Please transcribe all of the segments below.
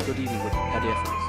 good evening with Paddy Evans.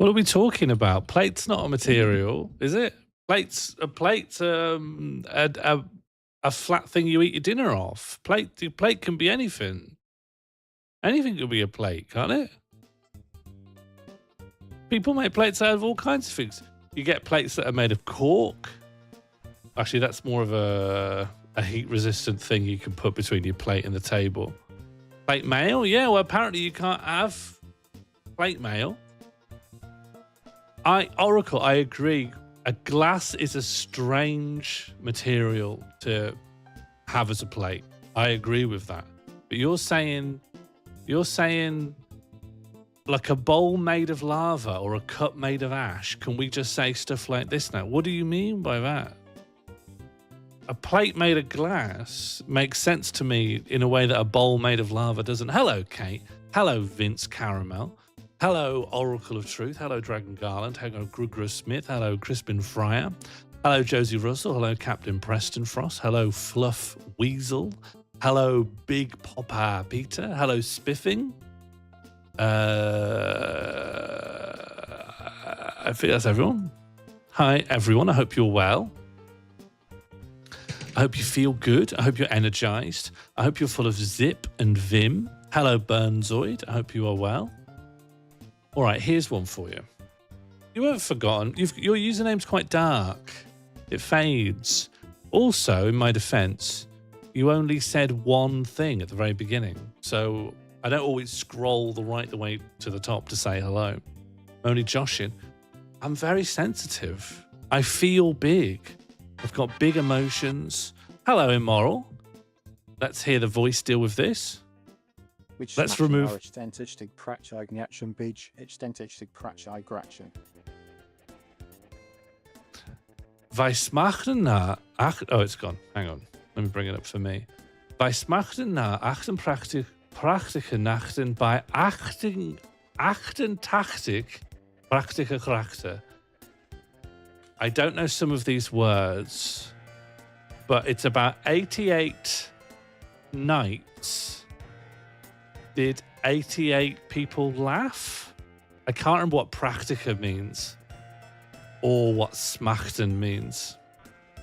What are we talking about? Plate's not a material, is it? Plate's a flat thing you eat your dinner off. Plate can be anything. Anything could be a plate, can't it? People make plates out of all kinds of things. You get plates that are made of cork. Actually, that's more of a heat-resistant thing you can put between your plate and the table. Plate mail? Yeah, well, apparently you can't have plate mail. Oracle, I agree. A glass is a strange material to have as a plate. I agree with that. But you're saying like a bowl made of lava or a cup made of ash. Can we just say stuff like this now? What do you mean by that? A plate made of glass makes sense to me in a way that a bowl made of lava doesn't. Hello, Kate. Hello, Vince Caramel. Hello, Oracle of Truth. Hello, Dragon Garland. Hello, Grugra Smith. Hello, Crispin Fryer. Hello, Josie Russell. Hello, Captain Preston Frost. Hello, Fluff Weasel. Hello, Big Popper Peter. Hello, Spiffing. I think that's everyone. Hi, everyone. I hope you're well. I hope you feel good. I hope you're energized. I hope you're full of zip and vim. Hello, Burnzoid. I hope you are well. All right, here's one for you. You weren't forgotten. Your username's quite dark. It fades. Also, in my defense, you only said one thing at the very beginning. So I don't always scroll the way to the top to say hello. I'm only joshing. I'm very sensitive. I feel big. I've got big emotions. Hello, Immoral. Let's hear the voice deal with this. Let's remove... Extentig Pratchai Gnatchen Beach, Extentig Pratchai Gratchen. Weismachten na... Oh, it's gone. Hang on. Let me bring it up for me. Weismachten na 88 prachtige nachten bei 88 prachtige grachten. I don't know some of these words, but it's about 88 nights. Did 88 people laugh? I can't remember what prachtige means or what smachten means.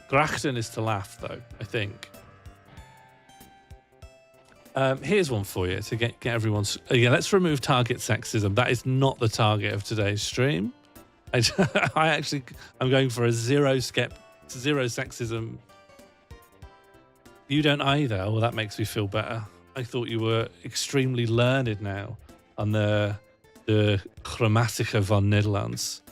Grachten is to laugh, though, I think. Here's one for you to get everyone's... yeah, let's remove target sexism. That is not the target of today's stream. I'm going for a zero sexism. You don't either. Well, that makes me feel better. I thought you were extremely learned now on the Grammatica van Nederlands.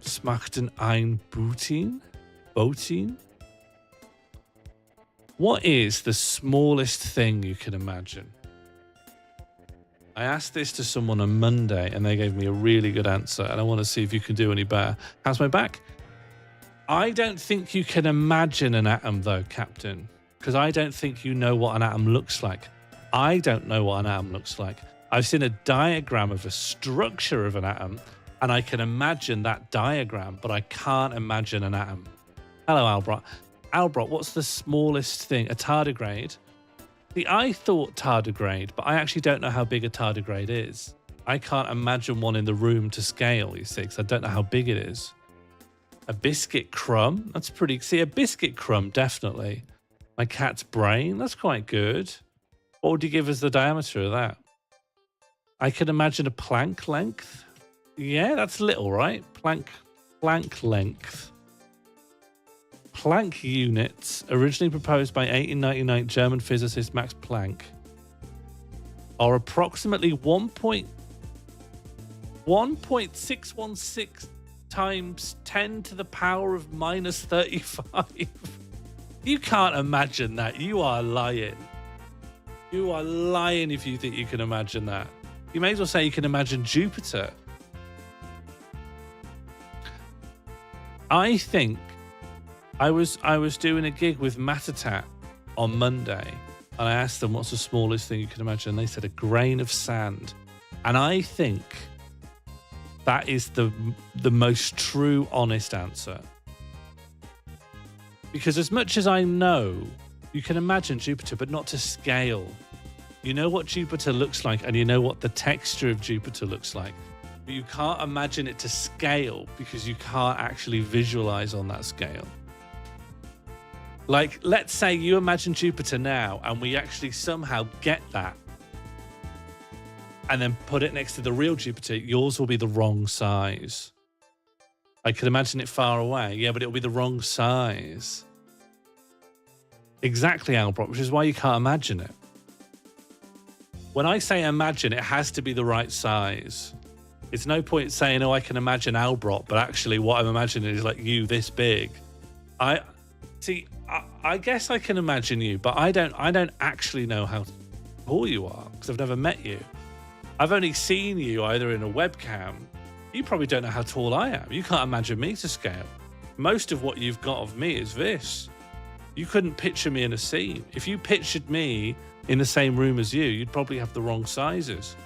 Smachten ein Bootien? What is the smallest thing you can imagine? I asked this to someone on Monday and they gave me a really good answer, and I want to see if you can do any better. How's my back? I don't think you can imagine an atom though, Captain, because I don't think you know what an atom looks like. I don't know what an atom looks like. I've seen a diagram of a structure of an atom and I can imagine that diagram, but I can't imagine an atom. Hello, Albert. Albert, what's the smallest thing? A tardigrade? See, I thought tardigrade, but I actually don't know how big a tardigrade is. I can't imagine one in the room to scale, you see, because I don't know how big it is. A biscuit crumb? That's pretty... See, a biscuit crumb, definitely. My cat's brain? That's quite good. What would you give us the diameter of that? I can imagine a plank length. Yeah, that's little, right? Plank length. Planck units, originally proposed by 1899 German physicist Max Planck, are approximately 1.616 times 10 to the power of minus 35. You can't imagine that. You are lying. You are lying if you think you can imagine that. You may as well say you can imagine Jupiter. I think I was doing a gig with Matatat on Monday, and I asked them what's the smallest thing you can imagine, and they said a grain of sand. And I think that is the most true, honest answer. Because as much as I know, you can imagine Jupiter, but not to scale. You know what Jupiter looks like, and you know what the texture of Jupiter looks like. But you can't imagine it to scale because you can't actually visualize on that scale. Like, let's say you imagine Jupiter now, and we actually somehow get that, and then put it next to the real Jupiter. Yours will be the wrong size. I could imagine it far away, yeah, but it'll be the wrong size. Exactly, Albrock, which is why you can't imagine it. When I say imagine, it has to be the right size. It's no point saying, oh, I can imagine Albrock, but actually what I'm imagining is like you this big. I guess I can imagine you, but I don't actually know how tall you are because I've never met you. I've only seen you either in a webcam. You probably don't know how tall I am. You can't imagine me to scale. Most of what you've got of me is this. You couldn't picture me in a scene. If you pictured me in the same room as you, you'd probably have the wrong sizes.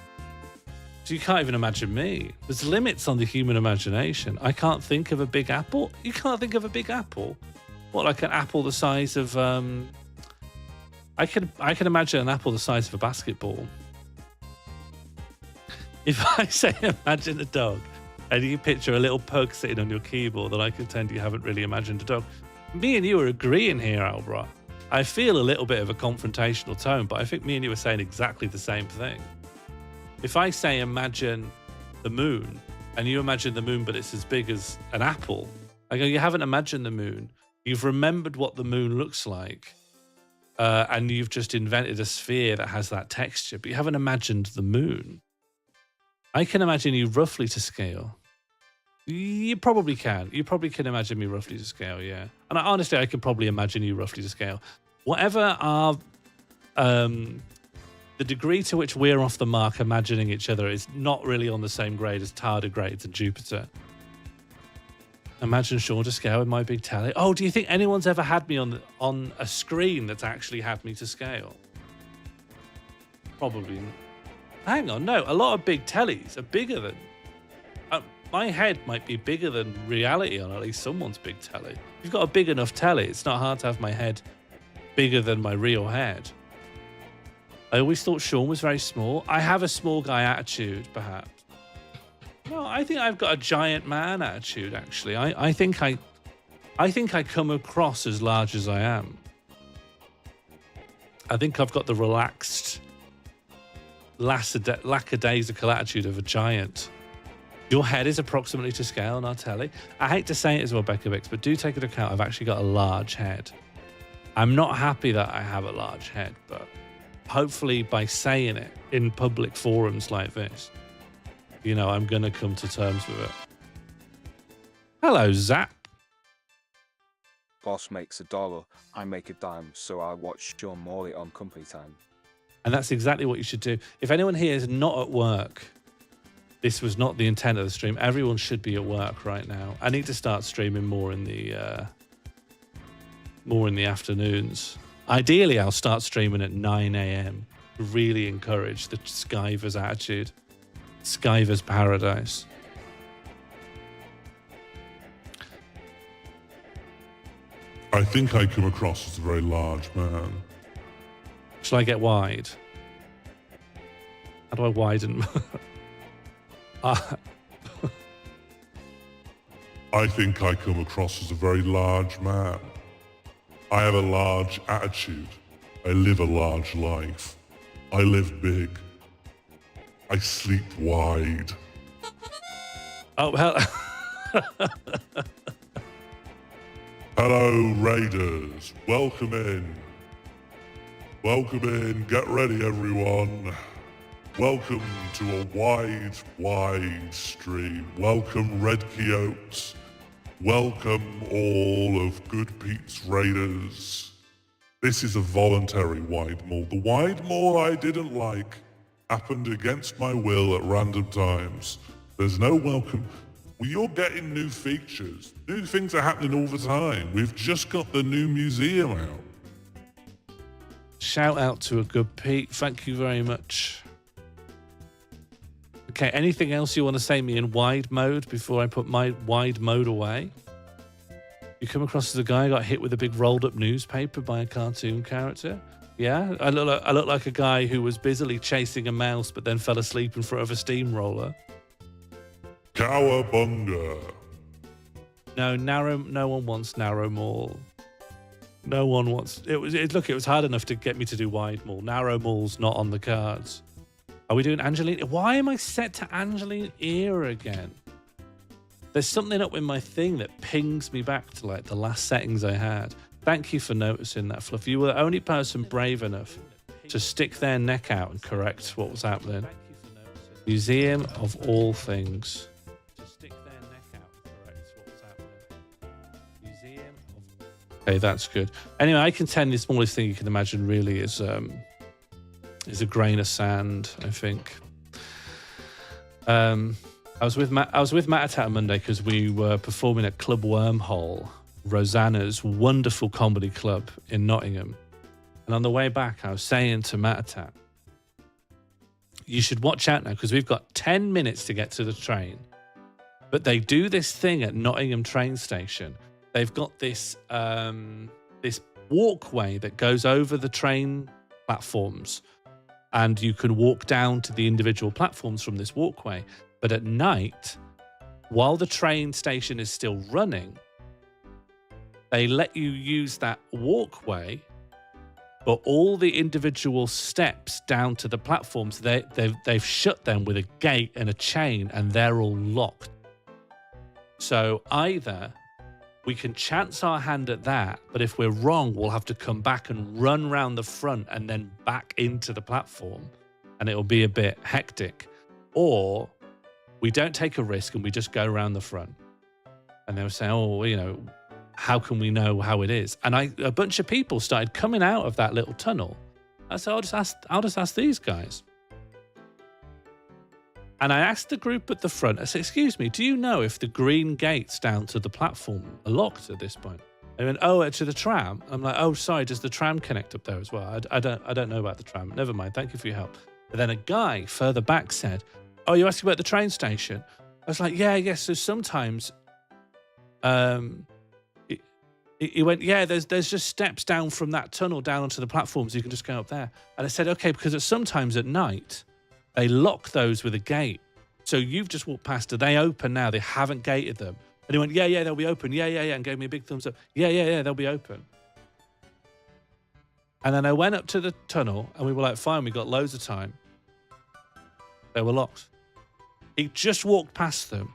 So you can't even imagine me. There's limits on the human imagination. I can't think of a big apple. You can't think of a big apple? What, like an apple the size of... I can imagine an apple the size of a basketball. If I say imagine a dog, and you picture a little pug sitting on your keyboard, then I contend you haven't really imagined a dog. Me and you are agreeing here, Albra. I feel a little bit of a confrontational tone, but I think me and you are saying exactly the same thing. If I say imagine the moon, and you imagine the moon but it's as big as an apple, I go, you haven't imagined the moon. You've remembered what the moon looks like, and you've just invented a sphere that has that texture, but you haven't imagined the moon. I can imagine you roughly to scale. You probably can. You probably can imagine me roughly to scale, yeah. And honestly, I can probably imagine you roughly to scale. Whatever our... the degree to which we're off the mark imagining each other is not really on the same grade as tardigrades and Jupiter. Imagine Sean to scale with my big telly. Oh, do you think anyone's ever had me on a screen that's actually had me to scale? Probably not. Hang on, no. A lot of big tellies are bigger than... my head might be bigger than reality on at least someone's big telly. If you've got a big enough telly, it's not hard to have my head bigger than my real head. I always thought Sean was very small. I have a small guy attitude, perhaps. No, I think I've got a giant man attitude, actually. I think I come across as large as I am. I think I've got the relaxed, lackadaisical attitude of a giant. Your head is approximately to scale on our telly. I hate to say it as well, Becca Bix, but do take into account I've actually got a large head. I'm not happy that I have a large head, but hopefully by saying it in public forums like this, you know, I'm going to come to terms with it. Hello, Zap. Boss makes $1, I make a dime, so I watch Sean Morley on Company Time. And that's exactly what you should do. If anyone here is not at work, this was not the intent of the stream. Everyone should be at work right now. I need to start streaming more in the afternoons. Ideally, I'll start streaming at 9 a.m. Really encourage the Skyver's attitude. Skyver's paradise. I think I come across as a very large man. Shall I get wide? How do I widen? I think I come across as a very large man. I have a large attitude. I live a large life. I live big. I sleep wide. Oh, hell. Hello, Raiders. Welcome in. Welcome in. Get ready, everyone. Welcome to a wide stream. Welcome, Red Quixotes. Welcome, all of Good Pete's Raiders. This is a voluntary wide maul. The wide maul I didn't like happened against my will at random times. There's no welcome. Well, you're getting new features. New things are happening all the time. We've just got the new museum out. Shout out to a Good Pete. Thank you very much. Okay, anything else you want to say me in wide mode before I put my wide mode away? You come across as a guy who got hit with a big rolled up newspaper by a cartoon character. Yeah, I look like a guy who was busily chasing a mouse but then fell asleep in front of a steamroller. Cowabunga. No, no one wants narrow mall. No one wants it was hard enough to get me to do wide mall. Narrow mall's not on the cards. Are we doing Angeline? Why am I set to Angeline Ear again? There's something up in my thing that pings me back to like the last settings I had. Thank you for noticing that, Fluff. You were the only person brave enough to stick their neck out and correct what was happening. Museum of all things. Okay, that's good. Anyway, I contend the smallest thing you can imagine really is a grain of sand, I think. I was with Matt on Monday because we were performing at Club Wormhole, Rosanna's wonderful comedy club in Nottingham. And on the way back, I was saying to Matt, you should watch out now because we've got 10 minutes to get to the train. But they do this thing at Nottingham train station. They've got this this walkway that goes over the train platforms, and you can walk down to the individual platforms from this walkway. But at night, while the train station is still running, they let you use that walkway, but all the individual steps down to the platforms, they've shut them with a gate and a chain, and they're all locked. So either we can chance our hand at that, but if we're wrong, we'll have to come back and run round the front and then back into the platform, and it'll be a bit hectic. Or we don't take a risk and we just go around the front. And they were saying, oh, you know, how can we know how it is? And a bunch of people started coming out of that little tunnel. I said, I'll just ask these guys. And I asked the group at the front, I said, excuse me, do you know if the green gates down to the platform are locked at this point? They went, oh, to the tram? I'm like, oh, sorry, does the tram connect up there as well? I don't know about the tram. Never mind, thank you for your help. But then a guy further back said, oh, you're asking about the train station? I was like, yeah, so sometimes... He went, yeah, there's just steps down from that tunnel down onto the platforms. You can just go up there. And I said, okay, because sometimes at night, they lock those with a gate. So you've just walked past. Are they open now? They haven't gated them. And he went, yeah, they'll be open. Yeah, and gave me a big thumbs up. Yeah, they'll be open. And then I went up to the tunnel and we were like, fine, we got loads of time. They were locked. He just walked past them.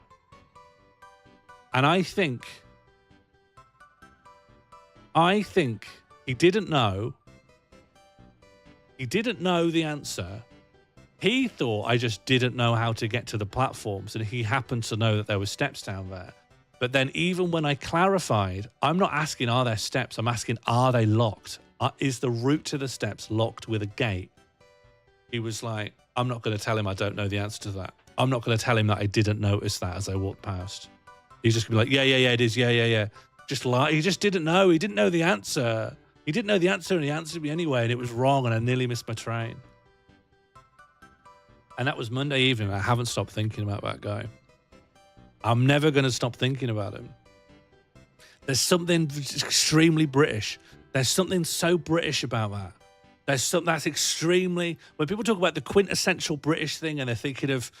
And I think he didn't know. He didn't know the answer. He thought I just didn't know how to get to the platforms, and he happened to know that there were steps down there. But then even when I clarified, I'm not asking, are there steps? I'm asking, are they locked? Is the route to the steps locked with a gate? He was like, I'm not going to tell him I don't know the answer to that. I'm not going to tell him that I didn't notice that as I walked past. He's just going to be like, yeah, it is. Yeah. Just lie. He just didn't know. He didn't know the answer. He didn't know the answer, and he answered me anyway, and it was wrong, and I nearly missed my train. And that was Monday evening. I haven't stopped thinking about that guy. I'm never going to stop thinking about him. There's something extremely British. There's something so British about that. There's something that's extremely... When people talk about the quintessential British thing and they're thinking of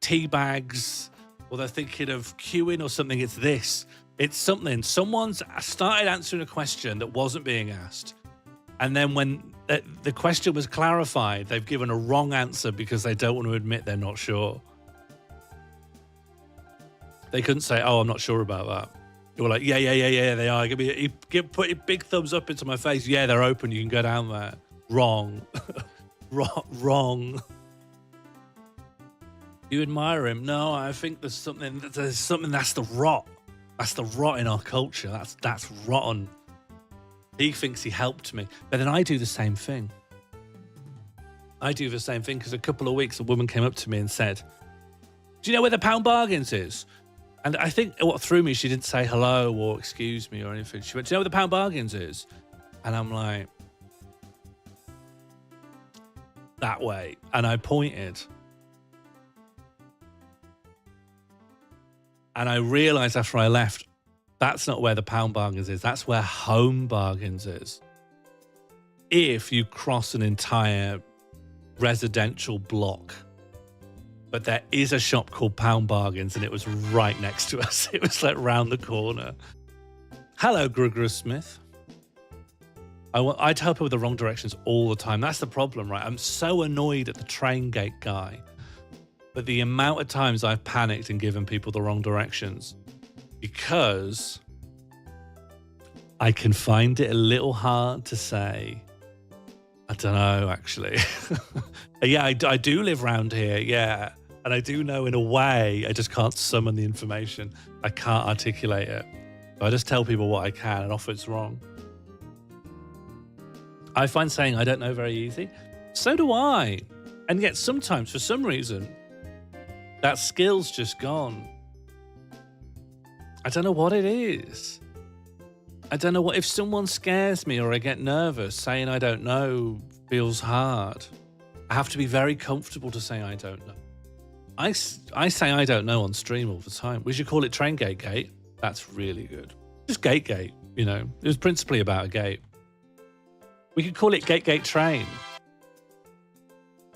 tea bags or they're thinking of queuing or something, it's this. It's something. Someone's started answering a question that wasn't being asked. And then when the question was clarified, they've given a wrong answer because they don't want to admit they're not sure. They couldn't say, oh, I'm not sure about that. They were like, yeah, they are. Put a big thumbs up into my face. Yeah, they're open. You can go down there. Wrong. Wrong. You admire him? No, I think there's something that's the rot. That's the rot in our culture. That's rotten. He thinks he helped me. But then I do the same thing. Because a couple of weeks, a woman came up to me and said, do you know where the Pound Bargains is? And I think what threw me, she didn't say hello or excuse me or anything. She went, do you know where the Pound Bargains is? And I'm like, that way. And I pointed. And I realised after I left, that's not where the Pound Bargains is. That's where Home Bargains is. if you cross an entire residential block. But there is a shop called Pound Bargains, and it was right next to us. It was like round the corner. Hello, Grugger Smith. I tell people the wrong directions all the time. That's the problem, right? I'm so annoyed at the train gate guy. But the amount of times I've panicked and given people the wrong directions because I can find it a little hard to say. I don't know, actually. Yeah, I do live around here, yeah. And I do know in a way, I just can't summon the information. I can't articulate it. So I just tell people what I can and often it's wrong. I find saying I don't know very easy. So do I. And yet sometimes, for some reason, that skill's just gone. I don't know what it is. I don't know what, if someone scares me or I get nervous, saying I don't know feels hard. I have to be very comfortable to say I don't know. I say I don't know on stream all the time. We should call it Train Gate Gate. That's really good. Just Gate Gate, you know. It was principally about a gate. We could call it Gate Gate Train.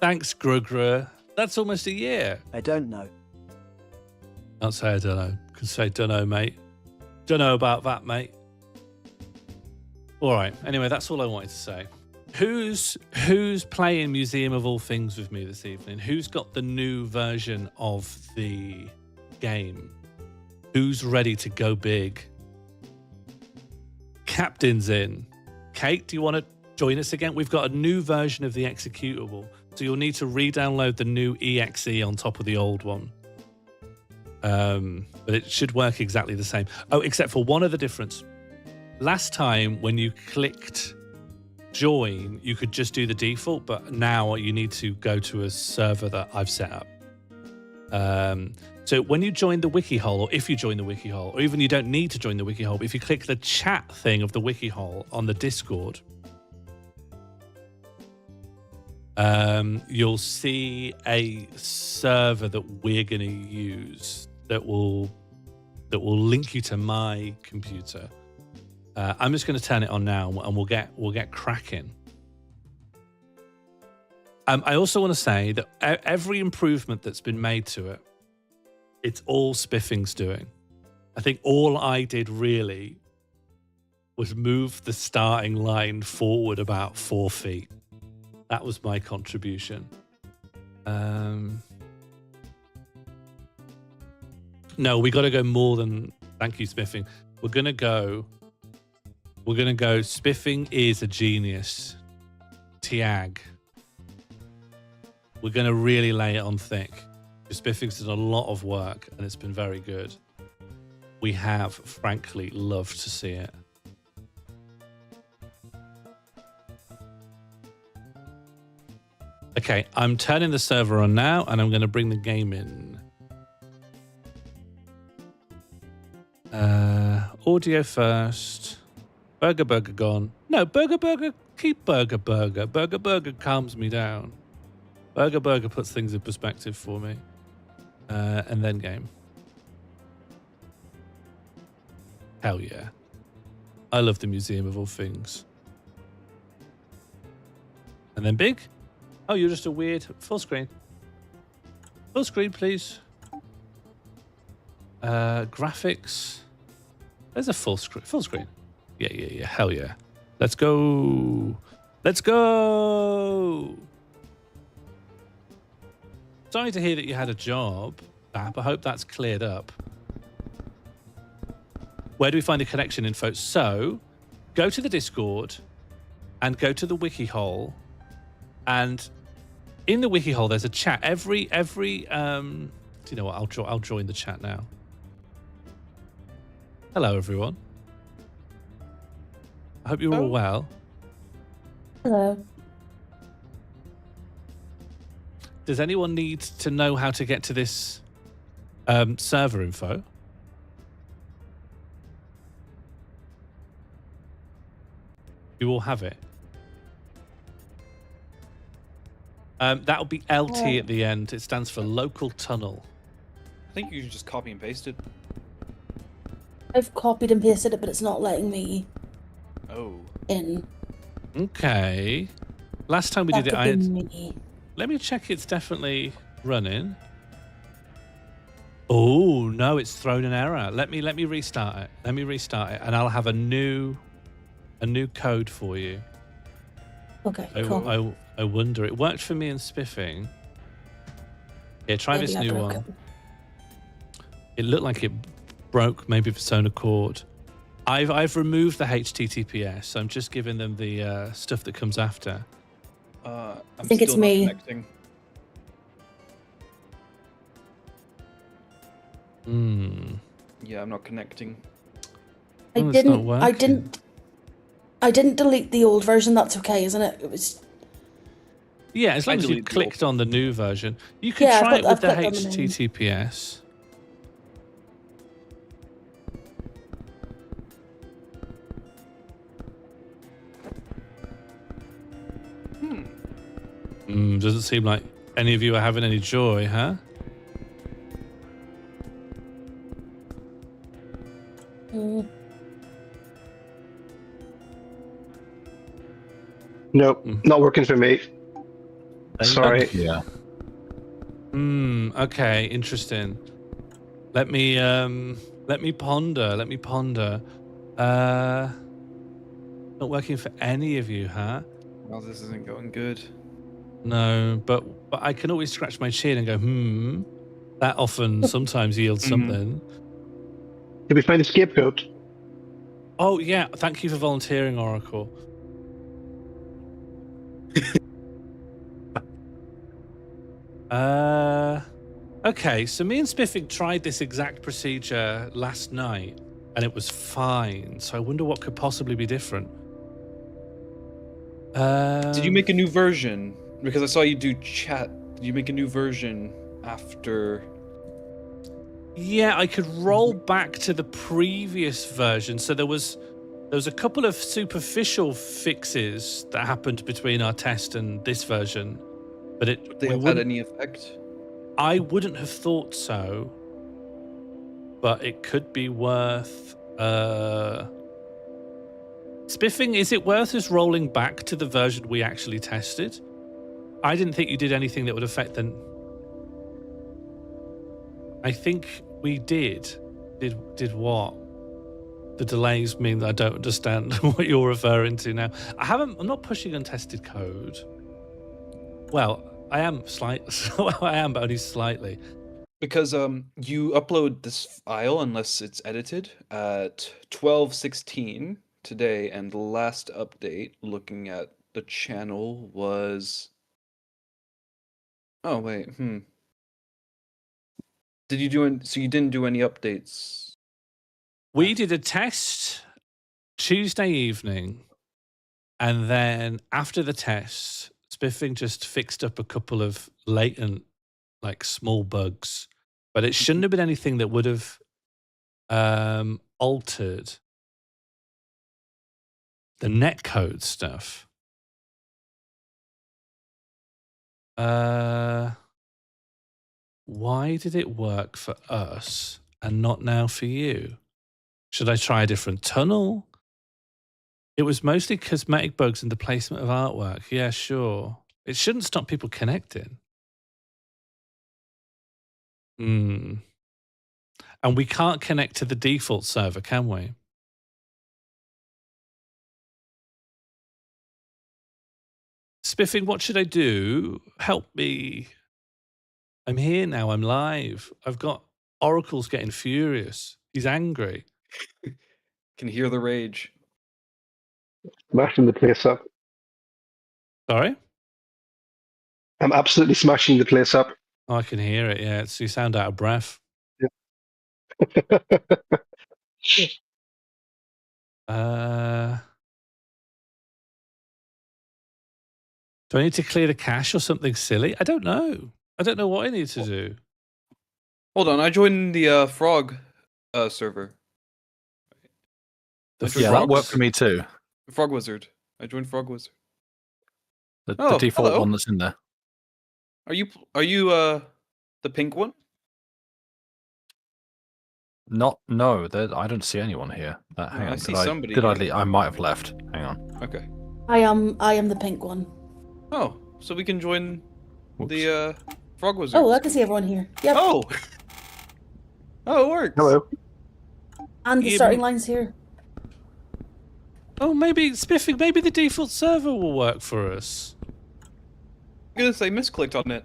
Thanks, Grugra. That's almost a year. I don't know. Can't say I don't know. Can say don't know, mate. Don't know about that, mate. All right. Anyway, that's all I wanted to say. Who's playing Museum of All Things with me this evening? Who's got the new version of the game? Who's ready to go big? Captain's in. Kate, do you want to join us again? We've got a new version of the executable, so you'll need to re-download the new EXE on top of the old one. But it should work exactly the same. Oh, except for one other difference. Last time when you clicked join, you could just do the default, but now you need to go to a server that I've set up. So when you join the wiki hole, or if you join the wiki hole, or even you don't need to join the wiki hole, but if you click the chat thing of the wiki hole on the Discord, you'll see a server that we're going to use that will link you to my computer. I'm just going to turn it on now, and we'll get cracking. I also want to say that every improvement that's been made to it, it's all Spiffing's doing. I think all I did really was move the starting line forward about 4 feet. That was my contribution. No, we got to go more than thank you, Spiffing. We're gonna go. Spiffing is a genius. Tiag. We're gonna really lay it on thick. Spiffing's done a lot of work and it's been very good. We have, frankly, loved to see it. Okay, I'm turning the server on now and I'm going to bring the game in. Audio first. Burger gone. No, Burger, keep Burger. Burger calms me down. Burger puts things in perspective for me. And then game. Hell yeah. I love the Museum of All Things. And then big. Oh, you're just a weird full screen. Full screen, please. Graphics. There's a full screen. Full screen. Yeah. Hell yeah. Let's go. Let's go. Sorry to hear that you had a job, Bap. I hope that's cleared up. Where do we find the connection info? So, go to the Discord and go to the wiki hole. And in the wiki hole, there's a chat. Do you know what? I'll join the chat now. Hello, everyone. I hope you're all well. Hello. Does anyone need to know how to get to this server info? You all have it. That'll be LT at the end. It stands for local tunnel. I think you can just copy and paste it. I've copied and pasted it, but it's not letting me Oh. in. Okay. Last time we That did it, could I be had... me. Let me check it's definitely running. Oh, no, it's thrown an error. Let me restart it. Let me restart it, and I'll have a new code for you. Okay, cool. I wonder. It worked for me in spiffing. Yeah, try Maybe this I new broke one. it. It looked like it broke maybe of its own accord. I've removed the HTTPS, so I'm just giving them the stuff that comes after. I'm think it's still not me. connecting. Hmm. Yeah, I'm not connecting. I Oh, it's not didn't. working. I didn't delete the old version. That's okay, isn't it? It was. Yeah, as long as you deleted the old clicked on the new version. You could Yeah, try it with I've the clicked on the new. HTTPS. Doesn't seem like any of you are having any joy, huh? Mm, Nope, not working for me. Sorry. Yeah. Okay, interesting. Let me ponder. Let me ponder. Not working for any of you, huh? Well, this isn't going good. No, but I can always scratch my chin and go, that often sometimes yields something. Did we find a scapegoat? Oh yeah, thank you for volunteering, Oracle. Okay, so me and Spiffing tried this exact procedure last night and it was fine. So I wonder what could possibly be different. Did you make a new version? Because I saw you do chat. Did you make a new version after? Yeah, I could roll back to the previous version. So there was a couple of superficial fixes that happened between our test and this version, but Would they have had any effect? I wouldn't have thought so, but it could be worth Spiffing. Is it worth us rolling back to the version we actually tested? I didn't think you did anything that would affect the... I think we did. Did what? The delays mean that I don't understand what you're referring to now. I'm not pushing untested code. Well, I am I am, but only slightly. Because you upload this file unless it's edited at 12:16 today, and the last update looking at the channel was. Oh wait, Did you do so you didn't do any updates? We did a test Tuesday evening, and then after the test, Spiffing just fixed up a couple of latent, like small bugs, but it shouldn't have been anything that would have altered the netcode stuff. Why did it work for us and not now for you? Should I try a different tunnel? It was mostly cosmetic bugs in the placement of artwork. Yeah, sure. It shouldn't stop people connecting. And we can't connect to the default server, can we? Spiffing, what should I do? Help me. I'm here now. I'm live. I've got Oracle's getting furious. He's angry. Can hear the rage. Smashing the place up. Sorry? I'm absolutely smashing the place up. Oh, I can hear it. Yeah, you sound out of breath. Yeah. Do I need to clear the cache or something silly? I don't know. I don't know what I need to do. Hold on, I joined the Frog server. Yeah, that worked for me too. Frog Wizard. I joined Frog Wizard. The default hello. one that's in there. Are you the pink one? No, I don't see anyone here. Hang on, I see somebody Did I here. leave? I might have left. Hang on. Okay. I am the pink one. Oh, so we can join the frog wizards. Oh, I can see everyone here. Yep. Oh! Oh, it works. Hello. And the starting line's here. Oh, maybe Spiffing. Maybe the default server will work for us. I'm gonna say misclicked on it.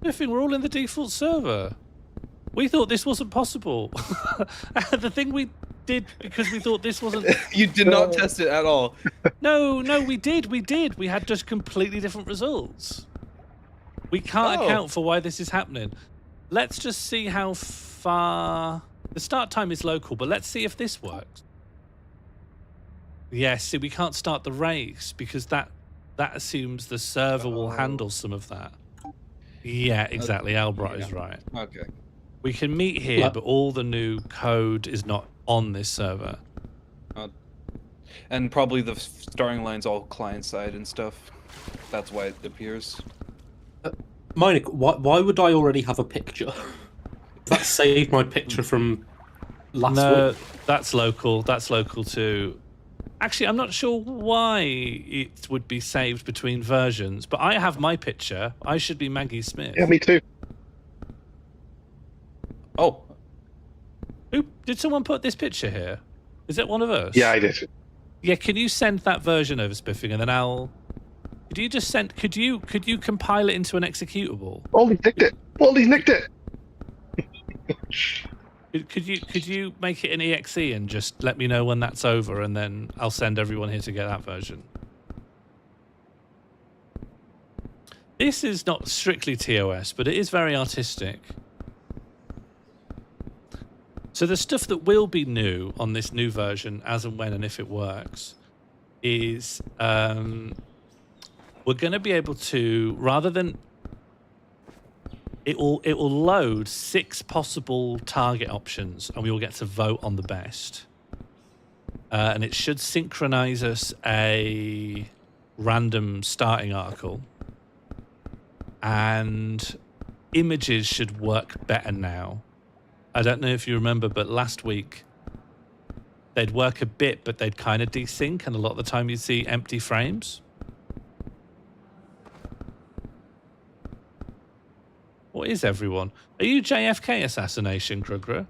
Spiffing, we're all in the default server. We thought this wasn't possible. The thing we did because we thought this wasn't. You did not test it at all. No, we did. We had just completely different results. We can't account for why this is happening. Let's just see how far. The start time is local, but let's see if this works. Yes, see, we can't start the race because that assumes the server will handle some of that. Yeah, exactly. Albright is right. Okay. We can meet here, but all the new code is not on this server. And probably the starting line's all client-side and stuff. That's why it appears. Monic, why would I already have a picture? That saved my picture from last week. That's local. That's local too. Actually, I'm not sure why it would be saved between versions, but I have my picture. I should be Maggie Smith. Yeah, me too. Oh. Did someone put this picture here? Is it one of us? Yeah, I did. Yeah, can you send that version over, Spiffing, and then I'll... Could you just send... Could you compile it into an executable? Baldy's nicked it. Baldy's nicked it. Could you make it an exe and just let me know when that's over, and then I'll send everyone here to get that version. This is not strictly TOS, but it is very artistic. So the stuff that will be new on this new version, as and when and if it works, is we're going to be able to, rather than it will load 6 possible target options, and we will get to vote on the best. And it should synchronize us a random starting article, and images should work better now. I don't know if you remember, but last week they'd work a bit, but they'd kind of desync, and a lot of the time you'd see empty frames. What is everyone? Are you JFK assassination, Kruger?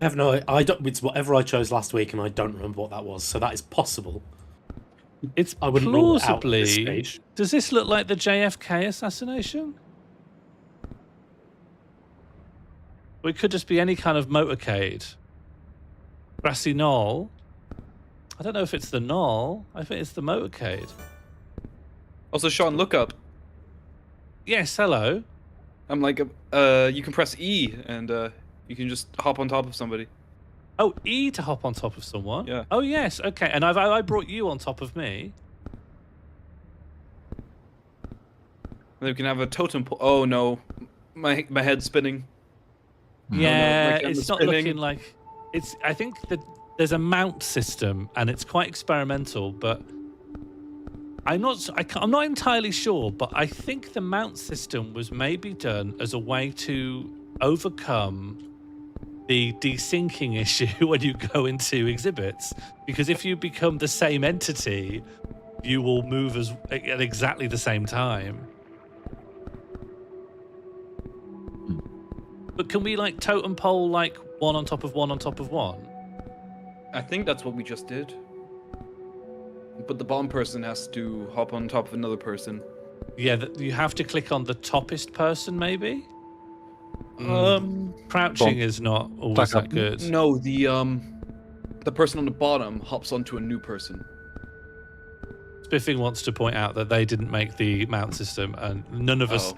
I have no. I don't. It's whatever I chose last week, and I don't remember what that was. So that is possible. It's I wouldn't rule it out at this plausibly. stage. Does this look like the JFK assassination? Or it could just be any kind of motorcade. Grassy knoll. I don't know if it's the knoll. I think it's the motorcade. Also, Sean, look up. Yes, hello. I'm like, you can press E and you can just hop on top of somebody. Oh, E to hop on top of someone? Yeah. Oh, yes. Okay. And I brought you on top of me. And then we can have a totem pole. Oh no, my head's spinning. Yeah, Oh, no, my camera's it's not spinning. looking like... I think that there's a mount system, and it's quite experimental, but I'm not entirely sure, but I think the mount system was maybe done as a way to overcome the desyncing issue when you go into exhibits, because if you become the same entity, you will move at exactly the same time. But can we like totem pole like one on top of one on top of one? I think that's what we just did. But the bomb person has to hop on top of another person. Yeah, you have to click on the toppest person, maybe. Crouching is not always that good. No, the person on the bottom hops onto a new person. Spiffing wants to point out that they didn't make the mount system, and none of us.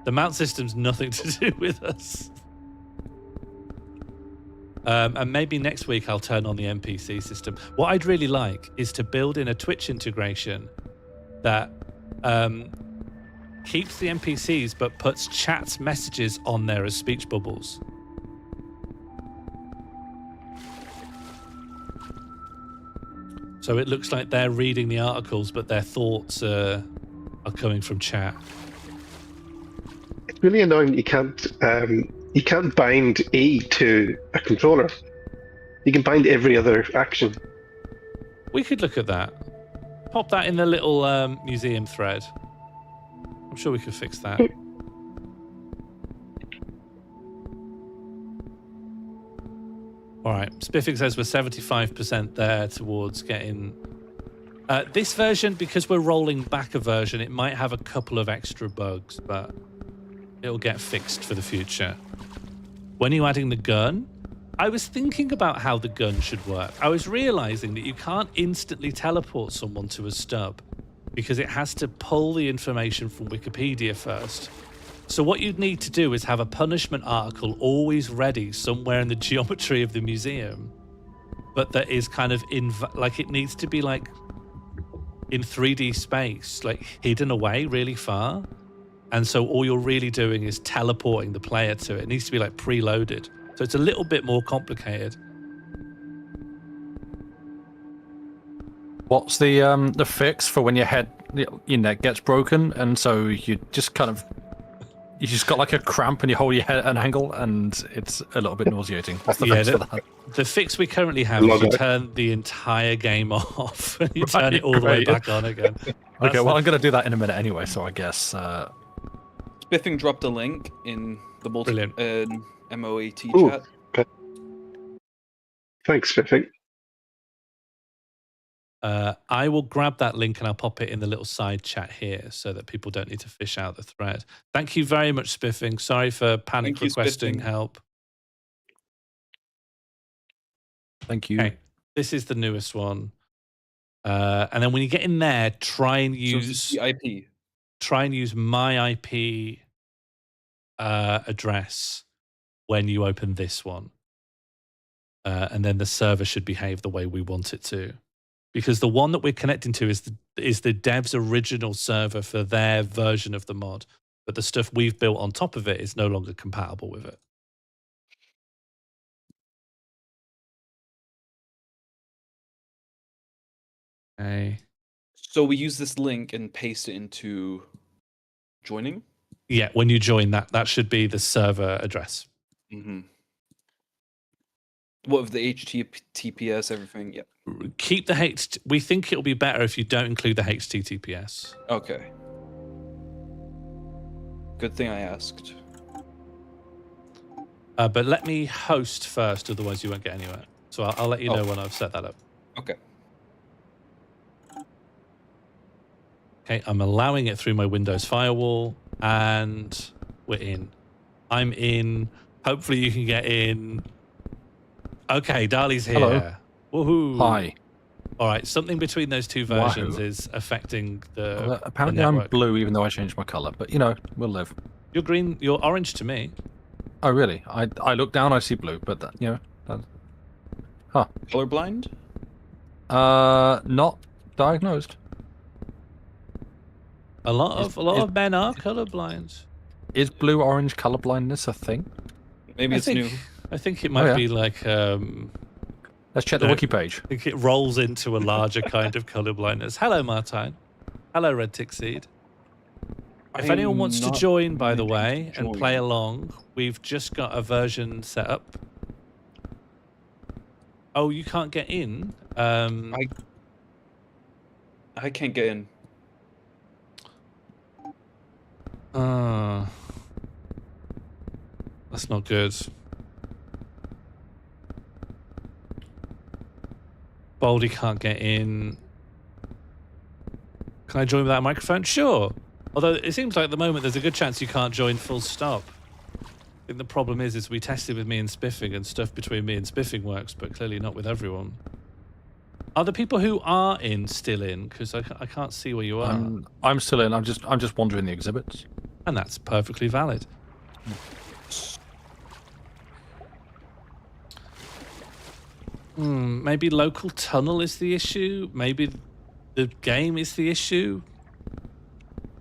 The mount system's nothing to do with us. And maybe next week I'll turn on the NPC system. What I'd really like is to build in a Twitch integration that keeps the NPCs but puts chat messages on there as speech bubbles. So it looks like they're reading the articles, but their thoughts are coming from chat. It's really annoying that you can't bind E to a controller. You can bind every other action. We could look at that. Pop that in the little museum thread. I'm sure we could fix that. All right. Spiffing says we're 75% there towards getting... this version, because we're rolling back a version, it might have a couple of extra bugs, but it'll get fixed for the future. When you're adding the gun, I was thinking about how the gun should work. I was realizing that you can't instantly teleport someone to a stub because it has to pull the information from Wikipedia first. So what you'd need to do is have a punishment article always ready somewhere in the geometry of the museum, but that is kind of like it needs to be like in 3D space, like hidden away really far. And so all you're really doing is teleporting the player to it. It needs to be like preloaded. So it's a little bit more complicated. What's the fix for when your head, your neck gets broken, and so you just got like a cramp and you hold your head at an angle, and it's a little bit nauseating. What's the fix for that? The fix we currently have is you turn the entire game off and you turn it all the way back on again. Okay, well, I'm going to do that in a minute anyway, so I guess... Spiffing dropped a link in the MOAT Ooh, chat. okay. Thanks, Spiffing. I will grab that link and I'll pop it in the little side chat here so that people don't need to fish out the thread. Thank you very much, Spiffing. Sorry for panic requesting help. Thank you. Okay, this is the newest one. And then when you get in there, try and use the IP. Try and use my IP address when you open this one. And then the server should behave the way we want it to. Because the one that we're connecting to is the dev's original server for their version of the mod. But the stuff we've built on top of it is no longer compatible with it. Okay. So we use this link and paste it into joining? Yeah, when you join that should be the server address. Mm-hmm. What with the HTTPS, everything? Yep. Keep the we think it'll be better if you don't include the HTTPS. Okay. Good thing I asked. But let me host first, otherwise you won't get anywhere. So I'll let you know when I've set that up. Okay. Okay, I'm allowing it through my Windows firewall, and we're in. I'm in. Hopefully you can get in. Okay, Dali's here. Hello. Woohoo. Hi. All right, something between those two versions is affecting the apparently the I'm network. blue, even though I changed my color. But, we'll live. You're green. You're orange to me. Oh, really? I look down, I see blue, but, Huh. Colorblind? Not diagnosed. A lot of men are colorblind. Is blue-orange color blindness a thing? Maybe it's new. I think it might be like... Let's check the wiki page. I think it rolls into a larger kind of colorblindness. Hello, Martine. Hello, Red Tick Seed. If anyone wants to join, by the way, and play along, we've just got a version set up. Oh, you can't get in? I can't get in. That's not good. Baldy can't get in. Can I join without a microphone? Sure. Although it seems like at the moment there's a good chance you can't join full stop. I think the problem is we tested with me and Spiffing, and stuff between me and Spiffing works, but clearly not with everyone. Are the people who are in still in? Because I can't see where you are. I'm still in. I'm just wandering the exhibits. And that's perfectly valid. Maybe local tunnel is the issue. Maybe the game is the issue.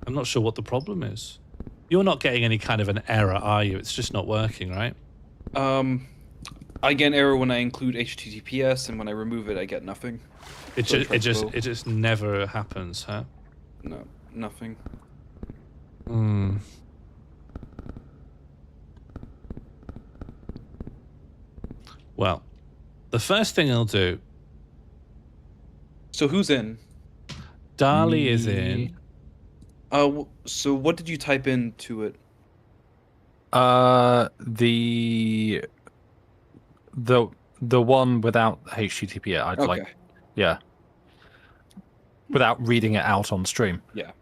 I'm not sure what the problem is. You're not getting any kind of an error, are you? It's just not working, right? I get an error when I include HTTPS, and when I remove it, I get nothing. It just never happens, huh? No, nothing. Well, the first thing I'll do So who's in? Dali is in. So what did you type into it? The one without HTTP. I'd Okay. like, yeah, without reading it out on stream. Yeah.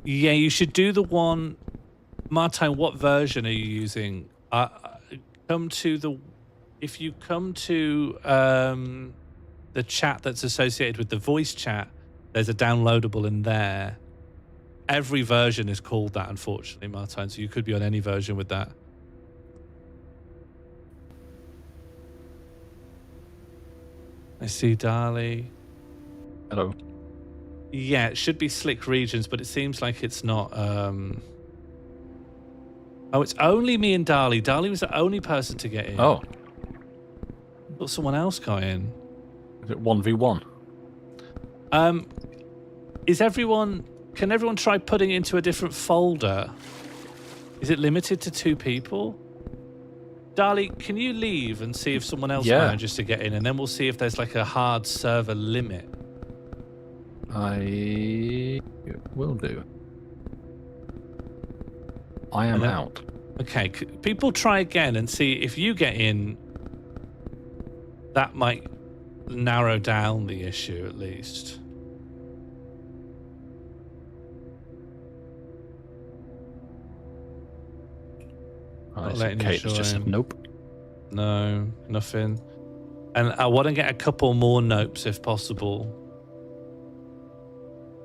Yeah, you should do the one. Martijn, what version are you using? If you come to the chat that's associated with the voice chat, there's a downloadable in there. Every version is called that, unfortunately, Martijn, so you could be on any version with that. I see Dali. Hello. Yeah, it should be Slick Regions, but it seems like it's not. Oh, it's only me and Dali. Dali was the only person to get in. Oh. But someone else got in. Is it 1v1? Can everyone try putting it into a different folder? Is it limited to 2 people? Dali, can you leave and see if someone else manages to get in, and then we'll see if there's like a hard server limit. I will do. I am out. Okay, people try again and see if you get in. That might narrow down the issue at least. I see Kate just said nope. No, nothing. And I want to get a couple more nopes if possible.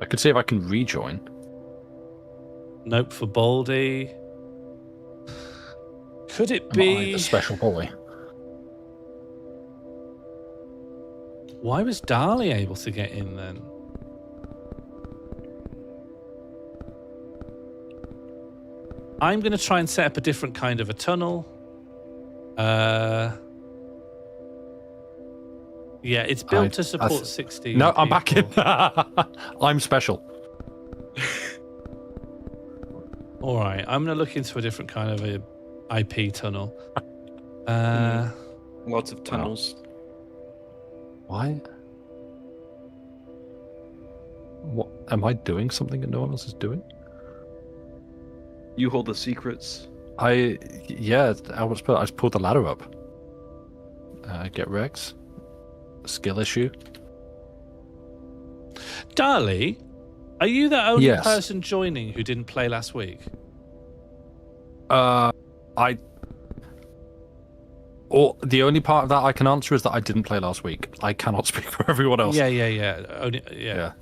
I could see if I can rejoin. Nope for Baldy. Could it Am be I the special bully? Why was Dali able to get in then? I'm going to try and set up a different kind of a tunnel. Yeah, it's built to support 16 No, I'm people. back in. I'm special. All right, I'm going to look into a different kind of a IP tunnel. Lots of tunnels. Why? What am I doing? Something that no one else is doing? You hold the secrets. I just pulled the ladder up. Get Rex. Skill issue. Dali, are you the only Yes. person joining who didn't play last week? The only part of that I can answer is that I didn't play last week. I cannot speak for everyone else. Yeah. Yeah.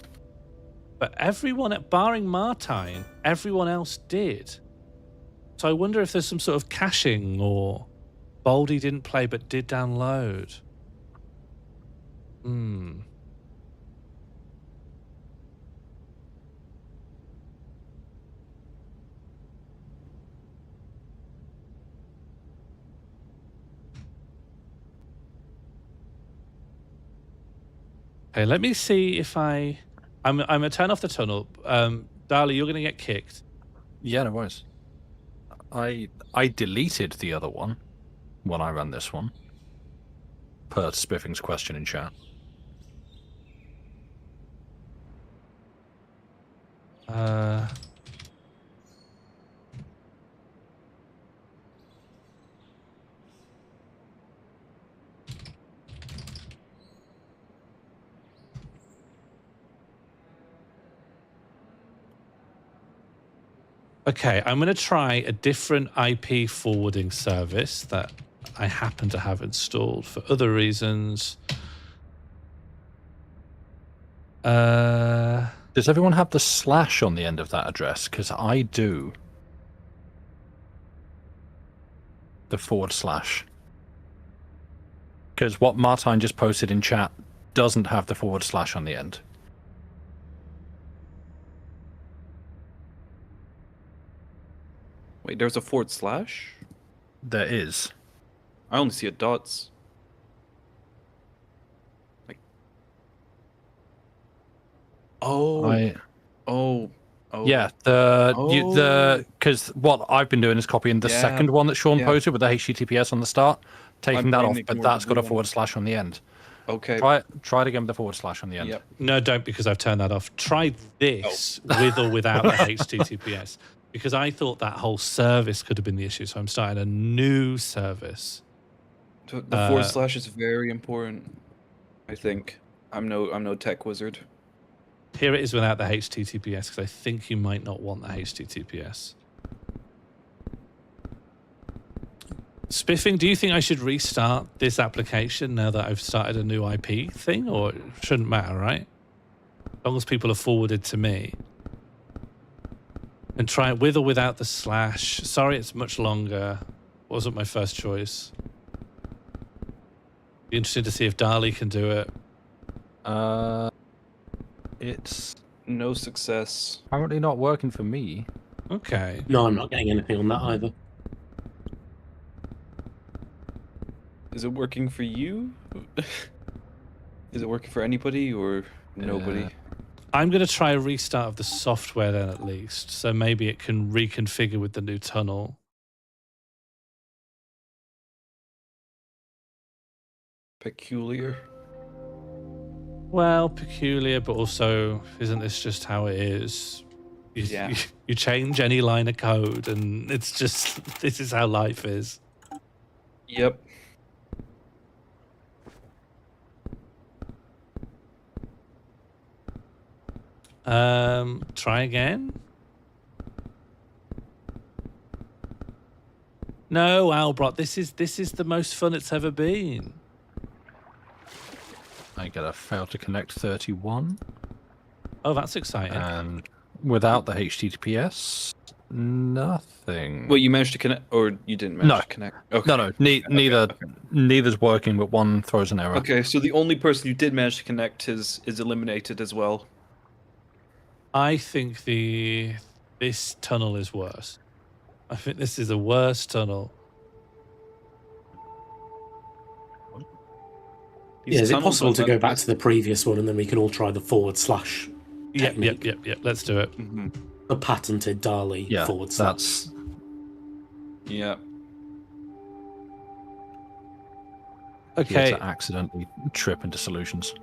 But everyone, barring Martijn, everyone else did. So I wonder if there's some sort of caching, or Baldy didn't play but did download. Okay, let me see if I'm gonna turn off the tunnel. Dali, you're gonna get kicked. Yeah, no worries. I deleted the other one when I ran this one. Per Spiffing's question in chat. Okay, I'm going to try a different IP forwarding service that I happen to have installed for other reasons. Does everyone have the slash on the end of that address? Because I do. The /. Because what Martijn just posted in chat doesn't have the / on the end. Wait, there's a /? There is. I only see a dots. Like. Oh. Yeah, because what I've been doing is copying the second one that Sean posted with the HTTPS on the start. taking that off, playing but ignore that's the got a blue one. / on the end. Okay. Try it again with the / on the end. Yep. No, don't, because I've turned that off. Try this with or without the HTTPS, because I thought that whole service could have been the issue. So I'm starting a new service. The / is very important, I think. I'm no tech wizard. Here it is without the HTTPS, because I think you might not want the HTTPS. Spiffing, do you think I should restart this application now that I've started a new IP thing, or it shouldn't matter, right? As long as people are forwarded to me. And try it with or without the /. Sorry, it's much longer. Wasn't my first choice. Be interested to see if Dali can do it. It's No success. apparently not working for me. Okay. No, I'm not getting anything on that either. Is it working for you? Is it working for anybody or nobody? I'm going to try a restart of the software then, at least. So maybe it can reconfigure with the new tunnel. Peculiar. Well, peculiar, but also, isn't this just how it is? Yeah. You change any line of code, and it's just, this is how life is. Yep. Try again. No, Albrot, this is the most fun it's ever been. I get a fail to connect 31. Oh, that's exciting. And without the HTTPS, nothing. Well, you managed to connect, or you didn't manage to connect? Okay. No, neither's working, but one throws an error. Okay, so the only person who did manage to connect is eliminated as well. I think this tunnel is worse. I think this is a worse tunnel. These Yeah, is it tunnels possible are to go not- back to the previous one and then we can all try the / technique? Yep. Let's do it. Mhm. The patented Dali Yeah, / that's Yeah. Okay. to accidentally trip into solutions.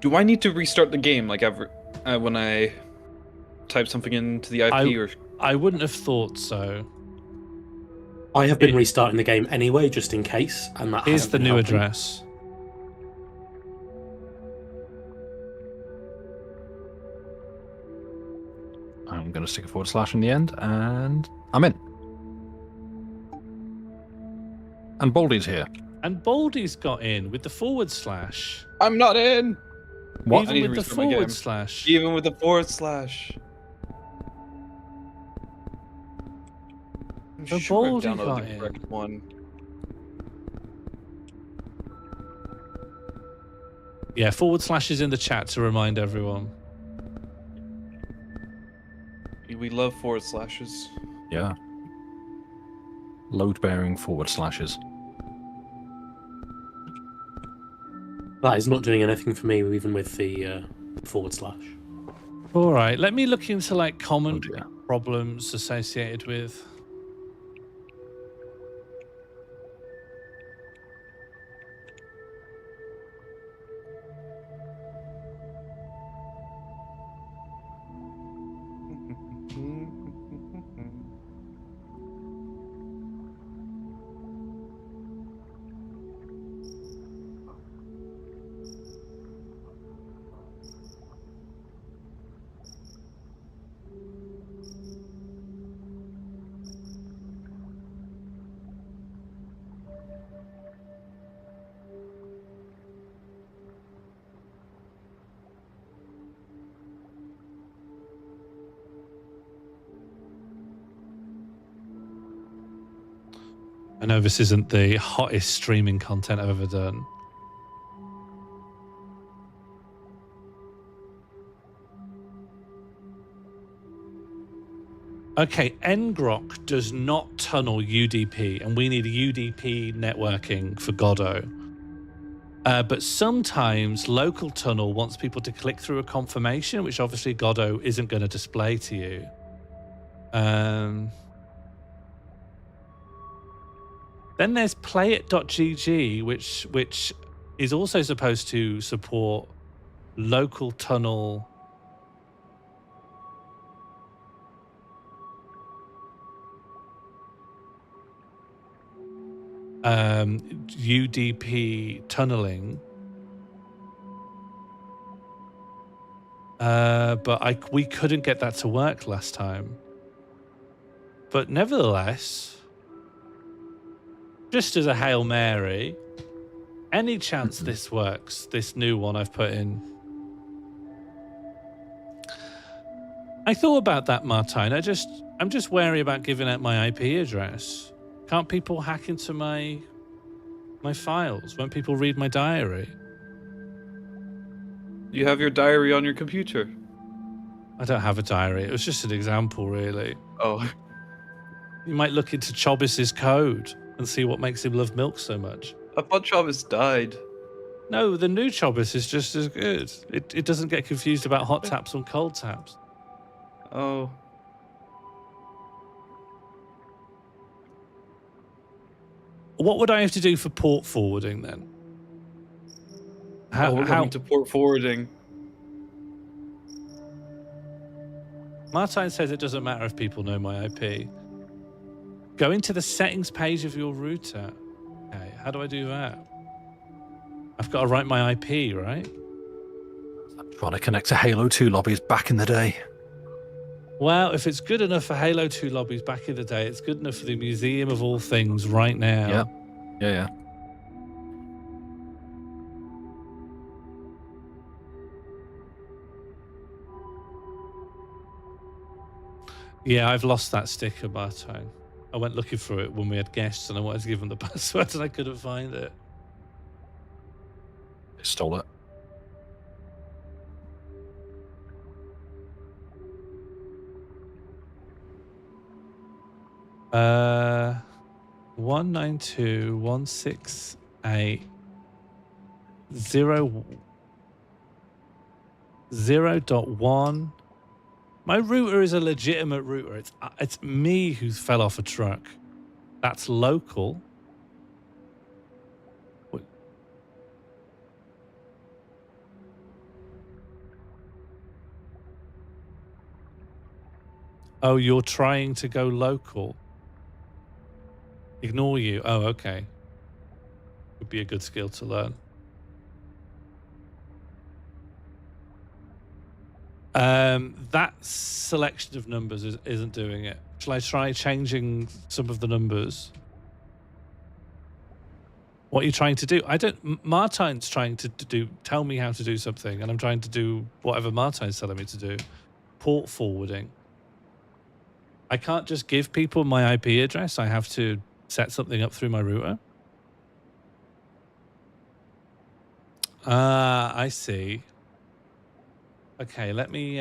Do I need to restart the game like when I type something into the IP or? I wouldn't have thought so. I have been restarting the game anyway, just in case, and that Here's hasn't the been new helping. address. I'm going to stick a / in the end, and I'm in. And Baldy's here. And Baldy's got in with the /. I'm not in. What? I need Even to with the restart my game. /. Even with the /. I'm The sure I've Baldy downloaded got the in. correct one. Yeah, / is in the chat to remind everyone. We love /. Yeah. Load-bearing /. That is not doing anything for me, even with the /. All right, let me look into like common Oh dear. problems associated with. I know this isn't the hottest streaming content I've ever done. Okay, ngrok does not tunnel UDP, and we need UDP networking for Godot. But sometimes local tunnel wants people to click through a confirmation, which obviously Godot isn't going to display to you. Then there's playit.gg, which is also supposed to support local tunnel UDP tunneling. But we couldn't get that to work last time. But nevertheless, just as a Hail Mary, any chance this works, this new one I've put in. I thought about that, Martine. I'm just wary about giving out my IP address. Can't people hack into my files? Won't people read my diary? You have your diary on your computer. I don't have a diary. It was just an example, really. Oh. You might look into Chobis's code and see what makes him love milk so much. I thought Chavez died. No, the new Chobis is just as good. It doesn't get confused about hot taps and cold taps. Oh. What would I have to do for port forwarding then? We're going to port forwarding. Martine says it doesn't matter if people know my IP. Go into the settings page of your router. Okay, how do I do that? I've got to write my IP, right? I'm trying to connect to Halo 2 lobbies back in the day. Well, if it's good enough for Halo 2 lobbies back in the day, it's good enough for the Museum of All Things right now. Yeah. Yeah, I've lost that sticker, Martine. I went looking for it when we had guests and I wanted to give them the password and I couldn't find it. They stole it. Uh, 192.168.0.1. My router is a legitimate router. It's me who fell off a truck. That's local. What? Oh, you're trying to go local. Ignore you. Oh, okay. Would be a good skill to learn. That selection of numbers isn't doing it. Shall I try changing some of the numbers? What are you trying to do? Martine's trying to tell me how to do something, and I'm trying to do whatever Martine's telling me to do. Port forwarding. I can't just give people my IP address. I have to set something up through my router. Ah, I see. Okay, let me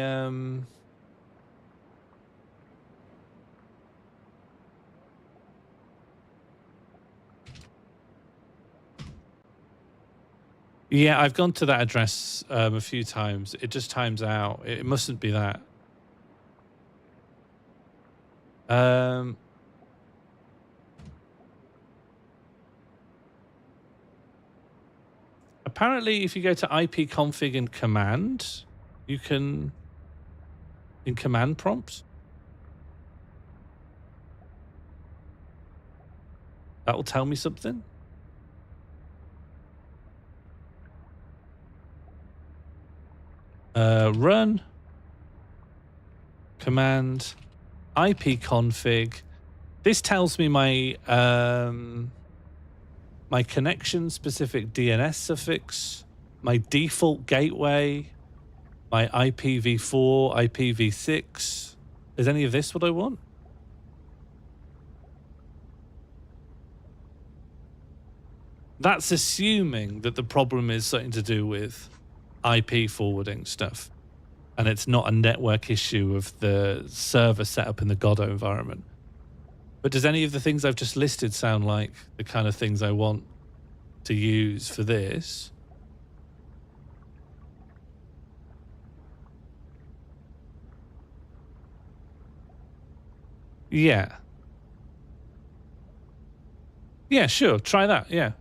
yeah, I've gone to that address a few times. It just times out. It mustn't be that. Apparently, if you go to ipconfig in command, you can, in command prompt, that will tell me something. Run command ipconfig. This tells me my my connection specific DNS suffix, my default gateway, my IPv4, IPv6. Is any of this what I want? That's assuming that the problem is something to do with IP forwarding stuff, and it's not a network issue of the server set up in the Godot environment. But does any of the things I've just listed sound like the kind of things I want to use for this? Yeah. Yeah, sure. Try that. Yeah.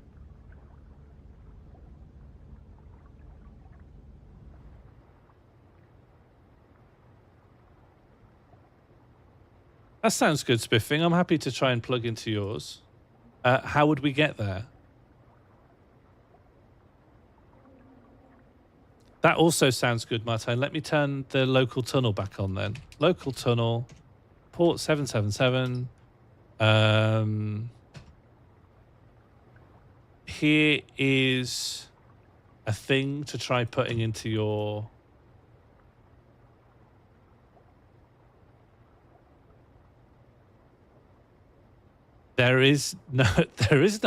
That sounds good, Spiffing. I'm happy to try and plug into yours. How would we get there? That also sounds good, Martin. Let me turn the local tunnel back on then. Local tunnel, port 777. Here is a thing to try putting into your... There is no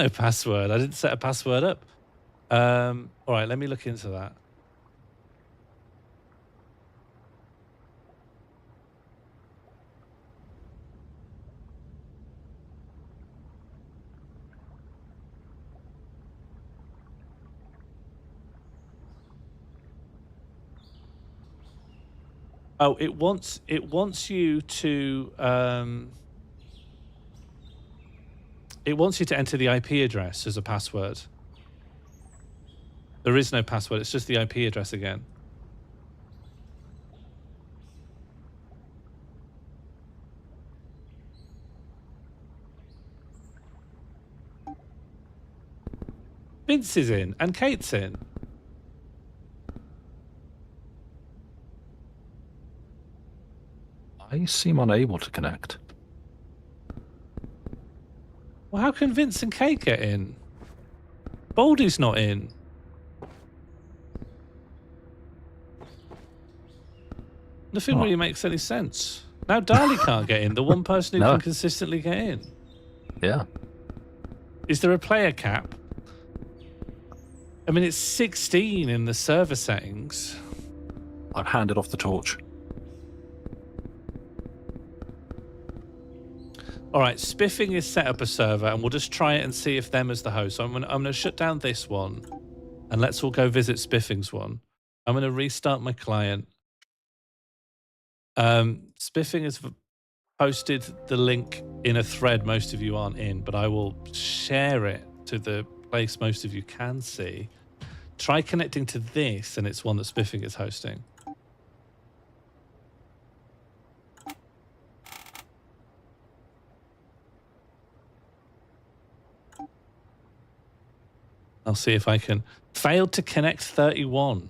password. I didn't set a password up. All right, let me look into that. Oh, it wants you to it wants you to enter the IP address as a password. There is no password. It's just the IP address again. Vince is in and Kate's in. I seem unable to connect. Well, how can Vince and Kate get in? Baldy's not in. Nothing really makes any sense. Now Darley can't get in. The one person who No. can consistently get in. Yeah. Is there a player cap? I mean, it's 16 in the server settings. I've handed off the torch. All right, Spiffing is set up a server, and we'll just try it and see if them as the host. So I'm gonna shut down this one, and let's all go visit Spiffing's one. I'm gonna restart my client. Spiffing has posted the link in a thread most of you aren't in, but I will share it to the place most of you can see. Try connecting to this, and it's one that Spiffing is hosting. I'll see if I can. Failed to connect 31.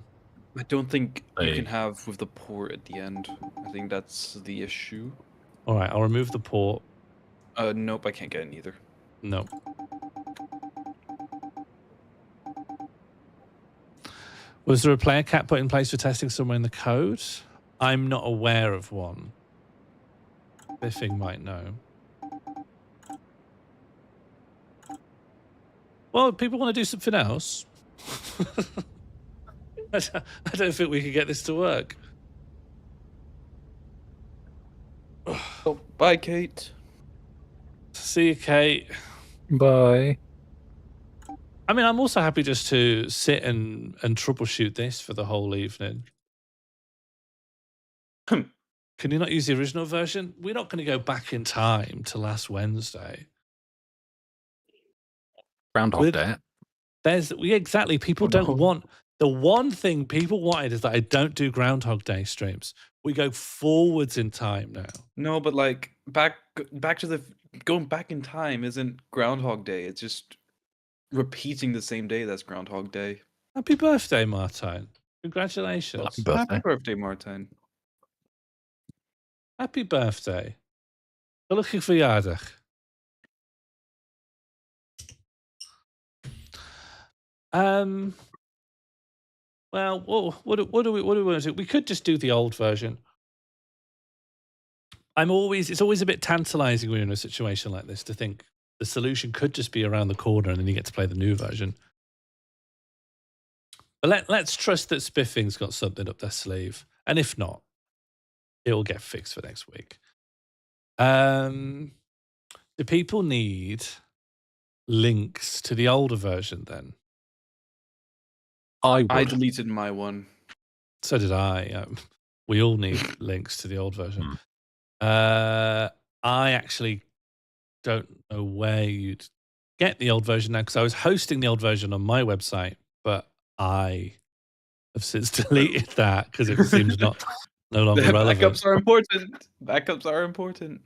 I don't think you Hey. can have with the port at the end. I think that's the issue. All right, I'll remove the port. Nope, I can't get in either. No. Was there a player cap put in place for testing somewhere in the code? I'm not aware of one. Biffing might know. Well, people want to do something else. I don't think we can get this to work. Oh, bye, Kate. See you, Kate. Bye. I mean, I'm also happy just to sit and troubleshoot this for the whole evening. Can you not use the original version? We're not going to go back in time to last Wednesday. Groundhog Day. Exactly. People don't want... The one thing people wanted is that I don't do Groundhog Day streams. We go forwards in time now. No, but like back to the going back in time isn't Groundhog Day. It's just repeating the same day. That's Groundhog Day. Happy birthday, Martijn. Congratulations. Happy birthday. Happy birthday, Martijn. Happy birthday. Gelukkig verjaardag. Well, what do we want to do? We could just do the old version. It's always a bit tantalizing when you're in a situation like this to think the solution could just be around the corner and then you get to play the new version. But let's trust that Spiffing's got something up their sleeve. And if not, it'll get fixed for next week. Do people need links to the older version then? I deleted my one. So did I. We all need links to the old version. I actually don't know where you'd get the old version now because I was hosting the old version on my website, but I have since deleted that because it seems no longer relevant. Backups are important. Backups are important.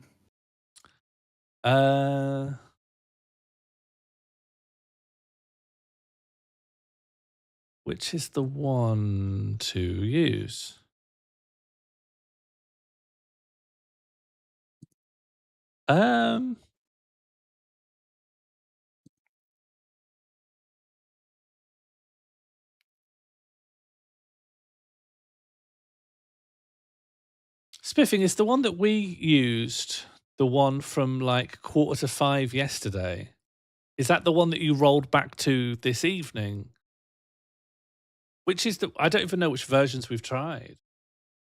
Which is the one to use? Spiffing is the one that we used, the one from like 4:45 yesterday. Is that the one that you rolled back to this evening? Which is I don't even know which versions we've tried.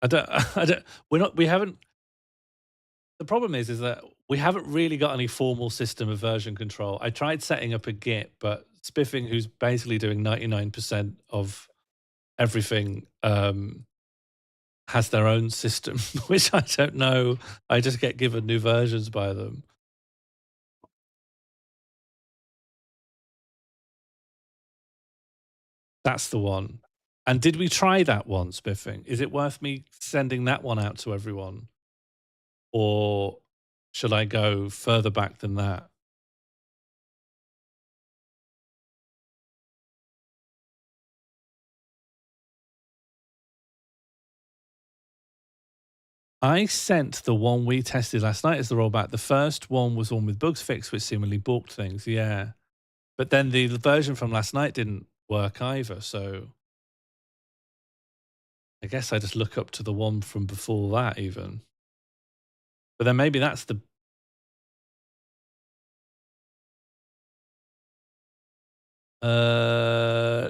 We haven't. The problem is that we haven't really got any formal system of version control. I tried setting up a Git, but Spiffing, who's basically doing 99% of everything, has their own system, which I don't know. I just get given new versions by them. That's the one. And did we try that one, Spiffing? Is it worth me sending that one out to everyone? Or should I go further back than that? I sent the one we tested last night as the rollback. The first one was one with bugs fixed, which seemingly balked things. Yeah. But then the version from last night didn't work either. So I guess I just look up to the one from before that even. But then maybe that's the...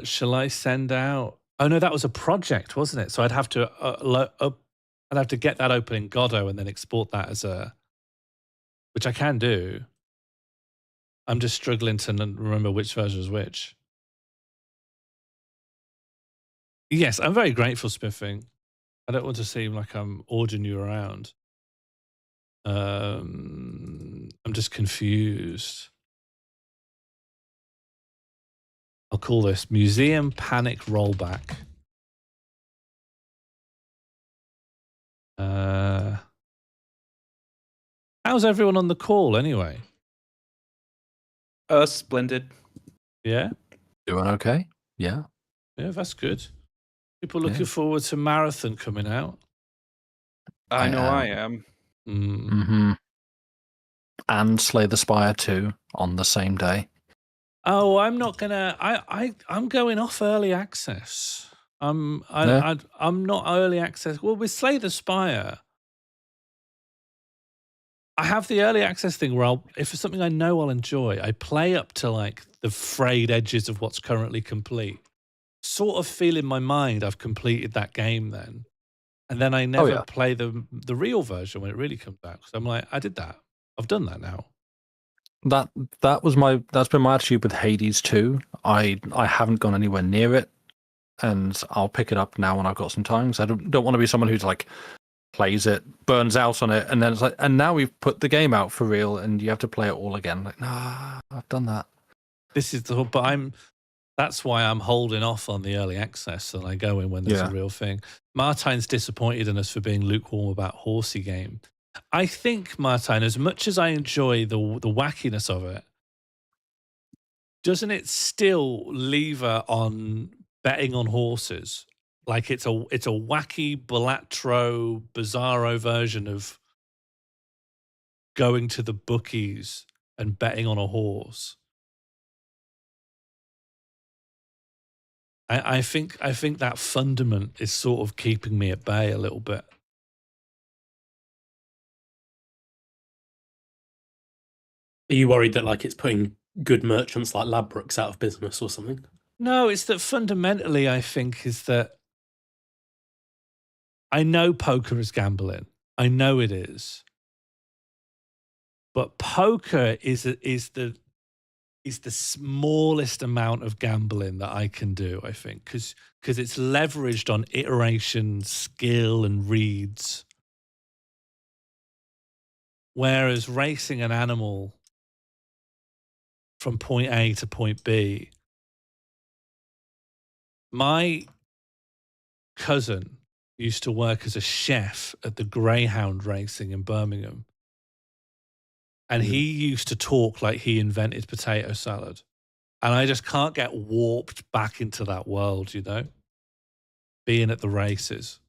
shall I send out... Oh, no, that was a project, wasn't it? So I'd have to I'd have to get that open in Godot and then export that as a... Which I can do. I'm just struggling to remember which version was which. Yes, I'm very grateful, Spiffing. I don't want to seem like I'm ordering you around. I'm just confused. I'll call this Museum Panic Rollback. How's everyone on the call anyway? Splendid. Yeah? Doing okay? Yeah. Yeah, that's good. People looking forward to Marathon coming out. I know I am. Mm-hmm. And Slay the Spire 2 on the same day. Oh, I'm not gonna. I'm going off early access. I'm not early access. Well, with Slay the Spire, I have the early access thing where if it's something I know I'll enjoy, I play up to like the frayed edges of what's currently complete. Sort of feel in my mind I've completed that game then, and then I never play the real version when it really comes out. So I'm like, I did that. I've done that now. That's been my attitude with Hades 2. I haven't gone anywhere near it, and I'll pick it up now when I've got some time. So I don't want to be someone who's like plays it, burns out on it, and then it's like, and now we've put the game out for real, and you have to play it all again. Like, nah, I've done that. This is the but that's why I'm holding off on the early access, and I go in when there's a real thing. Martine's disappointed in us for being lukewarm about Horsey game. I think, Martine, as much as I enjoy the wackiness of it, doesn't it still lever on betting on horses? Like it's a wacky Balatro, bizarro version of going to the bookies and betting on a horse. I think that fundament is sort of keeping me at bay a little bit. Are you worried that like it's putting good merchants like Ladbrokes out of business or something? No, it's that fundamentally I think is that I know poker is gambling. I know it is. But poker is the smallest amount of gambling that I can do, I think, because it's leveraged on iteration, skill, and reads. Whereas racing an animal from point A to point B. My cousin used to work as a chef at the Greyhound racing in Birmingham. And he used to talk like he invented potato salad. And I just can't get warped back into that world, you know? Being at the races.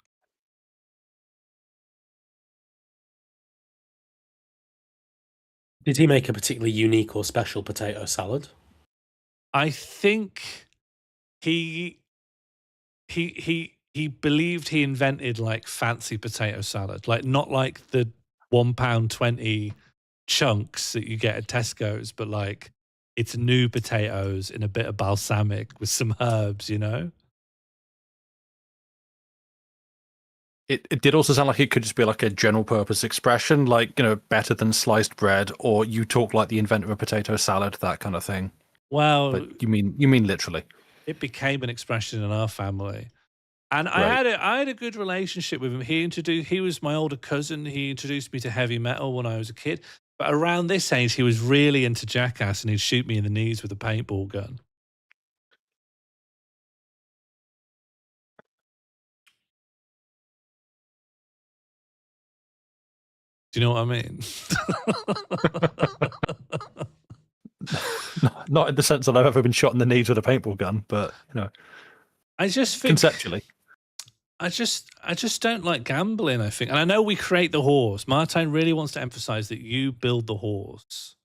Did he make a particularly unique or special potato salad? I think he believed he invented like fancy potato salad, like not like the £1.20 chunks that you get at Tesco's, but like it's new potatoes in a bit of balsamic with some herbs, you know? It did also sound like it could just be like a general purpose expression, like, you know, better than sliced bread, or you talk like the inventor of potato salad, that kind of thing. Well, but you mean literally. It became an expression in our family. And Right. I had a good relationship with him. He was my older cousin. He introduced me to heavy metal when I was a kid. But around this age, he was really into Jackass, and he'd shoot me in the knees with a paintball gun. Do you know what I mean? Not in the sense that I've ever been shot in the knees with a paintball gun, but you know, I just think conceptually. I just don't like gambling, I think. And I know we create the horse. Martine really wants to emphasize that you build the horse.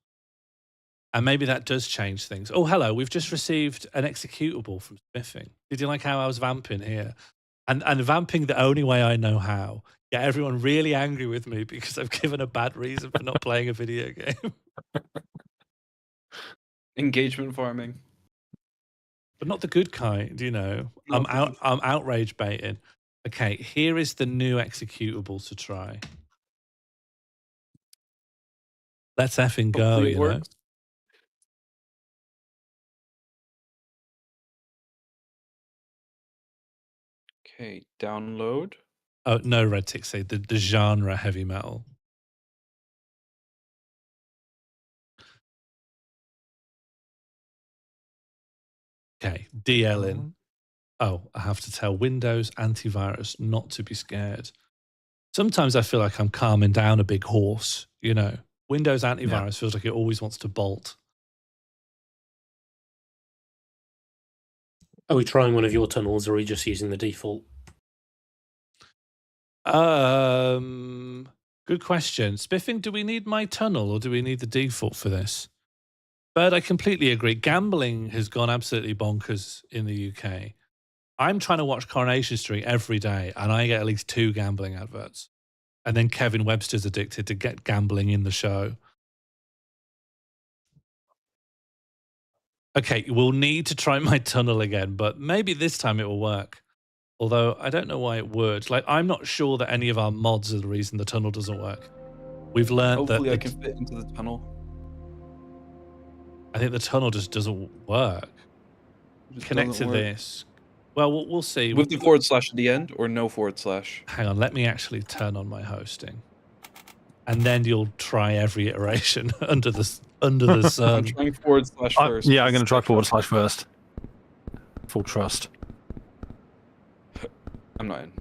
And maybe that does change things. Oh, hello. We've just received an executable from Spiffing. Did you like how I was vamping here? And vamping the only way I know how. Get everyone really angry with me because I've given a bad reason for not playing a video game. Engagement farming. But not the good kind, you know. I'm outrage baiting. Okay, here is the new executable to try. Let's effing go, Hopefully it you know. works. Okay, download. Oh, no, Red Tick say the genre heavy metal. Okay, DL in. Oh, I have to tell Windows antivirus not to be scared. Sometimes I feel like I'm calming down a big horse, you know. Windows antivirus feels like it always wants to bolt. Are we trying one of your tunnels, or are we just using the default? Good question. Spiffing, do we need my tunnel or do we need the default for this? But I completely agree. Gambling has gone absolutely bonkers in the UK. I'm trying to watch Coronation Street every day and I get at least 2 gambling adverts. And then Kevin Webster's addicted to get gambling in the show. Okay, we'll need to try my tunnel again, but maybe this time it will work. Although I don't know why it would. Like, I'm not sure that any of our mods are the reason the tunnel doesn't work. We've learned that... Hopefully I can fit into the tunnel. I think the tunnel just doesn't work. Connect to this. Well, we'll see. With the forward slash at the end or no forward slash? Hang on, let me actually turn on my hosting. And then you'll try every iteration under the sun. I'm trying forward slash first. Yeah, I'm going to try forward slash first. Full trust. I'm not in.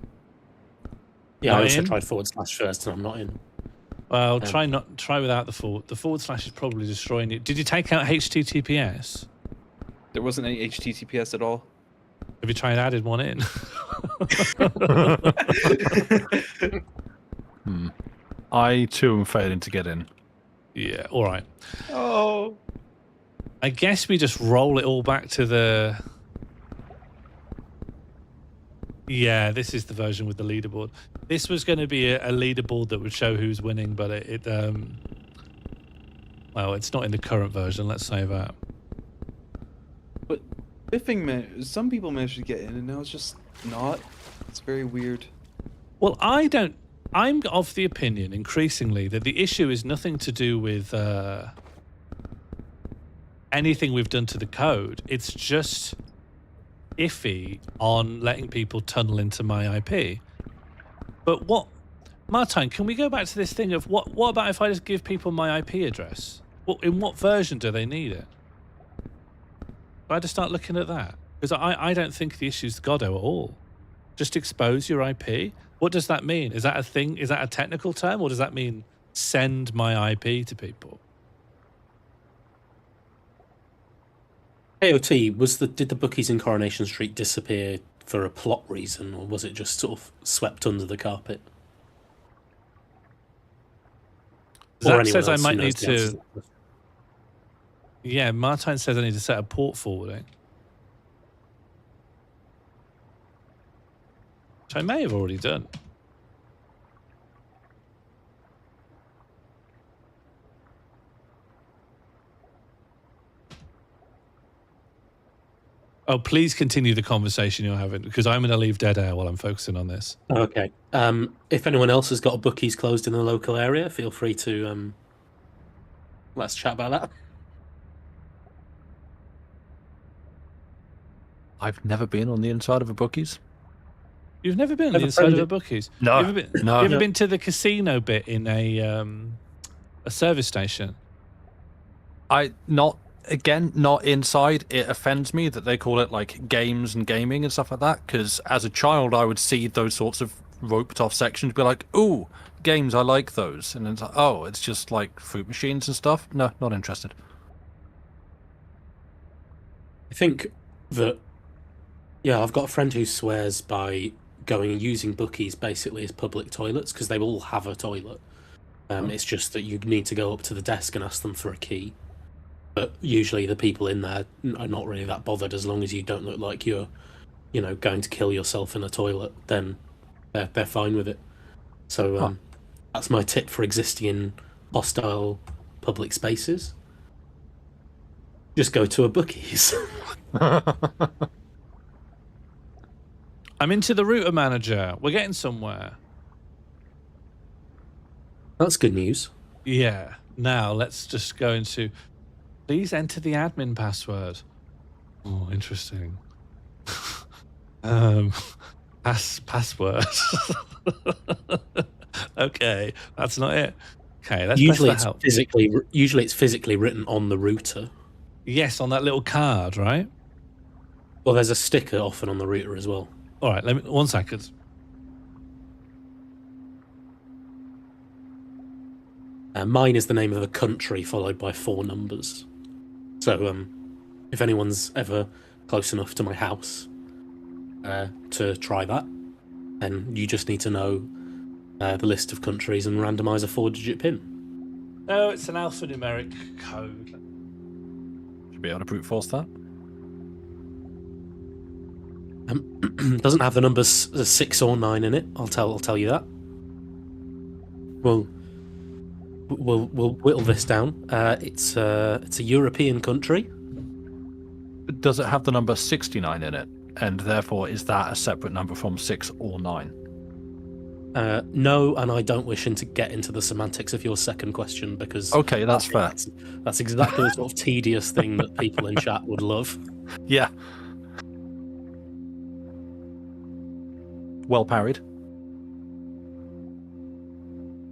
Yeah, Not I also in? tried forward slash first, and I'm not in. Well, try without the forward. The forward slash is probably destroying you. Did you take out HTTPS? There wasn't any HTTPS at all. Have you tried added one in? I too am failing to get in. Yeah, all right. Oh. I guess we just roll it all back to the... Yeah, this is the version with the leaderboard. This was going to be a leaderboard that would show who's winning, but well, it's not in the current version, let's say that. But Biffing, some people managed to get in, and now it's just not. It's very weird. Well, I'm of the opinion, increasingly, that the issue is nothing to do with anything we've done to the code. It's just iffy on letting people tunnel into my IP. But Martine, can we go back to this thing of what about if I just give people my IP address? In what version do they need it? I just start looking at that? Because I don't think the issue's Godot at all. Just expose your IP. What does that mean? Is that a thing? Is that a technical term, or does that mean send my IP to people? AOT, did the bookies in Coronation Street disappear for a plot reason, or was it just sort of swept under the carpet? Zach says I might need to. Yeah, Martine says I need to set up port forwarding. Which I may have already done. Oh, please continue the conversation you're having, because I'm going to leave dead air while I'm focusing on this. Okay. If anyone else has got a bookies closed in the local area, feel free to let's chat about that. I've never been on the inside of a bookies. You've never been on the inside of a bookies? No. You ever been to the casino bit in a service station? Not inside. It offends me that they call it like games and gaming and stuff like that, because as a child I would see those sorts of roped off sections, be like, ooh, games, I like those, and then it's like, oh, it's just like fruit machines and stuff. No, not interested. I think that, yeah, I've got a friend who swears by going and using bookies basically as public toilets, because they all have a toilet. It's just that you need to go up to the desk and ask them for a key. But usually the people in there are not really that bothered, as long as you don't look like you're, going to kill yourself in a toilet, then they're fine with it. So that's my tip for existing in hostile public spaces. Just go to a bookies. I'm into the router manager. We're getting somewhere. That's good news. Yeah. Now let's just go into... Please enter the admin password. Oh, interesting. Password. Okay, that's not it. Okay, let's usually press it's physically written on the router. Yes, on that little card, right? Well, there's a sticker often on the router as well. All right, 1 second. Mine is the name of a country followed by 4 numbers. So, if anyone's ever close enough to my house to try that, then you just need to know the list of countries and randomize a 4-digit PIN. No, it's an alphanumeric code. Should be able to brute force that. Doesn't have the numbers 6 or 9 in it. I'll tell you that. We'll whittle this down. It's a European country. Does it have the number 69 in it? And therefore, is that a separate number from 6 or 9? No, and I don't wish to get into the semantics of your second question, because okay, that's fair. That's exactly the sort of tedious thing that people in chat would love. Yeah. Well parried.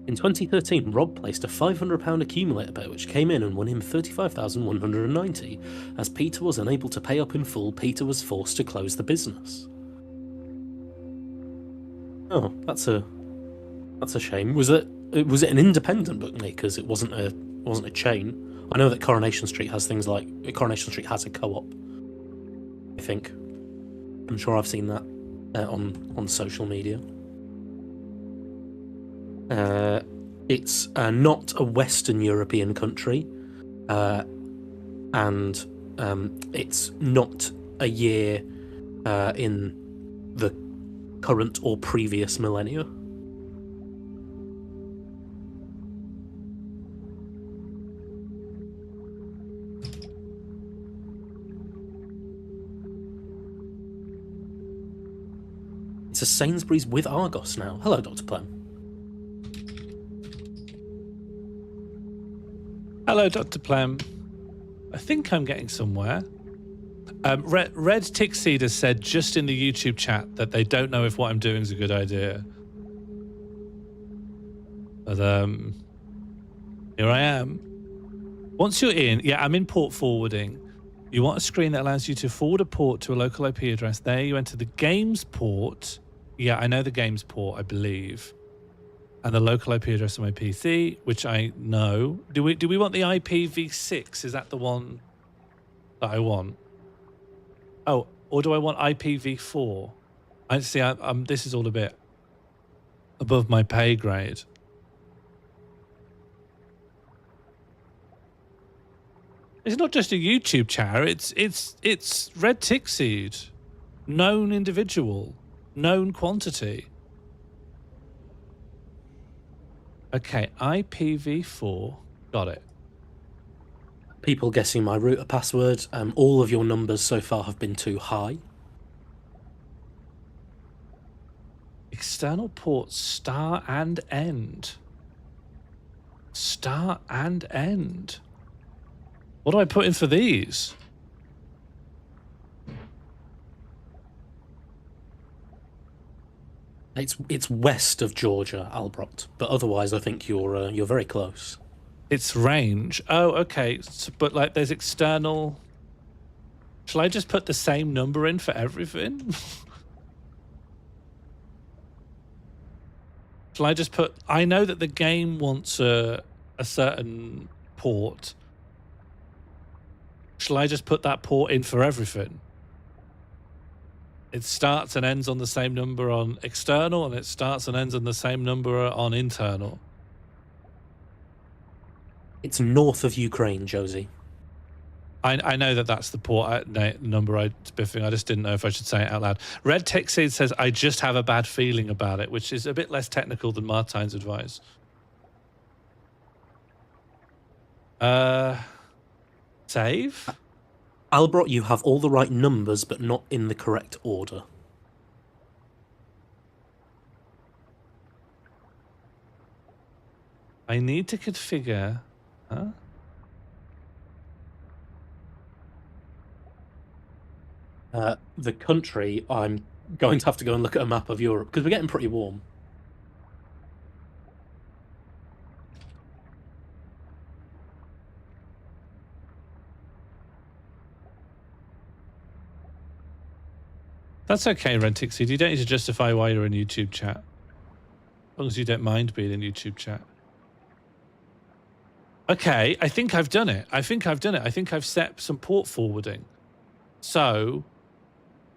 In 2013, Rob placed a £500 accumulator bet which came in and won him 35,190. As Peter was unable to pay up in full, Peter was forced to close the business. Oh, that's a shame. Was it an independent bookmakers? It wasn't a chain. I know that Coronation Street has things like Coronation Street has a co-op. I think. I'm sure I've seen that on social media. It's not a Western European country, and it's not a year in the current or previous millennia. It's a Sainsbury's with Argos now. Hello, Dr. Plum. Hello, Dr. Plem. I think I'm getting somewhere. Red Tickseeder said just in the YouTube chat that they don't know if what I'm doing is a good idea. But here I am. Once you're in, yeah, I'm in port forwarding. You want a screen that allows you to forward a port to a local IP address. There you enter the games port. Yeah, I know the games port, I believe. And the local IP address on my PC, which I know. Do we want the IPv6? Is that the one that I want? Oh, or do I want IPv4? I see. This is all a bit above my pay grade. It's not just a YouTube chatter. It's Red Tick Seed, known individual, known quantity. Okay, IPv4, got it. People guessing my router password. All of your numbers so far have been too high. External ports start and end. Start and end. What do I put in for these? It's west of Georgia, Albrocht, but otherwise I think you're very close. It's range. Oh, okay. So, but like, there's external. Shall I just put the same number in for everything? Shall I just put? I know that the game wants a certain port. Shall I just put that port in for everything? It starts and ends on the same number on external, and it starts and ends on the same number on internal. It's north of Ukraine, Josie. I know that that's the port number I'm spiffing. I just didn't know if I should say it out loud. Red Tick Seed says, I just have a bad feeling about it, which is a bit less technical than Martine's advice. Save? Albrocht, you have all the right numbers, but not in the correct order. I need to configure... Huh? The country, I'm going to have to go and look at a map of Europe, because we're getting pretty warm. That's okay, Rentixid. You don't need to justify why you're in YouTube chat. As long as you don't mind being in YouTube chat. Okay, I think I've done it. I think I've set some port forwarding. So,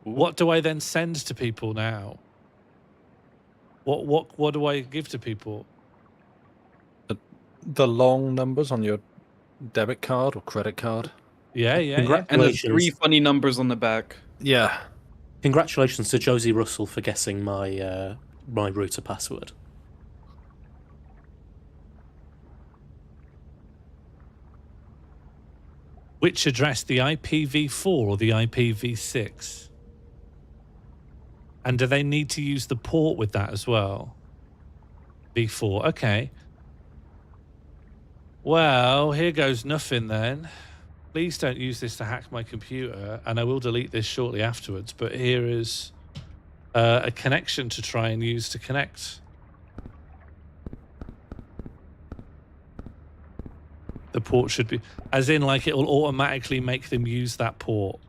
what do I then send to people now? What do I give to people? The long numbers on your debit card or credit card. Yeah. And the 3 funny numbers on the back. Yeah. Congratulations to Josie Russell for guessing my my router password. Which address, the IPv4 or the IPv6? And do they need to use the port with that as well? V4, okay. Well, here goes nothing then. Please don't use this to hack my computer, and I will delete this shortly afterwards, but here is a connection to try and use to connect. The port should be, as in like it will automatically make them use that port.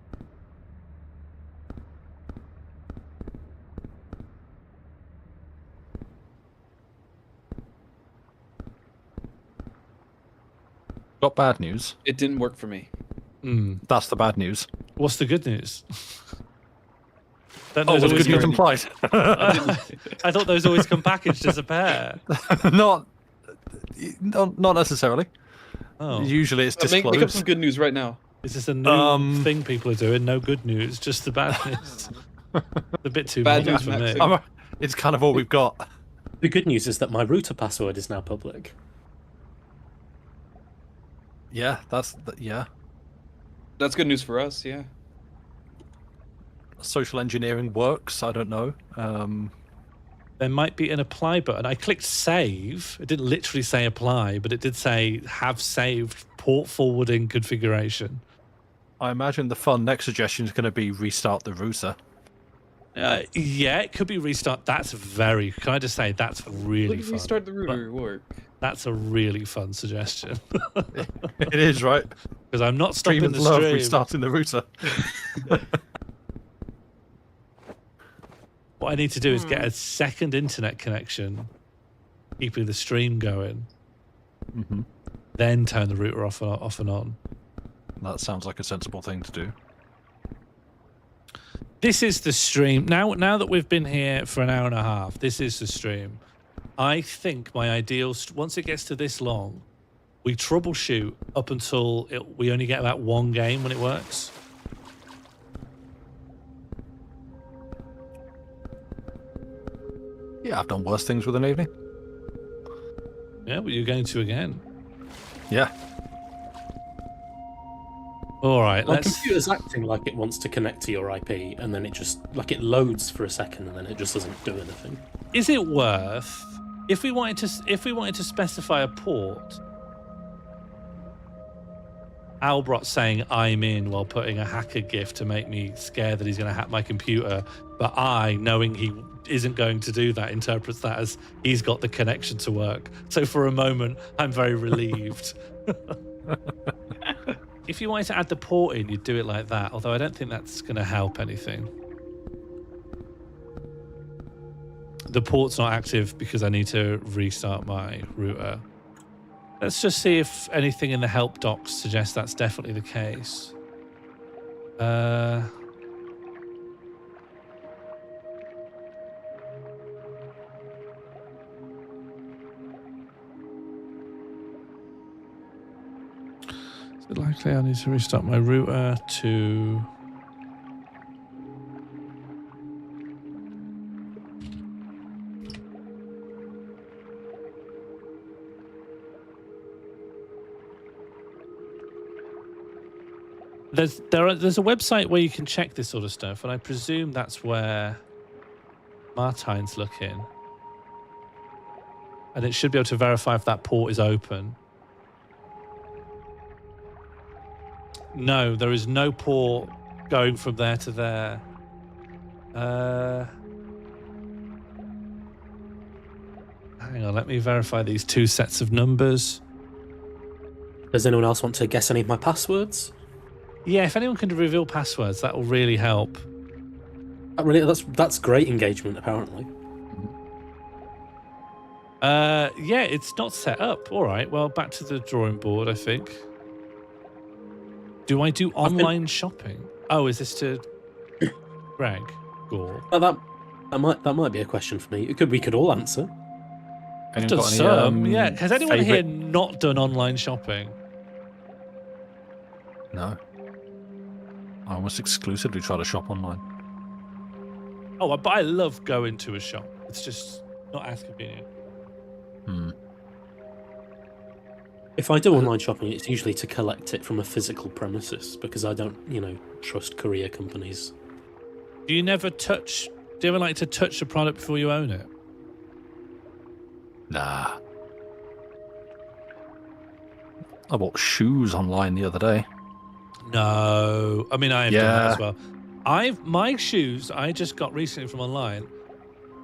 Got bad news. It didn't work for me. That's the bad news. What's the good news? Oh, was good news implied? I thought those always come packaged as a pair. Not necessarily. Oh. Usually it's disclosed. Make up some good news right now. Is this a new thing people are doing? No good news, just the bad news. A bit too Bad bad news for me. Maxing. It's kind of all we've got. The good news is that my router password is now public. Yeah, yeah. That's good news for us, yeah. Social engineering works. I don't know. There might be an apply button. I clicked save. It didn't literally say apply, but it did say have saved port forwarding configuration. I imagine the fun next suggestion is going to be restart the router. Yeah, it could be restart. That's very. Can I just say that's really fun. Restart the router work. That's a really fun suggestion. It is, right? Because I'm not stopping Streamers the love stream. restarting the router. What I need to do is get a second internet connection, keeping the stream going, then turn the router off and on. That sounds like a sensible thing to do. This is the stream. Now that we've been here for an hour and a half, this is the stream. I think my ideal, once it gets to this long, we troubleshoot up until we only get about one game when it works. Yeah, I've done worse things with an evening. Yeah, but you're going to again. Yeah. All right, My let's... computer's acting like it wants to connect to your IP, and then it just, like, it loads for a second, and then it just doesn't do anything. Is it worth, if we wanted to specify a port, Albrot saying I'm in while putting a hacker gif to make me scared that he's going to hack my computer, but I, knowing he isn't going to do that, interprets that as he's got the connection to work. So for a moment, I'm very relieved. If you wanted to add the port in, you'd do it like that, although I don't think that's going to help anything. The port's not active because I need to restart my router. Let's just see if anything in the help docs suggests that's definitely the case. Is it likely I need to restart my router to... There's a website where you can check this sort of stuff, and I presume that's where Martine's looking. And it should be able to verify if that port is open. No, there is no port going from there to there. Hang on, let me verify these two sets of numbers. Does anyone else want to guess any of my passwords? Yeah, if anyone can reveal passwords, that will really help. That's great engagement, apparently. Yeah, it's not set up. All right, well, back to the drawing board, I think. Do I do online shopping? Oh, is this to Greg Gore? That might be a question for me. We could all answer. I've done some, yeah. Has anyone here not done online shopping? No. I almost exclusively try to shop online. Oh, but I love going to a shop. It's just not as convenient. If I do online shopping, it's usually to collect it from a physical premises because I don't, trust courier companies. Do you ever like to touch the product before you own it? Nah. I bought shoes online the other day. No. I mean, I have done that as well. My shoes I just got recently from online.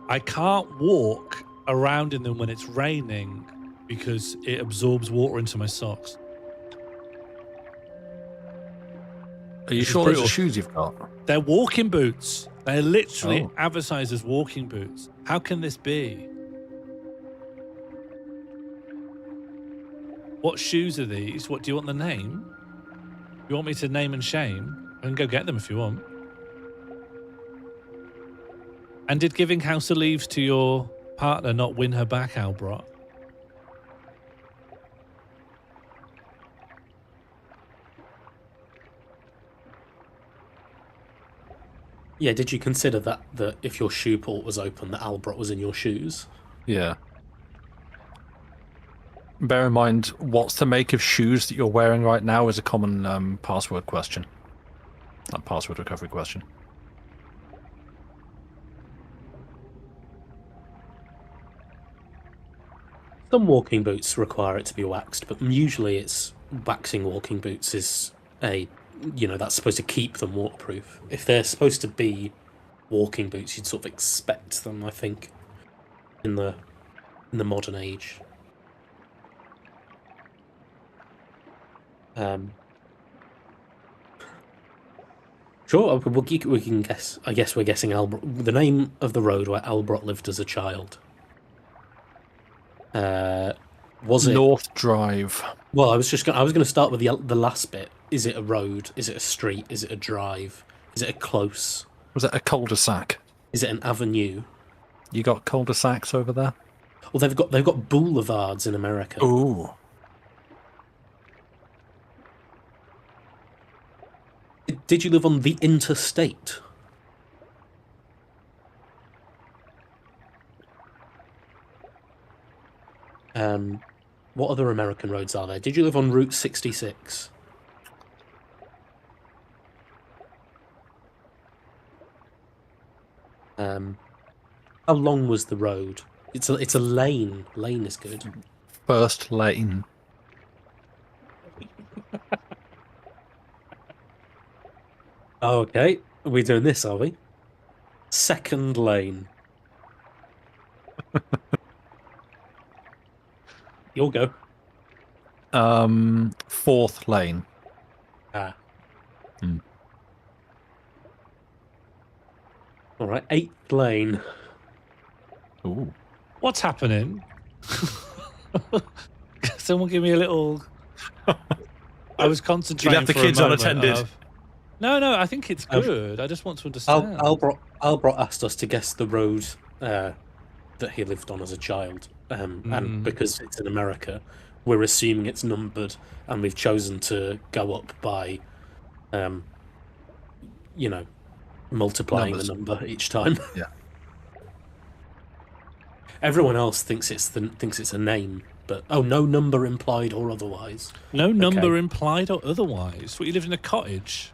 I can't walk around in them when it's raining because it absorbs water into my socks. Are you sure those are shoes you've got? They're walking boots. They're literally advertised as walking boots. How can this be? What shoes are these? What do you want the name? You want me to name and shame? I can go get them if you want. And did giving House of Leaves to your partner not win her back, Albrot? Yeah, did you consider that if your shoe port was open, that Albrot was in your shoes? Yeah. Bear in mind, what's to make of shoes that you're wearing right now is a common password question. Not password recovery question. Some walking boots require it to be waxed, but usually it's waxing walking boots is that's supposed to keep them waterproof. If they're supposed to be walking boots, you'd sort of expect them, I think, in the modern age. Sure, we can guess. I guess we're guessing the name of the road where Albert lived as a child. Was it North Drive? Well, I was going to start with the last bit. Is it a road? Is it a street? Is it a drive? Is it a close? Was it a cul-de-sac? Is it an avenue? You got cul-de-sacs over there? Well, they've got boulevards in America. Ooh. Did you live on the interstate? What other American roads are there? Did you live on Route 66? How long was the road? It's a lane. Lane is good. First lane. Okay, are we doing this, are we? Second lane. You'll go. Fourth lane. Ah. Hmm. All right, eighth lane. Ooh. What's happening? Someone give me a little. I was concentrating. You'd have the for a kids moment unattended. of- No, I think it's good. I just want to understand. Albert asked us to guess the road that he lived on as a child, and because it's in America, we're assuming it's numbered, and we've chosen to go up by, multiplying Numbers. the number each time. Yeah. Everyone else thinks it's a name, but no number implied or otherwise. No number Okay. implied or otherwise. What, you live in a cottage?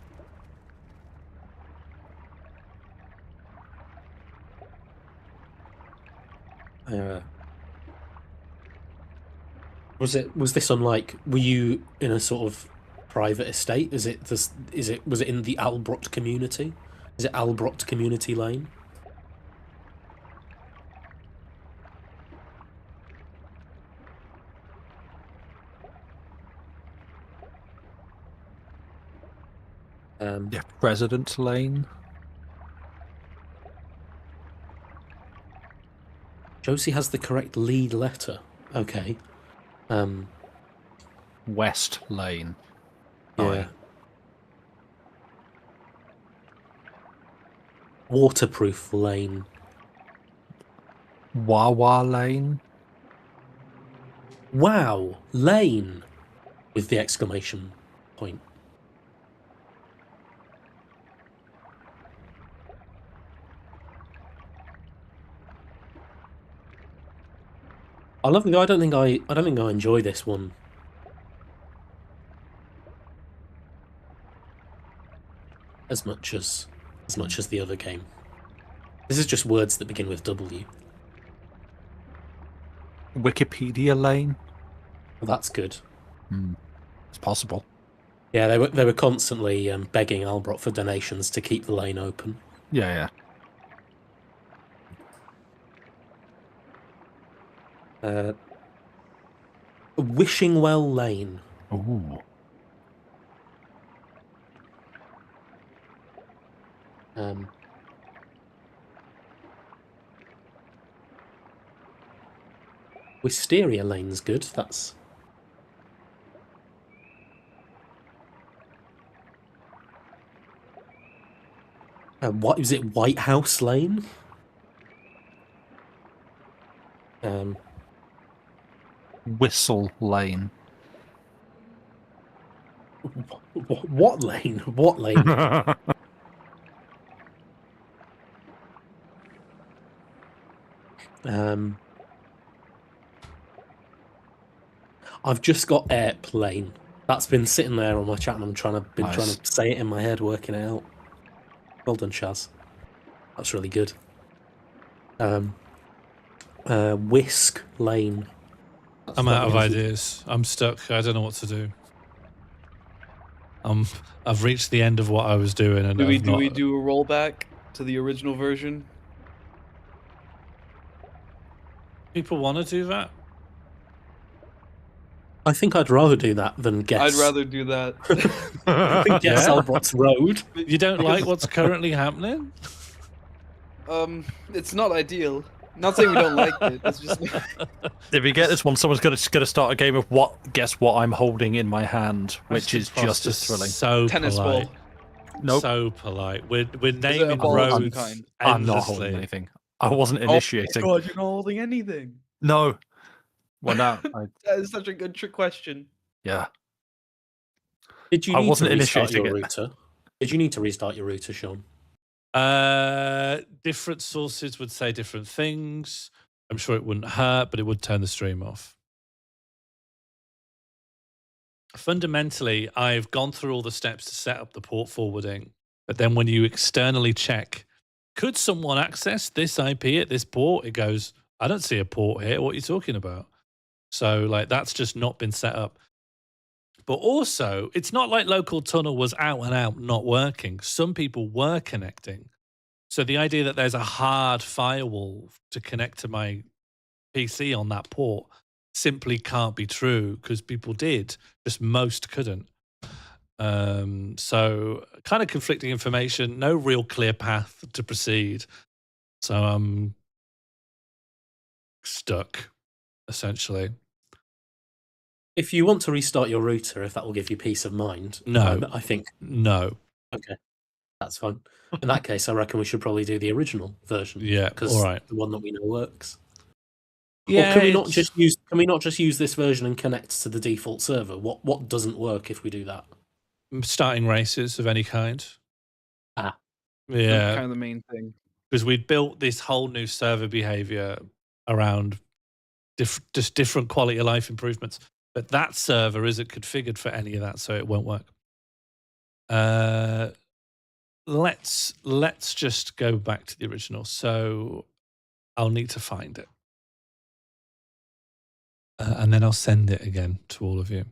Was this unlike? Were you in a sort of private estate? Was it in the Albrocht community? Is it Albrocht Community Lane? Yeah, President's Lane. Josie has the correct lead letter. Okay. West Lane. Yeah. Waterproof Lane. Wawa Lane. Wow, Lane, with the exclamation point. I love it. I don't think I enjoy this one. As much as the other game. This is just words that begin with W. Wikipedia Lane. Well, that's good. It's possible. Yeah, they were constantly begging Albrocht for donations to keep the lane open. Yeah. Wishing Well Lane. Ooh. Wisteria Lane's good. That's what is it? White House Lane. Whistle Lane. What lane? What lane? I've just got airplane. That's been sitting there on my chat, and I'm trying to say it in my head, working it out. Well done, Shaz. That's really good. Whisk Lane. That's I'm out of that one. ideas. I'm stuck. I don't know what to do. I've reached the end of what I was doing, and Do we I've not... do a rollback to the original version? People want to do that? I think I'd rather do that than guess. I'd rather do that. guess Yeah? Albrott's road. You don't like what's currently happening? It's not ideal. Not saying we don't like it. It's just If we get this one, someone's going to start a game of guess what I'm holding in my hand, which is just as thrilling. So tennis polite. ball. Nope. So polite. We're Is it a naming ball of some roads. kind? I'm not holding endlessly. anything. I wasn't initiating. Oh my God, you're not holding anything. No. Well, now, That is such a good trick question. yeah. Did you I need wasn't to restart initiating your it. router? Did you need to restart your router, Sean? Different sources would say different things. I'm sure it wouldn't hurt, but it would turn the stream off. Fundamentally, I've gone through all the steps to set up the port forwarding, but then when you externally check, could someone access this IP at this port? It goes, I don't see a port here. What are you talking about? So like that's just not been set up. But also, it's not like local tunnel was out and out not working. Some people were connecting. So the idea that there's a hard firewall to connect to my PC on that port simply can't be true because people did, just most couldn't. So kind of conflicting information, no real clear path to proceed. So I'm stuck, essentially. If you want to restart your router, if that will give you peace of mind, No. I think No. okay, that's fine. In that case, I reckon we should probably do the original version. Yeah, because all right. the one that we know works. Yeah, or can we not it's- just use? Can we not just use this version and connect to the default server? What doesn't work if we do that? starting races of any kind? Ah. Yeah. Kind of the main thing. Because we'd built this whole new server behavior around just different quality of life improvements. But that server isn't configured for any of that, so it won't work. Let's just go back to the original. So I'll need to find it. And then I'll send it again to all of you.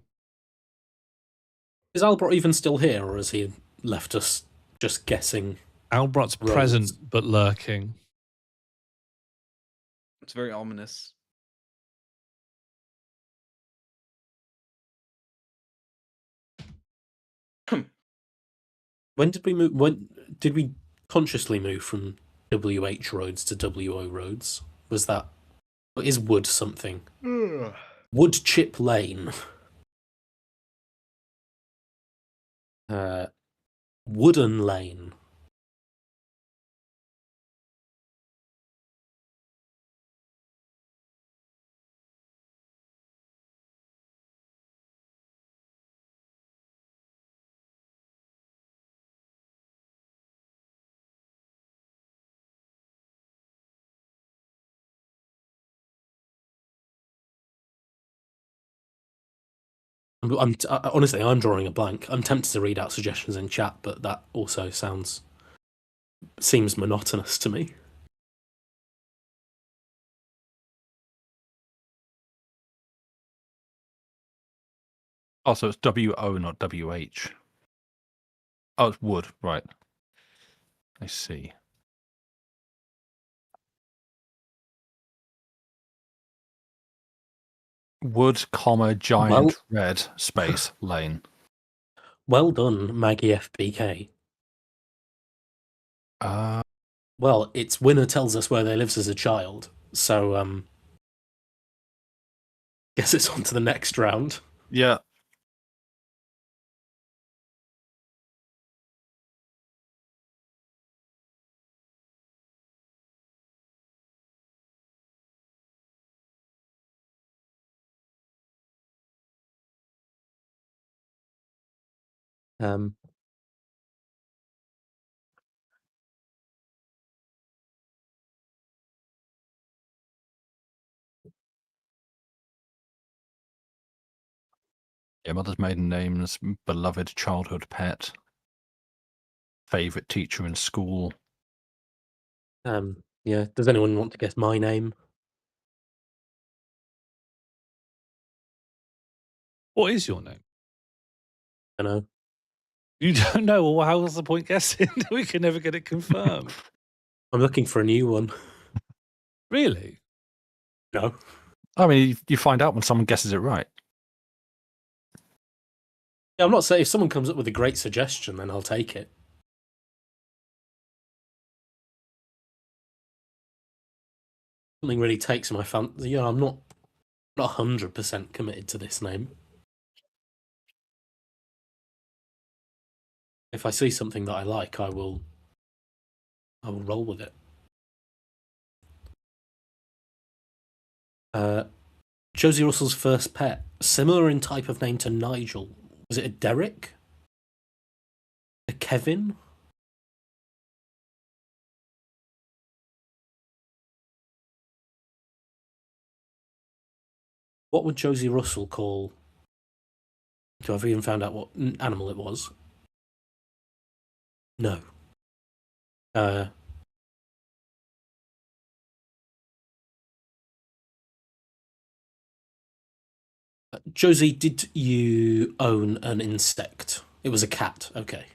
Is Albrot even still here, or has he left us just guessing? Albrot's Roads. present but lurking. It's very ominous. When did we move? When did we consciously move from WH roads to WO roads? Was that? Is Wood something? Wood Chip Lane. Wooden Lane. Honestly, I'm drawing a blank. I'm tempted to read out suggestions in chat, but that also seems monotonous to me. Oh, so it's WO, not WH. Oh, it's Wood, right. I see. Wood, comma, giant red, space, lane. Well done, Maggie FBK. Well, its winner tells us where they lives as a child, so guess it's on to the next round. Yeah. Yeah, mother's maiden names, beloved childhood pet, favorite teacher in school. Yeah. Does anyone want to guess my name? What is your name? I know. You don't know? Well, how was the point guessing? We can never get it confirmed. I'm looking for a new one. Really? No. I mean, you find out when someone guesses it right. I'm not saying if someone comes up with a great suggestion, then I'll take it. Something really takes my fancy. Yeah, I'm not 100% committed to this name. If I see something that I like, I will roll with it. Josie Russell's first pet, similar in type of name to Nigel. Was it a Derek? A Kevin? What would Josie Russell call? Do I've even found out what animal it was? No. Josie, did you own an insect? It was a cat. Okay.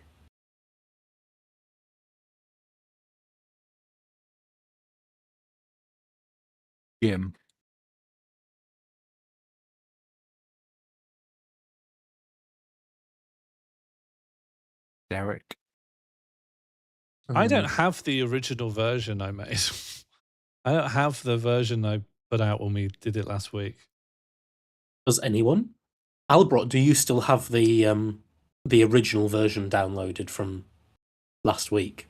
Jim. Derek. I don't have the original version I made. I don't have the version I put out when we did it last week. Does anyone? Albrot, do you still have the original version downloaded from last week?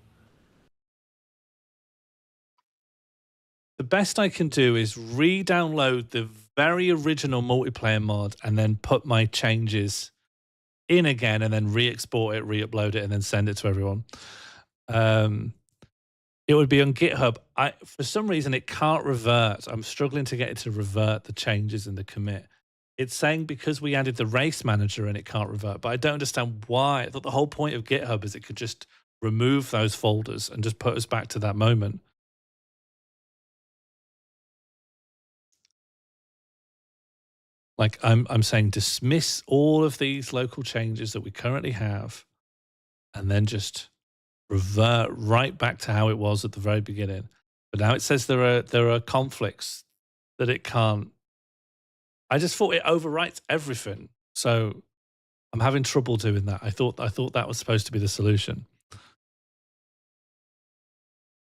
The best I can do is re-download the very original multiplayer mod and then put my changes in again and then re-export it, re-upload it, and then send it to everyone. It would be on GitHub. For some reason, it can't revert. I'm struggling to get it to revert the changes in the commit. It's saying because we added the race manager and it can't revert, but I don't understand why. I thought the whole point of GitHub is it could just remove those folders and just put us back to that moment. Like I'm saying, dismiss all of these local changes that we currently have and then just revert right back to how it was at the very beginning. But now it says there are conflicts that it can't. I just thought it overwrites everything. So I'm having trouble doing that. I thought that was supposed to be the solution.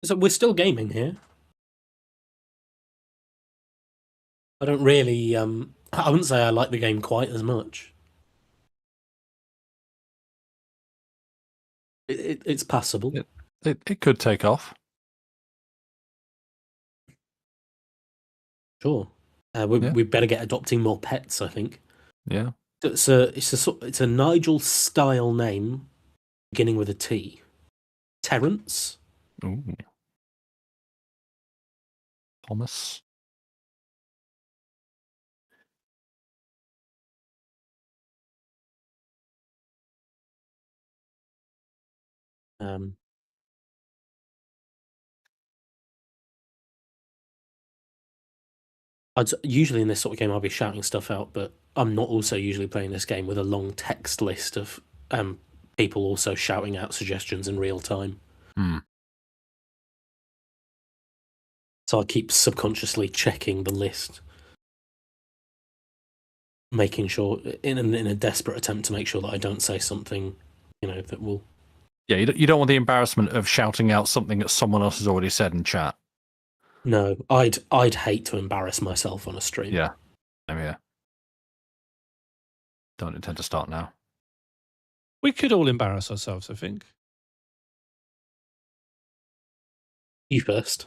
So we're still gaming here. I don't really I wouldn't say I like the game quite as much. It's passable. It could take off. Sure. We better get adopting more pets, I think. Yeah. It's a Nigel style name beginning with a T. Terence. Ooh. Thomas. Usually in this sort of game I'll be shouting stuff out, but I'm not also usually playing this game with a long text list of people also shouting out suggestions in real time. So I keep subconsciously checking the list, making sure in a desperate attempt to make sure that I don't say something, that will. Yeah, you don't want the embarrassment of shouting out something that someone else has already said in chat. No, I'd hate to embarrass myself on a stream. Yeah. Yeah. Don't intend to start now. We could all embarrass ourselves, I think. You first.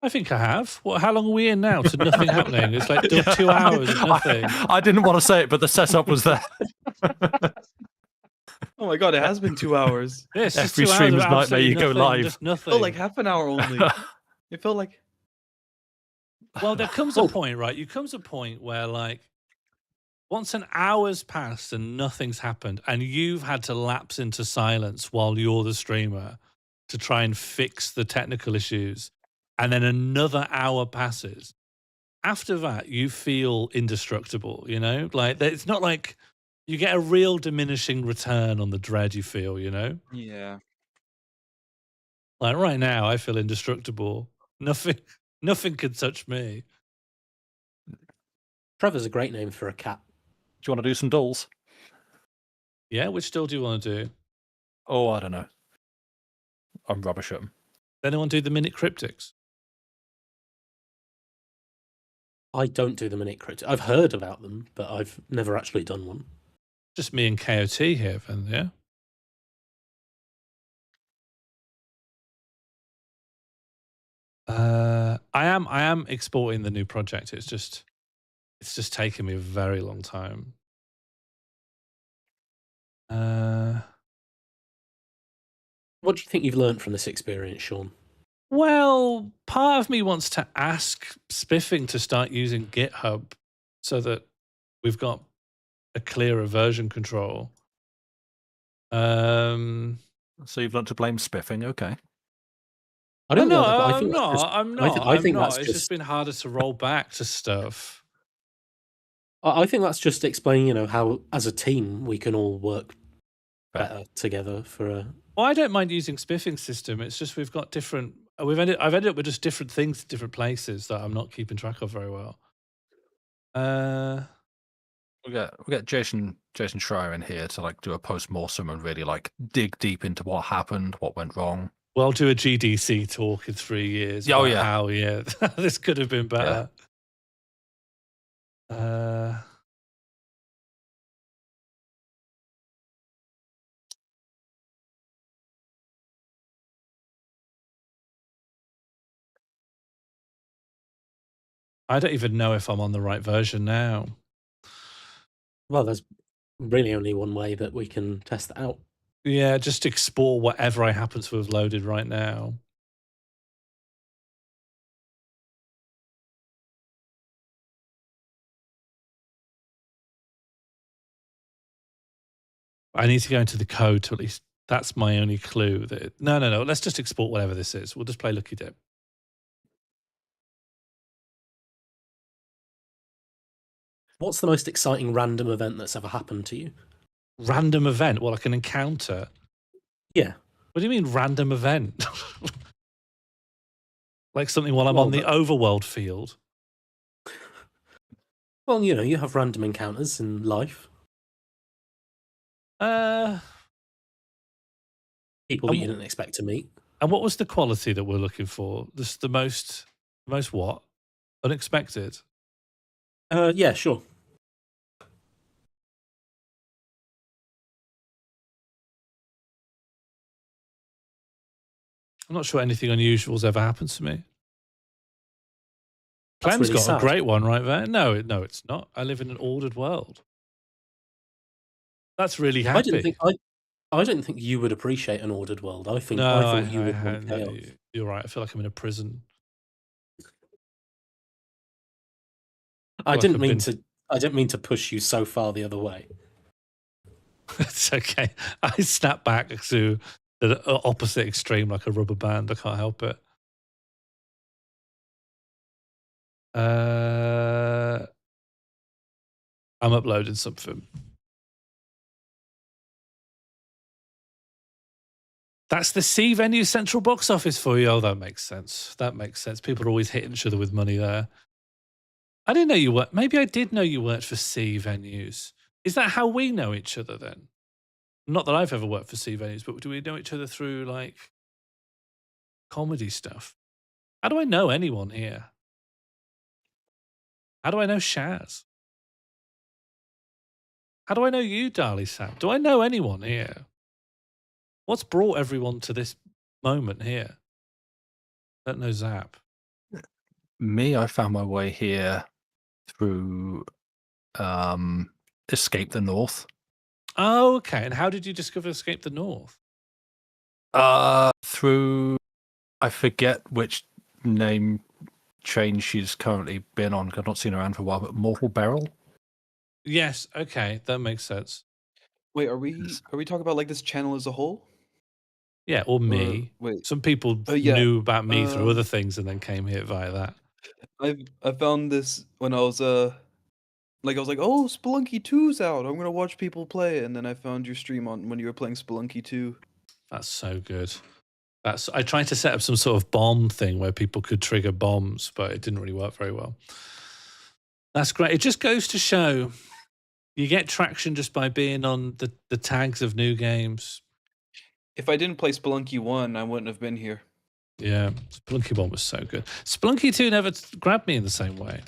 I think I have. How long are we in now to nothing happening? It's like 2 hours of nothing. I didn't want to say it, but the setup was there. Oh my god, it has been 2 hours. Yes, every streamer's nightmare you go live. Just nothing. It felt like half an hour only. It felt like. Well, there comes a point, right? You comes a point where, like, once an hour's passed and nothing's happened, and you've had to lapse into silence while you're the streamer to try and fix the technical issues, and then another hour passes. After that, you feel indestructible, Like, it's not like you get a real diminishing return on the dread you feel, Yeah. Like, right now, I feel indestructible. Nothing could touch me. Trevor's a great name for a cat. Do you want to do some dolls? Yeah, which still do you want to do? Oh, I don't know. I'm rubbish at them. Does anyone do the minute cryptics? I don't do the minute cryptic. I've heard about them, but I've never actually done one. Just me and KOT here, then, yeah. I am exporting the new project. It's just taken me a very long time. What do you think you've learned from this experience, Sean? Well, part of me wants to ask Spiffing to start using GitHub so that we've got a clearer version control. So you've learned to blame Spiffing, okay. I don't know. I'm not. I think that's It's just just been harder to roll back to stuff. I think that's just explaining, how as a team we can all work better together for a. Well, I don't mind using Spiffing system. It's just we've got different. I've ended up with just different things in different places that I'm not keeping track of very well. We'll get Jason Schreier in here to do a post-mortem and really dig deep into what happened, what went wrong. Well, do a GDC talk in 3 years. Oh, yeah. How this could have been better. I don't even know if I'm on the right version now. Well, there's really only one way that we can test that out. Yeah, just export whatever I happen to have loaded right now. I need to go into the code to at least. That's my only clue. No. Let's just export whatever this is. We'll just play Lucky Dip. What's the most exciting random event that's ever happened to you? Random event? Well, like an encounter? Yeah. What do you mean random event? Like something while I'm on the overworld field? Well, you have random encounters in life. People that you didn't expect to meet. And what was the quality that we're looking for? This the most what? Unexpected? Yeah, sure. I'm not sure anything unusual's ever happened to me. That's Clem's really got sad. a great one right there. No, it's not. I live in an ordered world. That's really happy. I don't think you would appreciate an ordered world. I thought you would want chaos. You're right. I feel like I'm in a prison. I didn't mean to push you so far the other way. It's okay. I snap back to the opposite extreme like a rubber band. I can't help it. I'm uploading something. That's the C Venue Central Box Office for you. Oh, that makes sense. People are always hitting each other with money there. I didn't know you worked. Maybe I did know you worked for C Venues. Is that how we know each other then? Not that I've ever worked for C Venues, but do we know each other through comedy stuff? How do I know anyone here? How do I know Shaz? How do I know you, Darlie Sam? Do I know anyone here? What's brought everyone to this moment here? I don't know Zap. Me, I found my way here through Escape the North. Oh, okay. And how did you discover Escape the North? Through, I forget which name change she's currently been on. I've not seen her around for a while, but Mortal Beryl. Yes. Okay, that makes sense. Wait, are we talking about this channel as a whole? Yeah, or me. Wait. Some people knew about me through other things and then came here via that. I found this when I was I was like, oh, Spelunky 2's out. I'm gonna watch people play, and then I found your stream on when you were playing Spelunky 2. That's so good. I tried to set up some sort of bomb thing where people could trigger bombs, but it didn't really work very well. That's great. It just goes to show You get traction just by being on the tags of new games. If I didn't play Spelunky 1, I wouldn't have been here. Yeah, Spelunky 1 was so good. Spelunky 2 never grabbed me in the same way.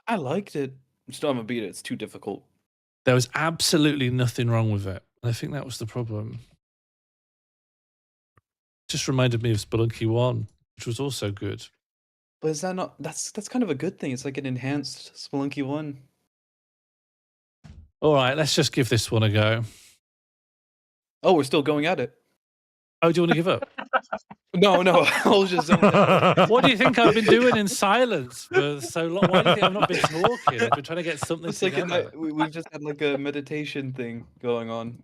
I liked it. Still haven't beat it. It's too difficult. There was absolutely nothing wrong with it. I think that was the problem. Just reminded me of Spelunky 1, which was also good. But is that not... That's kind of a good thing. It's like an enhanced Spelunky 1. All right, let's just give this one a go. Oh, we're still going at it. Oh, do you want to give up? No, I was just zoned out. What do you think I've been doing in silence for so long? Why do you think I've not been talking? I've been trying to get something It's like together. we've just had like a meditation thing going on.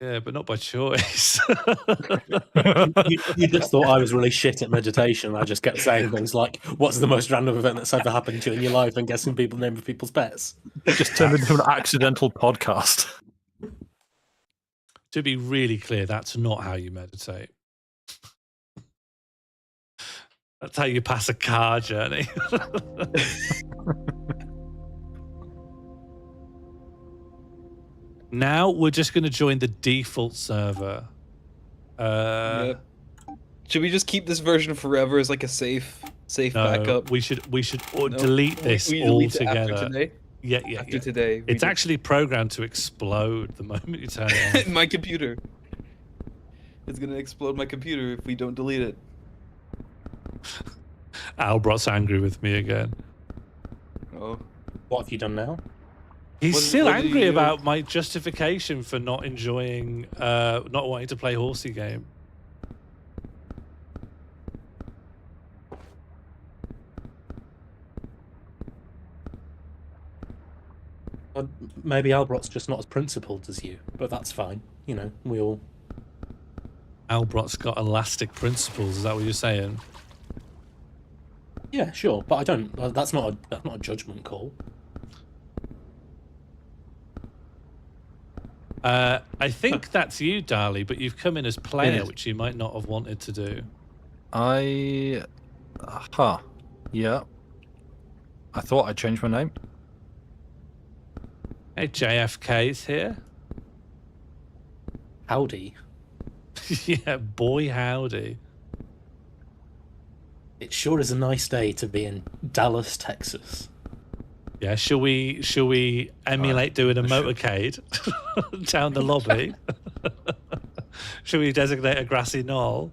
Yeah, but not by choice. You just thought I was really shit at meditation. I just kept saying things like, "What's the most random event that's ever happened to you in your life?" and guessing people name of people's pets. Just turned into an accidental podcast. To be really clear, that's not how you meditate. That's how you pass a car journey. Now we're just going to join the default server. Yep. Should we just keep this version forever as like a safe backup? We should delete this we delete it altogether. after today. Yeah. After today, we It's actually programmed to explode the moment you turn it on. my computer. It's gonna explode my computer if we don't delete it. Albrot's angry with me again. Oh, What have you done now? He's What- still what did angry you do? about my justification for not enjoying, not wanting to play horsey game. Maybe Albrot's just not as principled as you, but that's fine. You know, we all. Albrot's got elastic principles. Is that what you're saying? Yeah, sure, but I don't. That's not a judgment call. I think that's you, Dali, but you've come in as player, is. which you might not have wanted to do. Yeah. I thought I'd change my name. Hey, JFK's here. Howdy. Yeah, boy, howdy. It sure is a nice day to be in Dallas, Texas. Yeah, shall we emulate doing a motorcade down the lobby? Shall we designate a grassy knoll?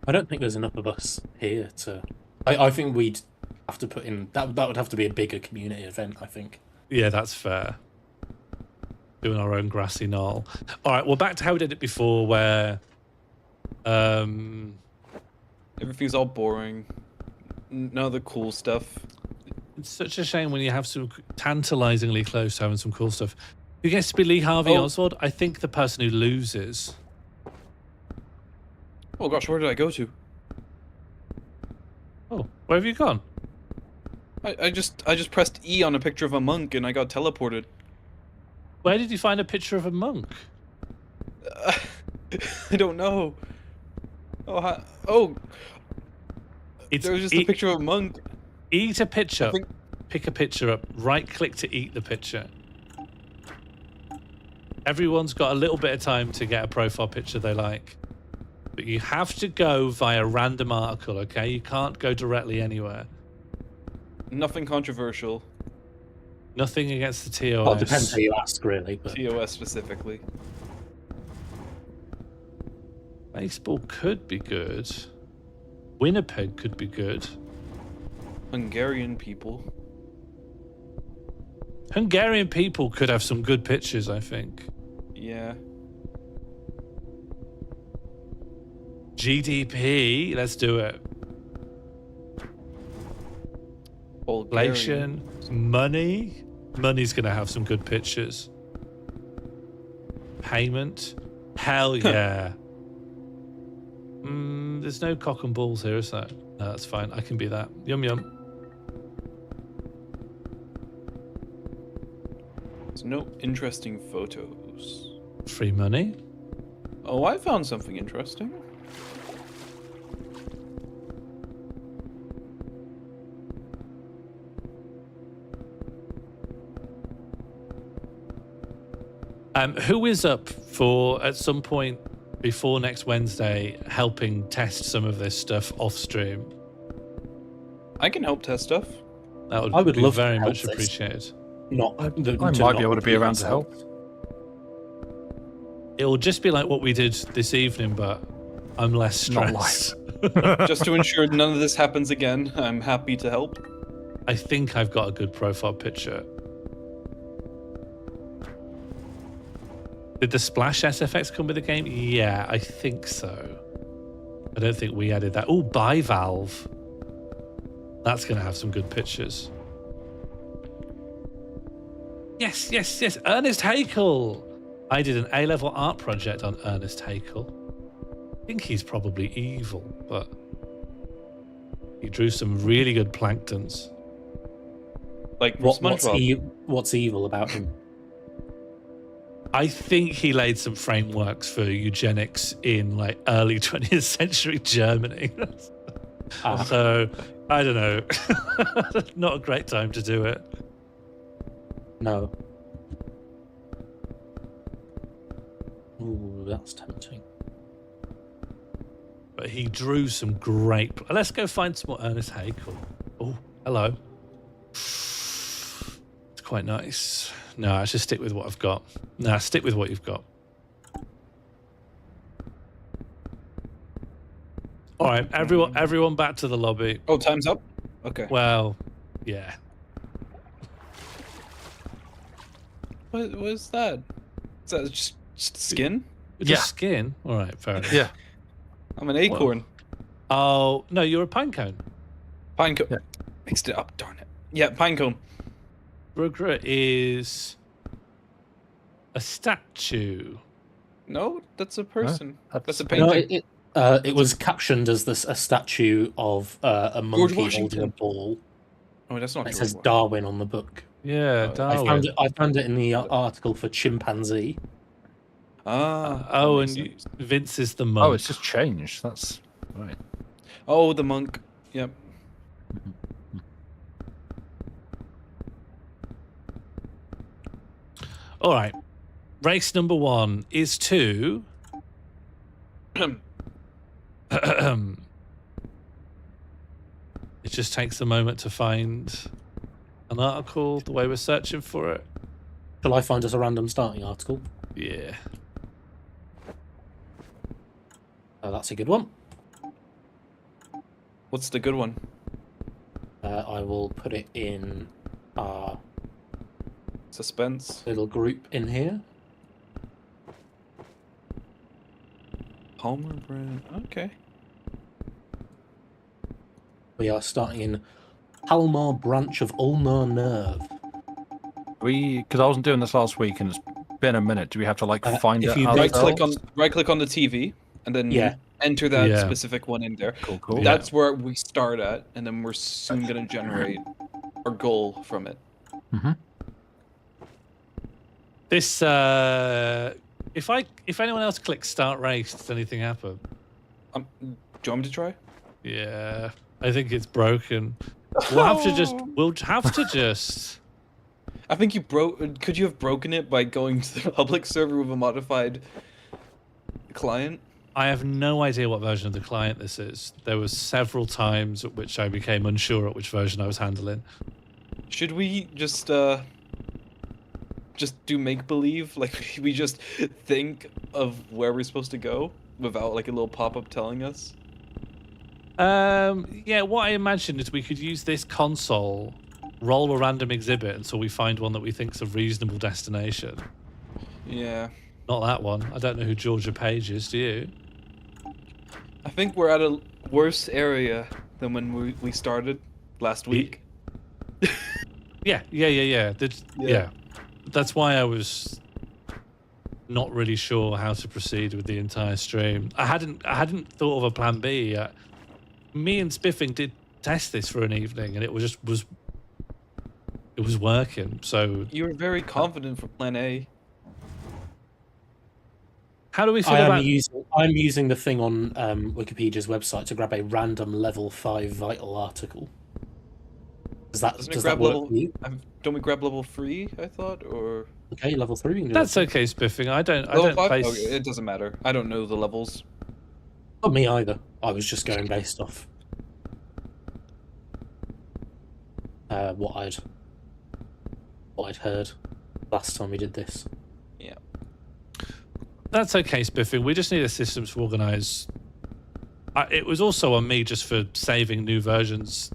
I don't think there's enough of us here to. I think we'd have to put in that. That would have to be a bigger community event, I think. Yeah, that's fair. Doing our own grassy knoll. All right, well, back to how we did it before, where everything's all boring. None of the cool stuff. it's such a shame when you have some tantalizingly close to having some cool stuff. Who gets to be Lee Harvey Oswald? I think the person who loses. Oh gosh, where did I go to? Oh, where have you gone? I just pressed E on a picture of a monk and I got teleported. Where did you find a picture of a monk? I don't know. It's there was just a picture of a monk. Eat a picture. think- Pick a picture up. Right click to eat the picture. Everyone's got a little bit of time to get a profile picture they like. But you have to go via random article, okay? You can't go directly anywhere. Nothing controversial. Nothing against the TOS. Well, it depends how you ask, really. But TOS specifically. Baseball could be good. Winnipeg could be good. Hungarian people. Hungarian people could have some good pictures, I think. Yeah. GDP, let's do it. Bulgarian. Inflation, money. Money's going to have some good pictures. Payment, hell yeah. There's no cock and balls here, is there? No, that's fine. I can be that. Yum yum. There's no interesting photos. Free money. Oh, I found something interesting. Who is up for, at some point before next Wednesday, helping test some of this stuff off stream? I can help test stuff. That would, I would be love to very help much this. appreciated. Not, I might be able to be around to help. It will just be like what we did this evening, but I'm less Not stressed. Just to ensure none of this happens again, I'm happy to help. I think I've got a good profile picture. Did the Splash SFX come with the game? Yeah, I think so. I don't think we added that. Oh, Bivalve. That's going to have some good pictures. Yes, yes, yes. Ernest Haeckel. I did an A-level art project on Ernest Haeckel. I think he's probably evil, but he drew some really good planktons. Like What's SpongeBob. what's evil about him? I think he laid some frameworks for eugenics in like early 20th century Germany. So, I don't know. Not a great time to do it. No. Ooh, that's tempting. But he drew some great... Let's go find some more Ernest Haeckel. Oh, hello. It's quite nice. No, I should stick with what I've got. No, stick with what you've got. All right, everyone back to the lobby. Oh, time's up? Okay. Well, yeah. What is that? Is that just skin? Just skin? All right, fair enough. Yeah. I'm an acorn. Oh, no, you're a pinecone. Pinecone. Yeah. Mixed it up, darn it. Yeah, pinecone. Rugra is a statue. No, that's a person. That's a No, painting. It was captioned as a statue of a monkey holding a Washington. ball. Oh, that's not It George says Washington. Darwin on the book. Yeah, Darwin. I found it in the article for chimpanzee. Ah. Oh, that and makes sense. Vince is the monk. Oh, it's just changed. That's right. Oh, the monk. Yep. All right. Race number 1 is to... It just takes a moment to find an article the way we're searching for it. Shall I find us a random starting article? Yeah. Oh, that's a good one. What's the good one? I will put it in our Suspense. little group in here. Palmer brand. Okay. We are starting in Palmar branch of ulnar nerve. Because I wasn't doing this last week and it's been a minute. Do we have to like find if it you ourselves? Right click on the TV and then Yeah. enter that Yeah. specific one in there. Cool. Yeah. That's where we start at, and then we're soon gonna generate our goal from it. This, if anyone else clicks start race, does anything happen? Do you want me to try? Yeah, I think it's broken. We'll have to just. I think you broke. Could you have broken it by going to the public server with a modified client? I have no idea what version of the client this is. There were several times at which I became unsure at which version I was handling. Should we just do make believe? Like we just think of where we're supposed to go without like a little pop up telling us. Yeah, what I imagined is we could use this console, roll a random exhibit until we find one that we think's a reasonable destination. Yeah. Not that one. I don't know who Georgia Page is, do you? I think we're at a worse area than when we started last week. Yeah. Yeah. That's why I was not really sure how to proceed with the entire stream. I hadn't thought of a plan B yet. Me and Spiffing did test this for an evening, and it was working. So You were very confident for Plan A. how do we feel about? I'm using the thing on Wikipedia's website to grab a random level 5 vital article. Does Doesn't it that grab work level? for you? Don't we grab level 3? I thought, or Okay, level 3. We can do That's level okay, Spiffing. I don't level 5? place. Okay, it doesn't matter. I don't know the levels. 3. Not me either. I was just going based off what I'd heard last time we did this. Yeah. That's okay, Spiffing. We just need a system to organise. It was also on me just for saving new versions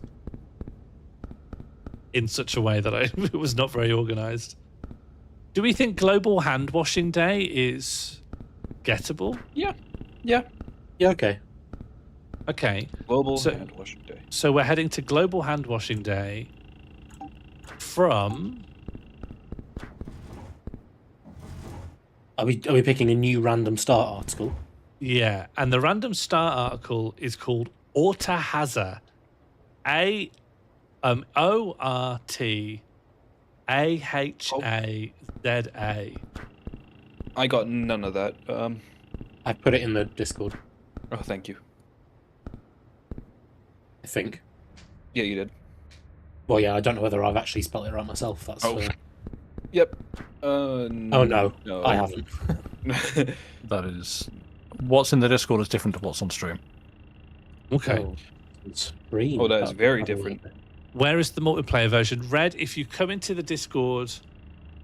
in such a way that it was not very organised. Do we think Global Hand Washing Day is gettable? Yeah. Yeah, okay. Okay. Global So- Hand Washing Day. So we're heading to Global Hand Washing Day from... Are we picking a new random start article? Yeah, and the random start article is called Ortahaza. ORTAHAZA. I got none of that. I put it in the Discord, Oh, thank you. I think. Yeah, you did. Well, yeah, I don't know whether I've actually spelled it right myself. That's Oh. Yep. oh no, I haven't. That is what's in the Discord is different to what's on stream. Okay. Oh, it's free. Oh, that is very Have a different. look. Where is the multiplayer version? Red, if you come into the Discord,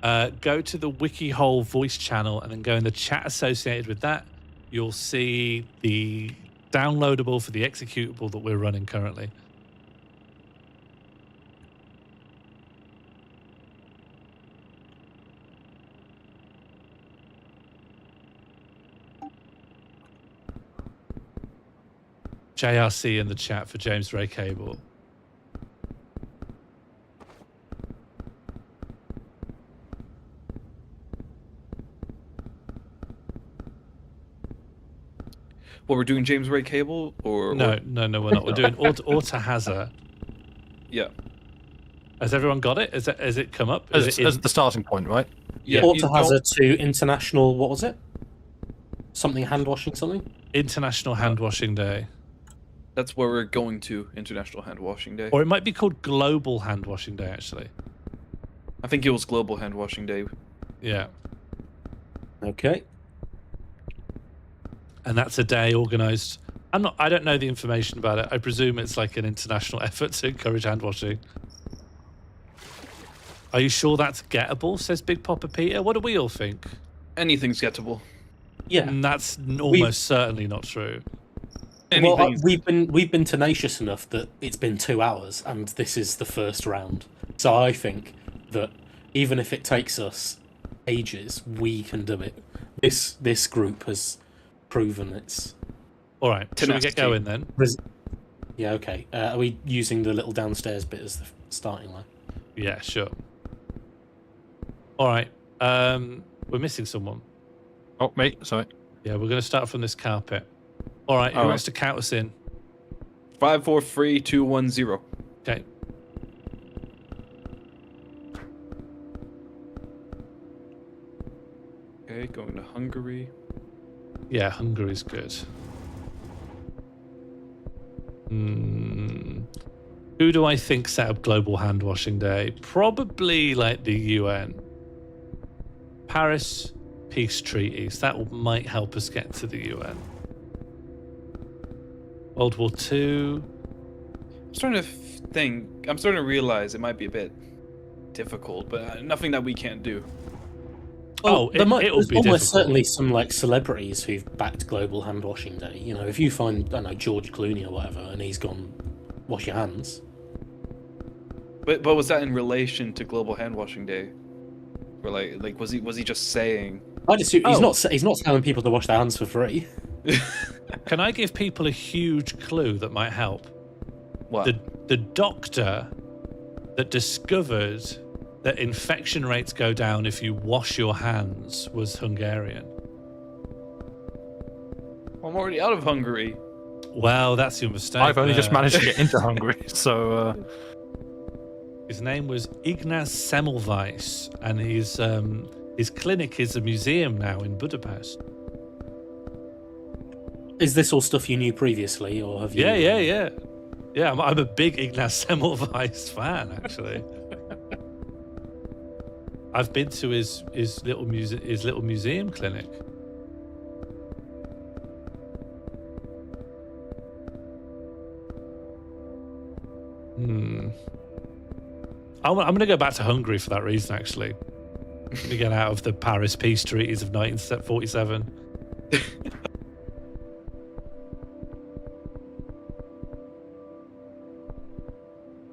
go to the WikiHole voice channel and then go in the chat associated with that. You'll see the downloadable for the executable that we're running currently. JRC in the chat for James Ray Cable. What, we're doing James Ray Cable or No, we're not. We're doing Ortahaza. Yeah. Has everyone got it? Has it come up? As, Is it as the starting point, right? Yeah. Ortahaza to international. What was it? Something hand washing something. International Hand Washing Day? That's where we're going to, International Hand Washing Day. Or it might be called Global Hand Washing Day, actually. I think it was Global Hand Washing Day. Yeah. Okay. And that's a day organised. I don't know the information about it. I presume it's like an international effort to encourage hand washing. Are you sure that's gettable? Says Big Papa Peter. What do we all think? Anything's gettable. Yeah. And that's almost certainly not true. Well, Anything's... we've been tenacious enough that it's been 2 hours, and this is the first round. So I think that even if it takes us ages, we can do it. This group has proven it's. All right. Should we get Tenacity. going then? Yeah. Okay. Are we using the little downstairs bit as the starting line? Yeah, sure. All right. We're missing someone. Oh, me. Sorry. Yeah, we're going to start from this carpet. All right. Who All wants to count us in? 5, 4, 3, 2, 1, 0. Okay. Okay, going to Hungary. Yeah, Hungary's good. Who do I think set up Global Hand Washing Day? Probably like the UN. Paris Peace Treaties. That might help us get to the UN. World War II. I'm starting to think, I'm starting to realize it might be a bit difficult, but nothing that we can't do. Oh, there's it'll be almost difficult. certainly some like celebrities who've backed Global Hand Washing Day. You know, if you find, I don't know, George Clooney or whatever, and he's gone, wash your hands. But was that in relation to Global Hand Washing Day? Or like was he just saying? I just he's Oh. not telling people to wash their hands for free. Can I give people a huge clue that might help? What? The doctor that discovered that infection rates go down if you wash your hands was Hungarian. I'm already out of Hungary. Well, that's your mistake. I've only just there. managed to get into Hungary, so His name was Ignaz Semmelweis, and his clinic is a museum now in Budapest. Is this all stuff you knew previously, or have you? Yeah. Yeah, I'm a big Ignaz Semmelweis fan, actually. I've been to his little museum clinic. I'm going to go back to Hungary for that reason, actually. To get out of the Paris peace treaties of 1947.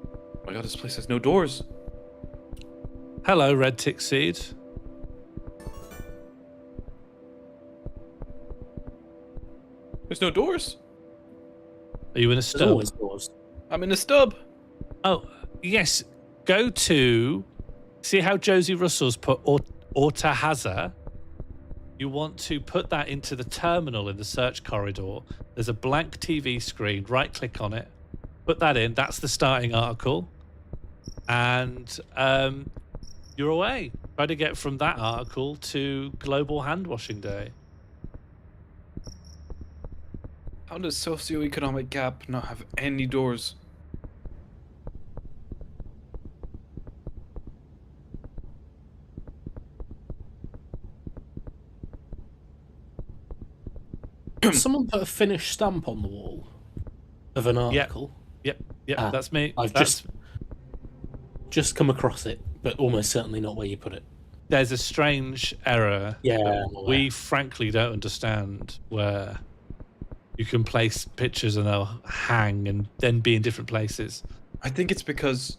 Oh my god, this place has no doors. Hello, Red Tick Seed. There's no doors. Are you in a There's stub? always doors. I'm in a stub. Oh, yes. Go to... See how Josie Russell's put Ortahaza? You want to put that into the terminal in the search corridor. There's a blank TV screen. Right-click on it. Put that in. That's the starting article. And you're away. Try to get from that article to Global Hand Washing Day. How does socioeconomic gap not have any doors? Someone put a finished stamp on the wall of an article. Yep, Ah, that's me. I've just come across it, but almost certainly not where you put it. There's a strange error. Yeah, that I'm aware. we frankly don't understand, where you can place pictures and they'll hang and then be in different places. I think it's because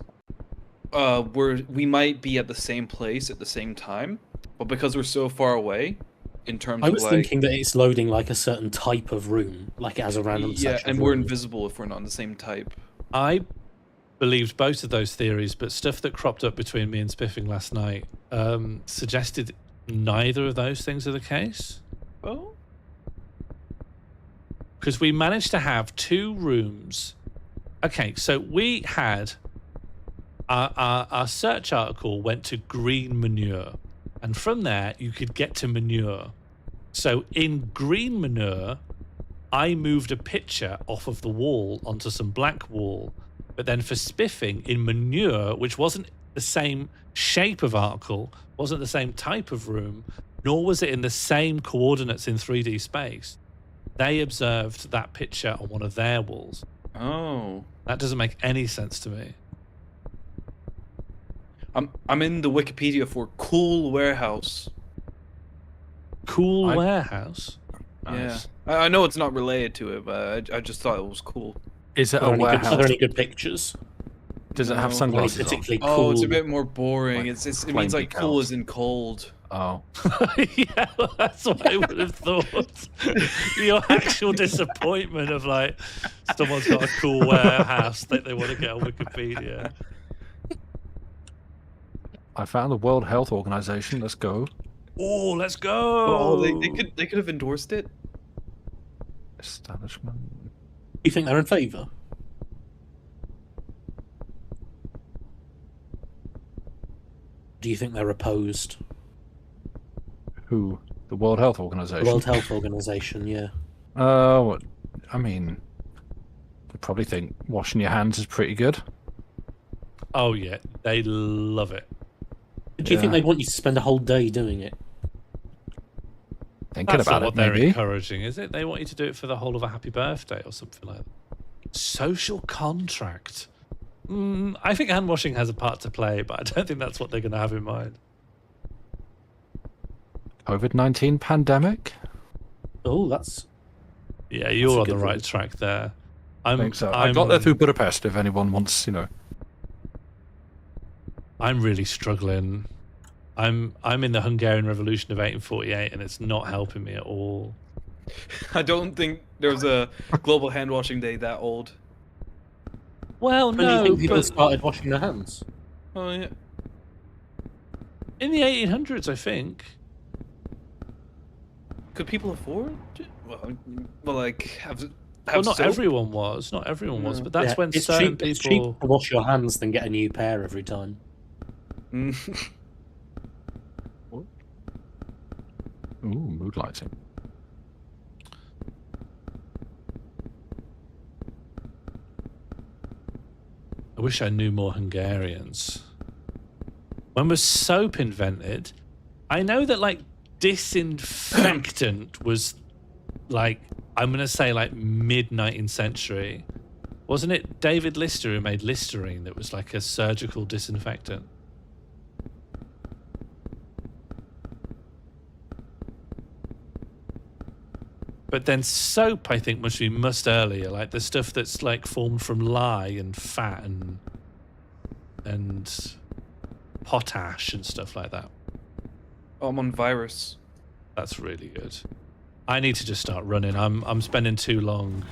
we might be at the same place at the same time, but because we're so far away, in terms I was of like, thinking that it's loading like a certain type of room, like it has a random yeah, section. and of we're rooms. invisible if we're not in the same type. I believed both of those theories, but stuff that cropped up between me and Spiffing last night suggested neither of those things are the case. Well, Because we managed to have 2 rooms. Okay, so we had our search article went to green manure, and from there you could get to manure. So in green manure, I moved a picture off of the wall onto some black wall. But then for spiffing in manure, which wasn't the same shape of article, wasn't the same type of room, nor was it in the same coordinates in 3D space, they observed that picture on one of their walls. oh, That doesn't make any sense to me. I'm in the Wikipedia for cool warehouse. Cool I- warehouse. Nice. Yeah, I know it's not related to it, but I just thought it was cool. Is it Are a there, any good, are warehouse? there any good pictures? Does it have No. Any sunglasses on? particularly Oh, cool? it's a bit more boring. Like It plain means like cool decals. as in cold. Oh, Yeah, well, that's what I would have thought. Your actual disappointment of like, someone's got a cool warehouse that they want to get on Wikipedia. I found the World Health Organization. Let's go. Oh, let's go. Oh, they could have endorsed it. Establishment. You think they're in favour? Do you think they're opposed? Who? The World Health The Organization. World Health Organization, yeah. I mean, they probably think washing your hands is pretty good. Oh yeah, they love it. Do you think Yeah. they'd want you to spend a whole day doing it? Thinking That's about not it, what they're maybe. encouraging, is it? They want you to do it for the whole of a happy birthday or something like that. Social contract. I think hand washing has a part to play, but I don't think that's what they're going to have in mind. COVID-19 pandemic. Oh, that's... Yeah, a you're on the good right one. track there. I think so. I got there through Budapest. If anyone wants, I'm really struggling. I'm in the Hungarian Revolution of 1848, and it's not helping me at all. I don't think there's a global hand washing day that old. Well, When do you no, think people but started washing their hands? Oh yeah. in the 1800s, I think. Could people afford? Well, like have Well, not soap? everyone was. Not everyone was, No. but that's Yeah, when it's certain cheap, It's people. cheap to wash your hands than get a new pair every time. Mm. Ooh, mood lighting. wish I knew more Hungarians. When was soap invented? I know that like disinfectant was like, I'm going to say like mid 19th century. Wasn't it David Lister who made Listerine that was like a surgical disinfectant? But then soap, I think, must be earlier, like the stuff that's like formed from lye and fat and potash and stuff like that. I'm on virus. That's really good. I need to just start running. I'm spending too long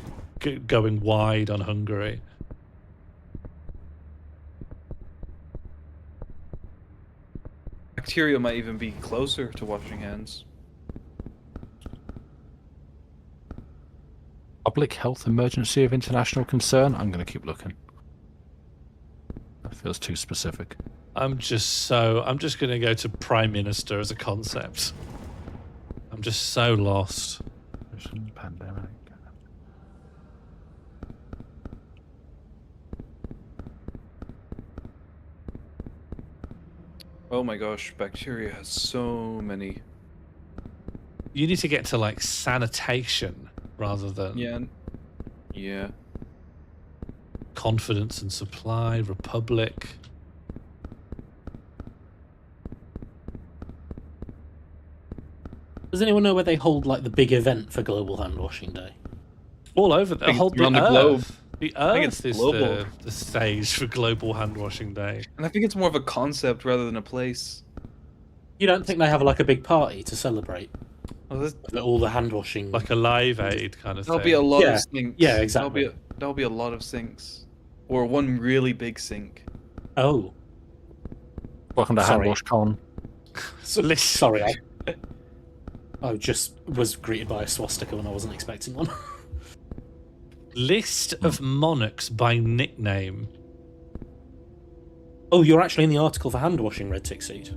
going wide on Hungary. Bacteria might even be closer to washing hands. Public health emergency of international concern. I'm going to keep looking. That feels too specific. I'm just going to go to Prime Minister as a concept. I'm just so lost. Pandemic. Oh my gosh, bacteria has so many. You need to get to like sanitation rather than Yeah. confidence and supply, republic. Does anyone know where they hold like the big event for Global Hand Washing Day? All over the whole around the globe. The I think Earth it's is global. the stage for Global Hand Washing Day. And I think it's more of a concept rather than a place. You don't think they have like a big party to celebrate Well, all the hand washing? Like a Live Aid kind of there'll thing. be a lot Yeah, of sinks. yeah, exactly. There'll be a lot of sinks. Or one really big sink. Oh, Welcome to Sorry. HandWashCon. sorry. I just was greeted by a swastika when I wasn't expecting one. List of monarchs by nickname. Oh, you're actually in the article for hand washing, Red Tick Seed.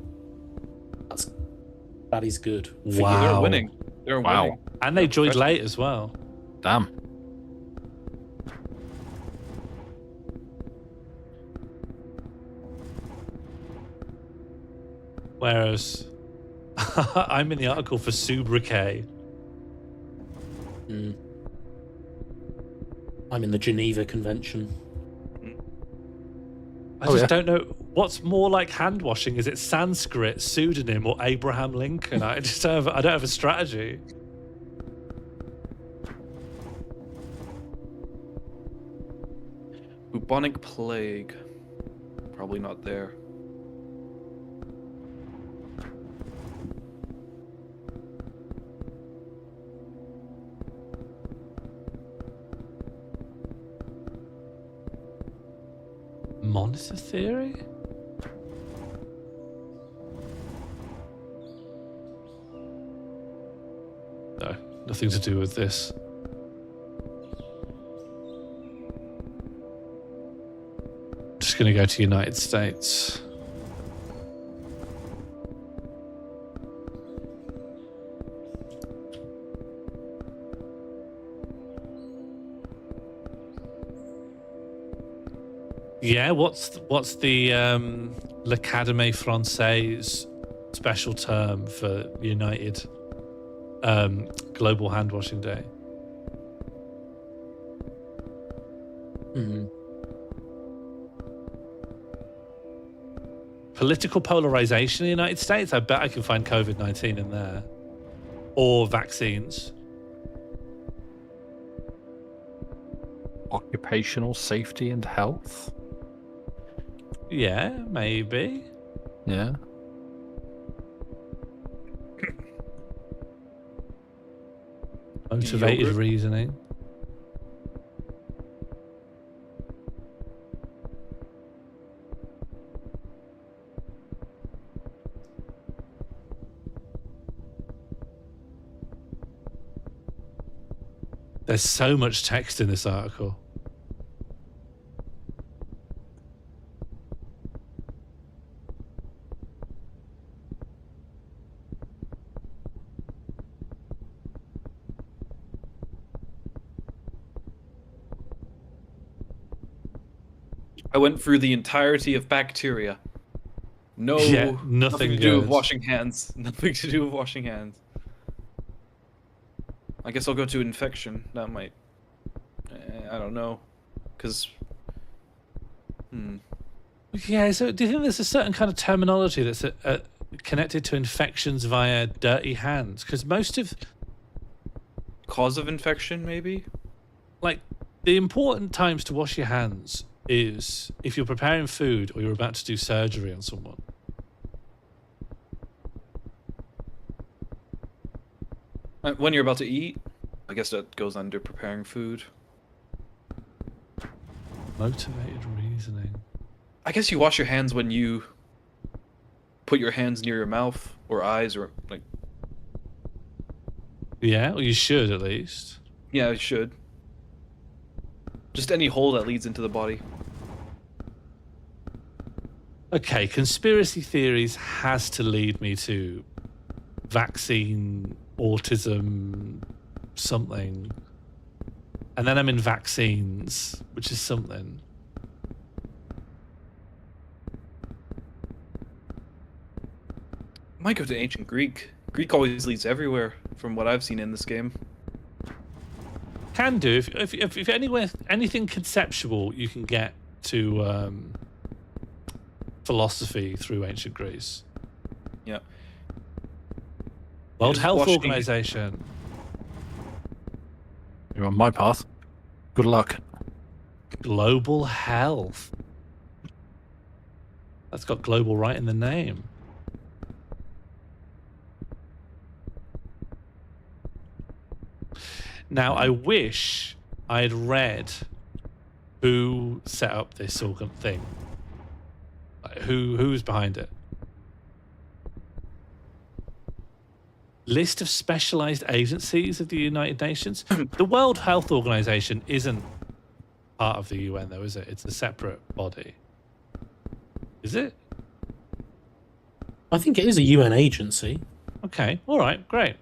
That is good. For you. Wow. They're winning. They're Wow. winning. And they joined late as well. Damn. Whereas I'm in the article for sobriquet. Mm. I'm in the Geneva Convention. I Oh, just yeah. don't know what's more like hand washing. Is it Sanskrit, pseudonym, or Abraham Lincoln? I don't have a strategy. Bubonic plague. Probably not there. Monitor theory? No, nothing to do with this. Just going to go to United States. Yeah, what's the l'Académie Française special term for United Global Hand Washing Day? Mm. Political polarization in the United States? I bet I can find COVID-19 in there. Or vaccines. Occupational safety and health. Yeah, maybe. Yeah. Motivated Yogurt? reasoning. There's so much text in this article. I went through the entirety of bacteria. No, Yeah, nothing to do with good. washing hands. Nothing to do with washing hands. I guess I'll go to infection. That might... I don't know. Because... Yeah, so do you think there's a certain kind of terminology that's connected to infections via dirty hands? Because most of... Cause of infection, maybe? Like, the important times to wash your hands is if you're preparing food or you're about to do surgery on someone. When you're about to eat? I guess that goes under preparing food. Motivated reasoning. I guess you wash your hands when you put your hands near your mouth or eyes or like... Yeah, or you should at least. Yeah, it should. Just any hole that leads into the body. Okay, conspiracy theories has to lead me to vaccine, autism, something. And then I'm in vaccines, which is something. Might go to ancient Greek. Greek always leads everywhere, from what I've seen in this game. Can do. If anywhere, anything conceptual, you can get to philosophy through ancient Greece. Yeah. World Is Health washing- Organization. You're on my path. Good luck. Global health. That's got global right in the name. Now, I wish I had read who set up this organ thing. Like, who's behind it? List of specialized agencies of the United Nations. The World Health Organization isn't part of the UN, though, is it? It's a separate body. Is it? I think it is a UN agency. Okay. All right. Great.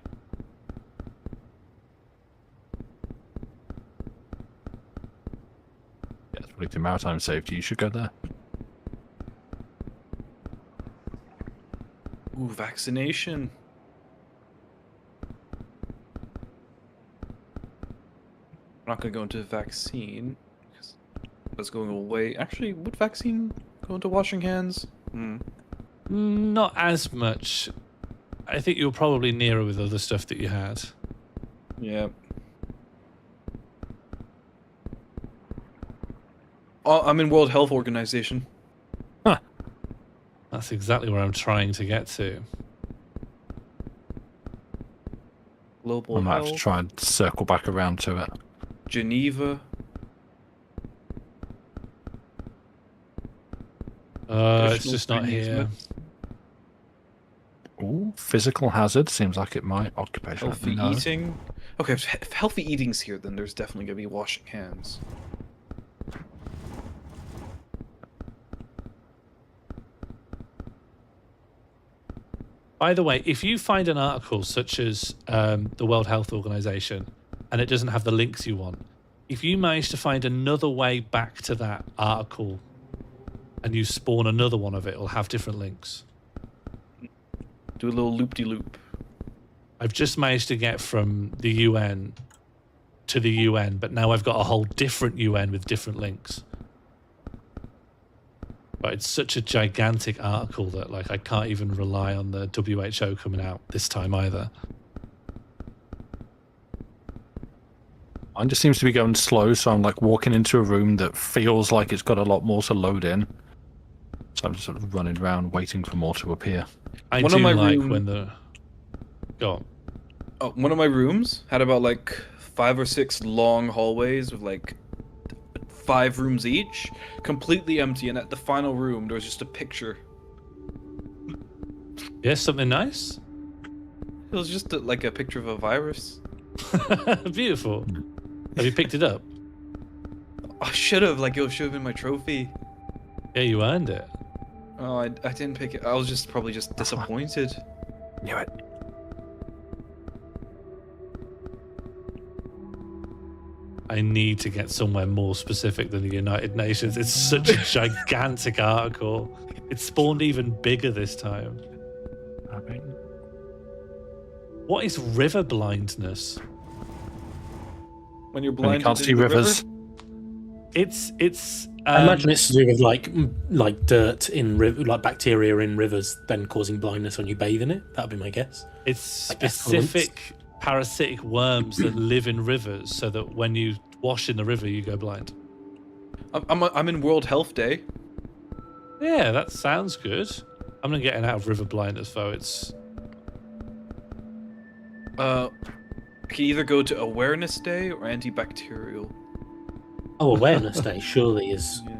Yeah, it's related to maritime safety. You should go there. Ooh, vaccination. I'm not gonna go into vaccine because that's going away. Actually, would vaccine go into washing hands? Not as much. I think you were probably nearer with other stuff that you had. Yeah. Oh, I'm in World Health Organization. That's exactly where I'm trying to get to. Global I might have to Health. try and circle back around to it. Geneva. It's just not here. Ooh, physical hazard seems like it might. Occupational. Healthy No. eating. Okay, if healthy eating's here, then there's definitely gonna be washing hands. By the way, if you find an article such as the World Health Organization and it doesn't have the links you want, if you manage to find another way back to that article and you spawn another one of it, it'll have different links. Do a little loop-de-loop. I've just managed to get from the UN to the UN, but now I've got a whole different UN with different links. But it's such a gigantic article that like I can't even rely on the WHO coming out this time either. Mine just seems to be going slow, so I'm like walking into a room that feels like it's got a lot more to load in. So I'm just sort of running around waiting for more to appear. I One do of my like room- when the... Go on. Oh, one of my rooms had about like 5 or 6 long hallways with like 5 rooms each, completely empty, and at the final room there was just a picture. Yes, something nice? It was just like a picture of a virus. Beautiful. Have you picked it up? I should have, like, it should have been my trophy. Yeah, you earned it. Oh, I didn't pick it. I was just probably just disappointed. Knew it. I need to get somewhere more specific than the United Nations. It's such a gigantic article. It spawned even bigger this time. What is river blindness? When you're When you blind, can't see rivers. It's. I imagine it's to do with like dirt in like bacteria in rivers, then causing blindness when you bathe in it. That'd be my guess. It's Like specific parasitic worms that live in rivers, so that when you wash in the river, you go blind. I'm in World Health Day. Yeah, that sounds good. I'm gonna get out of river blindness though. It's I can either go to Awareness Day or Antibacterial. Oh, Awareness Day surely is. Yeah.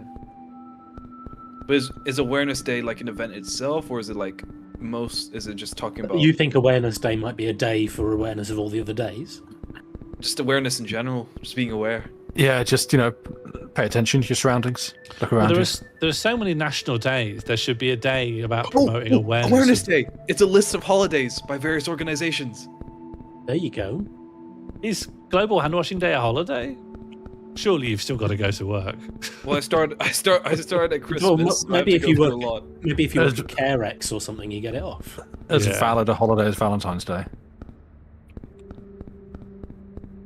But is Awareness Day like an event itself, or is it like is it just talking about You think Awareness Day might be a day for awareness of all the other days? just awareness in general, just being aware? Yeah, just pay attention to your surroundings. Look around you. there are so many national days. There should be a day about promoting awareness. Awareness Day. It's a list of holidays by various organizations. There you go. Is Global Hand Washing Day a holiday? Surely you've still got to go to work. Well, I started at Christmas. Well, so I have maybe to if go you through work, a lot. maybe if you work at CareX or something, you get it off. As Yeah. valid a holiday as Valentine's Day.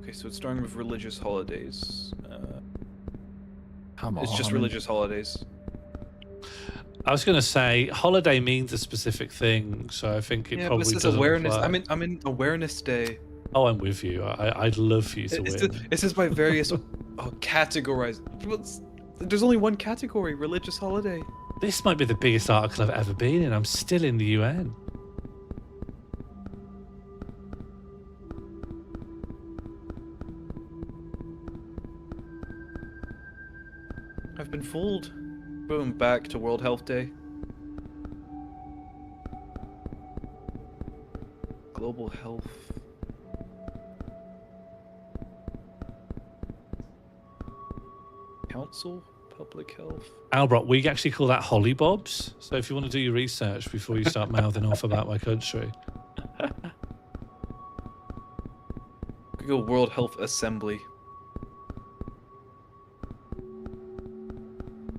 Okay, so it's starting with religious holidays. Come on. It's just religious holidays. I was going to say holiday means a specific thing, so I think it Yeah, but probably it says doesn't awareness. apply. I'm in Awareness Day. Oh, I'm with you. I'd love for you to win. It says by various categorized. There's only one category: religious holiday. This might be the biggest article I've ever been in. I'm still in the UN. I've been fooled. Boom, back to World Health Day. Global health. Council, public health. Albert, we actually call that hollybobs. So if you want to do your research before you start mouthing off about my country. Could go World Health Assembly.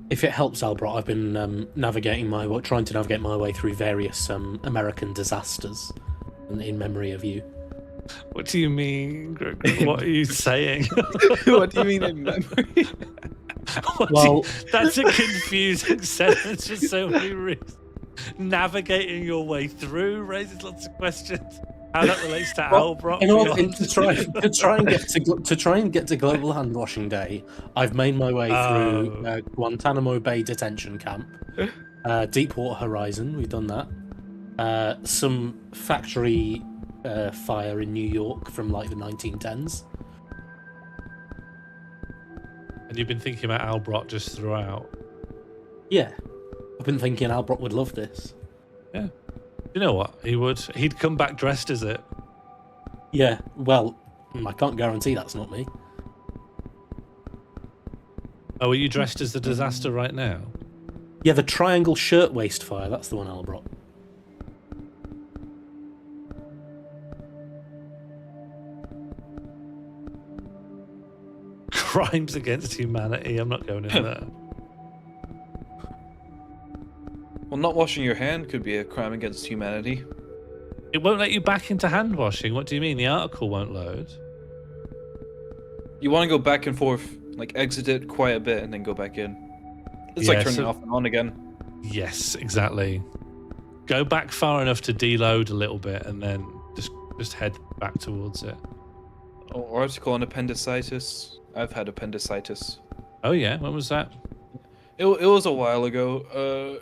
If it helps, Albert, I've been trying to navigate my way through various American disasters in memory of you. What do you mean, Gregory? What are you saying? What do you mean in memory? That's a confusing sentence for so many reasons. Navigating your way through raises lots of questions. How that relates to Albrock? To try and get to Global Hand Washing Day, I've made my way through Guantanamo Bay detention camp, Deepwater Horizon. We've done that. Some factory fire in New York from like the 1910s. And you've been thinking about Albrock just throughout. Yeah, I've been thinking Albrock would love this. Yeah. You know what? He would. He'd come back dressed as it. Yeah, well, I can't guarantee that's not me. Oh, are you dressed as the disaster right now? Yeah, the Triangle Shirtwaist Fire, that's the one, Albrock. Crimes against humanity. I'm not going in there. Well, not washing your hand could be a crime against humanity. It won't let you back into hand washing. What do you mean? The article won't load? You want to go back and forth, like exit it quite a bit and then go back in. It's like turning off and on again. Yes, exactly. Go back far enough to deload a little bit and then just head back towards it. Article on appendicitis. I've had appendicitis. Oh yeah, when was that? It was a while ago.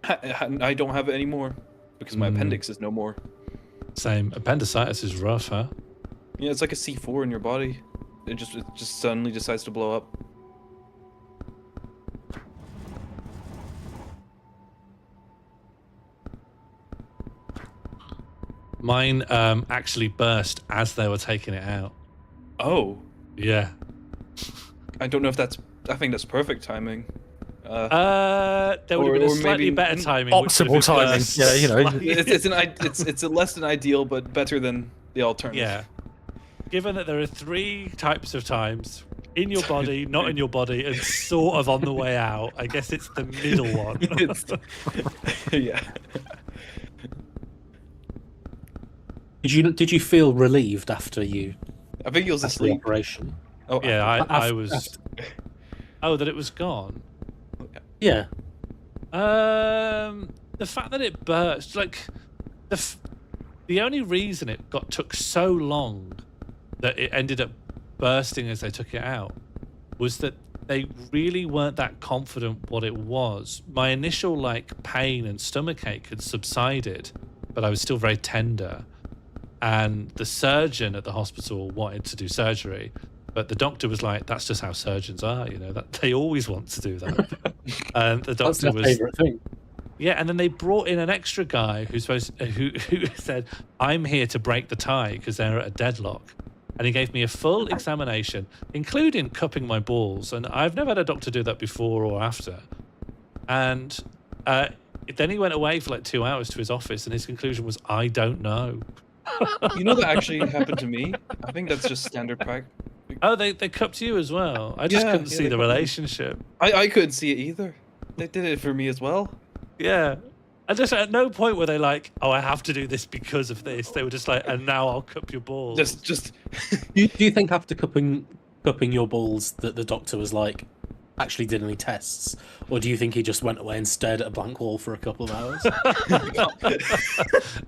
I don't have it anymore because my appendix is no more. Same. Appendicitis is rough, huh? Yeah, it's like a C4 in your body. It just suddenly decides to blow up. Mine actually burst as they were taking it out. Oh. Yeah. I don't know if that's. I think that's perfect timing. There would have been a slightly better timing. Optimal timing. Yeah, It's a less than ideal, but better than the alternative. Yeah. given that there are 3 types of times in your body, not in your body, and sort of on the way out, I guess it's the middle one. Yeah. Did you feel relieved after I think he was the asleep. operation? Oh, Yeah, I was. After- Oh, that it was gone. yeah. The fact that it burst, like the only reason it took so long that it ended up bursting as they took it out was that they really weren't that confident what it was. My initial like pain and stomachache had subsided, but I was still very tender. And the surgeon at the hospital wanted to do surgery, but the doctor was like, "That's just how surgeons are, you know. That they always want to do that." And the That's doctor my was, favourite thing. yeah. And then they brought in an extra guy who said, "I'm here to break the tie because they're at a deadlock." And he gave me a full examination, including cupping my balls. And I've never had a doctor do that before or after. And then he went away for like 2 hours to his office, and his conclusion was, "I don't know." You know that actually happened to me. I think that's just standard practice. Oh, they cupped you as well. I just Yeah, couldn't yeah, see they the cupped me. relationship. I couldn't see it either. They did it for me as well. Yeah. And just at no point were they like, "Oh, I have to do this because of this." They were just like, "And now I'll cup your balls." Just Do you think after cupping your balls that the doctor was like, actually did any tests, or do you think he just went away and stared at a blank wall for a couple of hours?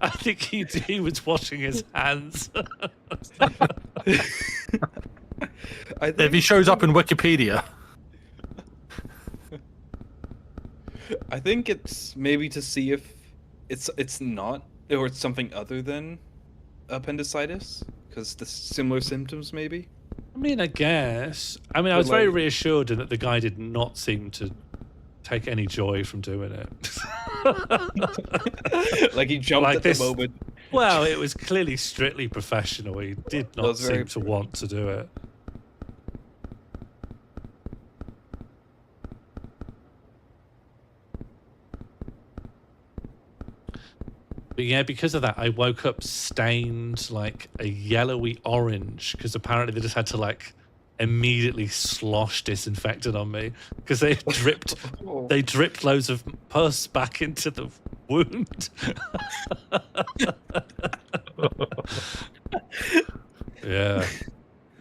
I think he was washing his hands. If he shows up in Wikipedia. I think it's maybe to see if it's not, or it's something other than appendicitis, because the similar symptoms maybe. I mean, I guess. I mean, I But was very like- reassured in that the guy did not seem to take any joy from doing it. Like he jumped Like at this- the moment. Well, it was clearly strictly professional. He did not was very seem to want to do it. But yeah, because of that, I woke up stained like a yellowy orange because apparently they just had to like immediately slosh disinfectant on me because they dripped loads of pus back into the wound. Yeah.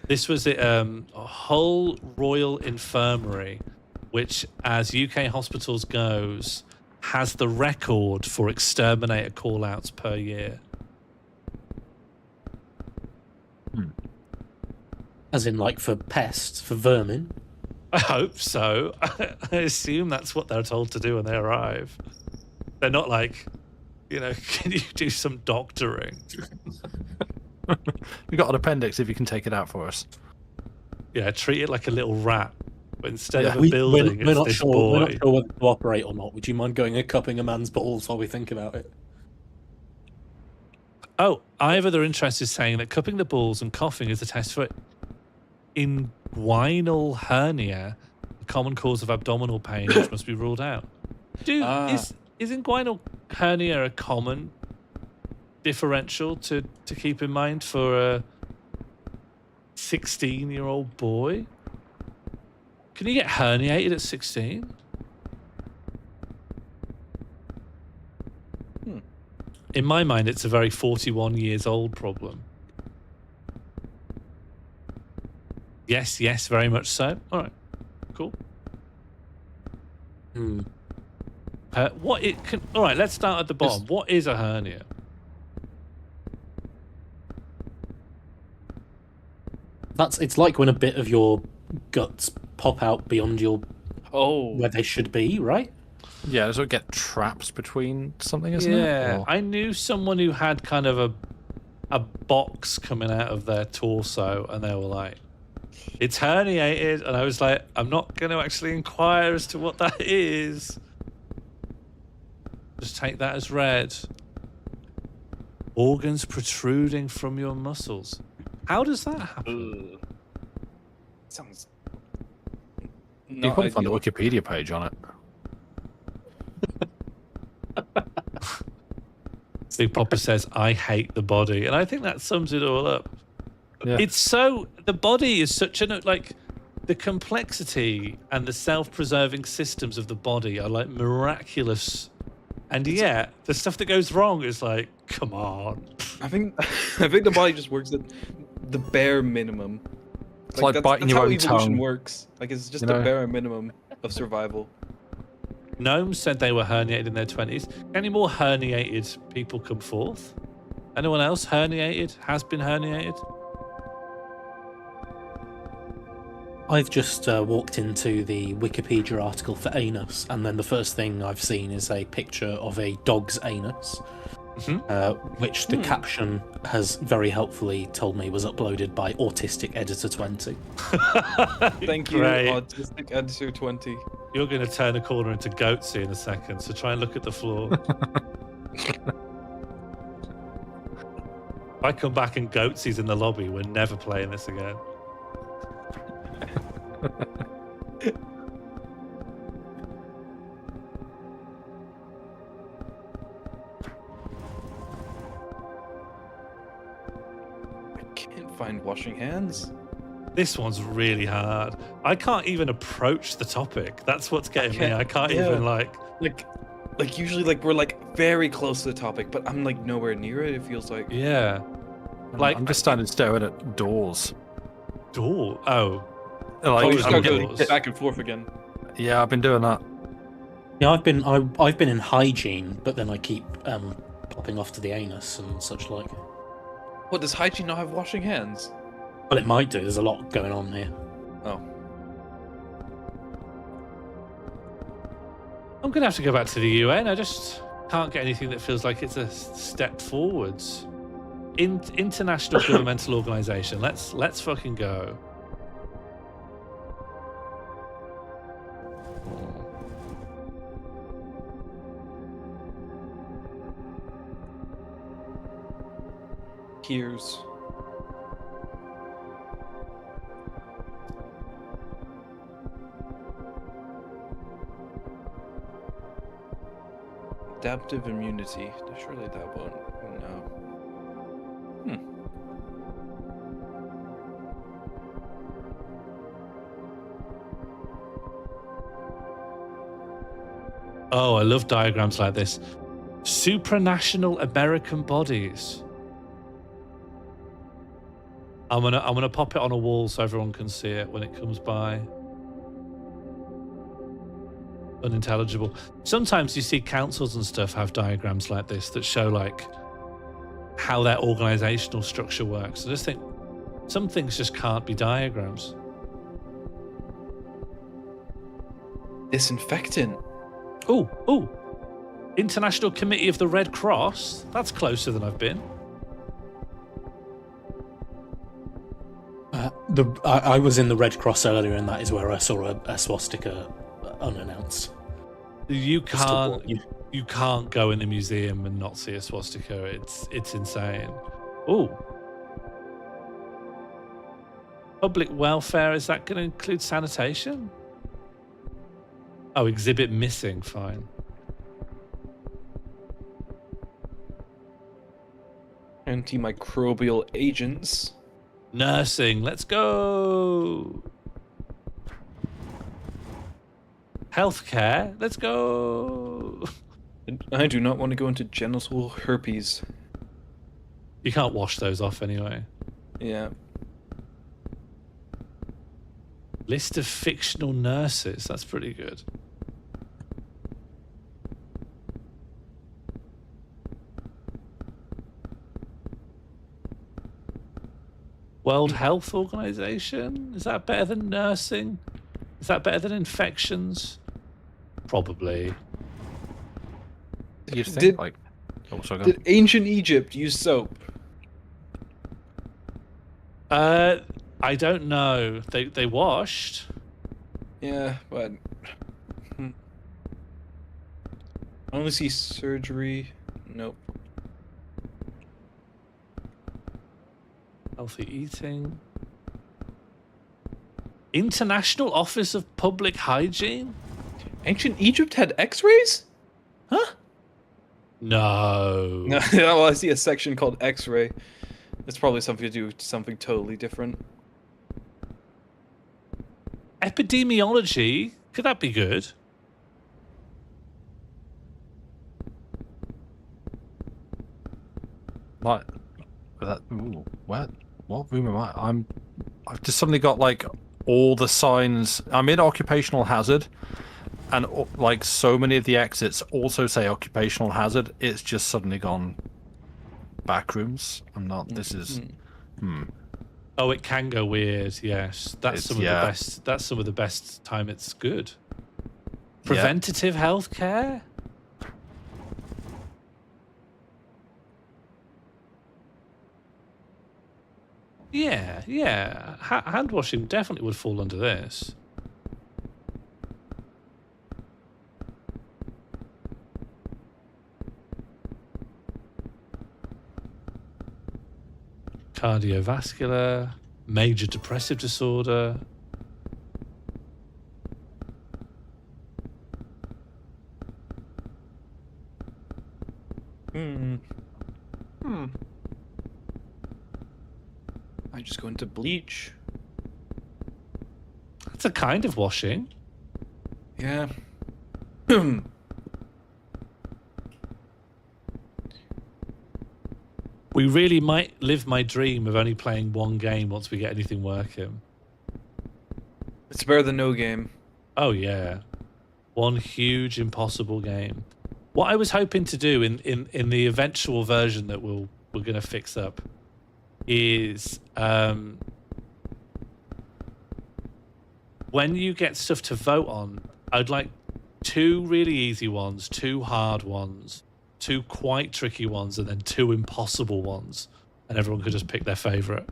This was it, Hull Royal Infirmary, which, as UK hospitals goes, has the record for exterminator call-outs per year. As in, like, for pests, for vermin? I hope so. I assume that's what they're told to do when they arrive. They're not like, you know, can you do some doctoring? We got an appendix if you can take it out for us. Yeah, treat it like a little rat. But instead Yeah. of a building, we're it's not this sure. boy. We're not sure whether to operate or not. Would you mind going and cupping a man's balls while we think about it? Oh, either interest is saying that cupping the balls and coughing is a test for inguinal hernia, a common cause of abdominal pain, which must be ruled out. Is inguinal hernia a common differential to keep in mind for a 16-year-old boy? Can you get herniated at 16? In my mind, it's a very 41 years old problem. Yes, very much so. All right, cool. What it can? All right, let's start at the bottom. What is a hernia? It's like when a bit of your guts pop out beyond your where they should be, right? Yeah, does it get traps between something, isn't it? Yeah, Or- I knew someone who had kind of a box coming out of their torso, and they were like, "It's herniated," and I was like, "I'm not going to actually inquire as to what that is. Just take that as read." Organs protruding from your muscles. How does that happen? Sounds. You not can find a ideal. Wikipedia page on it. Big Papa says, "I hate the body," and I think that sums it all up. Yeah. It's so the body is such an like the complexity and the self-preserving systems of the body are like miraculous, and yet the stuff that goes wrong is like, come on. I think the body just works at the bare minimum. It's like biting that's your how own evolution tongue. works. Like it's just You the know? bare minimum of survival. Gnomes said they were herniated in their 20s. Any more herniated people come forth? Anyone else herniated? Has been herniated? I've just walked into the Wikipedia article for anus, and then the first thing I've seen is a picture of a dog's anus, which the caption has very helpfully told me was uploaded by Autistic Editor 20. Thank you, Great. Autistic Editor 20. You're going to turn a corner into Goatsy in a second, so try and look at the floor. If I come back and Goatsy's in the lobby, we're never playing this again. I can't find washing hands. This one's really hard. I can't even approach the topic. That's what's getting me. I can't yeah. even like. Like usually like we're like very close to the topic, but I'm like nowhere near it. It feels like Yeah. Like I'm just standing staring at doors. door. Oh. Like, we just I'm gotta getting- go back and forth again. yeah, I've been doing that. Yeah, I've been in hygiene, but then I keep popping off to the anus and such like. What, does hygiene not have washing hands? Well, it might do. There's a lot going on here. Oh. I'm gonna have to go back to the UN. I just can't get anything that feels like it's a step forwards. International governmental organization. Let's fucking go. Here's adaptive immunity. Surely that won't. No. Oh, I love diagrams like this. Supranational American bodies. I'm gonna pop it on a wall so everyone can see it when it comes by. Unintelligible. Sometimes you see councils and stuff have diagrams like this that show like how their organizational structure works. I just think some things just can't be diagrams. Disinfectant. Oh, International Committee of the Red Cross. That's closer than I've been. I was in the Red Cross earlier, and that is where I saw a swastika unannounced. You Just to can't. warn you. You can't go in the museum and not see a swastika. It's insane. Oh. Public welfare, is that going to include sanitation? Oh, exhibit missing, fine. Antimicrobial agents. Nursing, let's go. Healthcare, let's go. I do not want to go into genital herpes. You can't wash those off anyway. Yeah. List of fictional nurses, that's pretty good. World Health Organization? Is that better than nursing? Is that better than infections? Probably. You'd think, Did- like, oh, sorry, go on. Did ancient Egypt use soap? I don't know. They washed. Yeah, but I only see surgery. Nope. Healthy eating. International Office of Public Hygiene? Ancient Egypt had X-rays? Huh? No. No. Well, I see a section called X-ray. It's probably something to do with something totally different. Epidemiology, could that be good? Like that. Ooh, what room am I? I've just suddenly got like all the signs. I'm in occupational hazard, and like so many of the exits also say occupational hazard. It's just suddenly gone back rooms. I'm not. This is. Oh, it can go weird. Yes, that's It's- some of yeah. the best. That's some of the best time it's good. Preventative healthcare. Yeah, yeah. Hand washing definitely would fall under this. Cardiovascular, major depressive disorder. I just go into bleach. That's a kind of washing. Yeah. We really might live my dream of only playing one game once we get anything working. It's better than no game. Oh yeah, one huge impossible game. What I was hoping to do in the eventual version that we're gonna fix up is when you get stuff to vote on, I'd like 2 really easy ones, 2 hard ones, 2 quite tricky ones, and then 2 impossible ones, and everyone could just pick their favorite.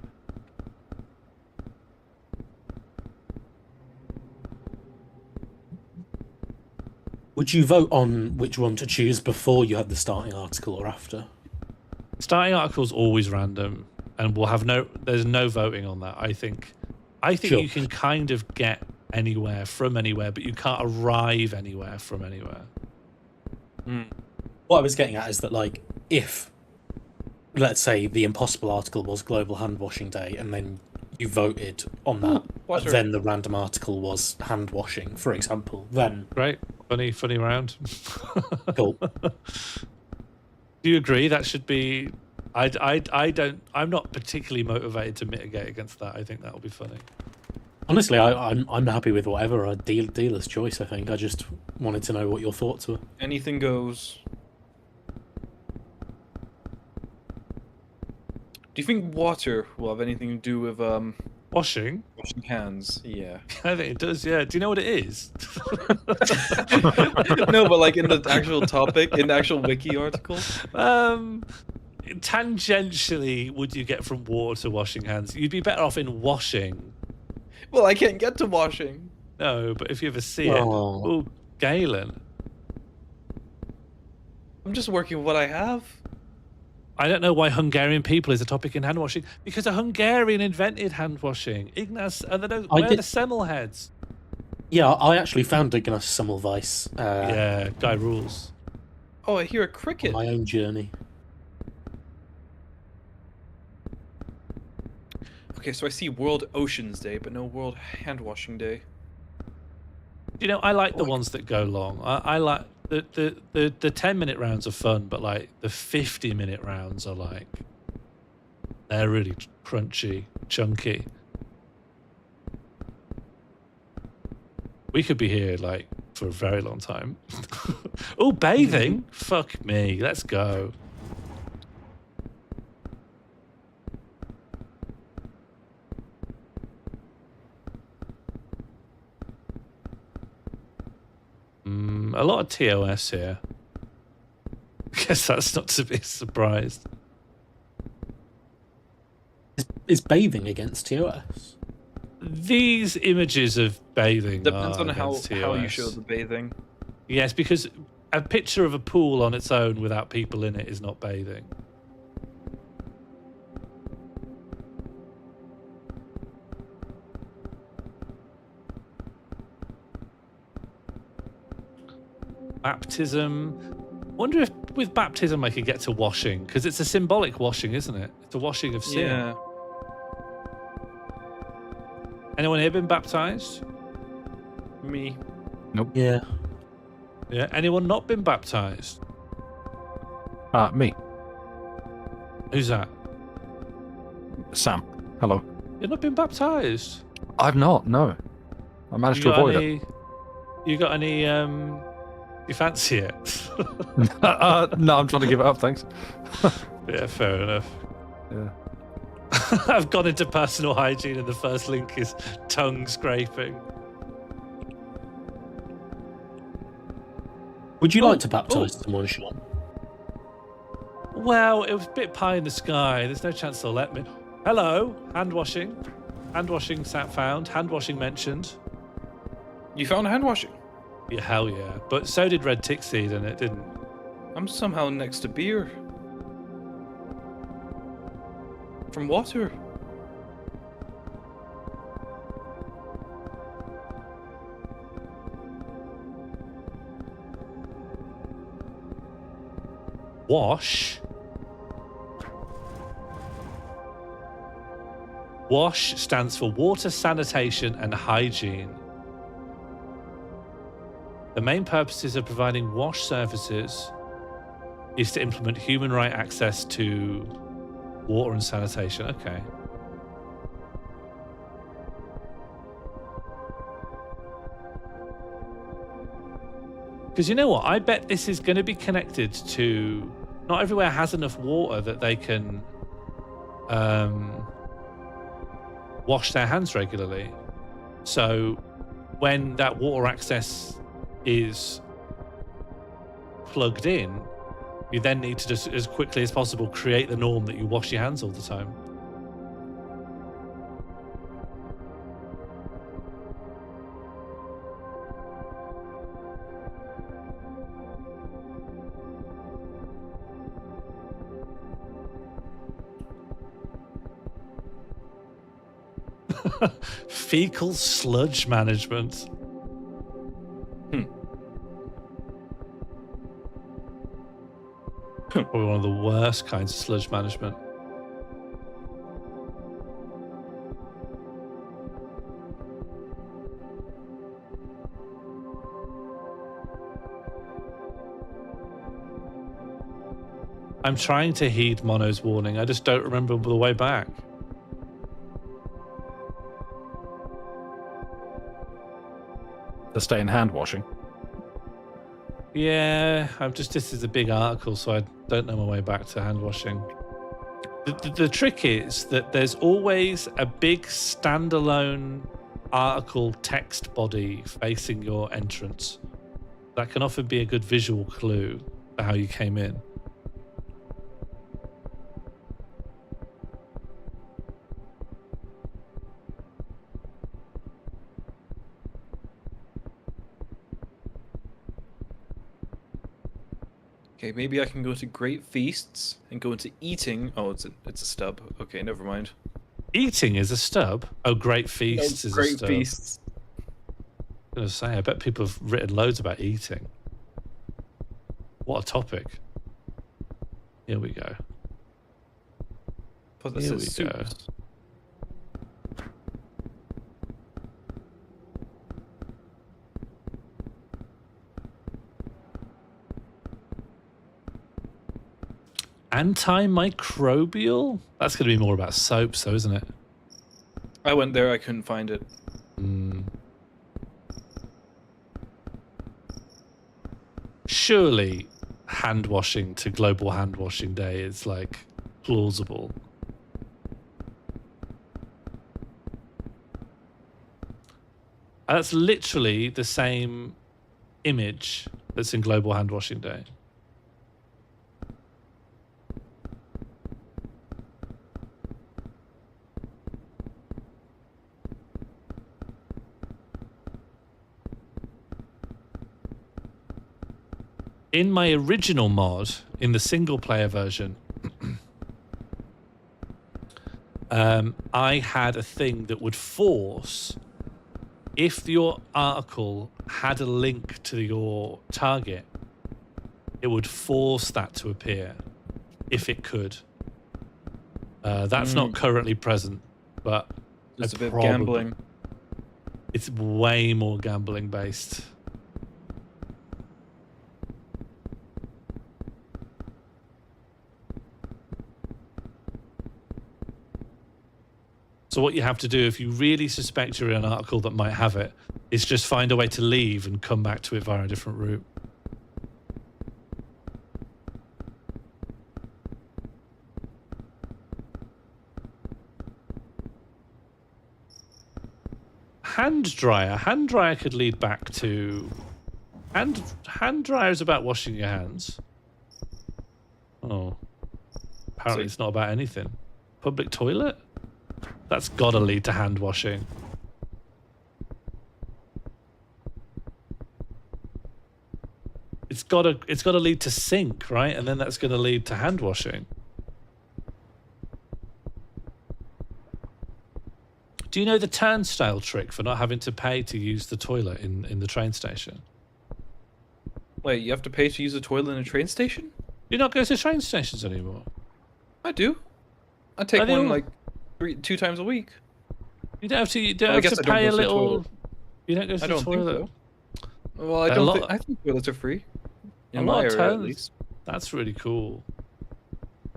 Would you vote on which one to choose before you have the starting article or after? Starting article's always random, and we'll have there's no voting on that. I think Sure. you can kind of get anywhere from anywhere, but you can't arrive anywhere from anywhere. What I was getting at is that, like, if, let's say, the impossible article was Global Hand Washing Day, and then you voted on that, but water. then the random article was hand washing, for example, then Great, funny round. cool. Do you agree that should be? I'm not particularly motivated to mitigate against that. I think that'll be funny. Honestly, I'm happy with whatever. A dealer's choice, I think. I just wanted to know what your thoughts were. Anything goes. Do you think water will have anything to do with Washing? washing hands? Yeah. I think it does. Yeah. Do you know what it is? No, but like in the actual topic, in the actual wiki article. Tangentially, would you get from water to washing hands? You'd be better off in washing. Well, I can't get to washing. No, but if you ever see it, Oh. oh, Galen. I'm just working with what I have. I don't know why Hungarian people is a topic in hand washing, because a Hungarian invented hand washing. Ignaz, and they don't I wear did- the Semmel heads. Yeah, I actually found Ignaz Semmelweis Yeah, guy rules. Oh, I hear a on cricket. my own journey. Okay, so I see World Oceans Day, but no World Hand Washing Day. You know, I like the Like- ones that go long. I like the 10-minute rounds are fun, but like the 50-minute rounds are like, they're really crunchy, chunky. We could be here like for a very long time. Oh, bathing? Fuck me. Let's go. A lot of TOS here. Guess that's not to be surprised. Is bathing against TOS? These images of bathing Depends are on how against you TOS. show the bathing. Yes, because a picture of a pool on its own without people in it is not bathing. Baptism. Wonder if with baptism I could get to washing, because it's a symbolic washing, isn't it? It's a washing of sin. Yeah. Anyone here been baptized? Me. Yeah. Yeah. Anyone not been baptized? Me, Who's that? Sam. Hello. You've not been baptized. I've not. No, I managed to avoid it. You got any? You fancy it? No, I'm trying to give it up. Thanks. Yeah, fair enough. Yeah. I've gone into personal hygiene, and the first link is tongue scraping. Would you like to baptise someone, Sean? Well, it was a bit pie in the sky. There's no chance they'll let me. Hello, hand washing. Hand washing found. Hand washing mentioned. You found hand washing? Yeah, hell yeah. But so did Red Tick Seed, and it didn't. I'm somehow next to beer. From water. Wash. WASH stands for Water, Sanitation and Hygiene. The main purposes of providing WASH services is to implement human right access to water and sanitation. Okay. Because you know what? I bet this is going to be connected to... Not everywhere has enough water that they can wash their hands regularly. So when that water access is plugged in, you then need to just, as quickly as possible, create the norm that you wash your hands all the time. Fecal sludge management. Probably one of the worst kinds of sludge management. I'm trying to heed Mono's warning. I just don't remember the way back. To stay in hand washing. Yeah, this is a big article, so I don't know my way back to hand washing. The trick is that there's always a big standalone article text body facing your entrance. That can often be a good visual clue for how you came in. Okay, maybe I can go to Great Feasts and go into eating. Oh, it's a stub. Okay, never mind. Eating is a stub? Oh, Great Feasts is a Great stub. Feasts. I was going to say, I bet people have written loads about eating. What a topic. Here we go. Plus, this Here is we go. soups. Antimicrobial? That's going to be more about soaps, though, isn't it? I went there, I couldn't find it. Surely hand washing to Global Hand Washing Day is like plausible. That's literally the same image that's in Global Hand Washing Day. In my original mod, in the single player version, I had a thing that would force, if your article had a link to your target, it would force that to appear if it could. That's not currently present, but It's I a bit of probably- gambling. It's way more gambling based. So what you have to do if you really suspect you're in an article that might have it is just find a way to leave and come back to it via a different route. Hand dryer. Hand dryer could lead back to... Hand dryer is about washing your hands. Oh. Apparently it's not about anything. Public toilet? That's gotta lead to hand washing. It's gotta lead to sink, right? And then that's gonna lead to hand washing. Do you know the turnstile trick for not having to pay to use the toilet in the train station? Wait, you have to pay to use a toilet in a train station? You not go to train stations anymore? I do. I take Are they one all- like 2 times a week. You don't have to. You Well, I don't guess have to I don't pay go a to the little. toilet. You don't go to I the don't think toilet. so. Well, I A don't lot- think. I think toilets are free. A In lot my of area, at turns. least. That's really cool.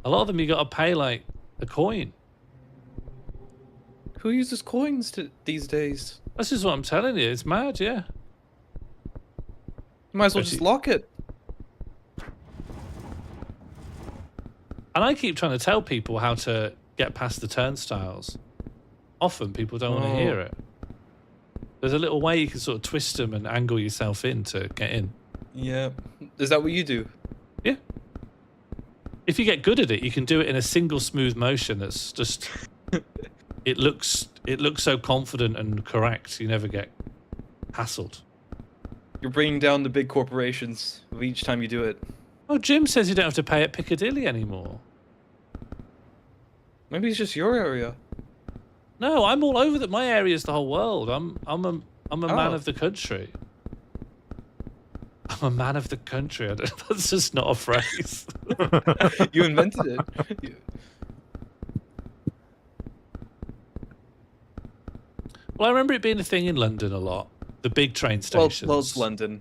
A lot of them you got to pay like a coin. Who uses coins these days? That's just what I'm telling you. It's mad, yeah. You might as well just Especially- lock it. And I keep trying to tell people how to get past the turnstiles. Often people don't want to hear it. There's a little way you can sort of twist them and angle yourself in to get in. Yeah. Is that what you do? Yeah. If you get good at it, you can do it in a single smooth motion that's just... it looks so confident and correct, you never get hassled. You're bringing down the big corporations each time you do it. Oh, Jim says you don't have to pay at Piccadilly anymore. Maybe it's just your area. No, I'm all over my area's the whole world. I'm a man Oh. of the country. I'm a man of the country. That's just not a phrase. You invented it. Well, I remember it being a thing in London a lot. The big train Well, stations. well, it's London.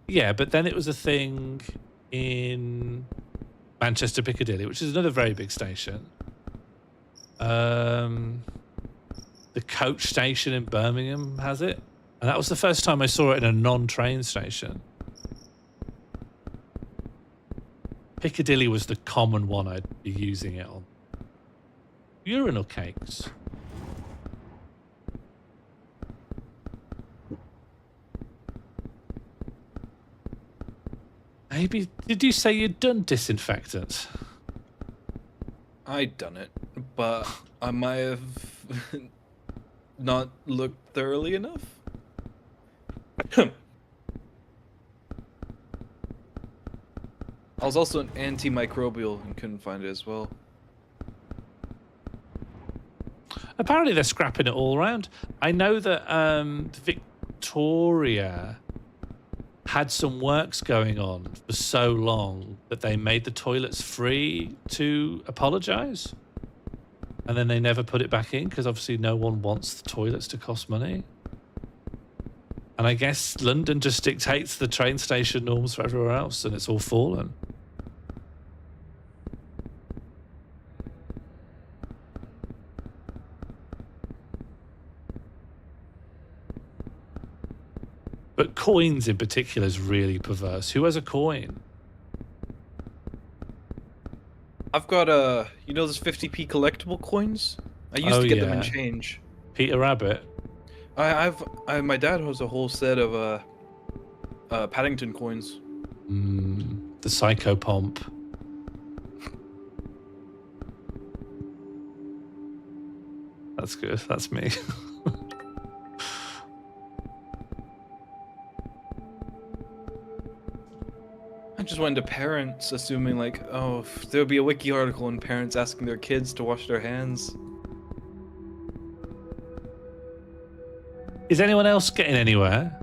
Yeah, but then it was a thing in Manchester Piccadilly, which is another very big station. The coach station in Birmingham has it. And that was the first time I saw it in a non-train station. Piccadilly was the common one I'd be using it on. Urinal cakes. Maybe, did you say you'd done disinfectant? I'd done it, but I might have not looked thoroughly enough. I was also an antimicrobial and couldn't find it as well. Apparently they're scrapping it all around. I know that Victoria had some works going on for so long that they made the toilets free to apologise. And then they never put it back in because obviously no one wants the toilets to cost money. And I guess London just dictates the train station norms for everywhere else and it's all fallen. But coins in particular is really perverse. Who has a coin? I've got you know those 50p collectible coins? I used Oh, to get them in yeah. change. Peter Rabbit. My dad has a whole set of Paddington coins. The Psychopomp. That's good. That's me. I just went to parents assuming like, oh, there would be a wiki article and parents asking their kids to wash their hands. Is anyone else getting anywhere?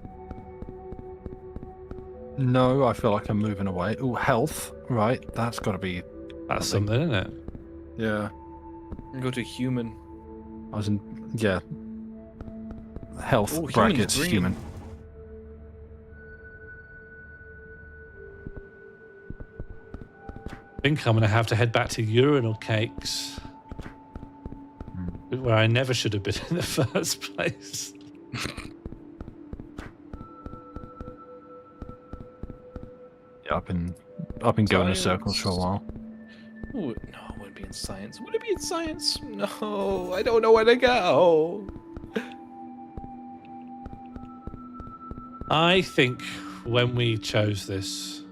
No, I feel like I'm moving away. Oh, health. Right, that's got to be. That's something, isn't it? Yeah. Go to human. I was in. Yeah. Health Oh, human's brackets green. human. I think I'm going to have to head back to urinal cakes, where I never should have been in the first place. Yeah, I've been going in circles for a while. Ooh, no, it wouldn't be in science. Would it be in science? No, I don't know where to go. I think when we chose this,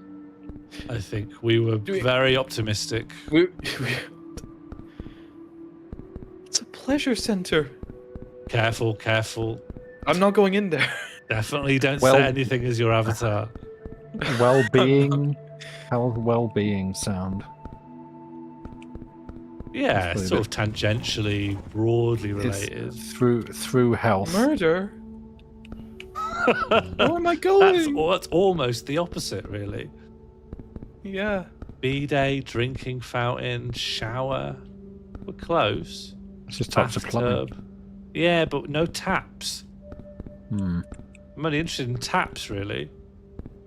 I think we were very optimistic. It's a pleasure center. Careful, careful. I'm not going in there. Definitely don't Well- set anything as your avatar. Well-being. How's well-being sound? Yeah, That's sort of tangentially, broadly It's related. through health. Murder. Where am I going? That's almost the opposite, really. Yeah. B-day, drinking fountain, shower. We're close. It's just types of plumbing. Bathtub. Yeah, but no taps. Hmm. I'm only interested in taps, really.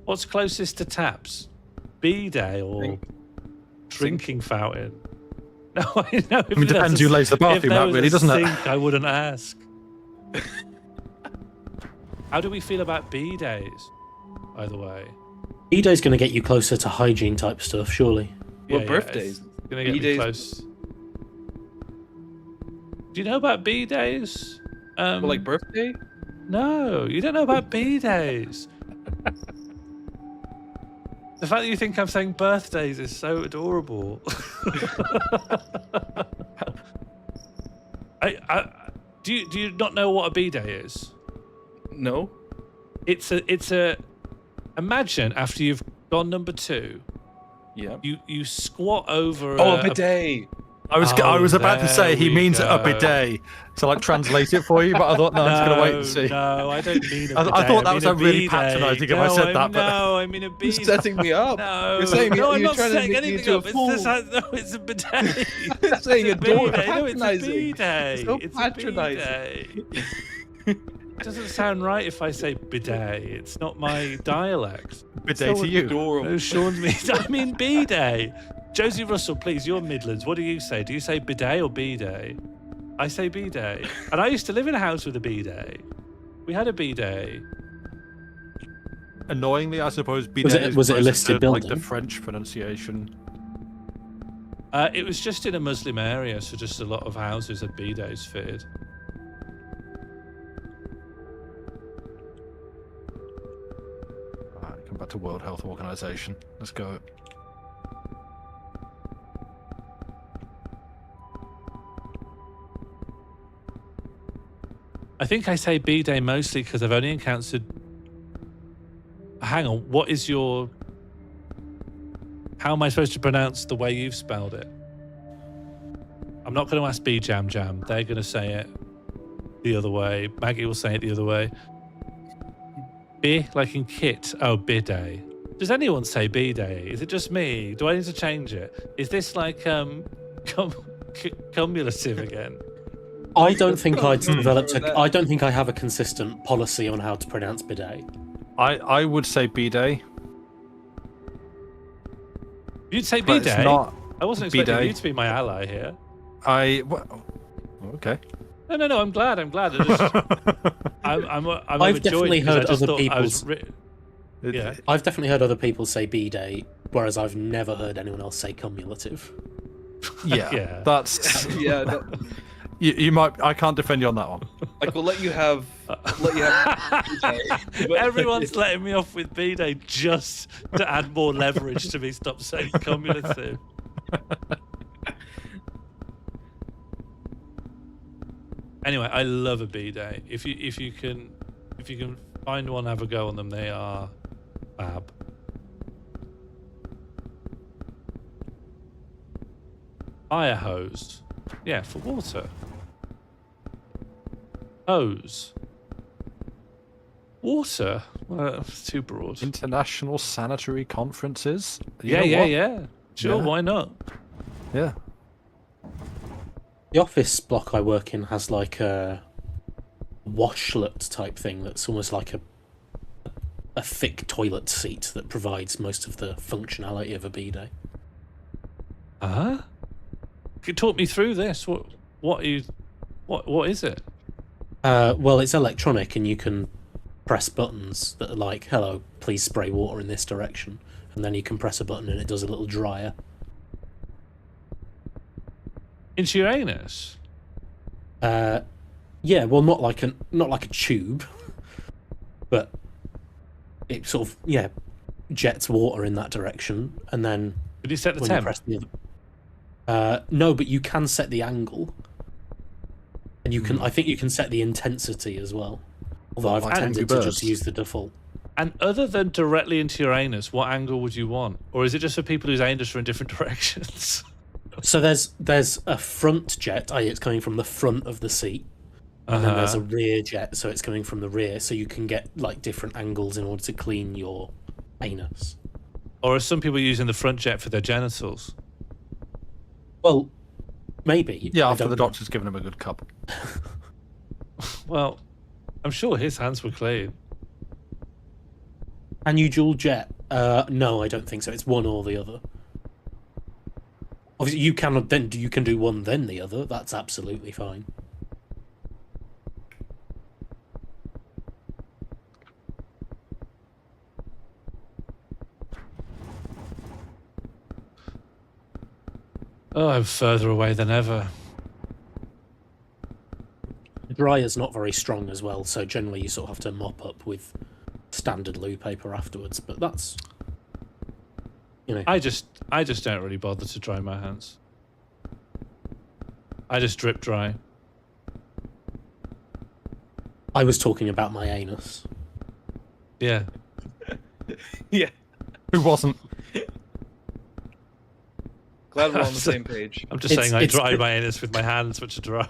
What's closest to taps? B-day or Sink. drinking fountain? No, I know. I mean, it depends who lays the bathroom out, really, doesn't it? Sink, I wouldn't ask. How do we feel about B-days, by the way? B-Day's going to get you closer to hygiene type stuff, surely. Well, Yeah, birthdays. It's gonna get me B-days. close. Do you know about B-days? Well, like birthday? No, you don't know about B-days. The fact that you think I'm saying birthdays is so adorable. Do you not know what a B-day is? No. It's a imagine after you've gone number 2, Yeah. you squat over Oh, a bidet. I was about to say he means a bidet to like translate it for you, but I thought no, I'm just gonna wait and see. No, I don't mean a bidet. I thought that was mean really bidet. patronising if I said that, but No, I mean a You're bidet. setting me up. No, You're saying no, I'm you're not trying to setting make me anything into a up. It's fool. just, no, it's a bidet. You're saying It's a door bidet. No, it's a patronising. bidet. So It's a patronising. bidet. It doesn't sound right if I say bidet. It's not my dialect. Bidet to you. Adorable. No, Sean's me. I mean bidet. Josie Russell, please, you're Midlands. What do you say? Do you say bidet or bidet? I say bidet. And I used to live in a house with a bidet. We had a bidet. Annoyingly, I suppose bidet Was it a closer listed to, like the building? French pronunciation. It was just in a Muslim area, so just a lot of houses had bidets fitted. Right, come back to World Health Organization. Let's go. I think I say bidet mostly because I've only encountered... Hang on, what is your... How am I supposed to pronounce the way you've spelled it? I'm not going to ask B-Jam Jam. They're going to say it the other way. Maggie will say it the other way. B, like in kit. Oh, bidet. Does anyone say bidet? Is it just me? Do I need to change it? Is this like cumulative again? I don't think I'd developed I don't think I have a consistent policy on how to pronounce bidet. I would say bidet. You'd say But bidet? it's not I wasn't expecting bidet. you to be my ally here. Okay. No, I'm glad. I'm I've definitely heard other people's. It- Yeah. I've definitely heard other people say bidet, whereas I've never heard anyone else say cumulative. Yeah, Yeah. that's Yeah. No, you might. I can't defend you on that one. like we'll let you have. Everyone's letting me off with bidet just to add more leverage to me stop saying cumulative. Anyway, I love a bidet. If you can find one, have a go on them. They are fab. Fire hose. Yeah, for water. Hose. Water? Well, it's too broad. International sanitary conferences. You Yeah, know yeah, what? yeah. Sure, Yeah. why not? Yeah. The office block I work in has like a washlet type thing that's almost like a thick toilet seat that provides most of the functionality of a bidet. Huh? Could you talk me through this? What is it? Well, it's electronic, and you can press buttons that are like, "Hello, please spray water in this direction," and then you can press a button and it does a little dryer. Into your anus? Yeah, well, not like a tube, but it sort of jets water in that direction, and then Did you set the when you temp? press the other, no, but you can set the angle, and you can. I think you can set the intensity as well. Although I've Like Angry tended to just Birds. use the default. And other than directly into your anus, what angle would you want? Or is it just for people whose anus are in different directions? So there's a front jet, i.e. it's coming from the front of the seat, and then there's a rear jet, so it's coming from the rear, so you can get like different angles in order to clean your anus. Or are some people using the front jet for their genitals? Well, maybe. Yeah, I after don't the know. doctor's given him a good cup. Well, I'm sure his hands were clean. Can you dual jet? No, I don't think so. It's one or the other. Obviously, you can do one then the other. That's absolutely fine. Oh, I'm further away than ever. The dryer's not very strong as well, so generally you sort of have to mop up with standard loo paper afterwards. But that's, I just don't really bother to dry my hands. I just drip dry. I was talking about my anus. Yeah. Yeah. Who wasn't? Glad we're on the same page. I'm just saying I dry my anus with my hands, which are dry.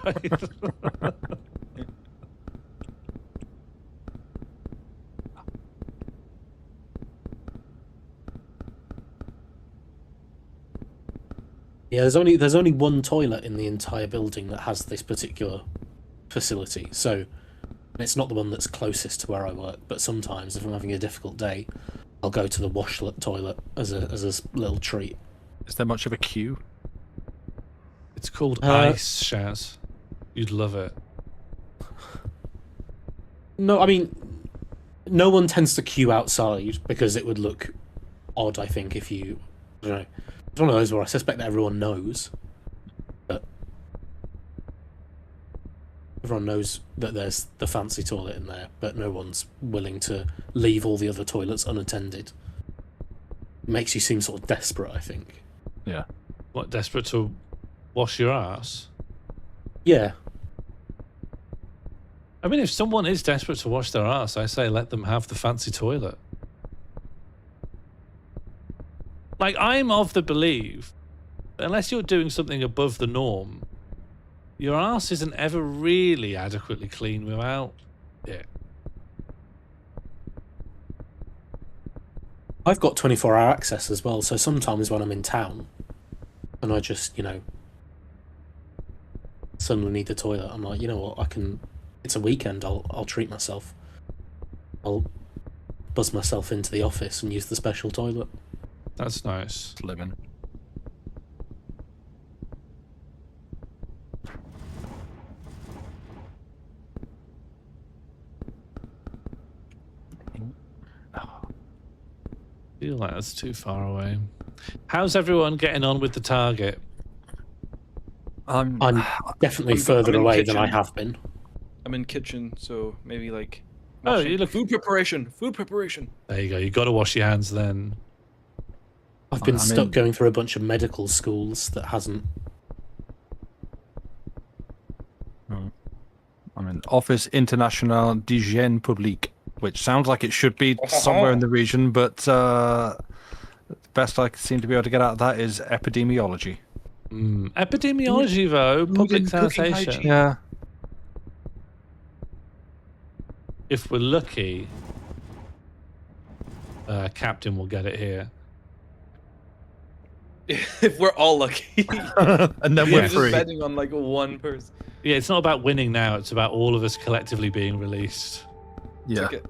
Yeah, there's only one toilet in the entire building that has this particular facility. So it's not the one that's closest to where I work, but sometimes if I'm having a difficult day, I'll go to the washlet toilet as a little treat. Is there much of a queue? It's called ice, Shaz. You'd love it. No, I mean, no one tends to queue outside because it would look odd, I think, if you, I don't know. It's one of those where I suspect that everyone knows, but everyone knows that there's the fancy toilet in there, but no one's willing to leave all the other toilets unattended. Makes you seem sort of desperate, I think. Yeah. What, desperate to wash your ass? Yeah. I mean, if someone is desperate to wash their ass, I say let them have the fancy toilet. Like, I'm of the belief, unless you're doing something above the norm, your ass isn't ever really adequately clean without it. I've got 24-hour access as well, so sometimes when I'm in town and I just, suddenly need the toilet, I'm like, you know what, it's a weekend, I'll treat myself. I'll buzz myself into the office and use the special toilet. That's nice. Living. I feel like that's too far away. How's everyone getting on with the target? I'm definitely I'm further in away than I kitchen. have been. I'm in kitchen, so maybe like. Oh, washing- you look. food preparation. Food preparation. There you go. You got to wash your hands then. I've been I'm stuck in- going through a bunch of medical schools that hasn't. I'm in Office International d'Hygiène Publique, which sounds like it should be somewhere in the region, but the best I seem to be able to get out of that is epidemiology. Epidemiology, though, public and cooking sanitation. hygiene. Yeah. if we're lucky, Captain will get it here. If we're all lucky. And then We're we're just free. betting on like one person. Yeah, it's not about winning now. It's about all of us collectively being released. Yeah. Okay.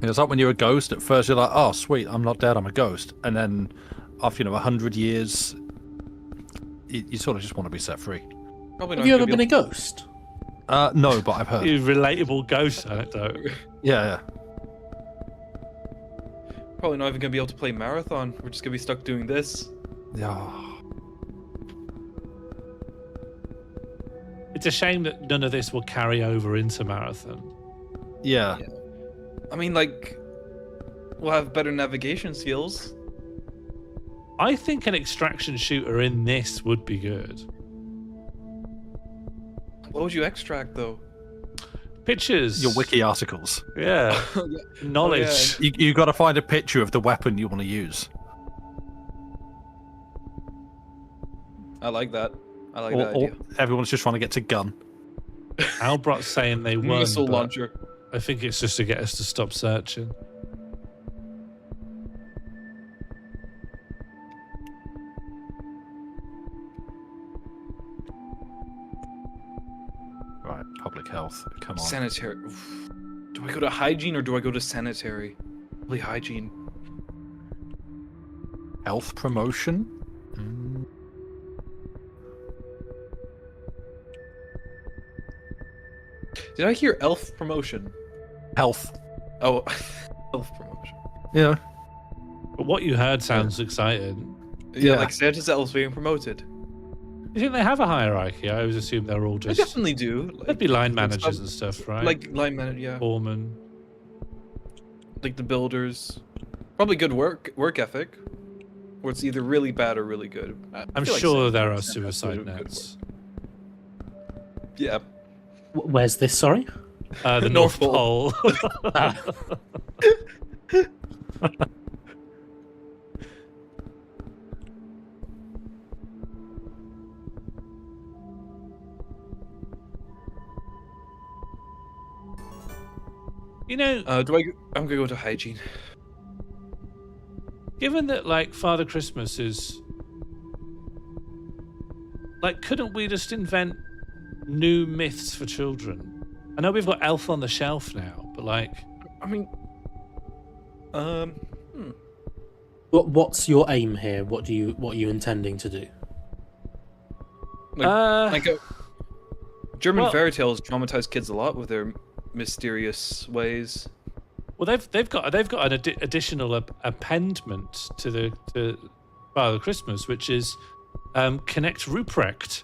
It's like when you're a ghost. At first, you're like, "Oh, sweet, I'm not dead. I'm a ghost." And then, after 100 years, you sort of just want to be set free. Probably Have not you gonna ever be been a ghost? No, but I've heard. You relatable ghost anecdote. Yeah, Probably not even gonna be able to play marathon. We're just gonna be stuck doing this. yeah. It's a shame that none of this will carry over into marathon. Yeah. I mean, like, we'll have better navigation skills. I think an extraction shooter in this would be good. What would you extract though? Pictures. Your wiki articles. Yeah. Yeah. Knowledge. You got to find a picture of the weapon you want to use. I like that. I like Or, that idea. everyone's just trying to get to gun. Albrot's saying they won. Missile but launcher. I think it's just to get us to stop searching. Right, public health. Come on. Sanitary. Oof. Do I go to hygiene or do I go to sanitary? Probably hygiene. Health promotion? Did I hear elf promotion? Health. Oh, elf promotion. Yeah. But what you heard sounds exciting. Yeah, Yeah. like Santa's elves being promoted. You think they have a hierarchy? I always assume they're all I just. definitely do. There'd be line it's managers some- and stuff, right? Like line manager, yeah. foreman. Like the builders. Probably good work ethic. Or it's either really bad or really good. I'm feel like sure Santa- there are Santa has suicide good work. nets. Yeah. Where's this? Sorry. The North North Pole. Ah. You know, I'm gonna go to hygiene. given that like Father Christmas is like, couldn't we just invent new myths for children? I know we've got Elf on the Shelf now, but like, I mean, What's your aim here? What are you intending to do? like German well- fairy tales traumatize kids a lot with their mysterious ways. well, they've got an additional appendment to Father Christmas, which is Connect Ruprecht,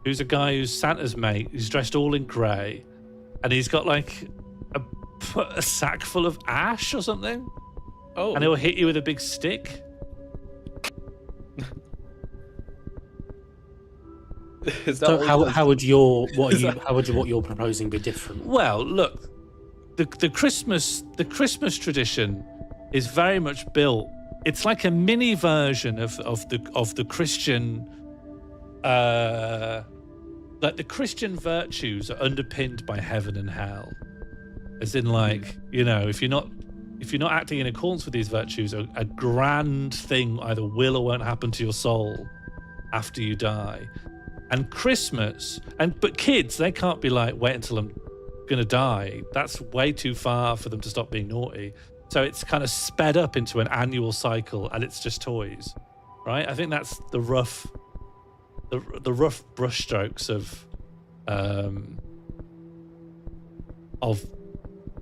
who's a guy who's Santa's mate. He's dressed all in grey, and he's got like a sack full of ash or something, Oh, and he'll hit you with a big stick. is that So what how would your Is that- what you're proposing be different? Well, look, the Christmas tradition is very much built. It's like a mini version of the Christian, like the Christian virtues are underpinned by heaven and hell, as in like, if you're not acting in accordance with these virtues, a grand thing either will or won't happen to your soul after you die. And Christmas, but kids, they can't be like, wait until I'm gonna die. That's way too far for them to stop being naughty. So it's kind of sped up into an annual cycle, and it's just toys, right? I think that's the rough brushstrokes of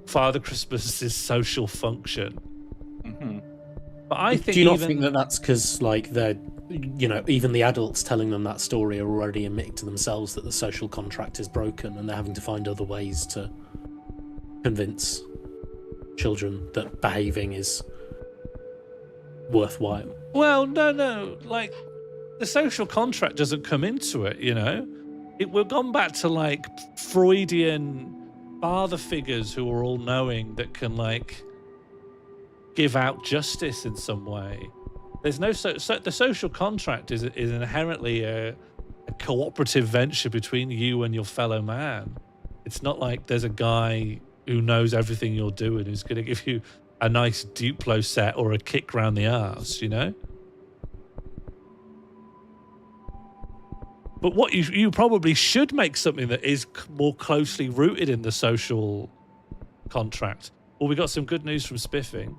Father Christmas's social function. Mm-hmm. But I think do you not even, think that that's because like they're even the adults telling them that story are already admitting to themselves that the social contract is broken, and they're having to find other ways to convince children that behaving is worthwhile? Well, no, like the social contract doesn't come into it, we've gone back to like Freudian father figures who are all knowing that can like give out justice in some way. There's no the social contract is inherently a cooperative venture between you and your fellow man. It's not like there's a guy who knows everything you're doing who's going to give you a nice Duplo set or a kick round the arse, you know? But what you probably should make something that is more closely rooted in the social contract. Well, we got some good news from Spiffing.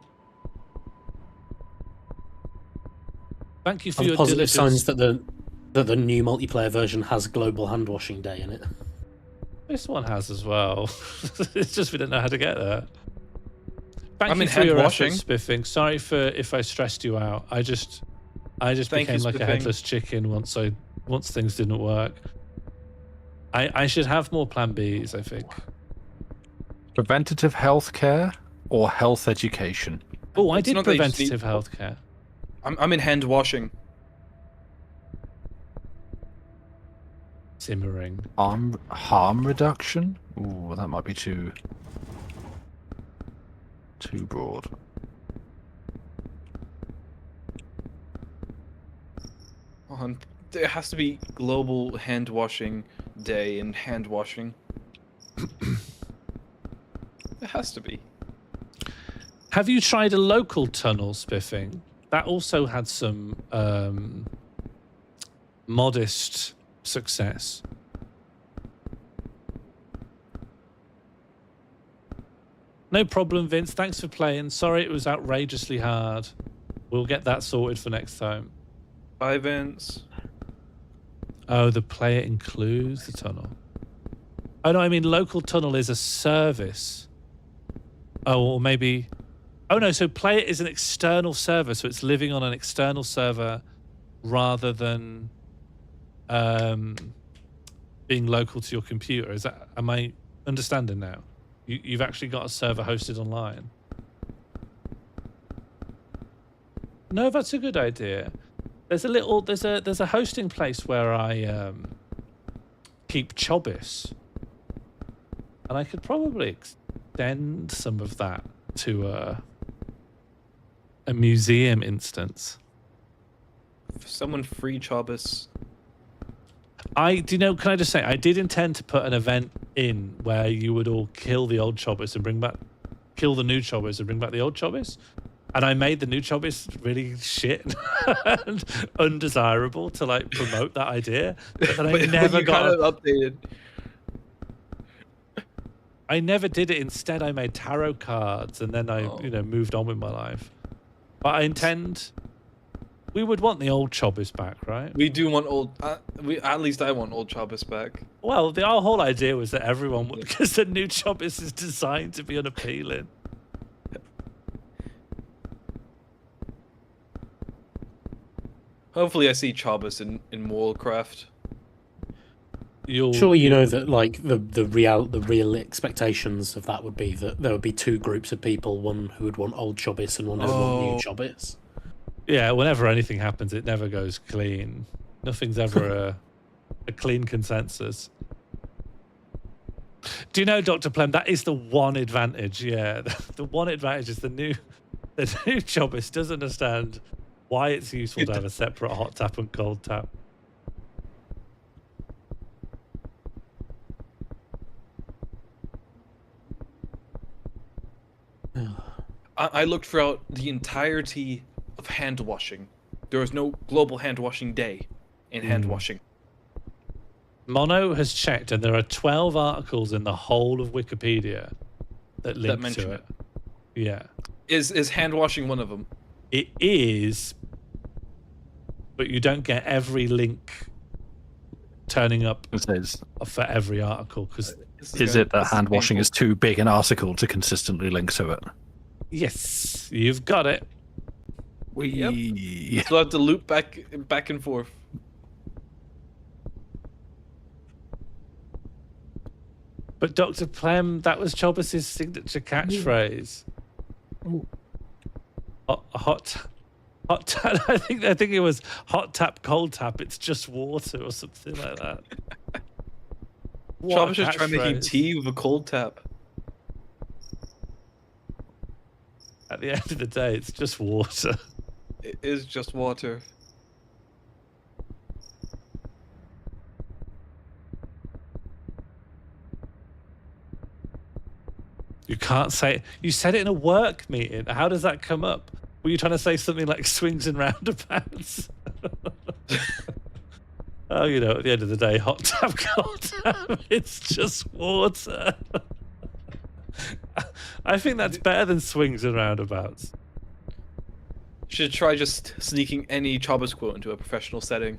Thank you for your Positive diligence. signs that the new multiplayer version has Global Hand Washing Day in it. This one has as well. It's just we don't know how to get there. Thank I'm you in for hand your washing. efforts, Spiffing. Sorry for if I stressed you out. I just Thank became you, like a Spiffing. headless chicken once things didn't work. I should have more plan Bs, I think. Preventative health care or health education? Oh, I It's did not that you just need- preventative healthcare. I'm in hand washing. Simmering. Harm reduction? Ooh, that might be too broad. There has to be Global Hand Washing Day and hand washing. It has to be. Have you tried a local tunnel, Spiffing? That also had some modest success. No problem, Vince. Thanks for playing. Sorry it was outrageously hard. We'll get that sorted for next time. Bye, Vince. Oh, the player includes the tunnel. Oh, no, I mean local tunnel is a service. Oh, or maybe... Oh, no, so Play It is an external server, so it's living on an external server rather than being local to your computer. Is that? Am I understanding now? You've actually got a server hosted online. No, that's a good idea. There's a hosting place where I keep Chobis, and I could probably extend some of that to a museum instance. Someone free Chobis. Can I just say, I did intend to put an event in where you would all kill the old Chobis and kill the new Chobis and bring back the old Chobis. And I made the new Chobis really shit and undesirable to like promote that idea. But then I never got kind of updated. I never did it. Instead, I made tarot cards and then I, moved on with my life. But I intend... We would want the old Chobis back, right? We do want old... at least I want old Chobis back. Well, our whole idea was that everyone would... Because the new Chobis is designed to be unappealing. Hopefully I see Chobis in Warcraft. Surely you know that like the real expectations of that would be that there would be two groups of people, one who would want old Chobis and one who would want new Chobis. Yeah, whenever anything happens, it never goes clean. Nothing's ever a clean consensus. Do you know, Dr. Plem, that is the one advantage, yeah. The one advantage is the new Chobis does understand why it's useful to have a separate hot tap and cold tap. I looked throughout the entirety of hand washing. There was no global hand washing day in hand washing. Mono has checked, and there are 12 articles in the whole of Wikipedia that link mention to it. Yeah. Is hand washing one of them? It is, but you don't get every link turning up It says, for every article. Because is it that hand washing is too big an article to consistently link to it? yes, you've got it. We So I have to loop back and forth. But Dr. Plem, that was Chobis' signature catchphrase. Hot tap. I think it was hot tap, cold tap. It's just water or something like that. What a Chobis just trying making catchphrase. tea with a cold tap. At the end of the day, it's just water. It is just water. You can't say it. You said it in a work meeting. How does that come up? Were you trying to say something like swings and roundabouts? Oh, you know, at the end of the day, hot tap, cold tap, it's just water. I think that's better than swings and roundabouts. Should try just sneaking any Chabas quote into a professional setting.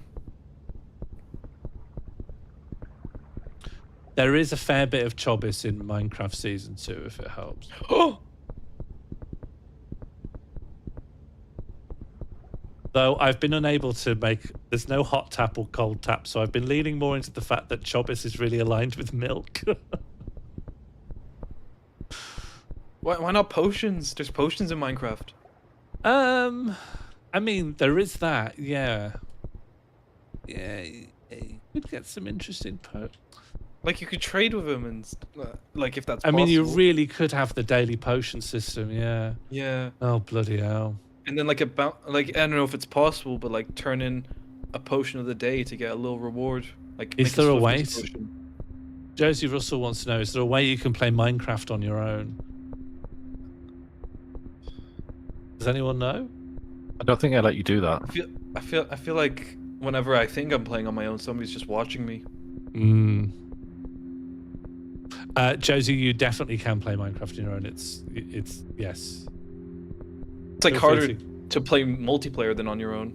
There is a fair bit of Chobis in Minecraft Season 2, if it helps. Oh! Though I've been unable to make... There's no hot tap or cold tap, so I've been leaning more into the fact that Chobis is really aligned with milk. Why not potions? There's potions in Minecraft. I mean, there is that, yeah. Yeah, you could get some interesting Like, you could trade with them and, like, if that's I possible. mean, you really could have the daily potion system, yeah. Yeah. Oh, bloody hell. And then, like, I don't know if it's possible, but, like, turn in a potion of the day to get a little reward. Like, Is make there a swiftness way? potion. Josie Russell wants to know, is there a way you can play Minecraft on your own? Does anyone know? I don't think I let you do that. I feel like whenever I think I'm playing on my own, somebody's just watching me. Josie, you definitely can play Minecraft on your own. It's yes. It's like Feel free harder to play multiplayer than on your own.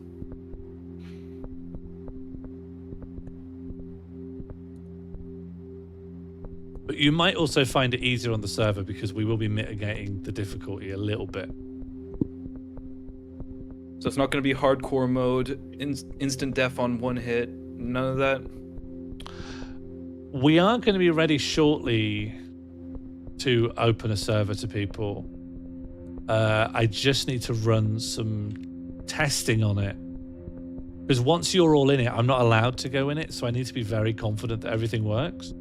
But you might also find it easier on the server because we will be mitigating the difficulty a little bit. So it's not going to be hardcore mode, instant death on one hit, none of that. We are going to be ready shortly to open a server to people. I just need to run some testing on it. Because once you're all in it, I'm not allowed to go in it, so I need to be very confident that everything works.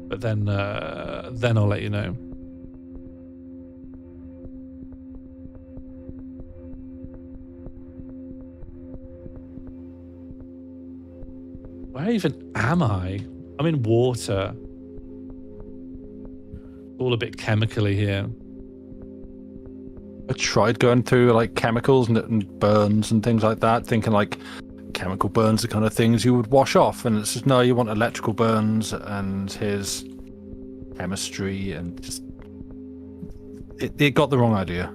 But then I'll let you know. Where even am I? I'm in water. All a bit chemically here. I tried going through like chemicals and burns and things like that, thinking like chemical burns are kind of things you would wash off, and it's just no, you want electrical burns, and here's chemistry, and just it got the wrong idea.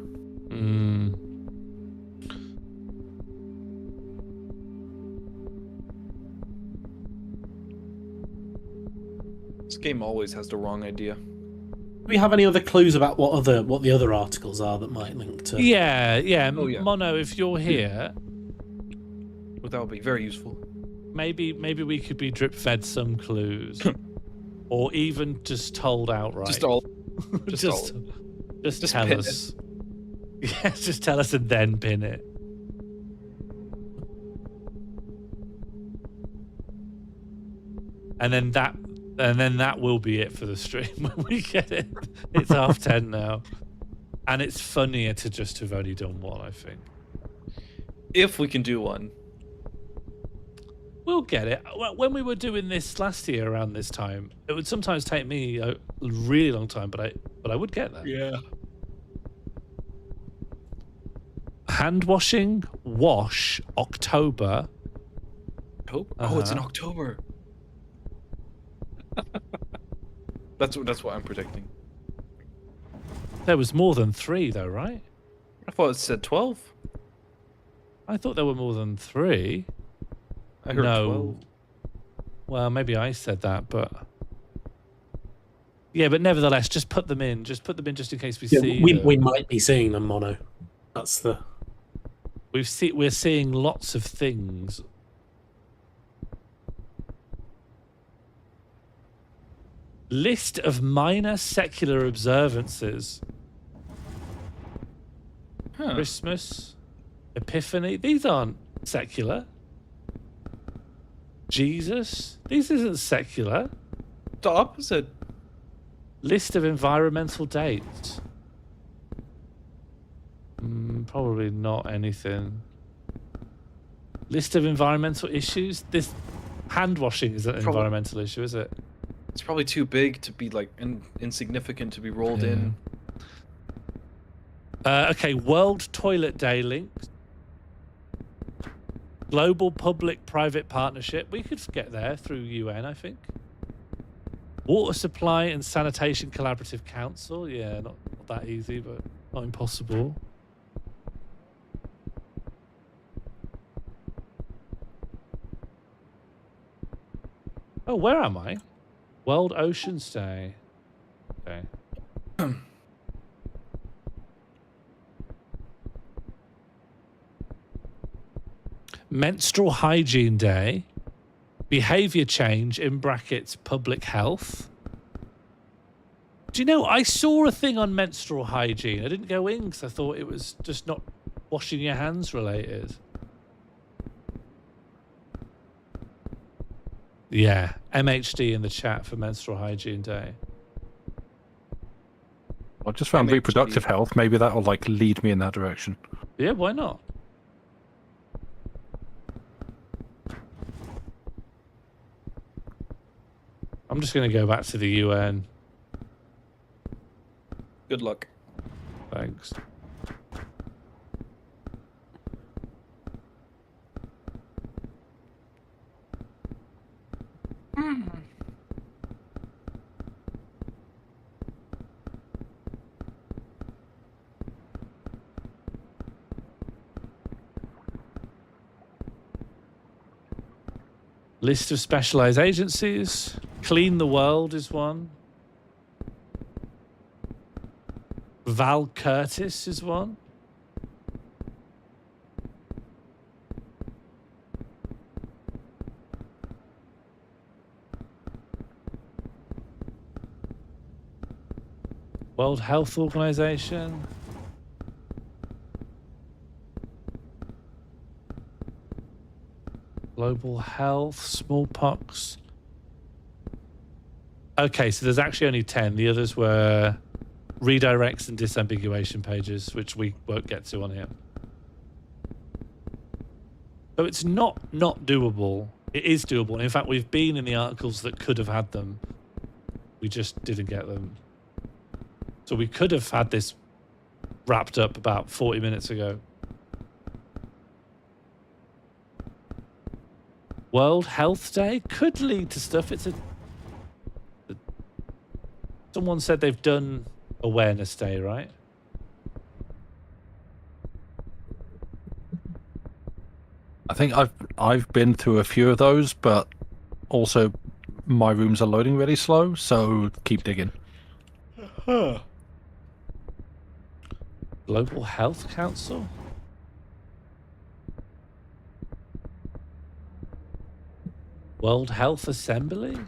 This game always has the wrong idea. Do we have any other clues about what the other articles are that might link to? Yeah. Oh, yeah. Mono, if you're here, Well, that would be very useful. maybe we could be drip fed some clues, or even just told outright. Just all. just tell pin us. Yeah, just tell us and then pin it. And then that will be it for the stream when we get it. It's 10:30 now. And it's funnier to just have only done one, I think. If we can do one. We'll get it. When we were doing this last year around this time, it would sometimes take me a really long time, but I would get that. Yeah. Hand washing, wash, October. Oh, it's in October. That's what I'm predicting. There was more than 3 though, right? I thought it said 12. I thought there were more than 3. I heard no. 12. Well, maybe I said that, but yeah, but nevertheless, just put them in. Just put them in just in case we see. We might be seeing them, Mono. That's the. We're seeing lots of things. List of minor secular observances. Huh. Christmas, Epiphany. These aren't secular. Jesus. These isn't secular. The opposite. List of environmental dates. Probably not anything. List of environmental issues. This hand washing is an environmental issue, is it? It's probably too big to be like insignificant to be rolled in. Okay, World Toilet Day links. Global Public-Private Partnership. We could get there through UN, I think. Water Supply and Sanitation Collaborative Council. Yeah, not that easy, but not impossible. Oh, where am I? World Oceans Day. Okay. Menstrual Hygiene Day. Behavior change, in brackets, public health. Do you know, I saw a thing on menstrual hygiene. I didn't go in because I thought it was just not washing your hands related. Yeah, MHD in the chat for Menstrual Hygiene Day. I just found reproductive health. Maybe that'll like lead me in that direction. Yeah, why not? I'm just going to go back to the UN. Good luck. Thanks. List of specialized agencies. Clean the World is one. Val Curtis is one. World Health Organization. Global health, smallpox. Okay, so there's actually only 10. The others were redirects and disambiguation pages, which we won't get to on here. So it's not doable. It is doable. In fact, we've been in the articles that could have had them. We just didn't get them. So we could have had this wrapped up about 40 minutes ago. World Health Day could lead to stuff. Someone said they've done Awareness Day, right? I think I've been through a few of those, but also my rooms are loading really slow, so keep digging. Global Health Council? World Health Assembly?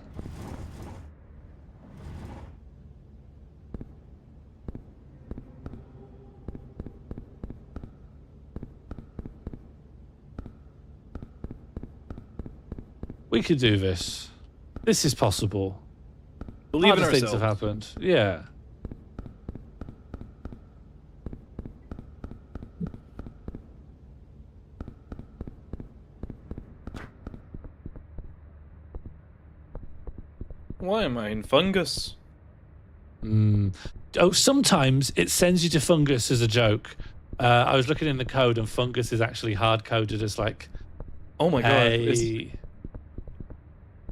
We could do this. This is possible. Believe in Other things have ourselves. happened. Yeah. Why am I in fungus? Oh, sometimes it sends you to fungus as a joke. I was looking in the code, and fungus is actually hard coded as like, Oh my god. It's-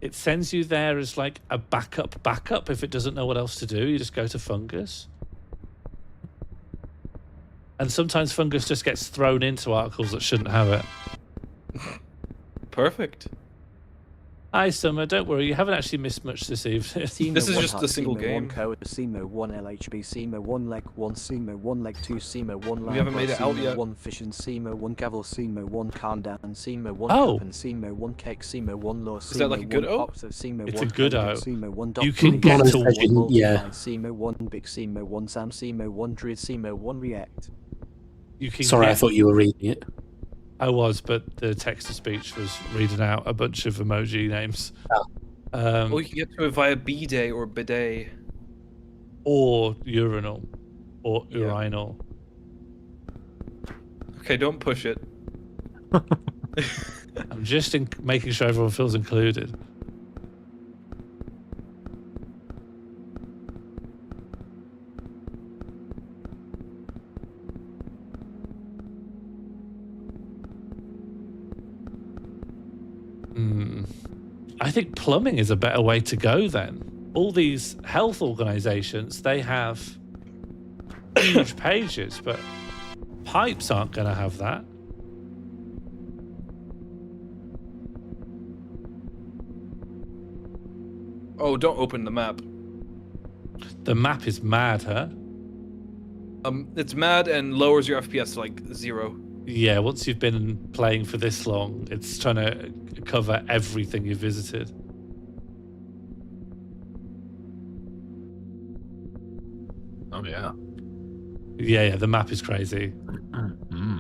it sends you there as like a backup if it doesn't know what else to do. You just go to fungus. And sometimes fungus just gets thrown into articles that shouldn't have it. Perfect. Hi, Summer. Don't worry. You haven't actually missed much this evening. This is just a single game. 1 code, SEMO 1 LHB, SEMO 1 leg 1, SEMO 1 leg 2, SEMO 1 We haven't made it out yet. 1 fission, SEMO 1 gavel, SEMO 1 calm down, SEMO 1 Oh. cup, and SEMO 1 cake, SEMO 1 law, Is that like a good O? SEMO It's 1 a good code, O. SEMO 1 You dot, can get to SEMO 1 multiply, yeah. SEMO 1 big, SEMO 1 Sam, SEMO 1 Drid, SEMO 1 react. You can Sorry, I get- thought you were reading it. I was, but the text-to-speech was reading out a bunch of emoji names. Or you can get to it via bidet or bidet. Or urinal. Or Yeah. urinal. Okay, don't push it. I'm just making sure everyone feels included. I think plumbing is a better way to go then. All these health organizations, they have huge pages, but pipes aren't going to have that. Oh, don't open the map. The map is mad, huh? It's mad and lowers your FPS to like 0. Yeah, once you've been playing for this long, it's trying to cover everything you've visited. Oh yeah. Yeah, the map is crazy. Mm.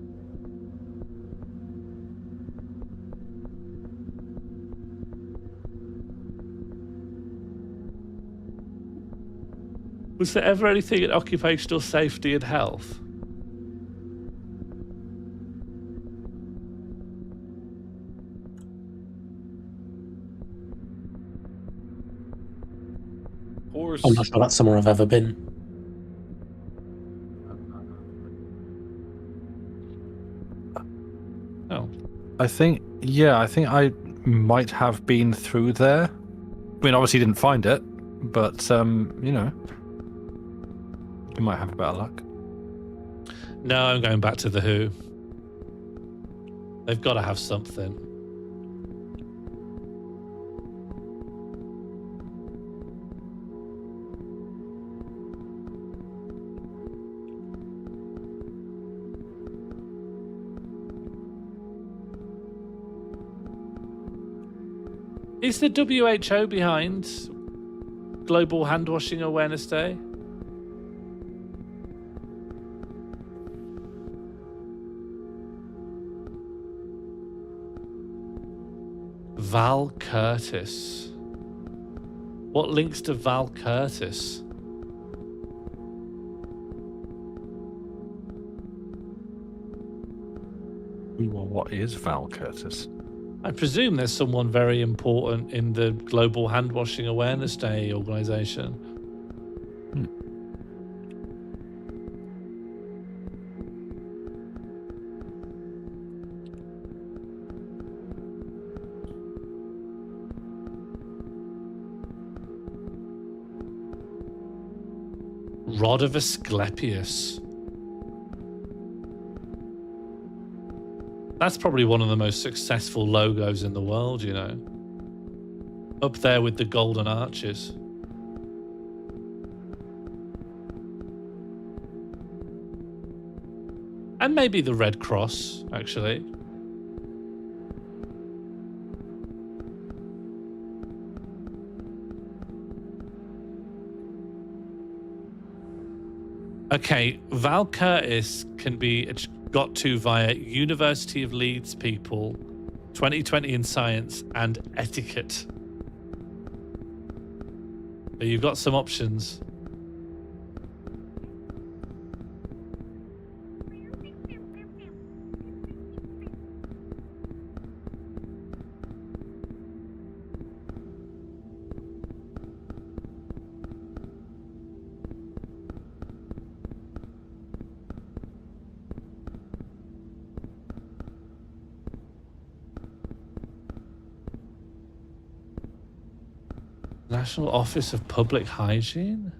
Was there ever anything in occupational safety and health? Horse. I'm not sure that's somewhere I've ever been. Oh. I think I might have been through there. I mean, obviously didn't find it, but you know, you might have a better luck. No, I'm going back to the Who. They've got to have something. Is the WHO behind Global Hand Washing Awareness Day? Val Curtis. What links to Val Curtis? Well, what is Val Curtis? I presume there's someone very important in the Global Hand Washing Awareness Day organization. Rod of Asclepius. That's probably one of the most successful logos in the world, you know. Up there with the golden arches. And maybe the Red Cross, actually. Okay, Val Curtis can be got to via University of Leeds people, 2020 in science, and etiquette. So you've got some options. National Office of Public Hygiene?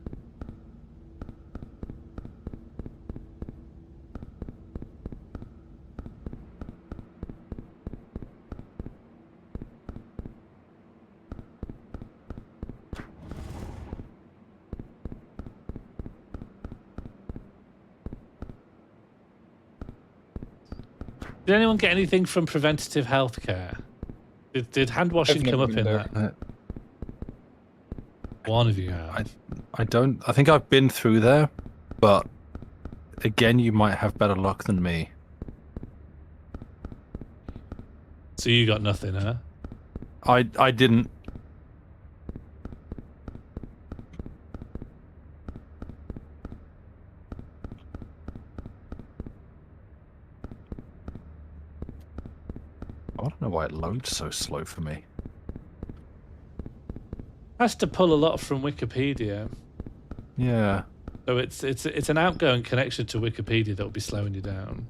Did anyone get anything from preventative healthcare? Did hand washing I've come never up been in there. that? One of you have. I don't. I think I've been through there, but again, you might have better luck than me. So you got nothing, huh? I didn't. I don't know why it loads so slow for me. Has to pull a lot from Wikipedia. Yeah. So it's an outgoing connection to Wikipedia that will be slowing you down.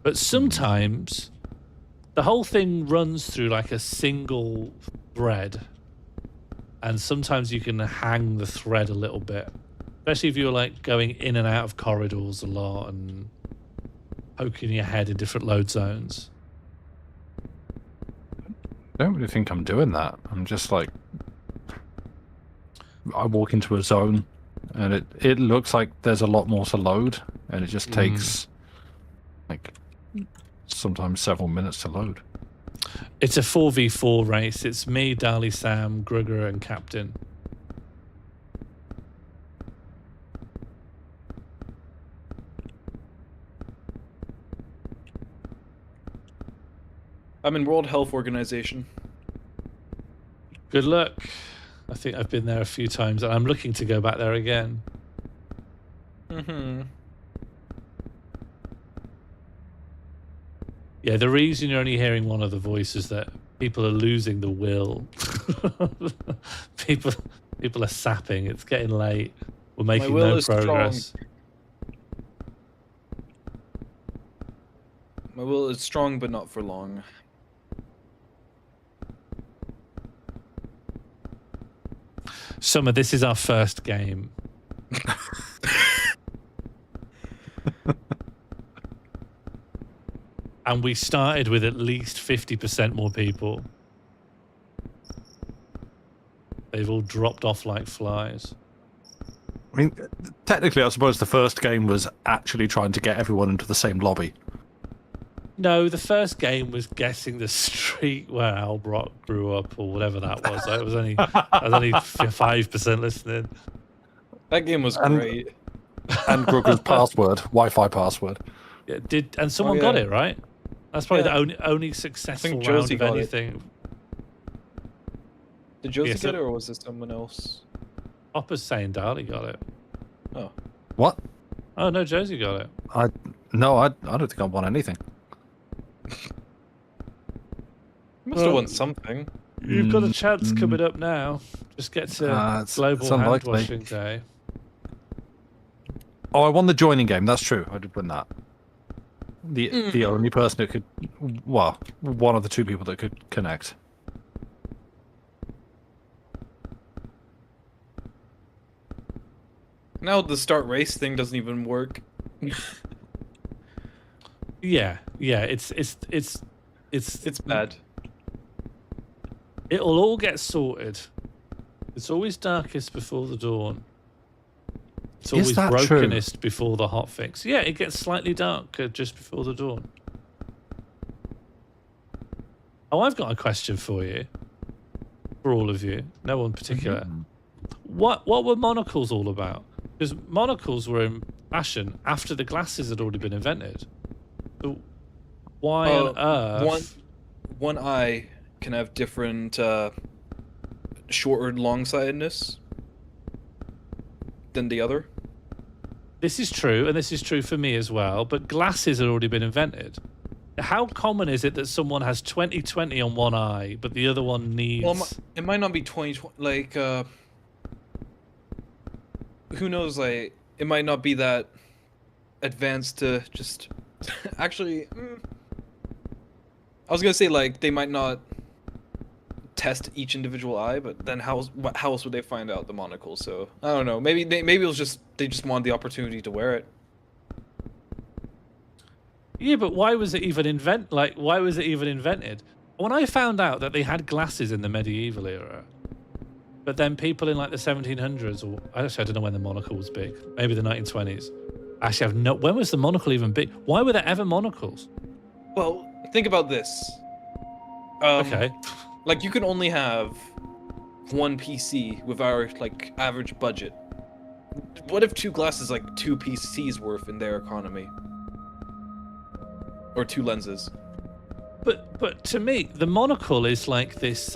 But sometimes The whole thing runs through like a single thread, and sometimes you can hang the thread a little bit, especially if you're like going in and out of corridors a lot and poking your head in different load zones. I don't really think I'm doing that. I'm just like, I walk into a zone and it looks like there's a lot more to load, and it just takes like sometimes several minutes to load. It's a 4v4 race. It's me, Dali, Sam, Grugger, and Captain. I'm in World Health Organization. Good luck. I think I've been there a few times, and I'm looking to go back there again. Mm-hmm. Yeah, the reason you're only hearing one of the voices is that people are losing the will. people are sapping. It's getting late. We're making will no is progress. strong. My will is strong, but not for long. Summer, this is our first game. And we started with at least 50% more people. They've all dropped off like flies. I mean, technically, I suppose the first game was actually trying to get everyone into the same lobby. No, the first game was guessing the street where Albrock grew up, or whatever that was. I was only 5% listening. That game was great. And Grugger's password, Wi-Fi password. Yeah, and someone got it right. That's probably the only successful round Josie of got anything. Did Josie get it, or was it someone else? Hopper's saying Dali got it. Oh. What? Oh no, Josie got it. I don't think I won anything. Must have won something. You've got a chance coming up now. Just get to Global Hand Washing Day. Oh, I won the joining game. That's true. I did win that. The only person that could, well, one of the two people that could connect. Now the start race thing doesn't even work. Yeah, it's bad. It'll all get sorted. It's always darkest before the dawn. It's always brokenest before the hotfix. Yeah, it gets slightly darker just before the dawn. Oh, I've got a question for you. For all of you. No one particular. What were monocles all about? Because monocles were in fashion after the glasses had already been invented. So why on earth? One eye can have different short or long-sightedness than the other. This is true, and this is true for me as well, but glasses had already been invented. How common is it that someone has 20/20 on one eye, but the other one needs... Well, it might not be 20/20, like, who knows, like, it might not be that advanced to just... Actually, I was gonna say, like, they might not test each individual eye, but then how else would they find out the monocle? So I don't know. Maybe it was just they just wanted the opportunity to wear it. Yeah, but why was it even why was it even invented? When I found out that they had glasses in the medieval era, but then people in like the 1700s, or actually I don't know when the monocle was big, maybe the 1920s. Actually, when was the monocle even big? Why were there ever monocles? Well, think about this. Okay. Like, you can only have one PC with our, like, average budget. What if two glasses, like, 2 PCs worth in their economy? Or 2 lenses? But to me, the monocle is like this,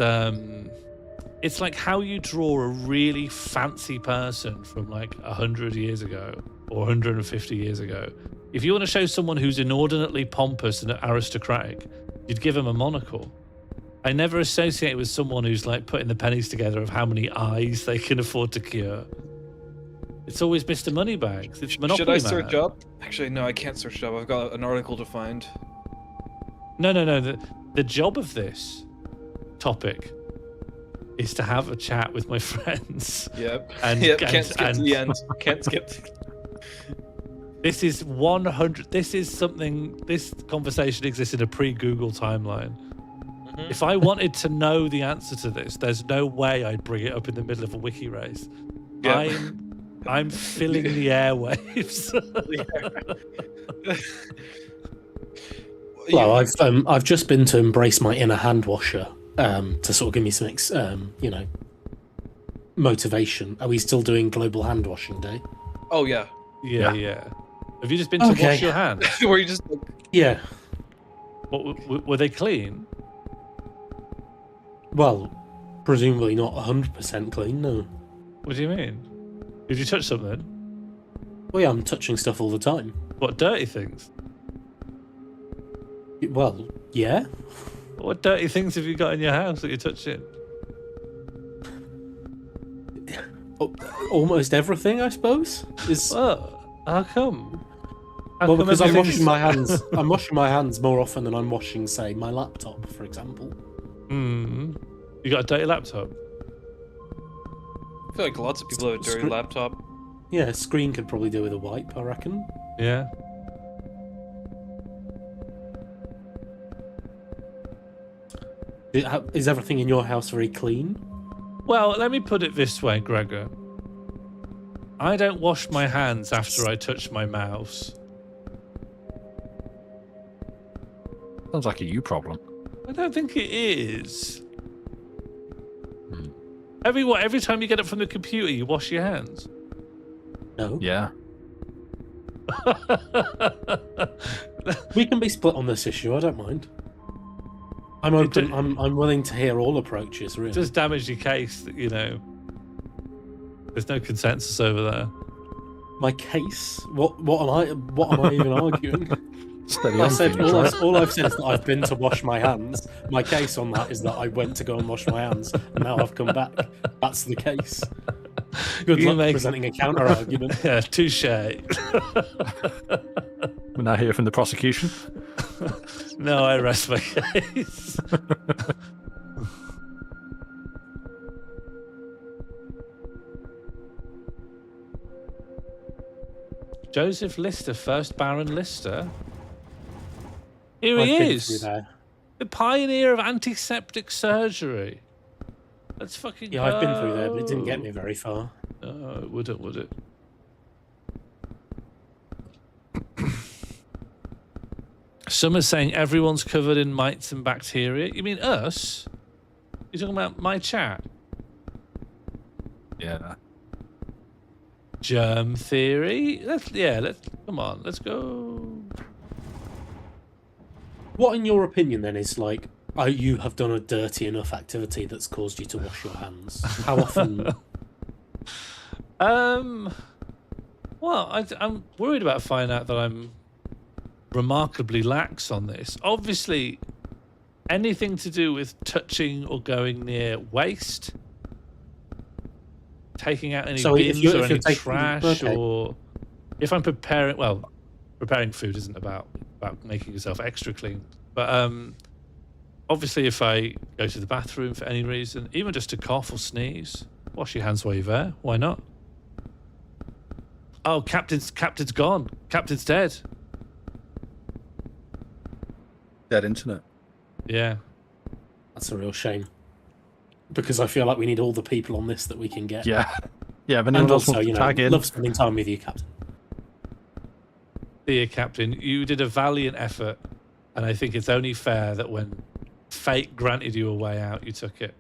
it's like how you draw a really fancy person from, like, 100 years ago, or 150 years ago. If you want to show someone who's inordinately pompous and aristocratic, you'd give them a monocle. I never associate it with someone who's like putting the pennies together of how many eyes they can afford to cure. It's always Mr. Moneybags. It's Monopoly Should I Man. search up? Actually, no, I can't search up. I've got an article to find. No. The job of this topic is to have a chat with my friends. Yep. And, Yep. Can't skip to the end. Can't skip. This is 100. This is something. This conversation exists in a pre-Google timeline. If I wanted to know the answer to this, there's no way I'd bring it up in the middle of a wiki race. Yep. I'm filling the airwaves. Well, I've just been to embrace my inner hand washer to sort of give me some motivation. Are we still doing Global Hand Washing Day? Oh yeah. Yeah. Have you just been to wash your hands? Were you just? Yeah. What, were they clean? Well, presumably not 100% clean. No. What do you mean? Did you touch something? Well, yeah, I'm touching stuff all the time. What dirty things? Well, yeah. What dirty things have you got in your house that you're touching? Almost everything, I suppose. Is How come? well, because I'm washing my hands. I'm washing my hands more often than I'm washing, say, my laptop, for example. You got a dirty laptop? I feel like lots of people have a dirty laptop. Yeah, a screen could probably do with a wipe, I reckon. Yeah. Is everything in your house very clean? Well, let me put it this way, Gregor. I don't wash my hands after I touch my mouse. Sounds like a you problem. I don't think it is. Every time you get up from the computer, you wash your hands. No. Yeah. We can be split on this issue. I don't mind. I'm open. I'm willing to hear all approaches. Really, It does damage your case. That, there's no consensus over there. my case. What am I even arguing? Steady I on, said Phoenix, right? all I've said is that I've been to wash my hands. My case on that is that I went to go and wash my hands, and now I've come back. That's the case. Good luck presenting a counter argument. Yeah, touche. We're now hear from the prosecution. No, I rest my case. Joseph Lister, first Baron Lister. Here he I've been is. through there. The pioneer of antiseptic surgery. Let's fucking Yeah, go. I've been through there, but it didn't get me very far. No, it wouldn't, would it? Some are saying everyone's covered in mites and bacteria. You mean us? You're talking about my chat? Yeah. Germ theory? Let's come on, let's go. What, in your opinion, then, is like, you have done a dirty enough activity that's caused you to wash your hands? How often? Well, I'm worried about finding out that I'm remarkably lax on this. Obviously, anything to do with touching or going near waste, taking out any So if bins you're or any taking- trash, okay. or if I'm preparing food isn't about making yourself extra clean, but obviously if I go to the bathroom for any reason, even just to cough or sneeze, wash your hands while you're there. Why not? Oh, Captain's gone. Captain's dead. Dead internet. Yeah. That's a real shame. Because I feel like we need all the people on this that we can get. Yeah. Yeah, if anyone And else also, wants to tag in. love spending time with you, Captain. Dear Captain, you did a valiant effort, and I think it's only fair that when fate granted you a way out, you took it.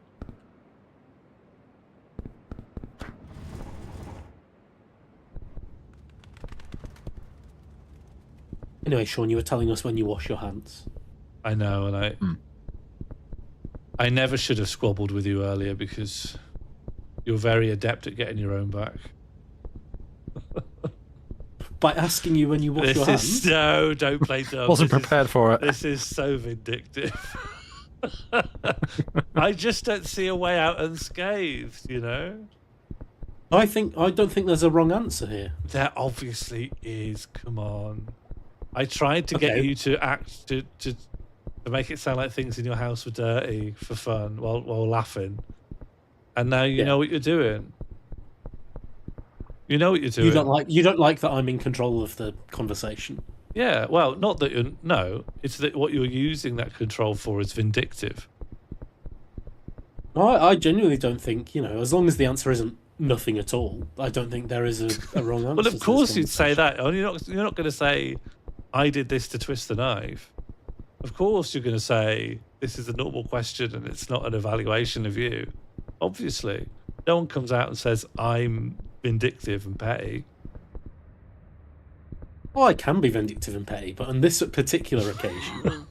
Anyway, Sean, you were telling us when you wash your hands. I know, and I never should have squabbled with you earlier because you're very adept at getting your own back. By asking you when you wash your hands? No, don't play dumb. Wasn't This is- prepared for it. This is so vindictive. I just don't see a way out unscathed, you know? I don't think there's a wrong answer here. There obviously is. Come on. I tried to get Okay. you to act to to make it sound like things in your house were dirty for fun while laughing. And now you know what you're doing. You know what you're doing. You don't like that I'm in control of the conversation. Yeah, well, not that you're... No, it's that what you're using that control for is vindictive. I genuinely don't think, as long as the answer isn't nothing at all, I don't think there is a wrong answer. Well, of course you'd say that. You're not going to say, I did this to twist the knife. Of course you're going to say, this is a normal question and it's not an evaluation of you. Obviously. No one comes out and says, I'm vindictive and petty. Well, I can be vindictive and petty, but on this particular occasion...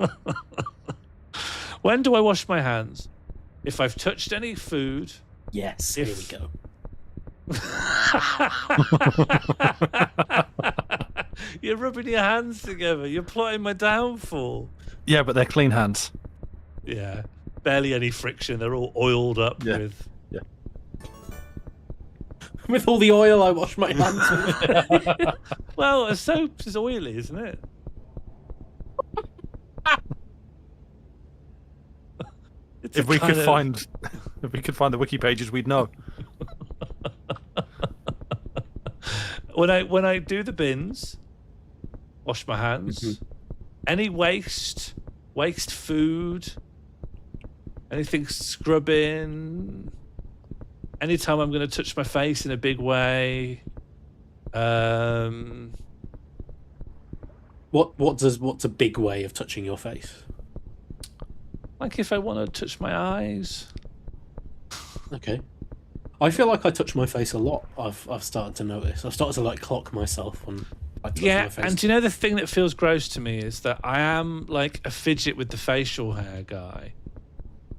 When do I wash my hands? If I've touched any food... Yes, here we go. You're rubbing your hands together. You're plotting my downfall. Yeah, but they're clean hands. Yeah. Barely any friction. They're all oiled up with... Yeah. With all the oil I wash my hands with. Well, a soap is oily, isn't it? If we could find the wiki pages, we'd know. When I do the bins, wash my hands. Any waste food, anything scrubbing, anytime I'm going to touch my face in a big way. What's a big way of touching your face? Like if I want to touch my eyes. Okay. I feel like I touch my face a lot. I've started to notice. I've started to clock myself when I touch my face. And do you know the thing that feels gross to me is that I am like a fidget with the facial hair guy.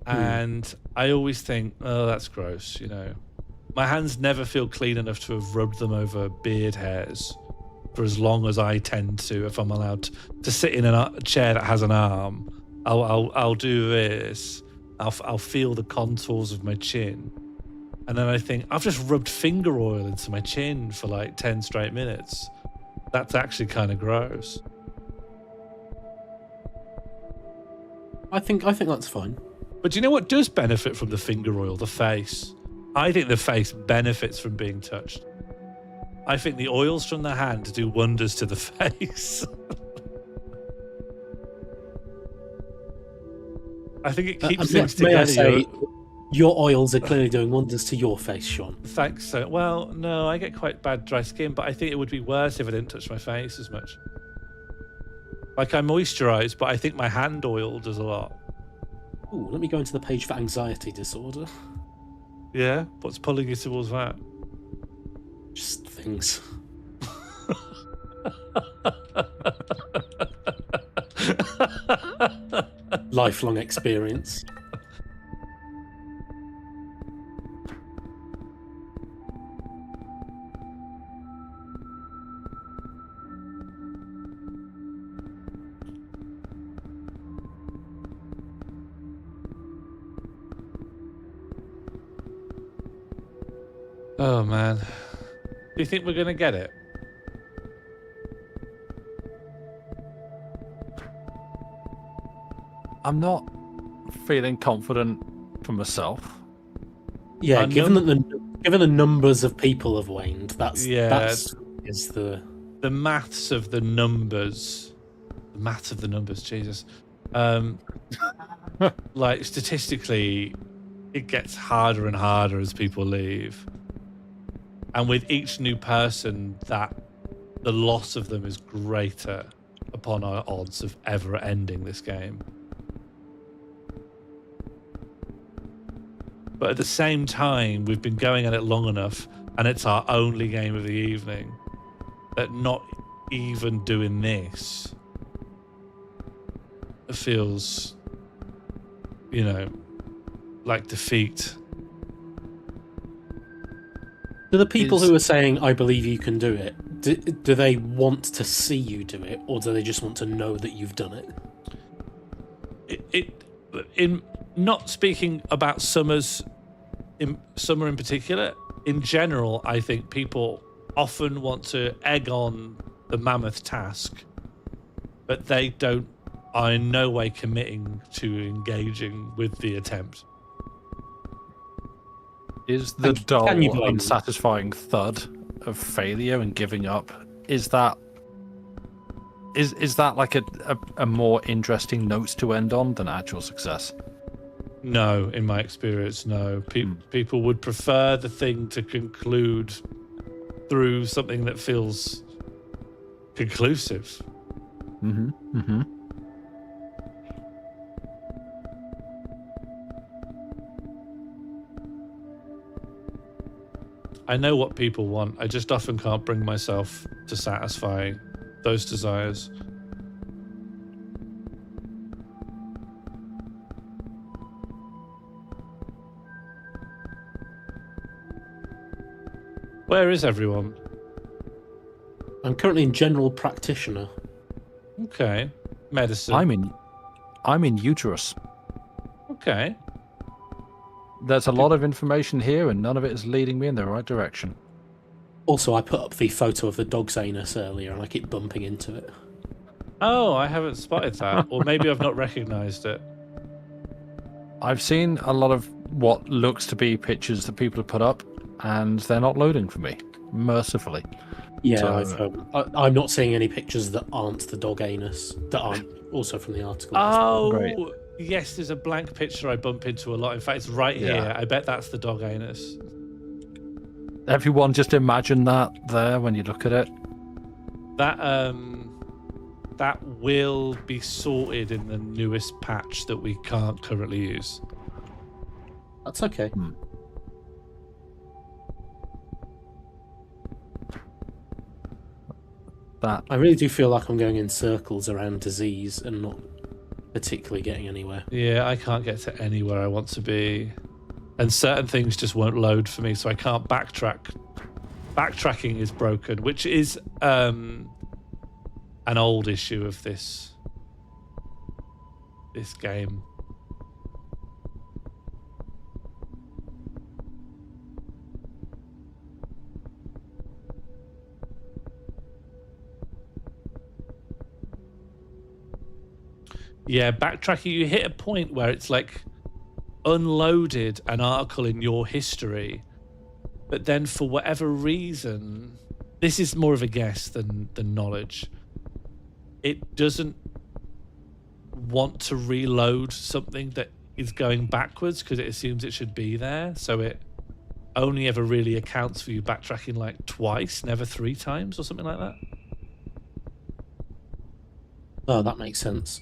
And I always think, oh, that's gross, My hands never feel clean enough to have rubbed them over beard hairs for as long as I tend to. If I'm allowed to sit in a chair that has an arm, I'll do this. I'll feel the contours of my chin. And then I think, I've just rubbed finger oil into my chin for like 10 straight minutes. That's actually kind of gross. I think that's fine. But do you know what does benefit from the finger oil? The face. I think the face benefits from being touched. I think the oils from the hand do wonders to the face. I think it keeps things together. May I say, your oils are clearly doing wonders to your face, Sean. Thanks. So, well, no, I get quite bad dry skin, but I think it would be worse if I didn't touch my face as much. Like I moisturize, but I think my hand oil does a lot. Ooh, let me go into the page for anxiety disorder. Yeah? What's pulling you towards that? Just things. Lifelong experience. Oh, man. Do you think we're going to get it? I'm not feeling confident for myself. Yeah, given the numbers of people have waned, that's the maths of the numbers. The maths of the numbers, Jesus. Like statistically, it gets harder and harder as people leave. And with each new person, that the loss of them is greater upon our odds of ever ending this game. But at the same time, we've been going at it long enough, and it's our only game of the evening, that not even doing this feels, like defeat. Do the people who are saying, I believe you can do it, do they want to see you do it, or do they just want to know that you've done it? In not speaking about summer in particular, in general, I think people often want to egg on the mammoth task, but they don't are in no way committing to engaging with the attempt. Is the And can dull, you blame them? unsatisfying thud of failure and giving up, is that like a more interesting note to end on than actual success? No, in my experience, no. People would prefer the thing to conclude through something that feels conclusive. Mm-hmm. Mm-hmm. I know what people want. I just often can't bring myself to satisfy those desires. Where is everyone? I'm currently in general practitioner. Okay. Medicine. I'm in uterus. Okay. There's a lot of information here, and none of it is leading me in the right direction. Also, I put up the photo of the dog's anus earlier, and I keep bumping into it. Oh, I haven't spotted that. Or maybe I've not recognized it. I've seen a lot of what looks to be pictures that people have put up, and they're not loading for me, mercifully. Yeah, So- I'm not seeing any pictures that aren't the dog anus, that aren't also from the article. Oh, Right. yes, there's a blank picture I bump into a lot. In fact, it's right Yeah. here. I bet that's the dog anus. Everyone just imagine that there when you look at it. That will be sorted in the newest patch that we can't currently use. That's okay. That I really do feel like I'm going in circles around disease and not particularly getting anywhere. Yeah, I can't get to anywhere I want to be. And certain things just won't load for me, so I can't backtrack. Backtracking is broken, which is an old issue of this game. Yeah, backtracking, you hit a point where it's like unloaded an article in your history, but then for whatever reason, this is more of a guess than knowledge, it doesn't want to reload something that is going backwards because it assumes it should be there, so it only ever really accounts for you backtracking like twice, never 3 times or something like that. Oh, that makes sense.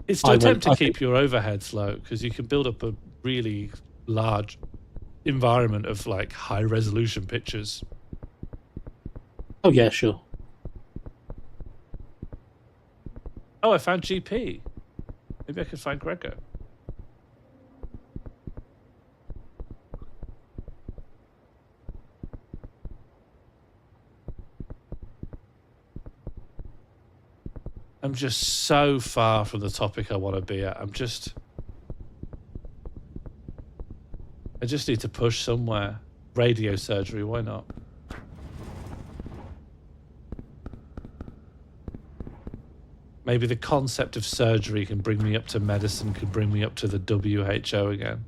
It's to attempt to keep your overheads low, because you can build up a really large environment of like high resolution pictures. Oh yeah, sure. Oh, I found GP. Maybe I could find Gregor. I'm just so far from the topic I want to be at. I just need to push somewhere. Radio surgery, why not? Maybe the concept of surgery can bring me up to medicine, can bring me up to the WHO again.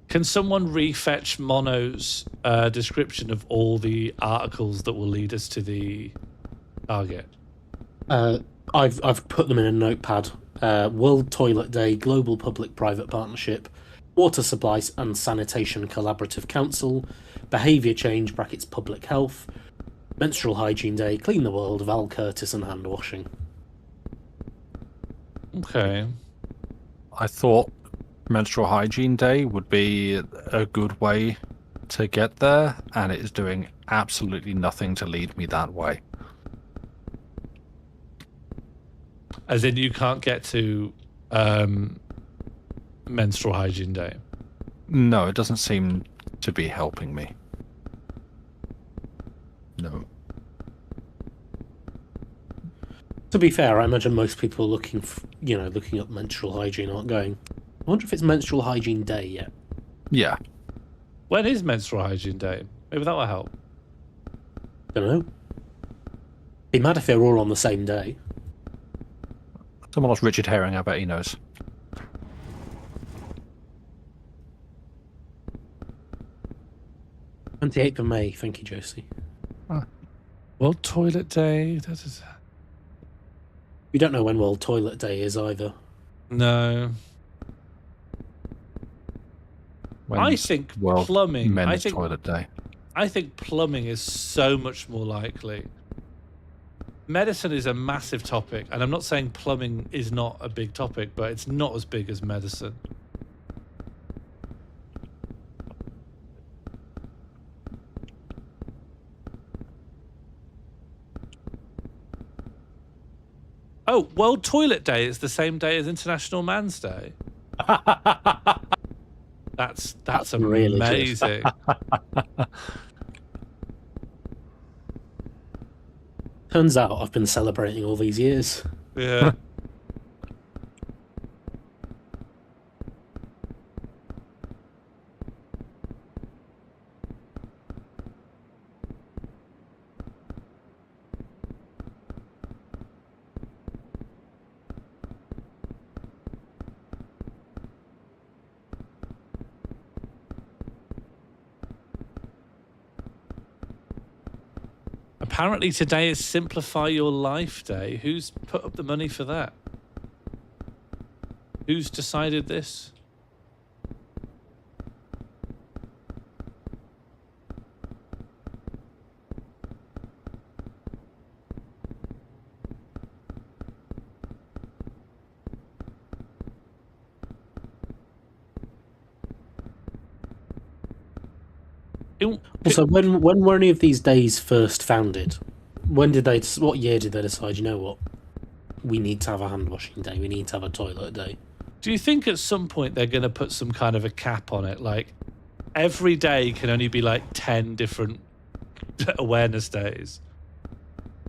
Can someone refetch Mono's description of all the articles that will lead us to the target? I've put them in a notepad. World Toilet Day, Global Public-Private Partnership, Water Supplies and Sanitation Collaborative Council, Behaviour Change (Public Health), Menstrual Hygiene Day, Clean the World, Val Curtis and Hand Washing. Okay. I thought Menstrual Hygiene Day would be a good way to get there, and it is doing absolutely nothing to lead me that way. As in, you can't get to Menstrual Hygiene Day? No, it doesn't seem to be helping me. No. To be fair, I imagine most people looking up menstrual hygiene aren't going, I wonder if it's Menstrual Hygiene Day yet. Yeah. When is Menstrual Hygiene Day? Maybe that will help. Don't know. Be mad if they were all on the same day. Someone else, Richard Herring, I bet he knows. May 28th of May. Thank you, Josie. World Toilet Day. That is. We don't know when World Toilet Day is either. No. I When's think World plumbing. Men's Toilet Day. I think plumbing is so much more likely. Medicine is a massive topic, and I'm not saying plumbing is not a big topic, but it's not as big as medicine. Oh, World Toilet Day is the same day as International Man's Day. That's really amazing. Turns out I've been celebrating all these years. Yeah. Apparently today is Simplify Your Life Day. Who's put up the money for that? Who's decided this? Also, when were any of these days first founded? When did they? What year did they decide? You know what? We need to have a hand washing day. We need to have a toilet day. Do you think at some point they're going to put some kind of a cap on it? Like every day can only be like 10 different awareness days?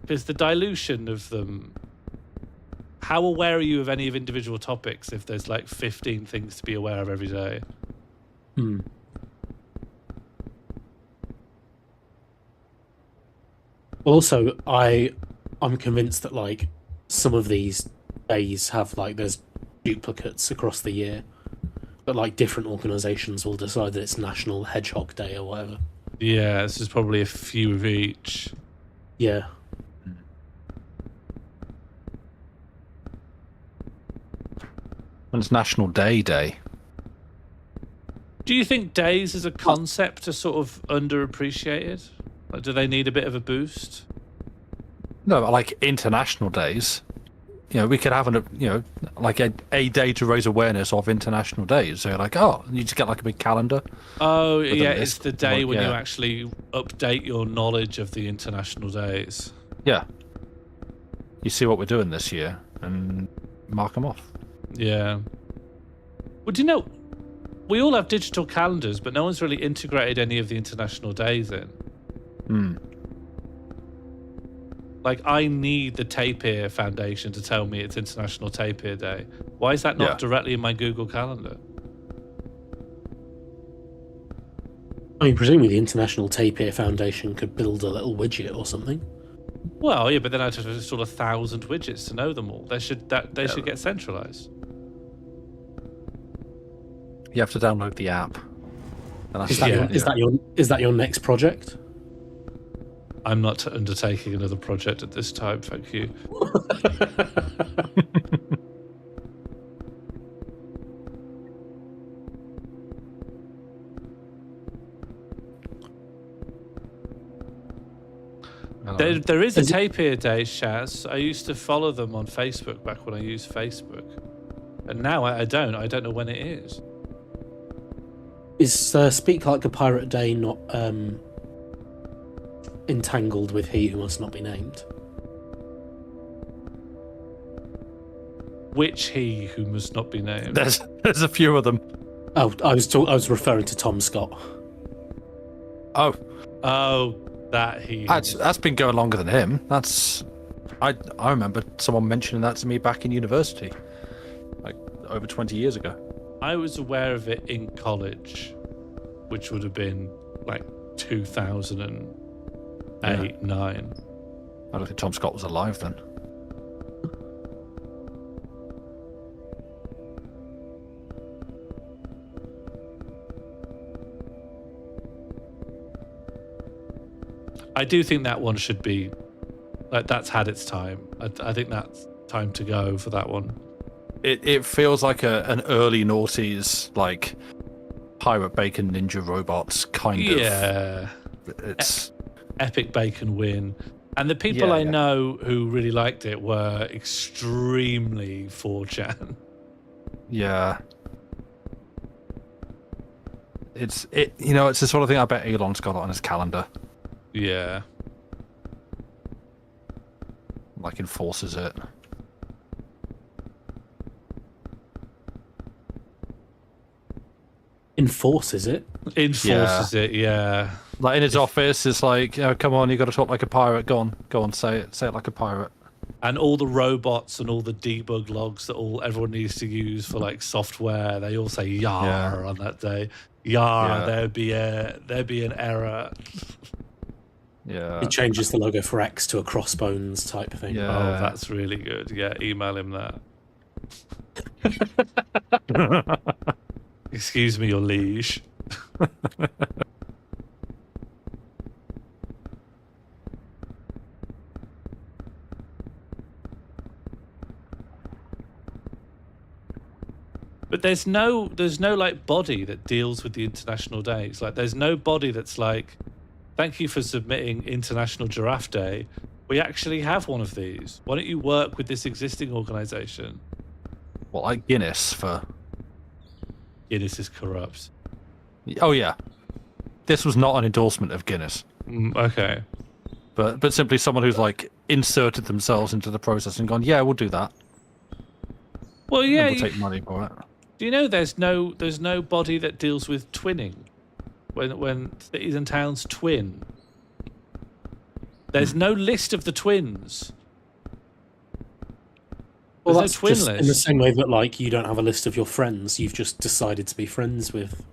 Because the dilution of them. How aware are you of any of individual topics if there's like 15 things to be aware of every day? Hmm. Also, I'm convinced that like some of these days have like there's duplicates across the year, but like different organisations will decide that it's National Hedgehog Day or whatever. Yeah, this is probably a few of each. Yeah. When it's National Day Day. Do you think days as a concept are sort of underappreciated? Like, do they need a bit of a boost? No, but like international days. You know, we could have like a day to raise awareness of international days. So like, oh, you just get like a big calendar. Oh, with a yeah, list. it's the day when you Yeah. actually update your knowledge of the international days. Yeah. You see what we're doing this year and mark them off. Yeah. Well, do you know, we all have digital calendars, but no one's really integrated any of the international days in. Hmm. Like, I need the Tapir Foundation to tell me it's International Tapir Day. Why is that not Yeah. directly in my Google Calendar? I mean, presumably the International Tapir Foundation could build a little widget or something. Well, yeah, but then I'd have to install 1,000 widgets to know them all. They should get centralized. You have to download the app. And that's Is that your next project? I'm not undertaking another project at this time, thank you. There is a Tapir Day, Shaz. I used to follow them on Facebook back when I used Facebook. And now I don't. I don't know when it is. Is Speak Like a Pirate Day not entangled with He Who Must Not Be Named? Which he who must not be named? There's a few of them. Oh, I was referring to Tom Scott. Oh, that he. That's been going longer than him. I remember someone mentioning that to me back in university, like over 20 years ago. I was aware of it in college, which would have been like 2000 and Yeah. 8, 9. I don't think Tom Scott was alive then. I do think that one should be like that's had its time. I think that's time to go for that one. It feels like an early noughties like Pirate Bacon Ninja Robots kind of. Yeah. It's Epic Bacon win. And the people I know who really liked it were extremely 4chan. yeah. It's the sort of thing I bet Elon's got on his calendar. Yeah. Like enforces it. Enforces it. Enforces it, yeah. Like in his office, it's like, come on, you got to talk like a pirate. Go on, say it like a pirate. And all the robots and all the debug logs that everyone needs to use for like software, they all say "yar" on that day. "Yar," there'd be an error. Yeah. It changes the logo for X to a crossbones type thing. Yeah. Oh, that's really good. Yeah, email him that. Excuse me, your liege. But there's no like body that deals with the international days. Like there's no body that's like, thank you for submitting International Giraffe Day. We actually have one of these. Why don't you work with this existing organization? Well, like Guinness for. Guinness is corrupt. Oh yeah, this was not an endorsement of Guinness. Okay. But simply someone who's like inserted themselves into the process and gone, yeah, we'll do that. Well, yeah. And we'll take money for it. Do you know there's no body that deals with twinning, when cities and towns twin. There's no list of the twins. Well, There's that's no twin just list. in the same way that like you don't have a list of your friends. You've just decided to be friends with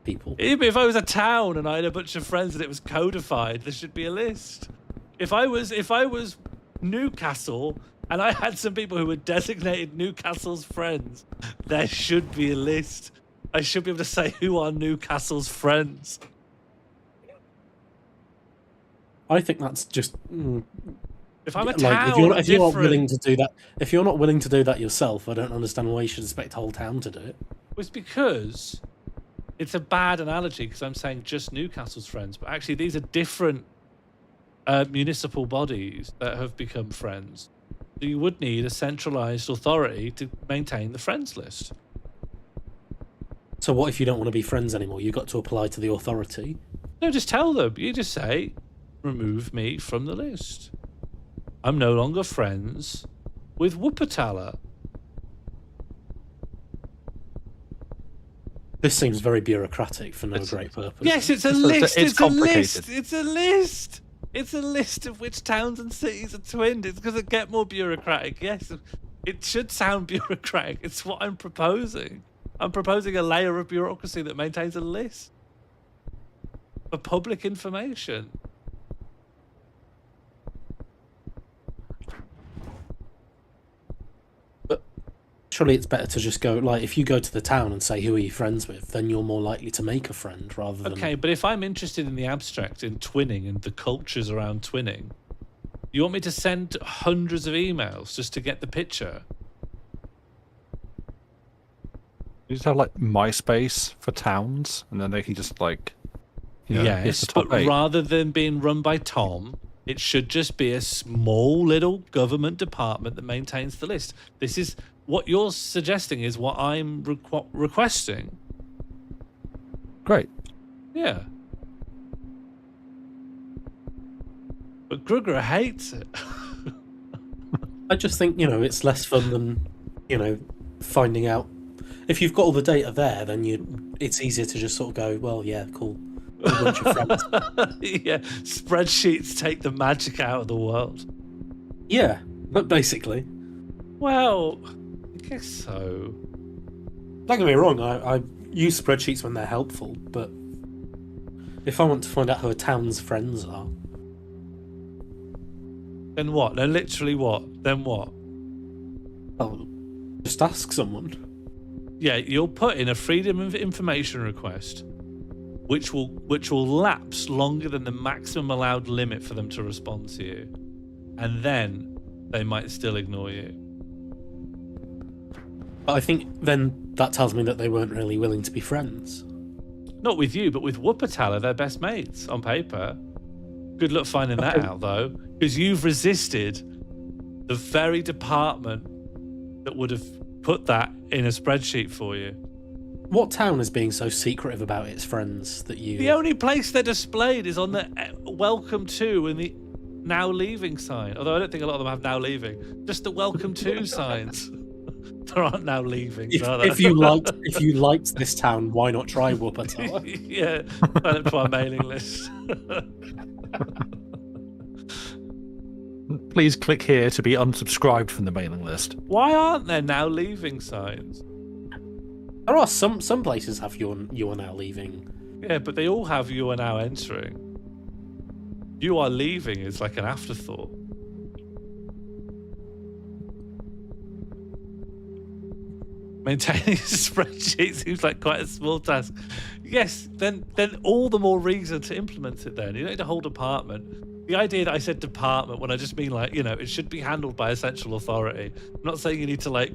people. If I was a town and I had a bunch of friends and it was codified, there should be a list. If I was Newcastle and I had some people who were designated Newcastle's friends, there should be a list. I should be able to say who are Newcastle's friends. I think that's just. If I'm a Like, town, if you're not different. willing to do that, if you're not willing to do that yourself, I don't understand why you should expect the whole town to do it. It's because it's a bad analogy because I'm saying just Newcastle's friends, but actually these are different municipal bodies that have become friends. So you would need a centralized authority to maintain the friends list. So what if you don't want to be friends anymore? You've got to apply to the authority. No, just tell them. You just say, remove me from the list. I'm no longer friends with Wuppertaler. This seems very bureaucratic for no great purpose. Yes, it's a list. It's It's a list. complicated. It's a list. It's a list of which towns and cities are twinned. It's going to get more bureaucratic. Yes, it should sound bureaucratic. It's what I'm proposing. I'm proposing a layer of bureaucracy that maintains a list for public information. But surely it's better to just go, like, if you go to the town and say, who are you friends with, then you're more likely to make a friend rather than... Okay, but if I'm interested in the abstract, in twinning and the cultures around twinning, you want me to send hundreds of emails just to get the picture? You just have like MySpace for towns, and then they can just like, hit Yes, the top but 8. rather than being run by Tom, it should just be a small little government department that maintains the list. This is what you're suggesting is what I'm requesting. Great. Yeah. But Grugger hates it. I just think, it's less fun than, finding out. If you've got all the data there, then it's easier to just sort of go, well, yeah, cool. A bunch of friends. Yeah, spreadsheets take the magic out of the world. Yeah, but basically. Well, I guess so. Don't get me wrong, I use spreadsheets when they're helpful, but if I want to find out who a town's friends are, Then what? Then literally what? Then what? Oh, just ask someone. Yeah, you'll put in a freedom of information request, which will lapse longer than the maximum allowed limit for them to respond to you, and then they might still ignore you. But I think then that tells me that they weren't really willing to be friends. Not with you, but with Wuppertaler, they're best mates on paper. Good luck finding that out, though, because you've resisted the very department that would have put that in a spreadsheet for you. What town is being so secretive about its friends that you... The only place they're displayed is on the welcome to and the now leaving sign. Although I don't think a lot of them have now leaving. Just the welcome to signs. There aren't now leaving. If you liked this town, why not try Wuppertaler? Yeah, sign up to our mailing list. Please click here to be unsubscribed from the mailing list. Why aren't there now leaving signs? There are some places have you are now leaving. Yeah, but they all have you are now entering. You are leaving is like an afterthought. Maintaining a spreadsheet seems like quite a small task. Yes, then all the more reason to implement it then. You don't need a whole department. The idea that I said department when I just mean like, it should be handled by a central authority. I'm not saying you need to like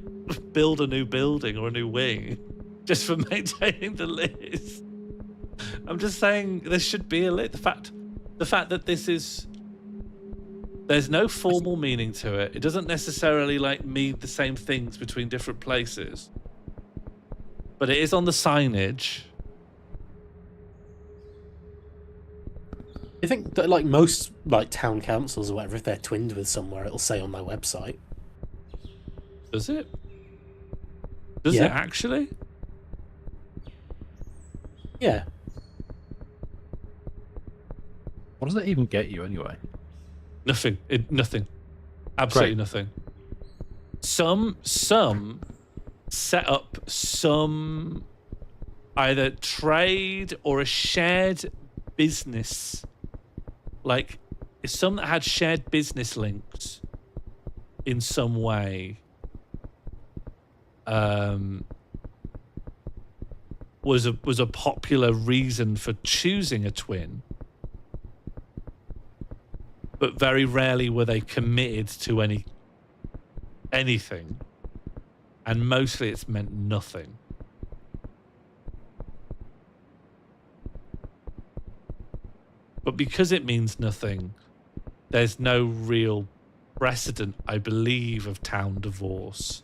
build a new building or a new wing just for maintaining the list. I'm just saying there should be a list. The fact that there's no formal meaning to it. It doesn't necessarily like mean the same things between different places. But it is on the signage. I think that like most like town councils or whatever, if they're twinned with somewhere, it'll say on their website. Does it? Does it actually? Yeah. What does that even get you anyway? Nothing. Nothing. Absolutely nothing. Some set up some either trade or a shared business. Like some that had shared business links in some way. Was a popular reason for choosing a twin. But very rarely were they committed to anything. And mostly it's meant nothing. But because it means nothing, there's no real precedent, I believe, of town divorce.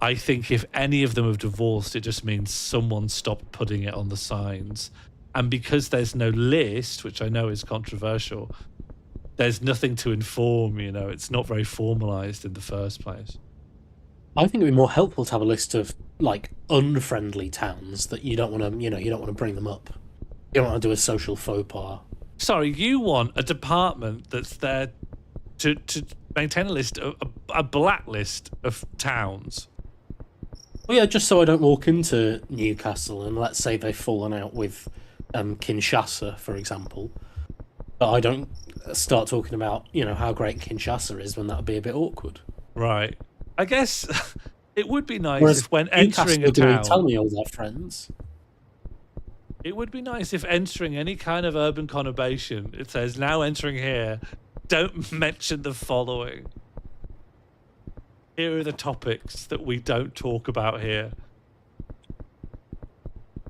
I think if any of them have divorced, it just means someone stopped putting it on the signs. And because there's no list, which I know is controversial, there's nothing to inform, it's not very formalized in the first place. I think it'd be more helpful to have a list of like unfriendly towns that you don't want to, you don't want to bring them up. You don't want to do a social faux pas. Sorry, you want a department that's there to maintain a list, a blacklist of towns. Well, yeah, just so I don't walk into Newcastle and let's say they've fallen out with Kinshasa, for example. But I don't start talking about, how great Kinshasa is when that would be a bit awkward. Right. I guess it would be nice Whereas if when Newcastle entering a town... tell me all their friends. It would be nice if entering any kind of urban conurbation, it says, now entering here, don't mention the following. Here are the topics that we don't talk about here.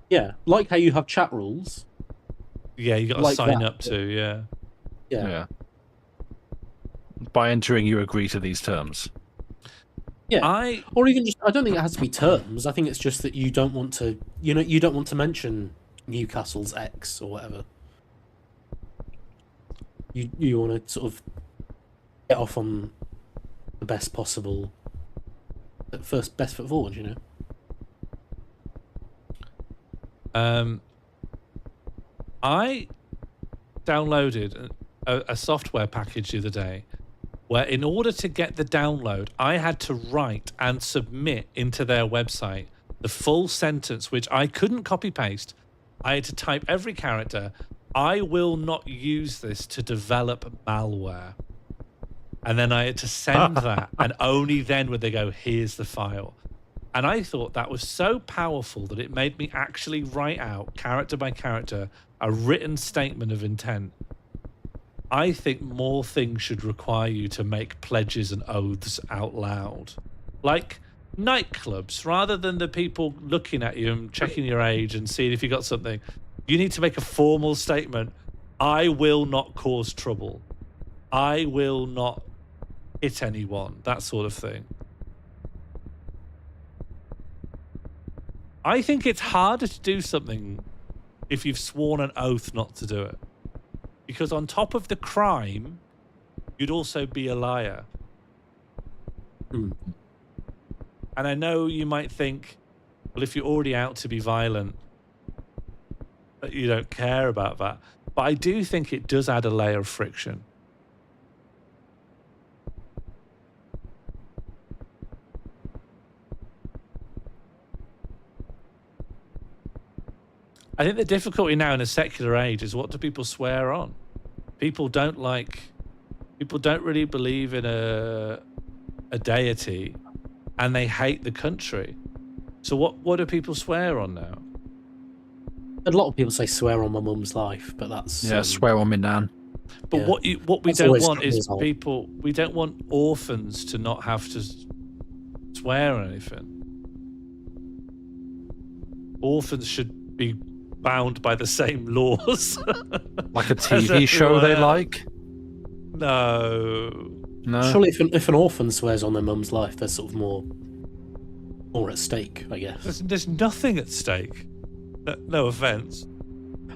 Yeah, like how you have chat rules. Yeah, you got to sign up to, yeah. Yeah. By entering, you agree to these terms. Yeah, or even just, I don't think it has to be terms. I think it's just that you don't want to, you don't want to mention Newcastle's X or whatever. You want to sort of get off on the best possible, best foot forward, I downloaded a software package the other day where in order to get the download, I had to write and submit into their website the full sentence, which I couldn't copy paste. I had to type every character. I will not use this to develop malware. And then I had to send that, and only then would they go, here's the file. And I thought that was so powerful that it made me actually write out, character by character, a written statement of intent. I think more things should require you to make pledges and oaths out loud. Like nightclubs, rather than the people looking at you and checking your age and seeing if you got something. You need to make a formal statement. I will not cause trouble. I will not hit anyone, that sort of thing. I think it's harder to do something if you've sworn an oath not to do it. Because on top of the crime, you'd also be a liar. Mm. And I know you might think, well, if you're already out to be violent, that you don't care about that. But I do think it does add a layer of friction. I think the difficulty now in a secular age is, what do people swear on? People don't really believe in a deity, and they hate the country. So what do people swear on now? A lot of people say swear on my mum's life, but that's swear on me nan. But Yeah. what we That's don't always want is struck me as odd. people. We don't want orphans to not have to swear on anything. Orphans should be bound by the same laws. Like a as TV show they everyone else. like? No. No. Surely if an orphan swears on their mum's life, there's sort of more at stake, I guess. There's nothing at stake. No offense.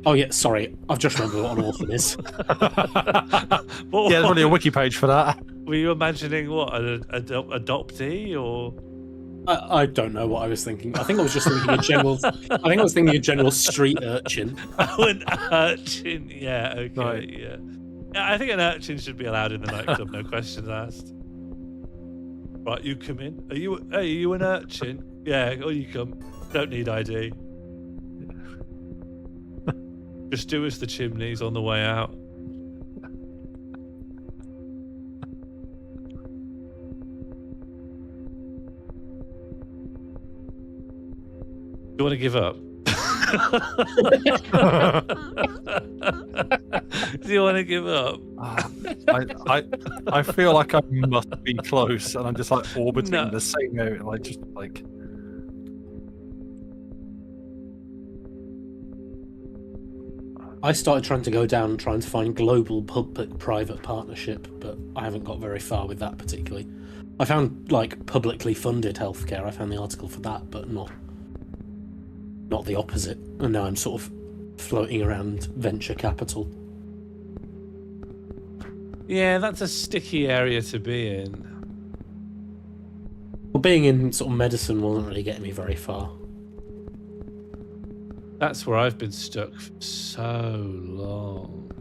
Oh yeah, sorry, I've just remembered what an orphan is. What, Yeah, there's only a wiki page for that. were you imagining? What, an adoptee or? I don't know what I was thinking. I think I was just thinking a general. I think I was thinking a general street urchin. Oh, an urchin. Yeah. Okay. Right. Yeah. Yeah. I think an urchin should be allowed in the nightclub. No questions asked. Right, you come in. Are you an urchin? Yeah. Oh, you come. Don't need ID. Just do us the chimneys on the way out. Do you want to give up? Do you want to give up? I feel like I must be close, and I'm just like orbiting No. the same area, like. I started trying to go down and trying to find global public-private partnership, but I haven't got very far with that particularly. I found like publicly funded healthcare. I found the article for that, but not the opposite. And now I'm sort of floating around venture capital. Yeah, that's a sticky area to be in. Well, being in sort of medicine wasn't really getting me very far. That's where I've been stuck for so long.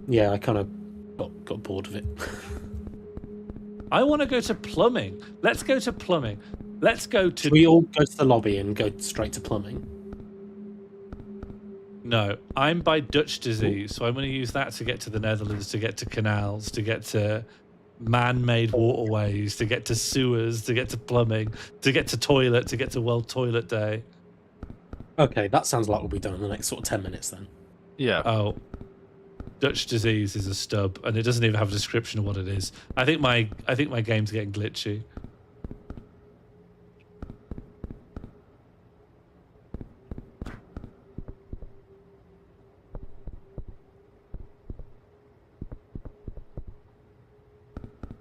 Yeah, I kind of got bored of it. I want to go to plumbing. Let's go to plumbing. Let's go to... Should we all go to the lobby and go straight to plumbing? No, I'm by Dutch disease, so I'm going to use that to get to the Netherlands, to get to canals, to get to man-made waterways, to get to sewers, to get to plumbing, to get to toilet, to get to World Toilet Day. Okay, that sounds like we'll be done in the next sort of 10 minutes then. Yeah. Oh, Dutch disease is a stub, and it doesn't even have a description of what it is. I think my game's getting glitchy.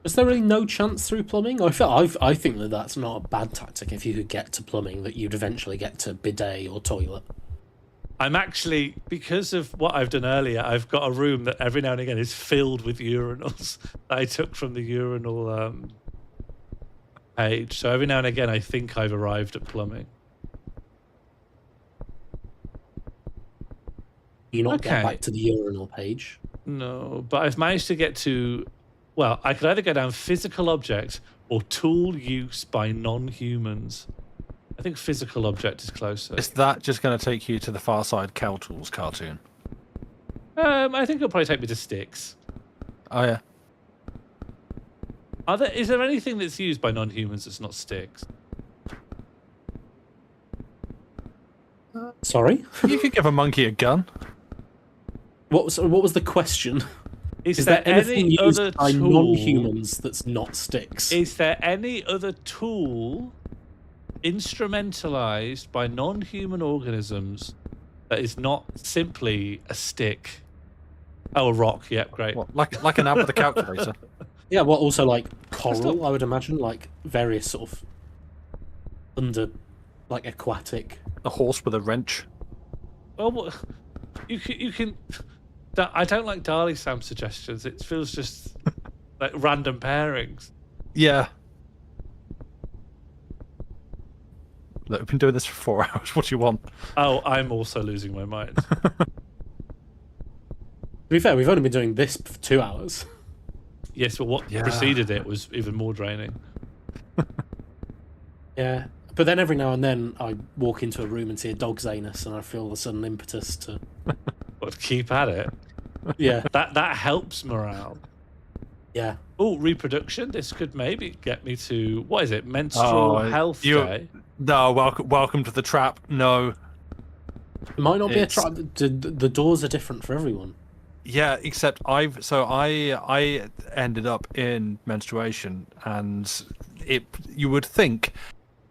Is there really no chance through plumbing? I think that that's not a bad tactic if you could get to plumbing, that you'd eventually get to bidet or toilet. I'm actually, because of what I've done earlier, I've got a room that every now and again is filled with urinals that I took from the urinal page. So every now and again, I think I've arrived at plumbing. You not get Okay. back to the urinal page. No, but I've managed to get to... Well, I could either go down physical object or tool use by non-humans. I think physical object is closer. Is that just going to take you to the Far Side Cow Tools cartoon? I think it'll probably take me to sticks. Oh yeah. Is there anything that's used by non-humans that's not sticks? Sorry? You could give a monkey a gun. What was the question? Is there anything any used other by tool? non-humans that's not sticks? Is there any other tool instrumentalized by non-human organisms that is not simply a stick? Oh, a rock. Yep, great. What, like an app with a calculator. Yeah, well, also like coral, I would imagine, like various sort of like aquatic. A horse with a wrench. Oh, well, you can. I don't like Darley Sam's suggestions. It feels just like random pairings. Yeah. Look, we've been doing this for 4 hours. What do you want? Oh, I'm also losing my mind. To be fair, we've only been doing this for 2 hours. Yes, but what preceded it was even more draining. Yeah, but then every now and then I walk into a room and see a dog's anus, and I feel the sudden impetus to. But keep at it. Yeah, that helps morale. yeah. Oh, reproduction. This could maybe get me to what is it? Menstrual health day. No, welcome to the trap. No. It might not be a trap. The doors are different for everyone. Yeah, except I ended up in menstruation, and you would think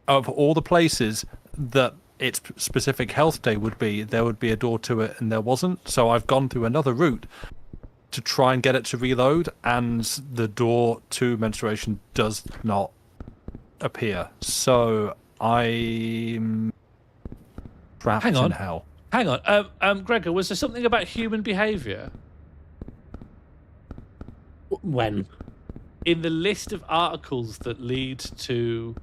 of all the places that its specific health day would be, there would be a door to it, and there wasn't. So I've gone through another route to try and get it to reload, and the door to menstruation does not appear. So I'm trapped in hell. Hang on. Gregor, was there something about human behaviour? When? In the list of articles that lead to...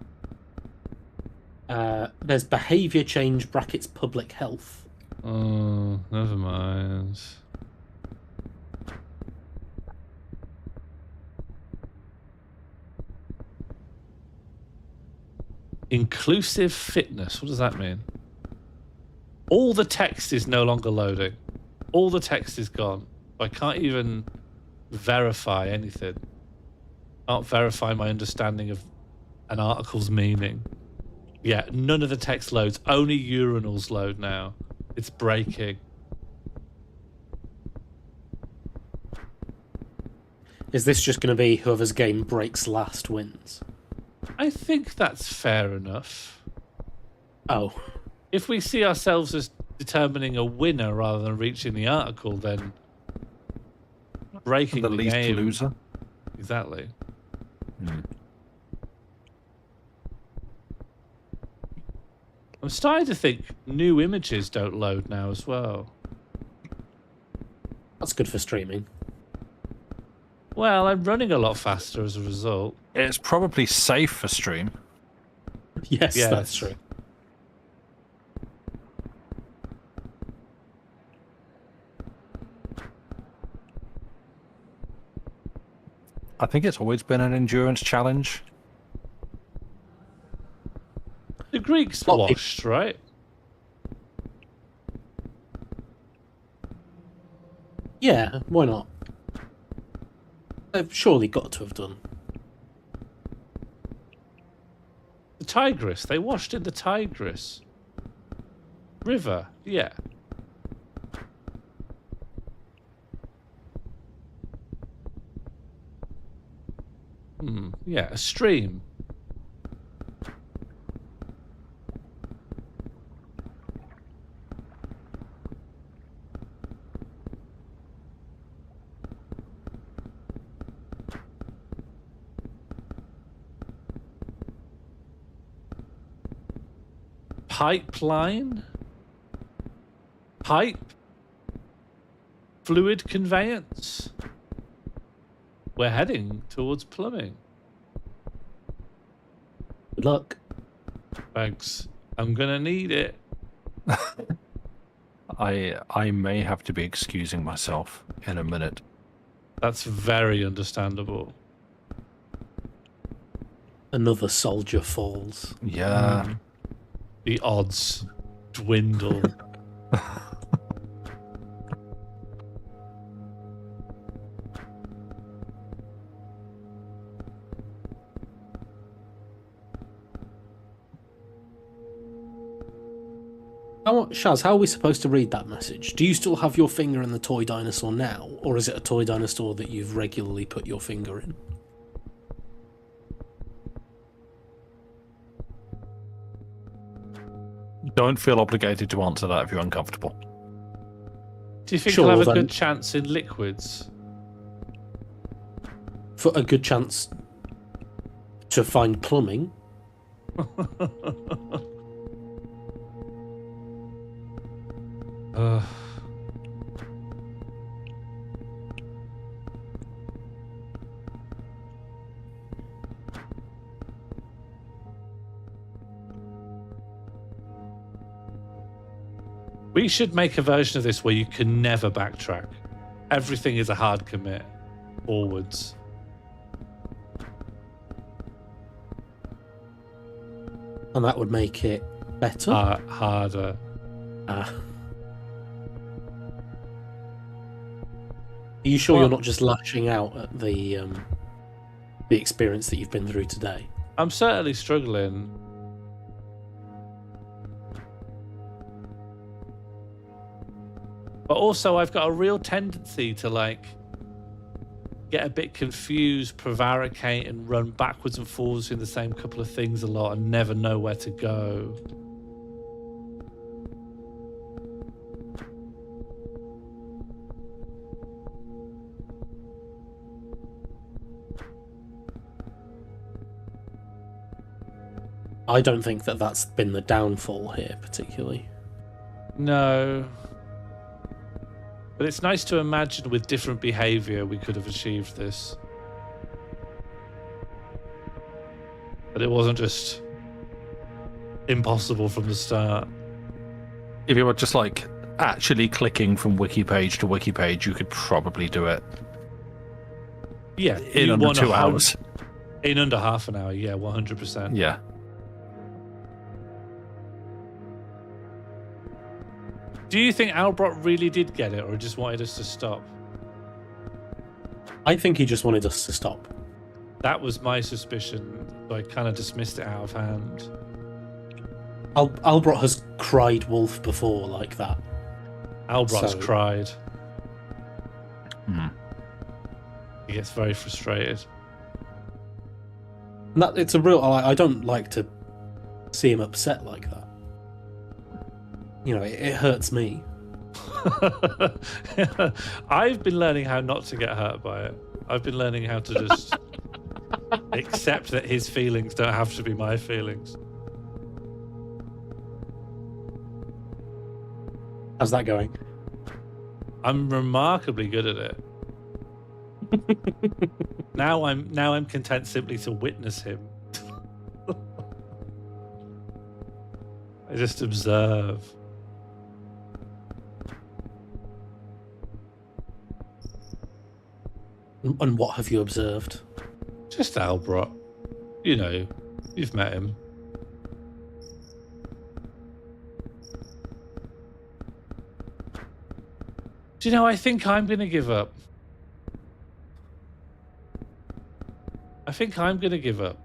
there's behaviour change brackets public health. Oh, never mind. Inclusive fitness. What does that mean? All the text is no longer loading. All the text is gone. I can't even verify anything. Can't verify my understanding of an article's meaning. Yeah, none of the text loads. Only urinals load now. It's breaking. Is this just going to be whoever's game breaks last wins? I think that's fair enough. Oh. If we see ourselves as determining a winner rather than reaching the article, then breaking the least game. Loser. Exactly. I'm starting to think new images don't load now as well. That's good for streaming. Well, I'm running a lot faster as a result. It's probably safe for stream. Yes, that's true. I think it's always been an endurance challenge. The Greeks washed, right? Yeah, why not? They've surely got to have done. The Tigris. They washed in the Tigris River. Yeah. Yeah, a stream. Pipeline? Pipe? Fluid conveyance? We're heading towards plumbing. Good luck. Thanks. I'm gonna need it. I may have to be excusing myself in a minute. That's very understandable. Another soldier falls. Yeah. The odds dwindle. Shaz, how are we supposed to read that message? Do you still have your finger in the toy dinosaur now, or is it a toy dinosaur that you've regularly put your finger in? Don't feel obligated to answer that if you're uncomfortable. Do you think Sure, you'll have a then. good chance in liquids? For a good chance to find plumbing? uh, we should make a version of this where you can never backtrack. Everything is a hard commit forwards. And that would make it better? Harder. Are you sure Well- you're not just lashing out at the experience that you've been through today? I'm certainly struggling. But also, I've got a real tendency to get a bit confused, prevaricate, and run backwards and forwards in the same couple of things a lot and never know where to go. I don't think that that's been the downfall here, particularly. No. But it's nice to imagine with different behavior we could have achieved this. But it wasn't just impossible from the start. If you were just actually clicking from wiki page to wiki page, you could probably do it Yeah, in you under want 2 hours. In under half an hour, yeah, 100%. Yeah. Do you think Albrot really did get it, or just wanted us to stop? I think he just wanted us to stop. That was my suspicion, so I kind of dismissed it out of hand. Albrot has cried wolf before like that. Albrot's So- cried. Hmm. He gets very frustrated. And that it's a real. I don't like to see him upset like that. You know, it hurts me. I've been learning how not to get hurt by it. I've been learning how to just accept that his feelings don't have to be my feelings. How's that going? I'm remarkably good at it. Now I'm content simply to witness him. I just observe. And what have you observed? Just Albrot. You know, you've met him. Do you know, I think I'm going to give up. I think I'm going to give up.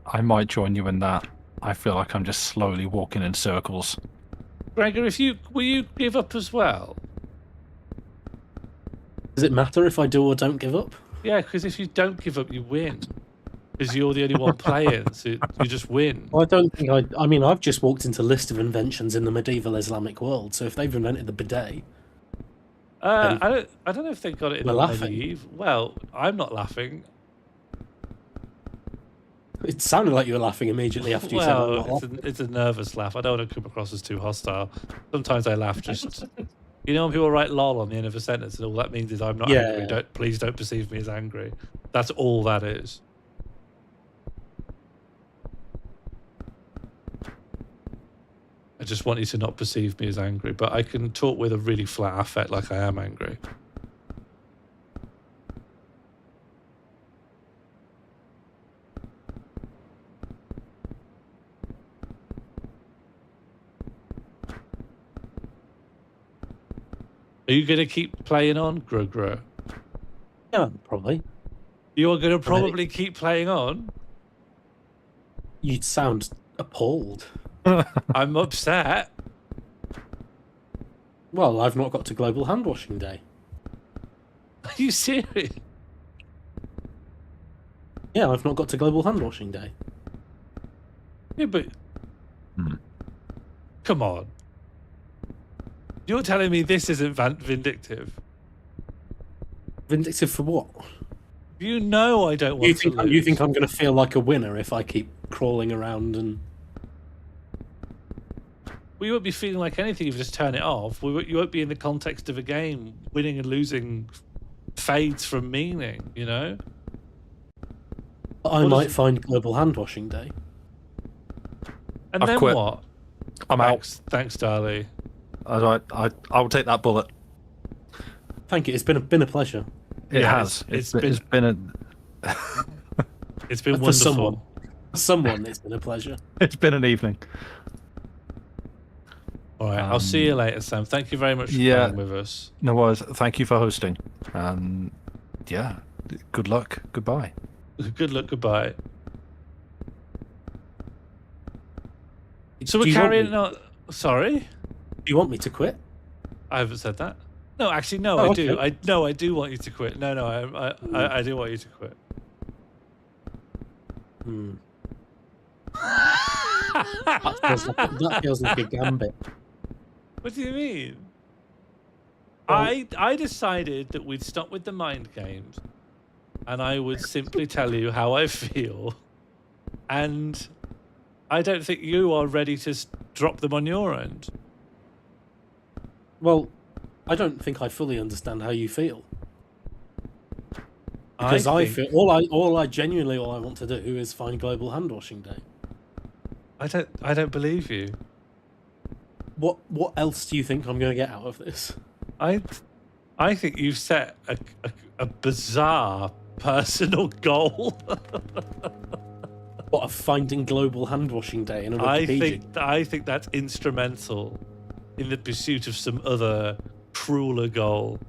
I might join you in that. I feel like I'm just slowly walking in circles. Gregor, will you give up as well? Does it matter if I do or don't give up? Yeah, because if you don't give up, you win. Because you're the only one playing, so you just win. Well, I don't think I mean, I've just walked into list of inventions in the medieval Islamic world, so if they've invented the bidet... I don't know if they got it in We're the laughing. medieval. Well, I'm not laughing. It sounded like you were laughing immediately after you said I'm not Well, laughing. it's a nervous laugh. I don't want to come across as too hostile. Sometimes I laugh just... You know when people write lol on the end of a sentence and all that means is I'm not Yeah. angry. Please don't perceive me as angry. That's all that is. I just want you to not perceive me as angry, but I can talk with a really flat affect like I am angry. Are you going to keep playing on, Grugro? Yeah, probably. You are going to probably keep playing on? You'd sound appalled. I'm upset. Well, I've not got to Global Hand Washing Day. Are you serious? Yeah, I've not got to Global Hand Washing Day. Yeah, but come on. You're telling me this isn't vindictive? Vindictive for what? You know I don't want to lose. You think I'm going to feel like a winner if I keep crawling around and... Well, you won't be feeling like anything if you just turn it off. You won't be in the context of a game. Winning and losing fades from meaning, you know? I might find Global Hand Washing Day. And I've then quit. what? I'm out. Thanks, Darlie. I'll take that bullet. Thank you. It's been a pleasure. It Yeah, has. it's It's been a. It's been For wonderful. someone, it's been a pleasure. It's been an evening. All right, I'll see you later, Sam. Thank you very much for playing with us. No worries. Thank you for hosting. Yeah. Good luck. Goodbye. Good luck. Goodbye. So Do we're you want carrying me- on. Sorry, Do you want me to quit? I haven't said that. No, actually, no, Oh, I do. okay. I do want you to quit. No, I do want you to quit. That feels like a gambit. What do you mean? Well- I decided that we'd stop with the mind games, and I would simply tell you how I feel, and I don't think you are ready to drop them on your end. Well, I don't think I fully understand how you feel. Because I feel all I want to do is find Global Hand Washing Day. I don't believe you. What else do you think I'm going to get out of this? I think you've set a bizarre personal goal. What, of finding Global Hand Washing Day in a Wikipedia? I think that's instrumental in the pursuit of some other crueler goal.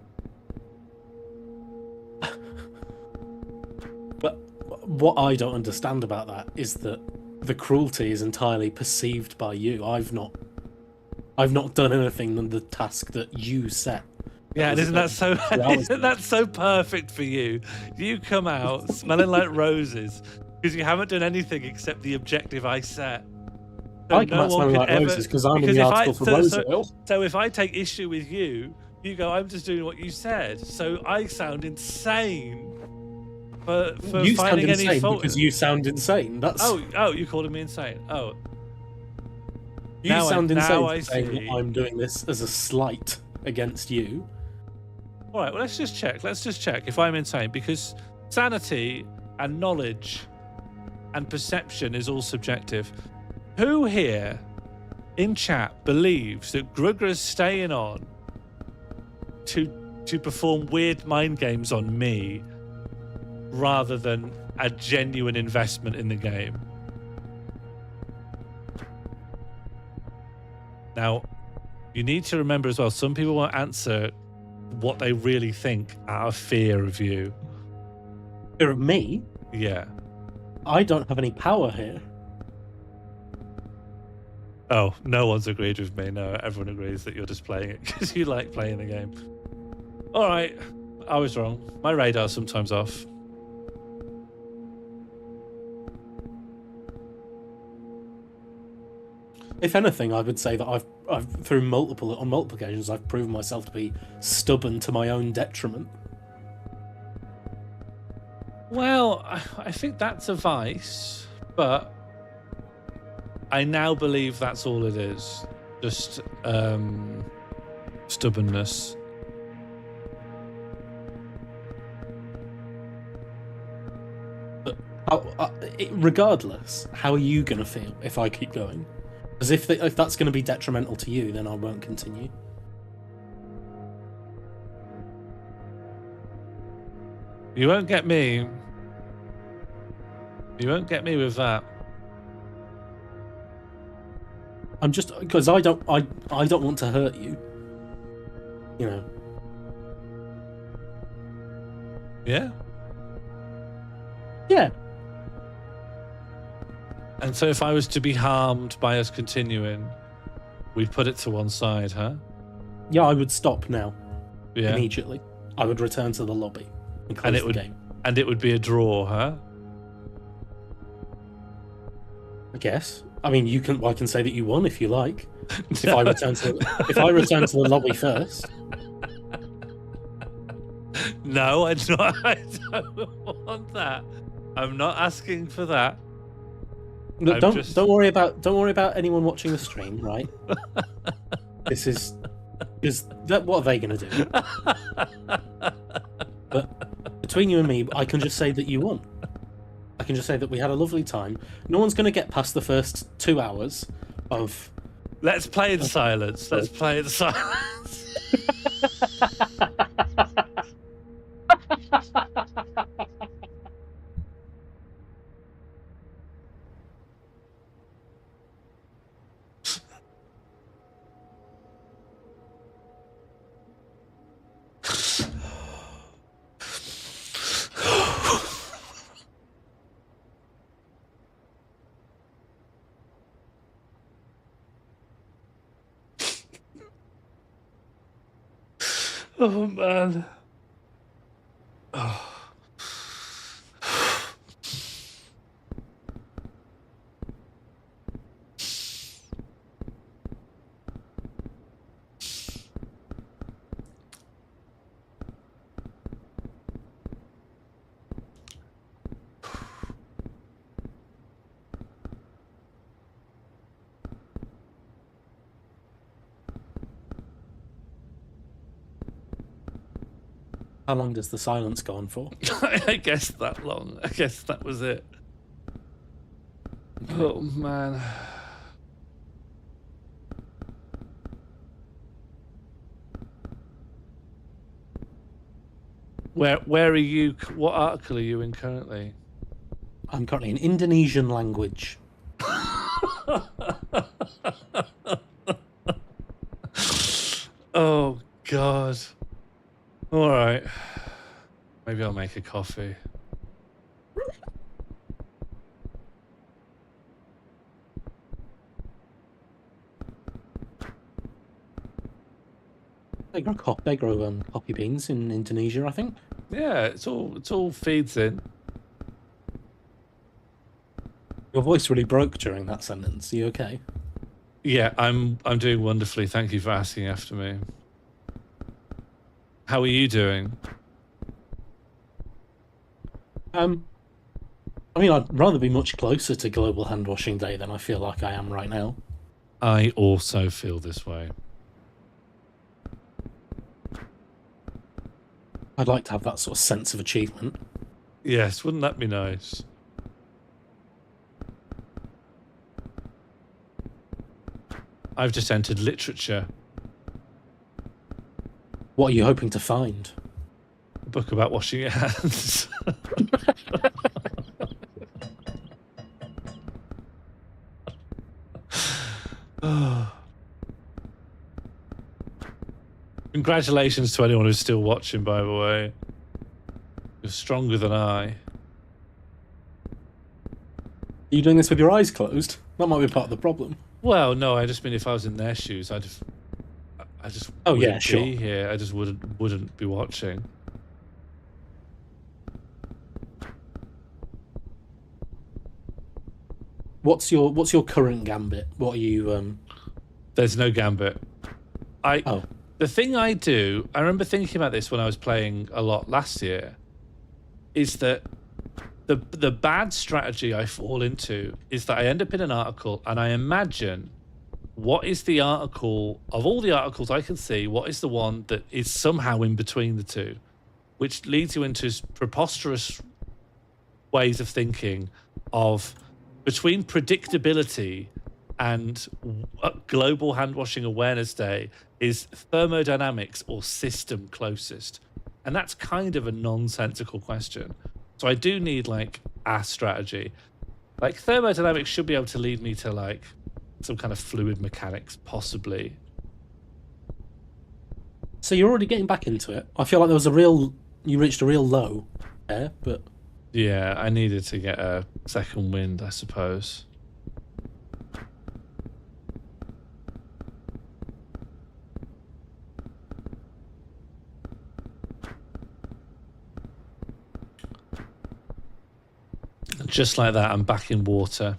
But what I don't understand about that is that the cruelty is entirely perceived by you. I've not done anything than the task that you set. Yeah, and isn't that so perfect for you? You come out smelling like roses because you haven't done anything except the objective I set. So I come out smelling like roses because I'm in the article for rose oil. So if I take issue with you, you go, I'm just doing what you said. So I sound insane for You sound finding any insane fault. because you sound insane. That's Oh, you calling me insane? Oh. you now sound insane now for I saying see. that I'm doing this as a slight against you. All right, well, let's just check. Let's just check if I'm insane, because sanity and knowledge and perception is all subjective. Who here in chat believes that Grugra's staying on to perform weird mind games on me rather than a genuine investment in the game? Now, you need to remember as well, some people won't answer what they really think out of fear of you. Fear of me? Yeah. I don't have any power here. Oh, no one's agreed with me. No, everyone agrees that you're just playing it because you like playing the game. All right, I was wrong. My radar's sometimes off. If anything, I would say that I've on multiple occasions I've proven myself to be stubborn to my own detriment. Well, I think that's a vice, but I now believe that's all it is. Just stubbornness. But regardless, how are you going to feel if I keep going? As if that's going to be detrimental to you, then I won't continue. You won't get me. You won't get me with that. I'm just because I don't want to hurt you. You know. Yeah. Yeah. And so if I was to be harmed by us continuing, we'd put it to one side, huh? Yeah, I would stop now. Yeah. Immediately. I would return to the lobby and close the game. And it would be a draw, huh? I guess. I mean, I can say that you won if you like. If I return to the lobby first. No, I don't want that. I'm not asking for that. Look, don't worry about anyone watching the stream, right? This is because what are they going to do? But between you and me, I can just say that you won. I can just say that we had a lovely time. No one's going to get past the first 2 hours of. Let's play in silence. Let's play in silence. Oh man. Oh. How long does the silence go on for? I guess that long. I guess that was it. Okay. Oh man. Where are you? What article are you in currently? I'm currently in Indonesian language. Oh God. All right. Maybe I'll make a coffee. They grow coffee beans in Indonesia, I think. Yeah, it's all feeds in. Your voice really broke during that sentence. Are you okay? Yeah, I'm doing wonderfully. Thank you for asking after me. How are you doing? I mean, I'd rather be much closer to Global Hand Washing Day than I feel like I am right now. I also feel this way. I'd like to have that sort of sense of achievement. Yes, wouldn't that be nice? I've just entered literature. What are you hoping to find? A book about washing your hands. Congratulations to anyone who's still watching, by the way. You're stronger than I. Are you doing this with your eyes closed? That might be part of the problem. Well, no, I just mean if I was in their shoes, I just oh wouldn't yeah, sure. be here. I just wouldn't be watching. What's your current gambit? What are you There's no gambit. The thing I do, I remember thinking about this when I was playing a lot last year, is that the bad strategy I fall into is that I end up in an article and I imagine what is the article, of all the articles I can see, what is the one that is somehow in between the two, which leads you into preposterous ways of thinking of between predictability and Global Hand Washing Awareness Day is thermodynamics or system closest? And that's kind of a nonsensical question. So I do need like a strategy. Like thermodynamics should be able to lead me to like some kind of fluid mechanics, possibly. So you're already getting back into it. I feel like you reached a real low there, but yeah, I needed to get a second wind, I suppose. Just like that, I'm back in water.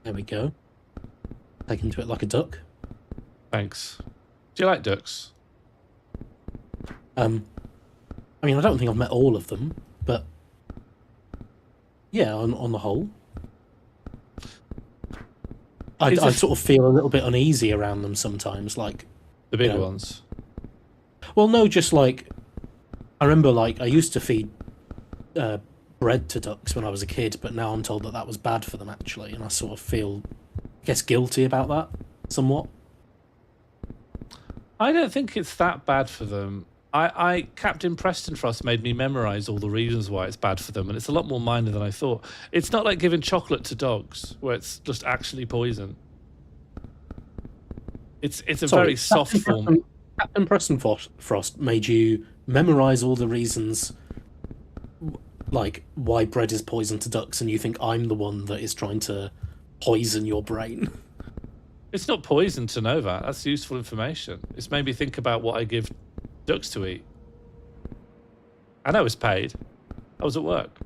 There we go. Taking to it like a duck. Thanks. Do you like ducks? I mean, I don't think I've met all of them, but yeah, on the whole. I sort of feel a little bit uneasy around them sometimes, like... The big you know, ones? Well, no, just like... I remember, like, I used to feed bread to ducks when I was a kid, but now I'm told that that was bad for them, actually, and I sort of feel, I guess, guilty about that, somewhat. I don't think it's that bad for them. Captain Preston Frost made me memorise all the reasons why it's bad for them, and it's a lot more minor than I thought. It's not like giving chocolate to dogs, where it's just actually poison. It's a very soft form. Captain Preston Frost made you memorise all the reasons, like, why bread is poison to ducks, and you think I'm the one that is trying to poison your brain. It's not poison to know that. That's useful information. It's made me think about what I give ducks to eat. I know it's paid. I was at work.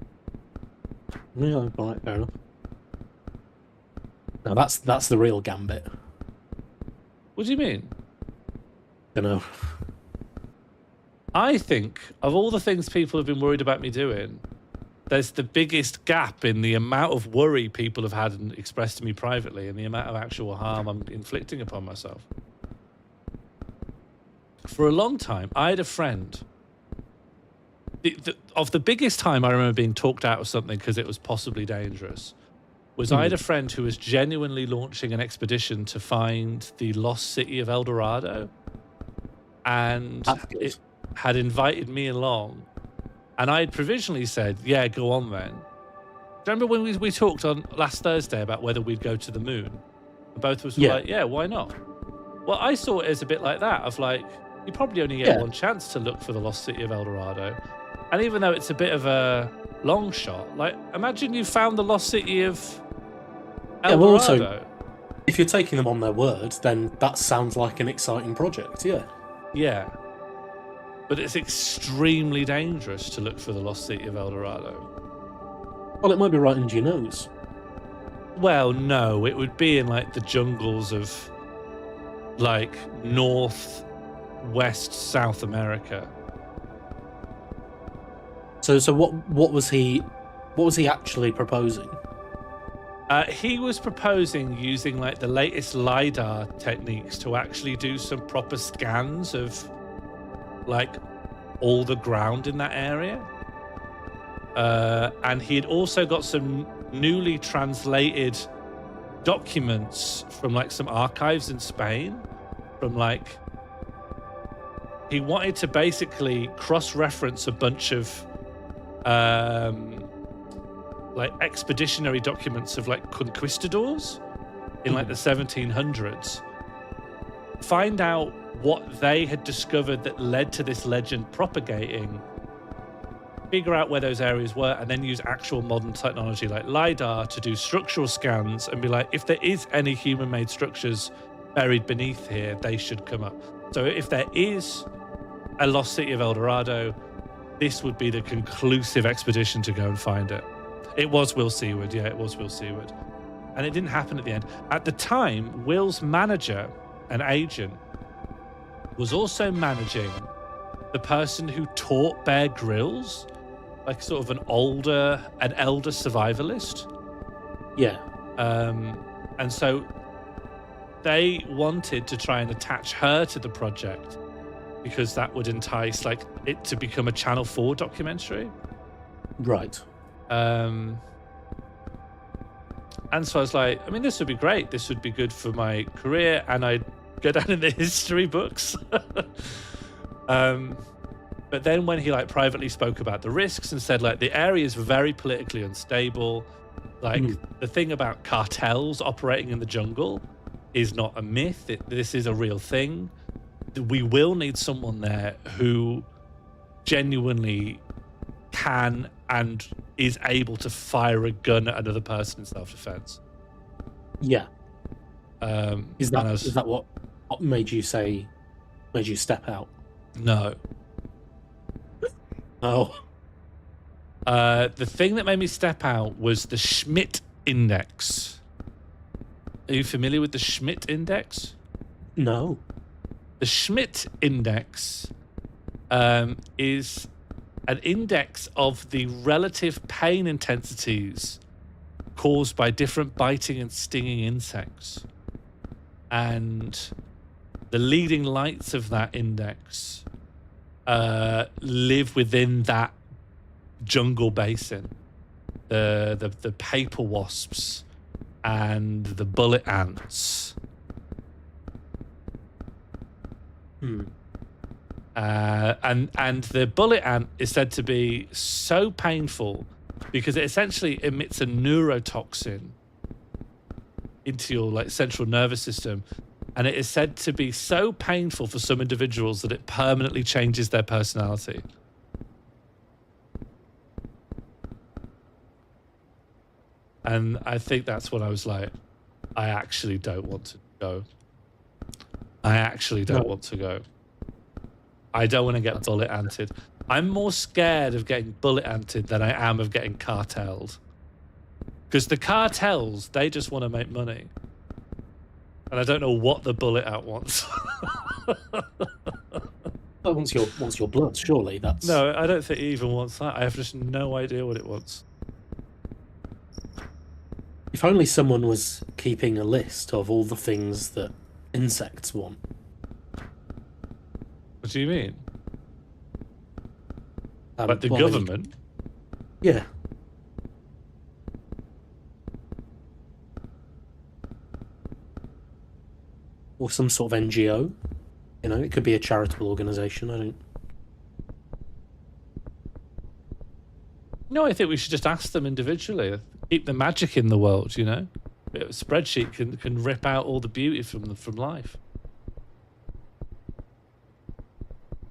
Yeah, all right, fair enough. Now that's the real gambit. What do you mean? Don't know. I think of all the things people have been worried about me doing, there's the biggest gap in the amount of worry people have had and expressed to me privately and the amount of actual harm I'm inflicting upon myself. For a long time, I had a friend. Of the biggest time I remember being talked out of something because it was possibly dangerous was I had a friend who was genuinely launching an expedition to find the lost city of El Dorado, and it had invited me along, and I had provisionally said, yeah, go on then. Do you remember when we talked on last Thursday about whether we'd go to the moon? And both of us were like, yeah, why not? Well, I saw it as a bit like that, of like, you probably only get one chance to look for the lost city of El Dorado. And even though it's a bit of a long shot, like, imagine you found the lost city of El Dorado. Also, if you're taking them on their word, then that sounds like an exciting project, yeah. Yeah. But it's extremely dangerous to look for the lost city of El Dorado. Well, it might be right under your nose. Well, no, it would be in, like, the jungles of, like, North, West, South America. So what was he actually proposing? He was proposing using, like, the latest LiDAR techniques to actually do some proper scans of, like, all the ground in that area. And he had also got some newly translated documents from, like, some archives in Spain. From, like, he wanted to basically cross-reference a bunch of like expeditionary documents of, like, conquistadors in, like, the 1700s, find out what they had discovered that led to this legend propagating, figure out where those areas were, and then use actual modern technology like LiDAR to do structural scans and be like, if there is any human-made structures buried beneath here, they should come up. So if there is a lost city of El Dorado, this would be the conclusive expedition to go and find it. It was Will Seward, yeah, it was Will Seward. And it didn't happen at the end. At the time, Will's manager and agent was also managing the person who taught Bear Grylls, like sort of an elder survivalist. Yeah. And so they wanted to try and attach her to the project because that would entice, like, it to become a Channel 4 documentary. Right. And so I was like, I mean, this would be great. This would be good for my career, and I'd go down in the history books. But then when he, like, privately spoke about the risks and said, like, the area is very politically unstable. Like, the thing about cartels operating in the jungle is not a myth. This is a real thing. We will need someone there who genuinely can and is able to fire a gun at another person in self-defense. Yeah. Is that and is that what made you step out? No. Oh. The thing that made me step out was the Schmidt index. Are you familiar with the Schmidt index? No. The Schmidt index is an index of the relative pain intensities caused by different biting and stinging insects. And the leading lights of that index live within that jungle basin. The paper wasps and the bullet ants. And the bullet ant is said to be so painful because it essentially emits a neurotoxin into your like central nervous system, and it is said to be so painful for some individuals that it permanently changes their personality. And I think that's when I was like, I actually don't want to go. I actually don't want to go. I don't want to get bullet anted. I'm more scared of getting bullet anted than I am of getting cartelled. Because the cartels, they just want to make money. And I don't know what the bullet ant wants. Well, wants your blood, surely. That's No, I don't think it even wants that. I have just no idea what it wants. If only someone was keeping a list of all the things that insects want. What do you mean? Like the government? Yeah. Or some sort of NGO. You know, it could be a charitable organisation. I don't. No, I think we should just ask them individually. Keep the magic in the world, you know? A spreadsheet can rip out all the beauty from life.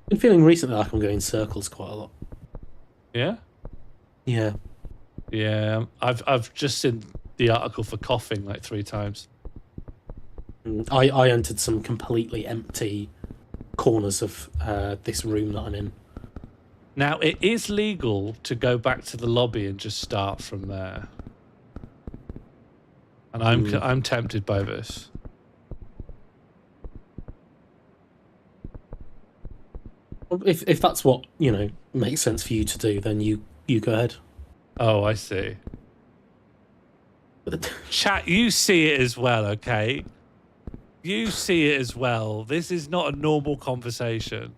I've been feeling recently like I'm going in circles quite a lot. Yeah? Yeah. Yeah. I've just seen the article for coughing like 3 times. I entered some completely empty corners of this room that I'm in. Now, it is legal to go back to the lobby and just start from there. And I'm tempted by this. If that's what, you know, makes sense for you to do, then you go ahead. Oh, I see. Chat, you see it as well, okay? You see it as well. This is not a normal conversation.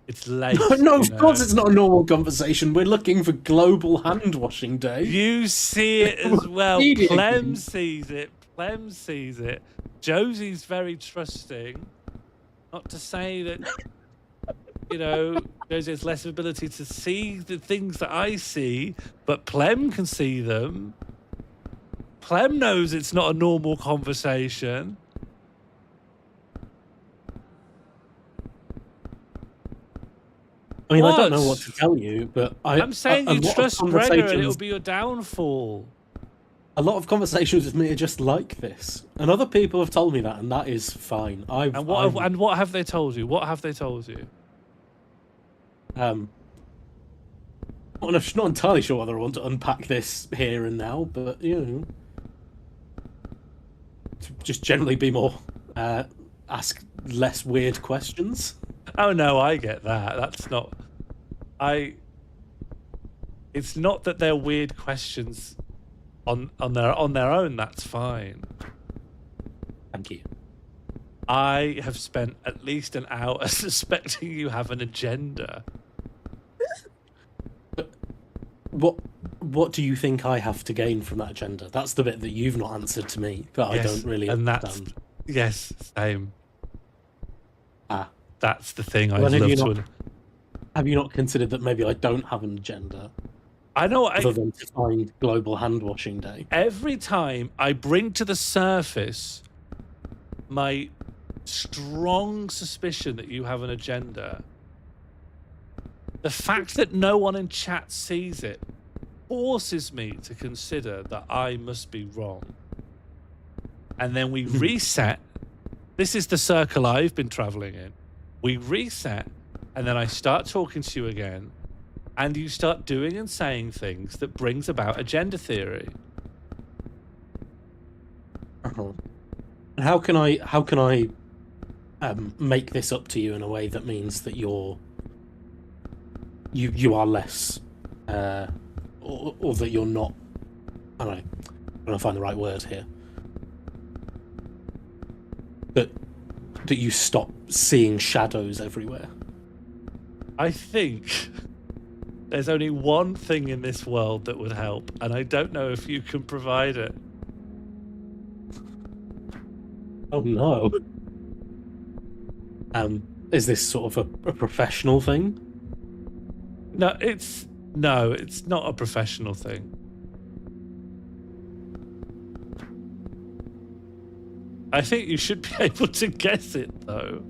It's late. No, of course it's not a normal conversation. We're looking for Global Hand Washing Day. You see it as well. Clem sees it. Clem sees it. Josie's very trusting. Not to say that, you know, Josie has less ability to see the things that I see, but Clem can see them. Clem knows it's not a normal conversation. I mean, I don't know what to tell you, but I'm saying you trust Gregor and it'll be your downfall. A lot of conversations with me are just like this, and other people have told me that, and that is fine. And what have they told you? What have they told you? I'm not entirely sure whether I want to unpack this here and now, but you know, to just generally be more ask less weird questions. Oh no, I get that. That's not. It's not that they're weird questions on their own. That's fine. Thank you. I have spent at least an hour suspecting you have an agenda. What do you think I have to gain from that agenda? That's the bit that you've not answered to me, that Yes, I don't really and understand. Yes, same. Ah. That's the thing Well, I'd love to. Have you not considered that maybe I don't have an agenda? I know. Other than to find Global Hand Washing Day. Every time I bring to the surface my strong suspicion that you have an agenda, the fact that no one in chat sees it forces me to consider that I must be wrong. And then we reset. This is the circle I've been traveling in. We reset, and then I start talking to you again, and you start doing and saying things that brings about a gender theory. Uh-huh. And how can I make this up to you in a way that means that you are less, or that you're not? I don't know. I'm trying to find the right word here. That you stop seeing shadows everywhere. I think there's only one thing in this world that would help, and I don't know if you can provide it. Oh no. Is this sort of a professional thing? No, it's not a professional thing. I think you should be able to guess it, though.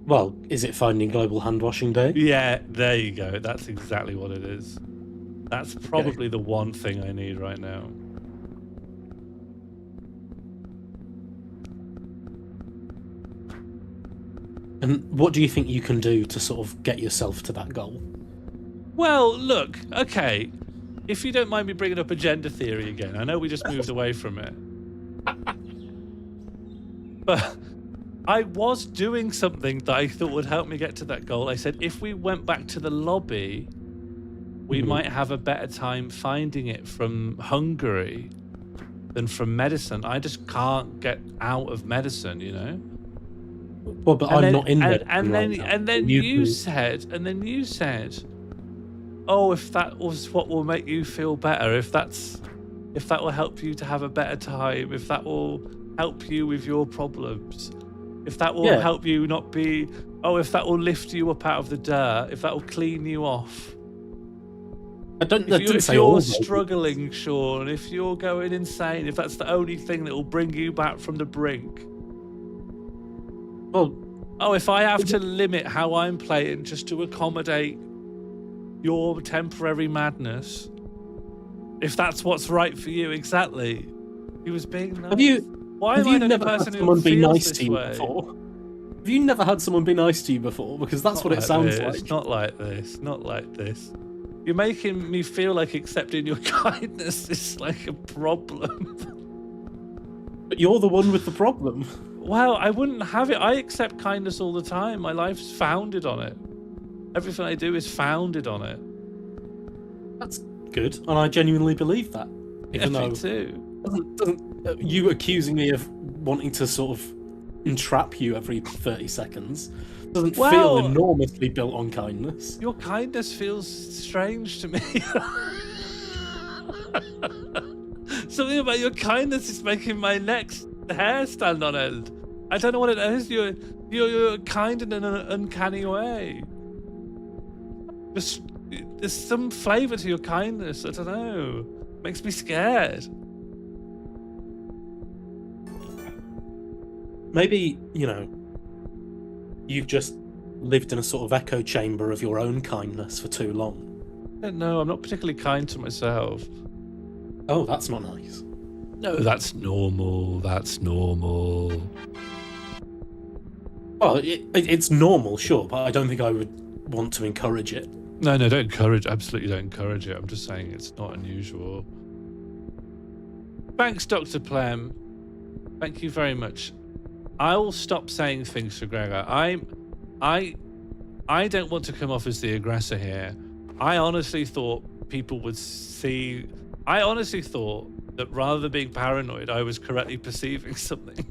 Well, is it Finding Global Hand Washing Day? Yeah, there you go. That's exactly what it is. That's probably the one thing I need right now. And what do you think you can do to sort of get yourself to that goal? Well, look, okay. If you don't mind me bringing up a gender theory again, I know we just moved away from it. But I was doing something that I thought would help me get to that goal. I said, if we went back to the lobby, we might have a better time finding it from Hungary than from medicine. I just can't get out of medicine, you know? Well, but I'm not in there. And then you said, oh, if that was what will make you feel better, if that will help you to have a better time, if that will help you with your problems, if that will help you not be, if that will lift you up out of the dirt, if that will clean you off. If you're struggling, Sean, if you're going insane, if that's the only thing that will bring you back from the brink. Well, if I have to limit how I'm playing just to accommodate your temporary madness, if that's what's right for you, exactly. He was being nice. Have you never had someone be nice to you before? Have you never had someone be nice to you before? Because that's what it sounds like. Not like this. You're making me feel like accepting your kindness is like a problem. But you're the one with the problem. Well, I wouldn't have it. I accept kindness all the time. My life's founded on it. Everything I do is founded on it. That's good, and I genuinely believe that. Even though me too. Doesn't you accusing me of wanting to sort of entrap you every 30 seconds doesn't feel enormously built on kindness. Your kindness feels strange to me. Something about your kindness is making my neck's hair stand on end. I don't know what it is. You're kind in an uncanny way. There's some flavour to your kindness. I don't know. Makes me scared. Maybe, you've just lived in a sort of echo chamber of your own kindness for too long. I don't know. I'm not particularly kind to myself. Oh, that's not nice. No, that's normal. That's normal. Well, it's normal, sure, but I don't think I would want to encourage it. No, don't encourage. Absolutely don't encourage it. I'm just saying it's not unusual. Thanks, Dr. Plem. Thank you very much. I will stop saying things to Gregor. I don't want to come off as the aggressor here. I honestly thought people would see. I honestly thought that rather than being paranoid, I was correctly perceiving something.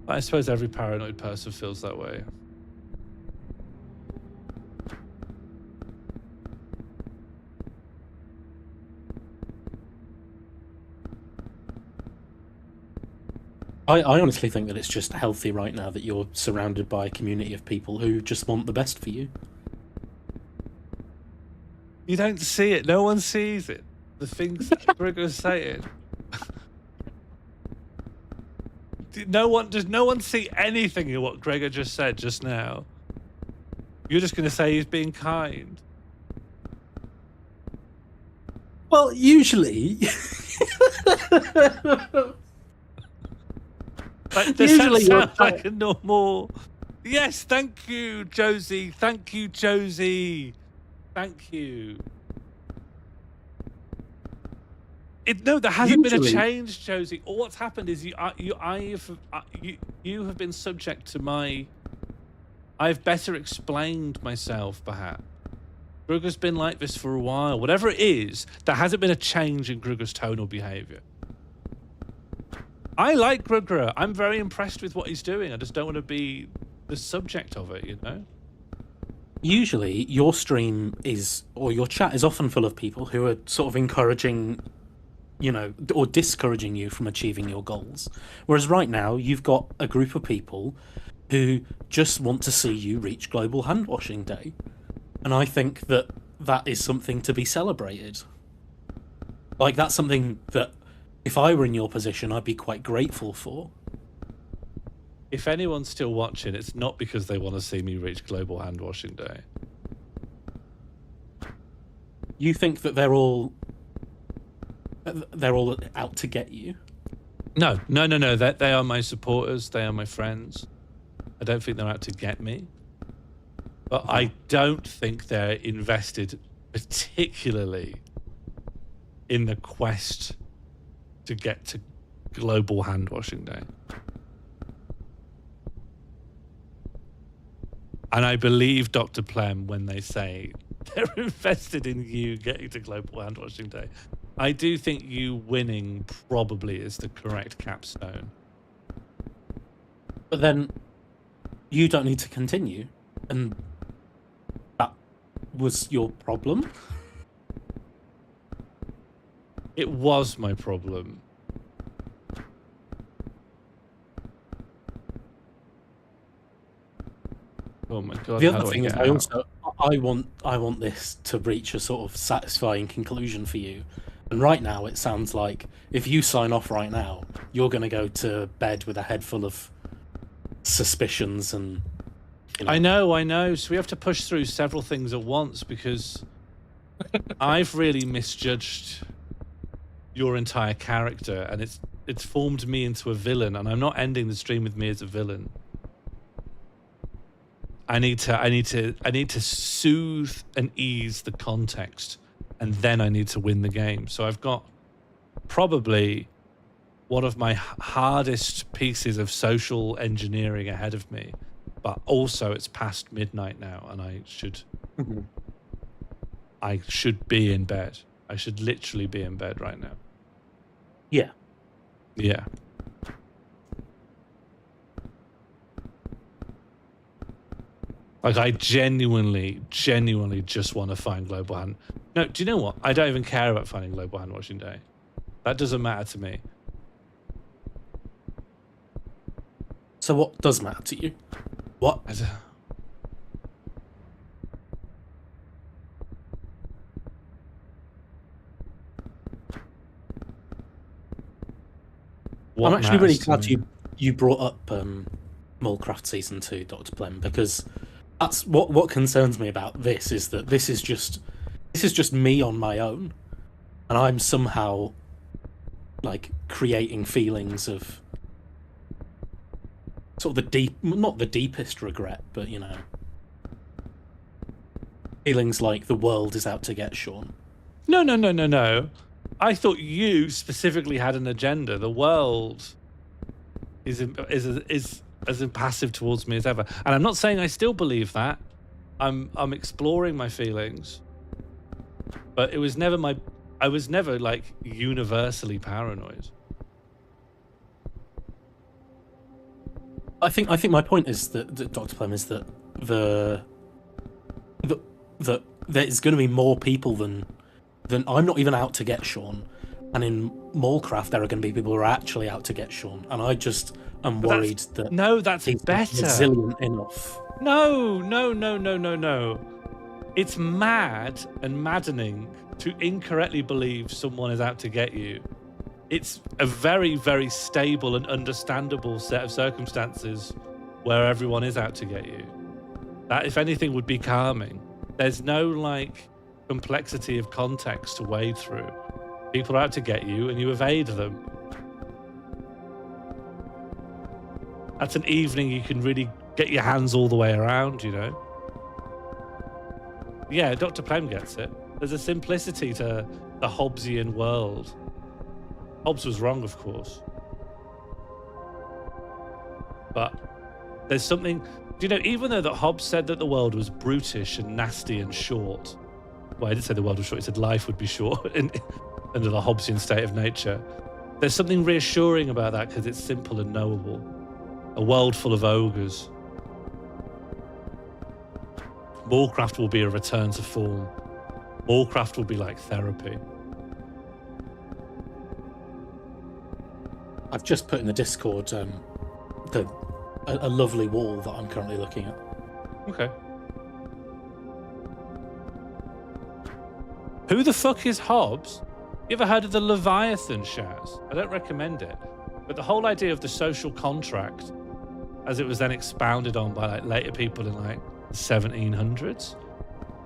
I suppose every paranoid person feels that way. I honestly think that it's just healthy right now that you're surrounded by a community of people who just want the best for you. You don't see it. No one sees it. The things that Gregor's saying. Does no one see anything in what Gregor just said just now? You're just going to say he's being kind. Well, usually... Like, does that Usually you're sound like a normal? Yes, thank you, Josie. Thank you, Josie. Thank you. No, there hasn't been a Usually- change, Josie. All what's happened is you have been subject to my. I've better explained myself, perhaps. Grugger's been like this for a while. Whatever it is, there hasn't been a change in Grugger's tonal behaviour. I like Grugger. I'm very impressed with what he's doing. I just don't want to be the subject of it, you know? Usually, your stream is, or your chat is often full of people who are sort of encouraging, you know, or discouraging you from achieving your goals. Whereas right now, you've got a group of people who just want to see you reach Global Handwashing Day. And I think that that is something to be celebrated. Like, that's something that, if I were in your position, I'd be quite grateful for. If anyone's still watching, it's not because they want to see me reach Global Handwashing Day. You think that they're all out to get you? No. They are my supporters. They are my friends. I don't think they're out to get me. But I don't think they're invested particularly in the quest to get to Global Handwashing Day. And I believe Dr. Plem when they say they're invested in you getting to Global Handwashing Day. I do think you winning probably is the correct capstone. But then you don't need to continue, and that was your problem. It was my problem. Oh my god! The how other do thing is, get out? I want this to reach a sort of satisfying conclusion for you. And right now, it sounds like if you sign off right now, you're going to go to bed with a head full of suspicions and. You know. I know. So we have to push through several things at once because I've really misjudged your entire character, and it's formed me into a villain, and I'm not ending the stream with me as a villain. I need to soothe and ease the context, and then I need to win the game. So I've got probably one of my hardest pieces of social engineering ahead of me, but also it's past midnight now, and I should be in bed. I should literally be in bed right now. Yeah. Yeah. Like, I genuinely just want to find Global Hand. No, do you know what? I don't even care about finding Global Handwashing Day. That doesn't matter to me. So what does matter to you? What? What I'm actually really matters to glad me? you brought up Mulcraft Season 2, Dr. Plem, because that's what concerns me about this is that this is just me on my own, and I'm somehow like creating feelings of sort of not the deepest regret, but you know, feelings like the world is out to get Sean. No. I thought you specifically had an agenda. The world is as impassive towards me as ever, and I'm not saying I still believe that. I'm exploring my feelings, but I was never like universally paranoid. I think my point is that Dr. Plem is that that there's going to be more people than I'm not even out to get Sean, and in Mallcraft there are going to be people who are actually out to get Sean, and I just am worried that that's he's better. resilient enough. No. It's mad and maddening to incorrectly believe someone is out to get you. It's a very, very stable and understandable set of circumstances where everyone is out to get you. That, if anything, would be calming. There's no, like, complexity of context to wade through. People are out to get you and you evade them. That's an evening you can really get your hands all the way around, you know? Yeah, Dr. Plem gets it. There's a simplicity to the Hobbesian world. Hobbes was wrong, of course. But there's something, you know, even though that Hobbes said that the world was brutish and nasty and short, well, I didn't say the world was short, he said life would be short under the Hobbesian state of nature. There's something reassuring about that because it's simple and knowable. A world full of ogres. Warcraft will be a return to form. Warcraft will be like therapy. I've just put in the Discord a lovely wall that I'm currently looking at. Okay. Who the fuck is Hobbes? You ever heard of the Leviathan, Shaz? I don't recommend it. But the whole idea of the social contract, as it was then expounded on by like later people in like the 1700s,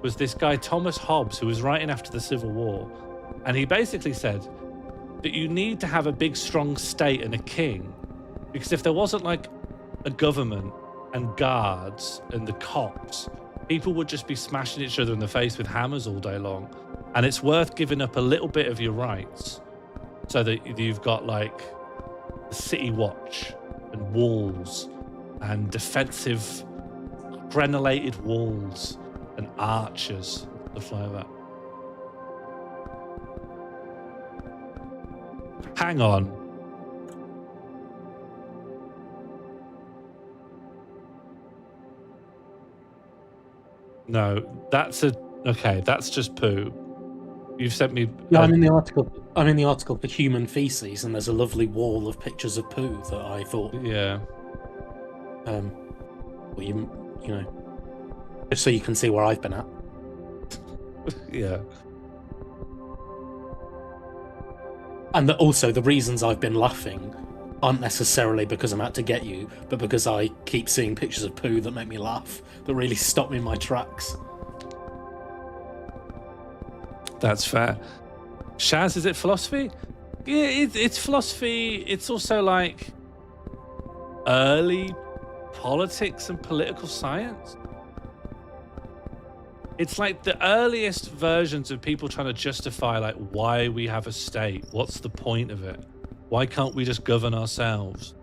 was this guy Thomas Hobbes, who was writing after the Civil War. And he basically said that you need to have a big, strong state and a king. Because if there wasn't like a government and guards and the cops, people would just be smashing each other in the face with hammers all day long. And it's worth giving up a little bit of your rights so that you've got like a city watch and walls and defensive crenellated walls and archers, stuff like that. Hang on. No, that's that's just poo. You've sent me. Yeah, I'm in the article. I'm in the article for human feces, and there's a lovely wall of pictures of poo that I thought. Yeah. Well, you know, just so you can see where I've been at. Yeah. And also the reasons I've been laughing aren't necessarily because I'm out to get you, but because I keep seeing pictures of poo that make me laugh, that really stop me in my tracks. That's fair. Shaz, is it philosophy? Yeah, it's philosophy. It's also like early politics and political science. It's like the earliest versions of people trying to justify like why we have a state. What's the point of it? Why can't we just govern ourselves?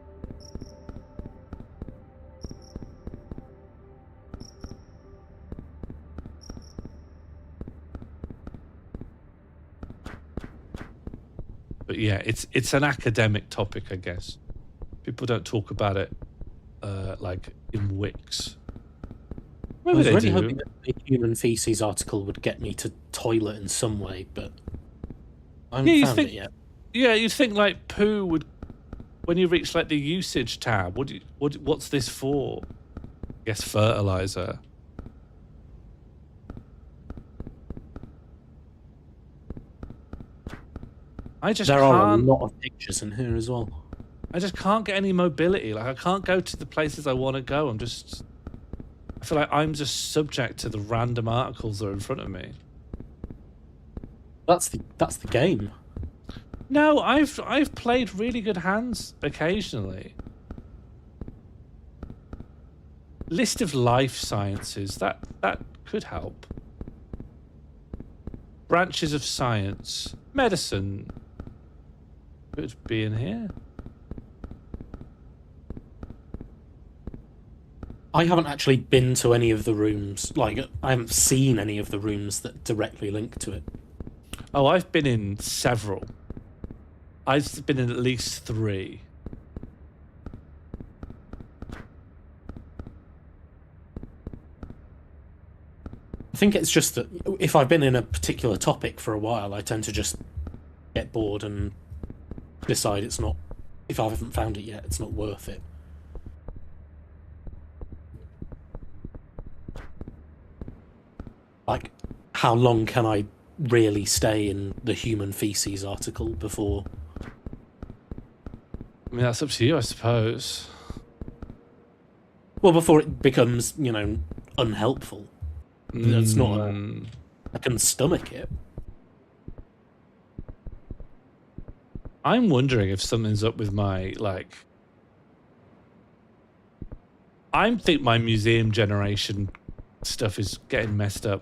But yeah, it's an academic topic, I guess. People don't talk about it like in Wix. I was really hoping that the human feces article would get me to toilet in some way, but I haven't found it yet. Yeah, you'd think like poo would, when you reach like the usage tab. What's this for? I guess fertilizer. There are a lot of pictures in here as well. I just can't get any mobility. Like I can't go to the places I want to go. I feel like I'm just subject to the random articles that are in front of me. That's the game. No, I've played really good hands occasionally. List of life sciences, that could help. Branches of science. Medicine could be in here. I haven't actually been to any of the rooms. Like, I haven't seen any of the rooms that directly link to it. Oh, I've been in several. I've been in at least 3. I think it's just that if I've been in a particular topic for a while, I tend to just get bored and decide it's not, if I haven't found it yet, it's not worth it. Like, how long can I really stay in the human feces article before? I mean, that's up to you, I suppose. Well, before it becomes, you know, unhelpful. It's not I can stomach it. I'm wondering if something's up with my, like, I think my museum generation stuff is getting messed up.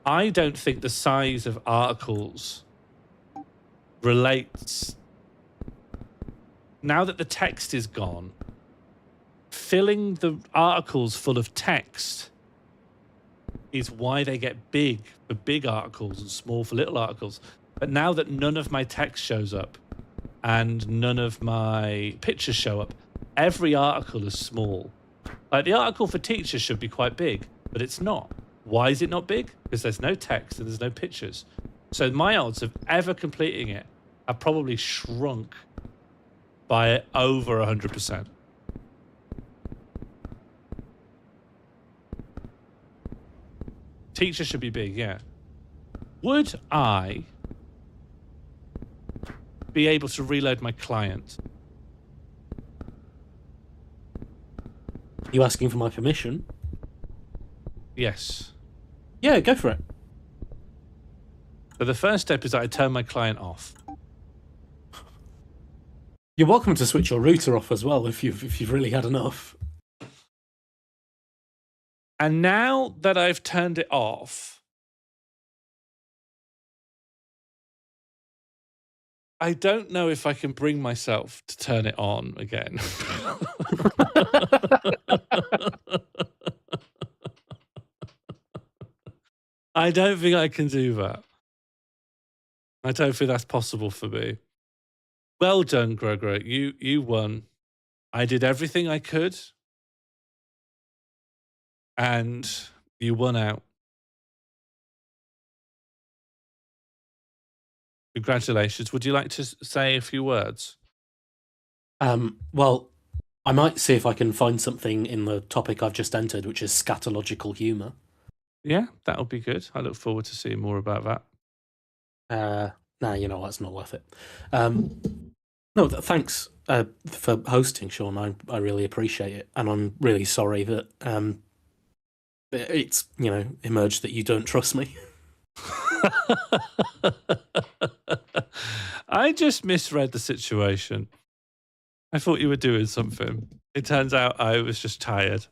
I don't think the size of articles relates. Now that the text is gone, filling the articles full of text is why they get big for big articles and small for little articles. But now that none of my text shows up and none of my pictures show up, every article is small. Like the article for teachers should be quite big, but it's not. Why is it not big? Because there's no text and there's no pictures. So my odds of ever completing it have probably shrunk by over 100%. Teacher should be big, yeah. Would I be able to reload my client? You asking for my permission? Yes. Yeah, go for it. So the first step is that I turn my client off. You're welcome to switch your router off as well if you've really had enough. And now that I've turned it off, I don't know if I can bring myself to turn it on again. I don't think I can do that. I don't think that's possible for me. Well done, Gregor. You won. I did everything I could. And you won out. Congratulations. Would you like to say a few words? Well, I might see if I can find something in the topic I've just entered, which is scatological humour. Yeah, that'll be good. I look forward to seeing more about that. Nah, you know what? It's not worth it. No, thanks for hosting, Sean. I really appreciate it. And I'm really sorry that it's, emerged that you don't trust me. I just misread the situation. I thought you were doing something. It turns out I was just tired.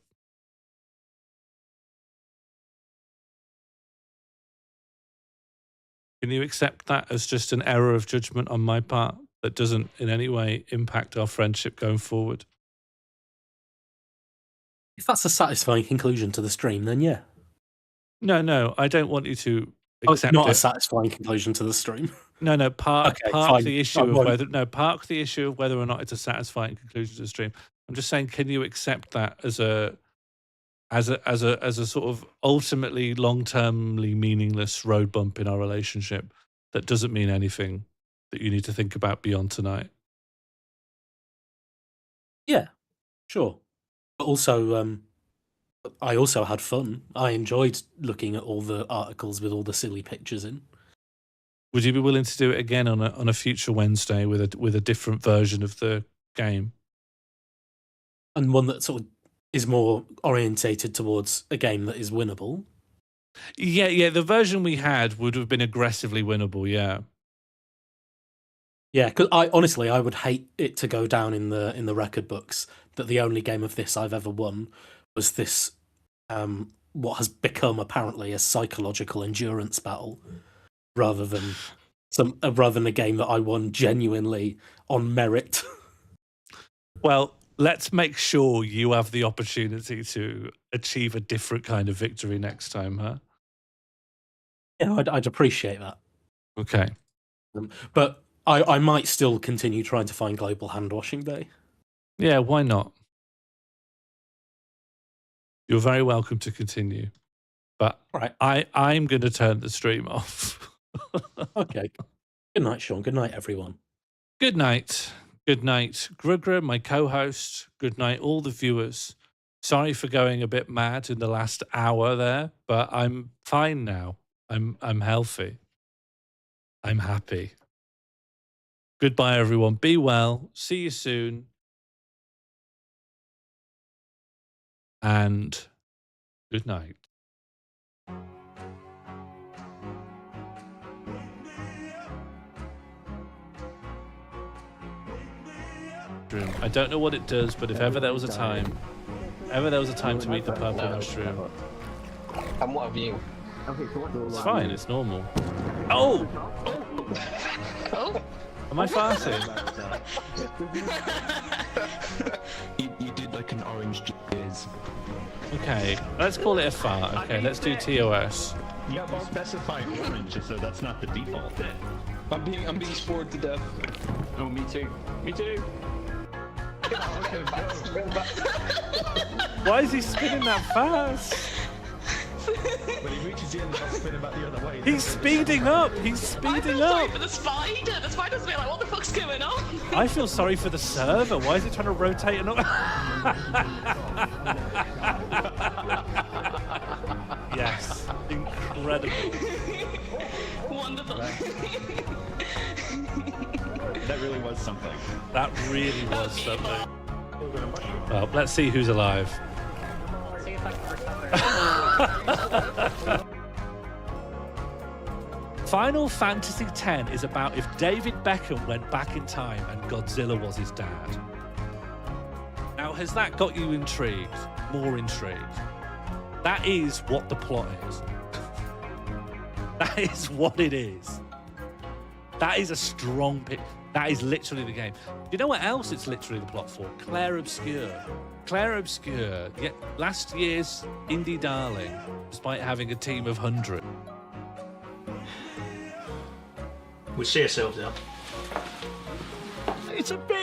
Can you accept that as just an error of judgment on my part that doesn't in any way impact our friendship going forward? If that's a satisfying conclusion to the stream, then yeah. No, I don't want you to accept not it. a satisfying conclusion to the stream. No, park fine. the issue of whether or not it's a satisfying conclusion to the stream. I'm just saying, can you accept that as a sort of ultimately long-termly meaningless road bump in our relationship that doesn't mean anything that you need to think about beyond tonight? Yeah, sure. But also, I also had fun. I enjoyed looking at all the articles with all the silly pictures in. Would you be willing to do it again on a future Wednesday with a different version of the game? And one that sort of is more orientated towards a game that is winnable. Yeah. The version we had would have been aggressively winnable. Yeah. Yeah, because I would hate it to go down in the record books that the only game of this I've ever won was this what has become apparently a psychological endurance battle, rather than a game that I won genuinely on merit. Well, let's make sure you have the opportunity to achieve a different kind of victory next time, huh? Yeah, I'd appreciate that. Okay. But I might still continue trying to find Global Hand Washing Day. Yeah, why not? You're very welcome to continue. But right. I'm going to turn the stream off. Okay. Good night, Sean. Good night, everyone. Good night. Good night, Grugra, my co-host. Good night, all the viewers. Sorry for going a bit mad in the last hour there, but I'm fine now. I'm healthy. I'm happy. Goodbye, everyone. Be well. See you soon. And good night. I don't know what it does, but if ever there was a time Ever there was a time to meet the purple mushroom. And what have you? It's fine, it's normal. Oh! Oh! Am I farting? you did like an orange jizz. Okay, let's call it a fart. Okay, let's do TOS. You have to specify orange, so that's not the default. I'm being spored to death. Oh, me too. Me too. Why is he spinning that fast? When he reaches the end, I'll spin him back the other way. He's speeding up! He's speeding Sorry up! for the spider. The spider's be like, what the fuck's going on? I feel sorry for the server. Why is it trying to rotate and Yes, incredible. Wonderful. That really was something. That really was something. Well, let's see who's alive. Final Fantasy X is about if David Beckham went back in time and Godzilla was his dad. Now, has that got you intrigued? More intrigued? That is what the plot is. That is what it is. That is a strong pick. That is literally the game. Do you know what else it's literally the plot for? Claire Obscure. Claire Obscure, yeah, last year's indie darling, despite having a team of 100. We see ourselves now. It's a bit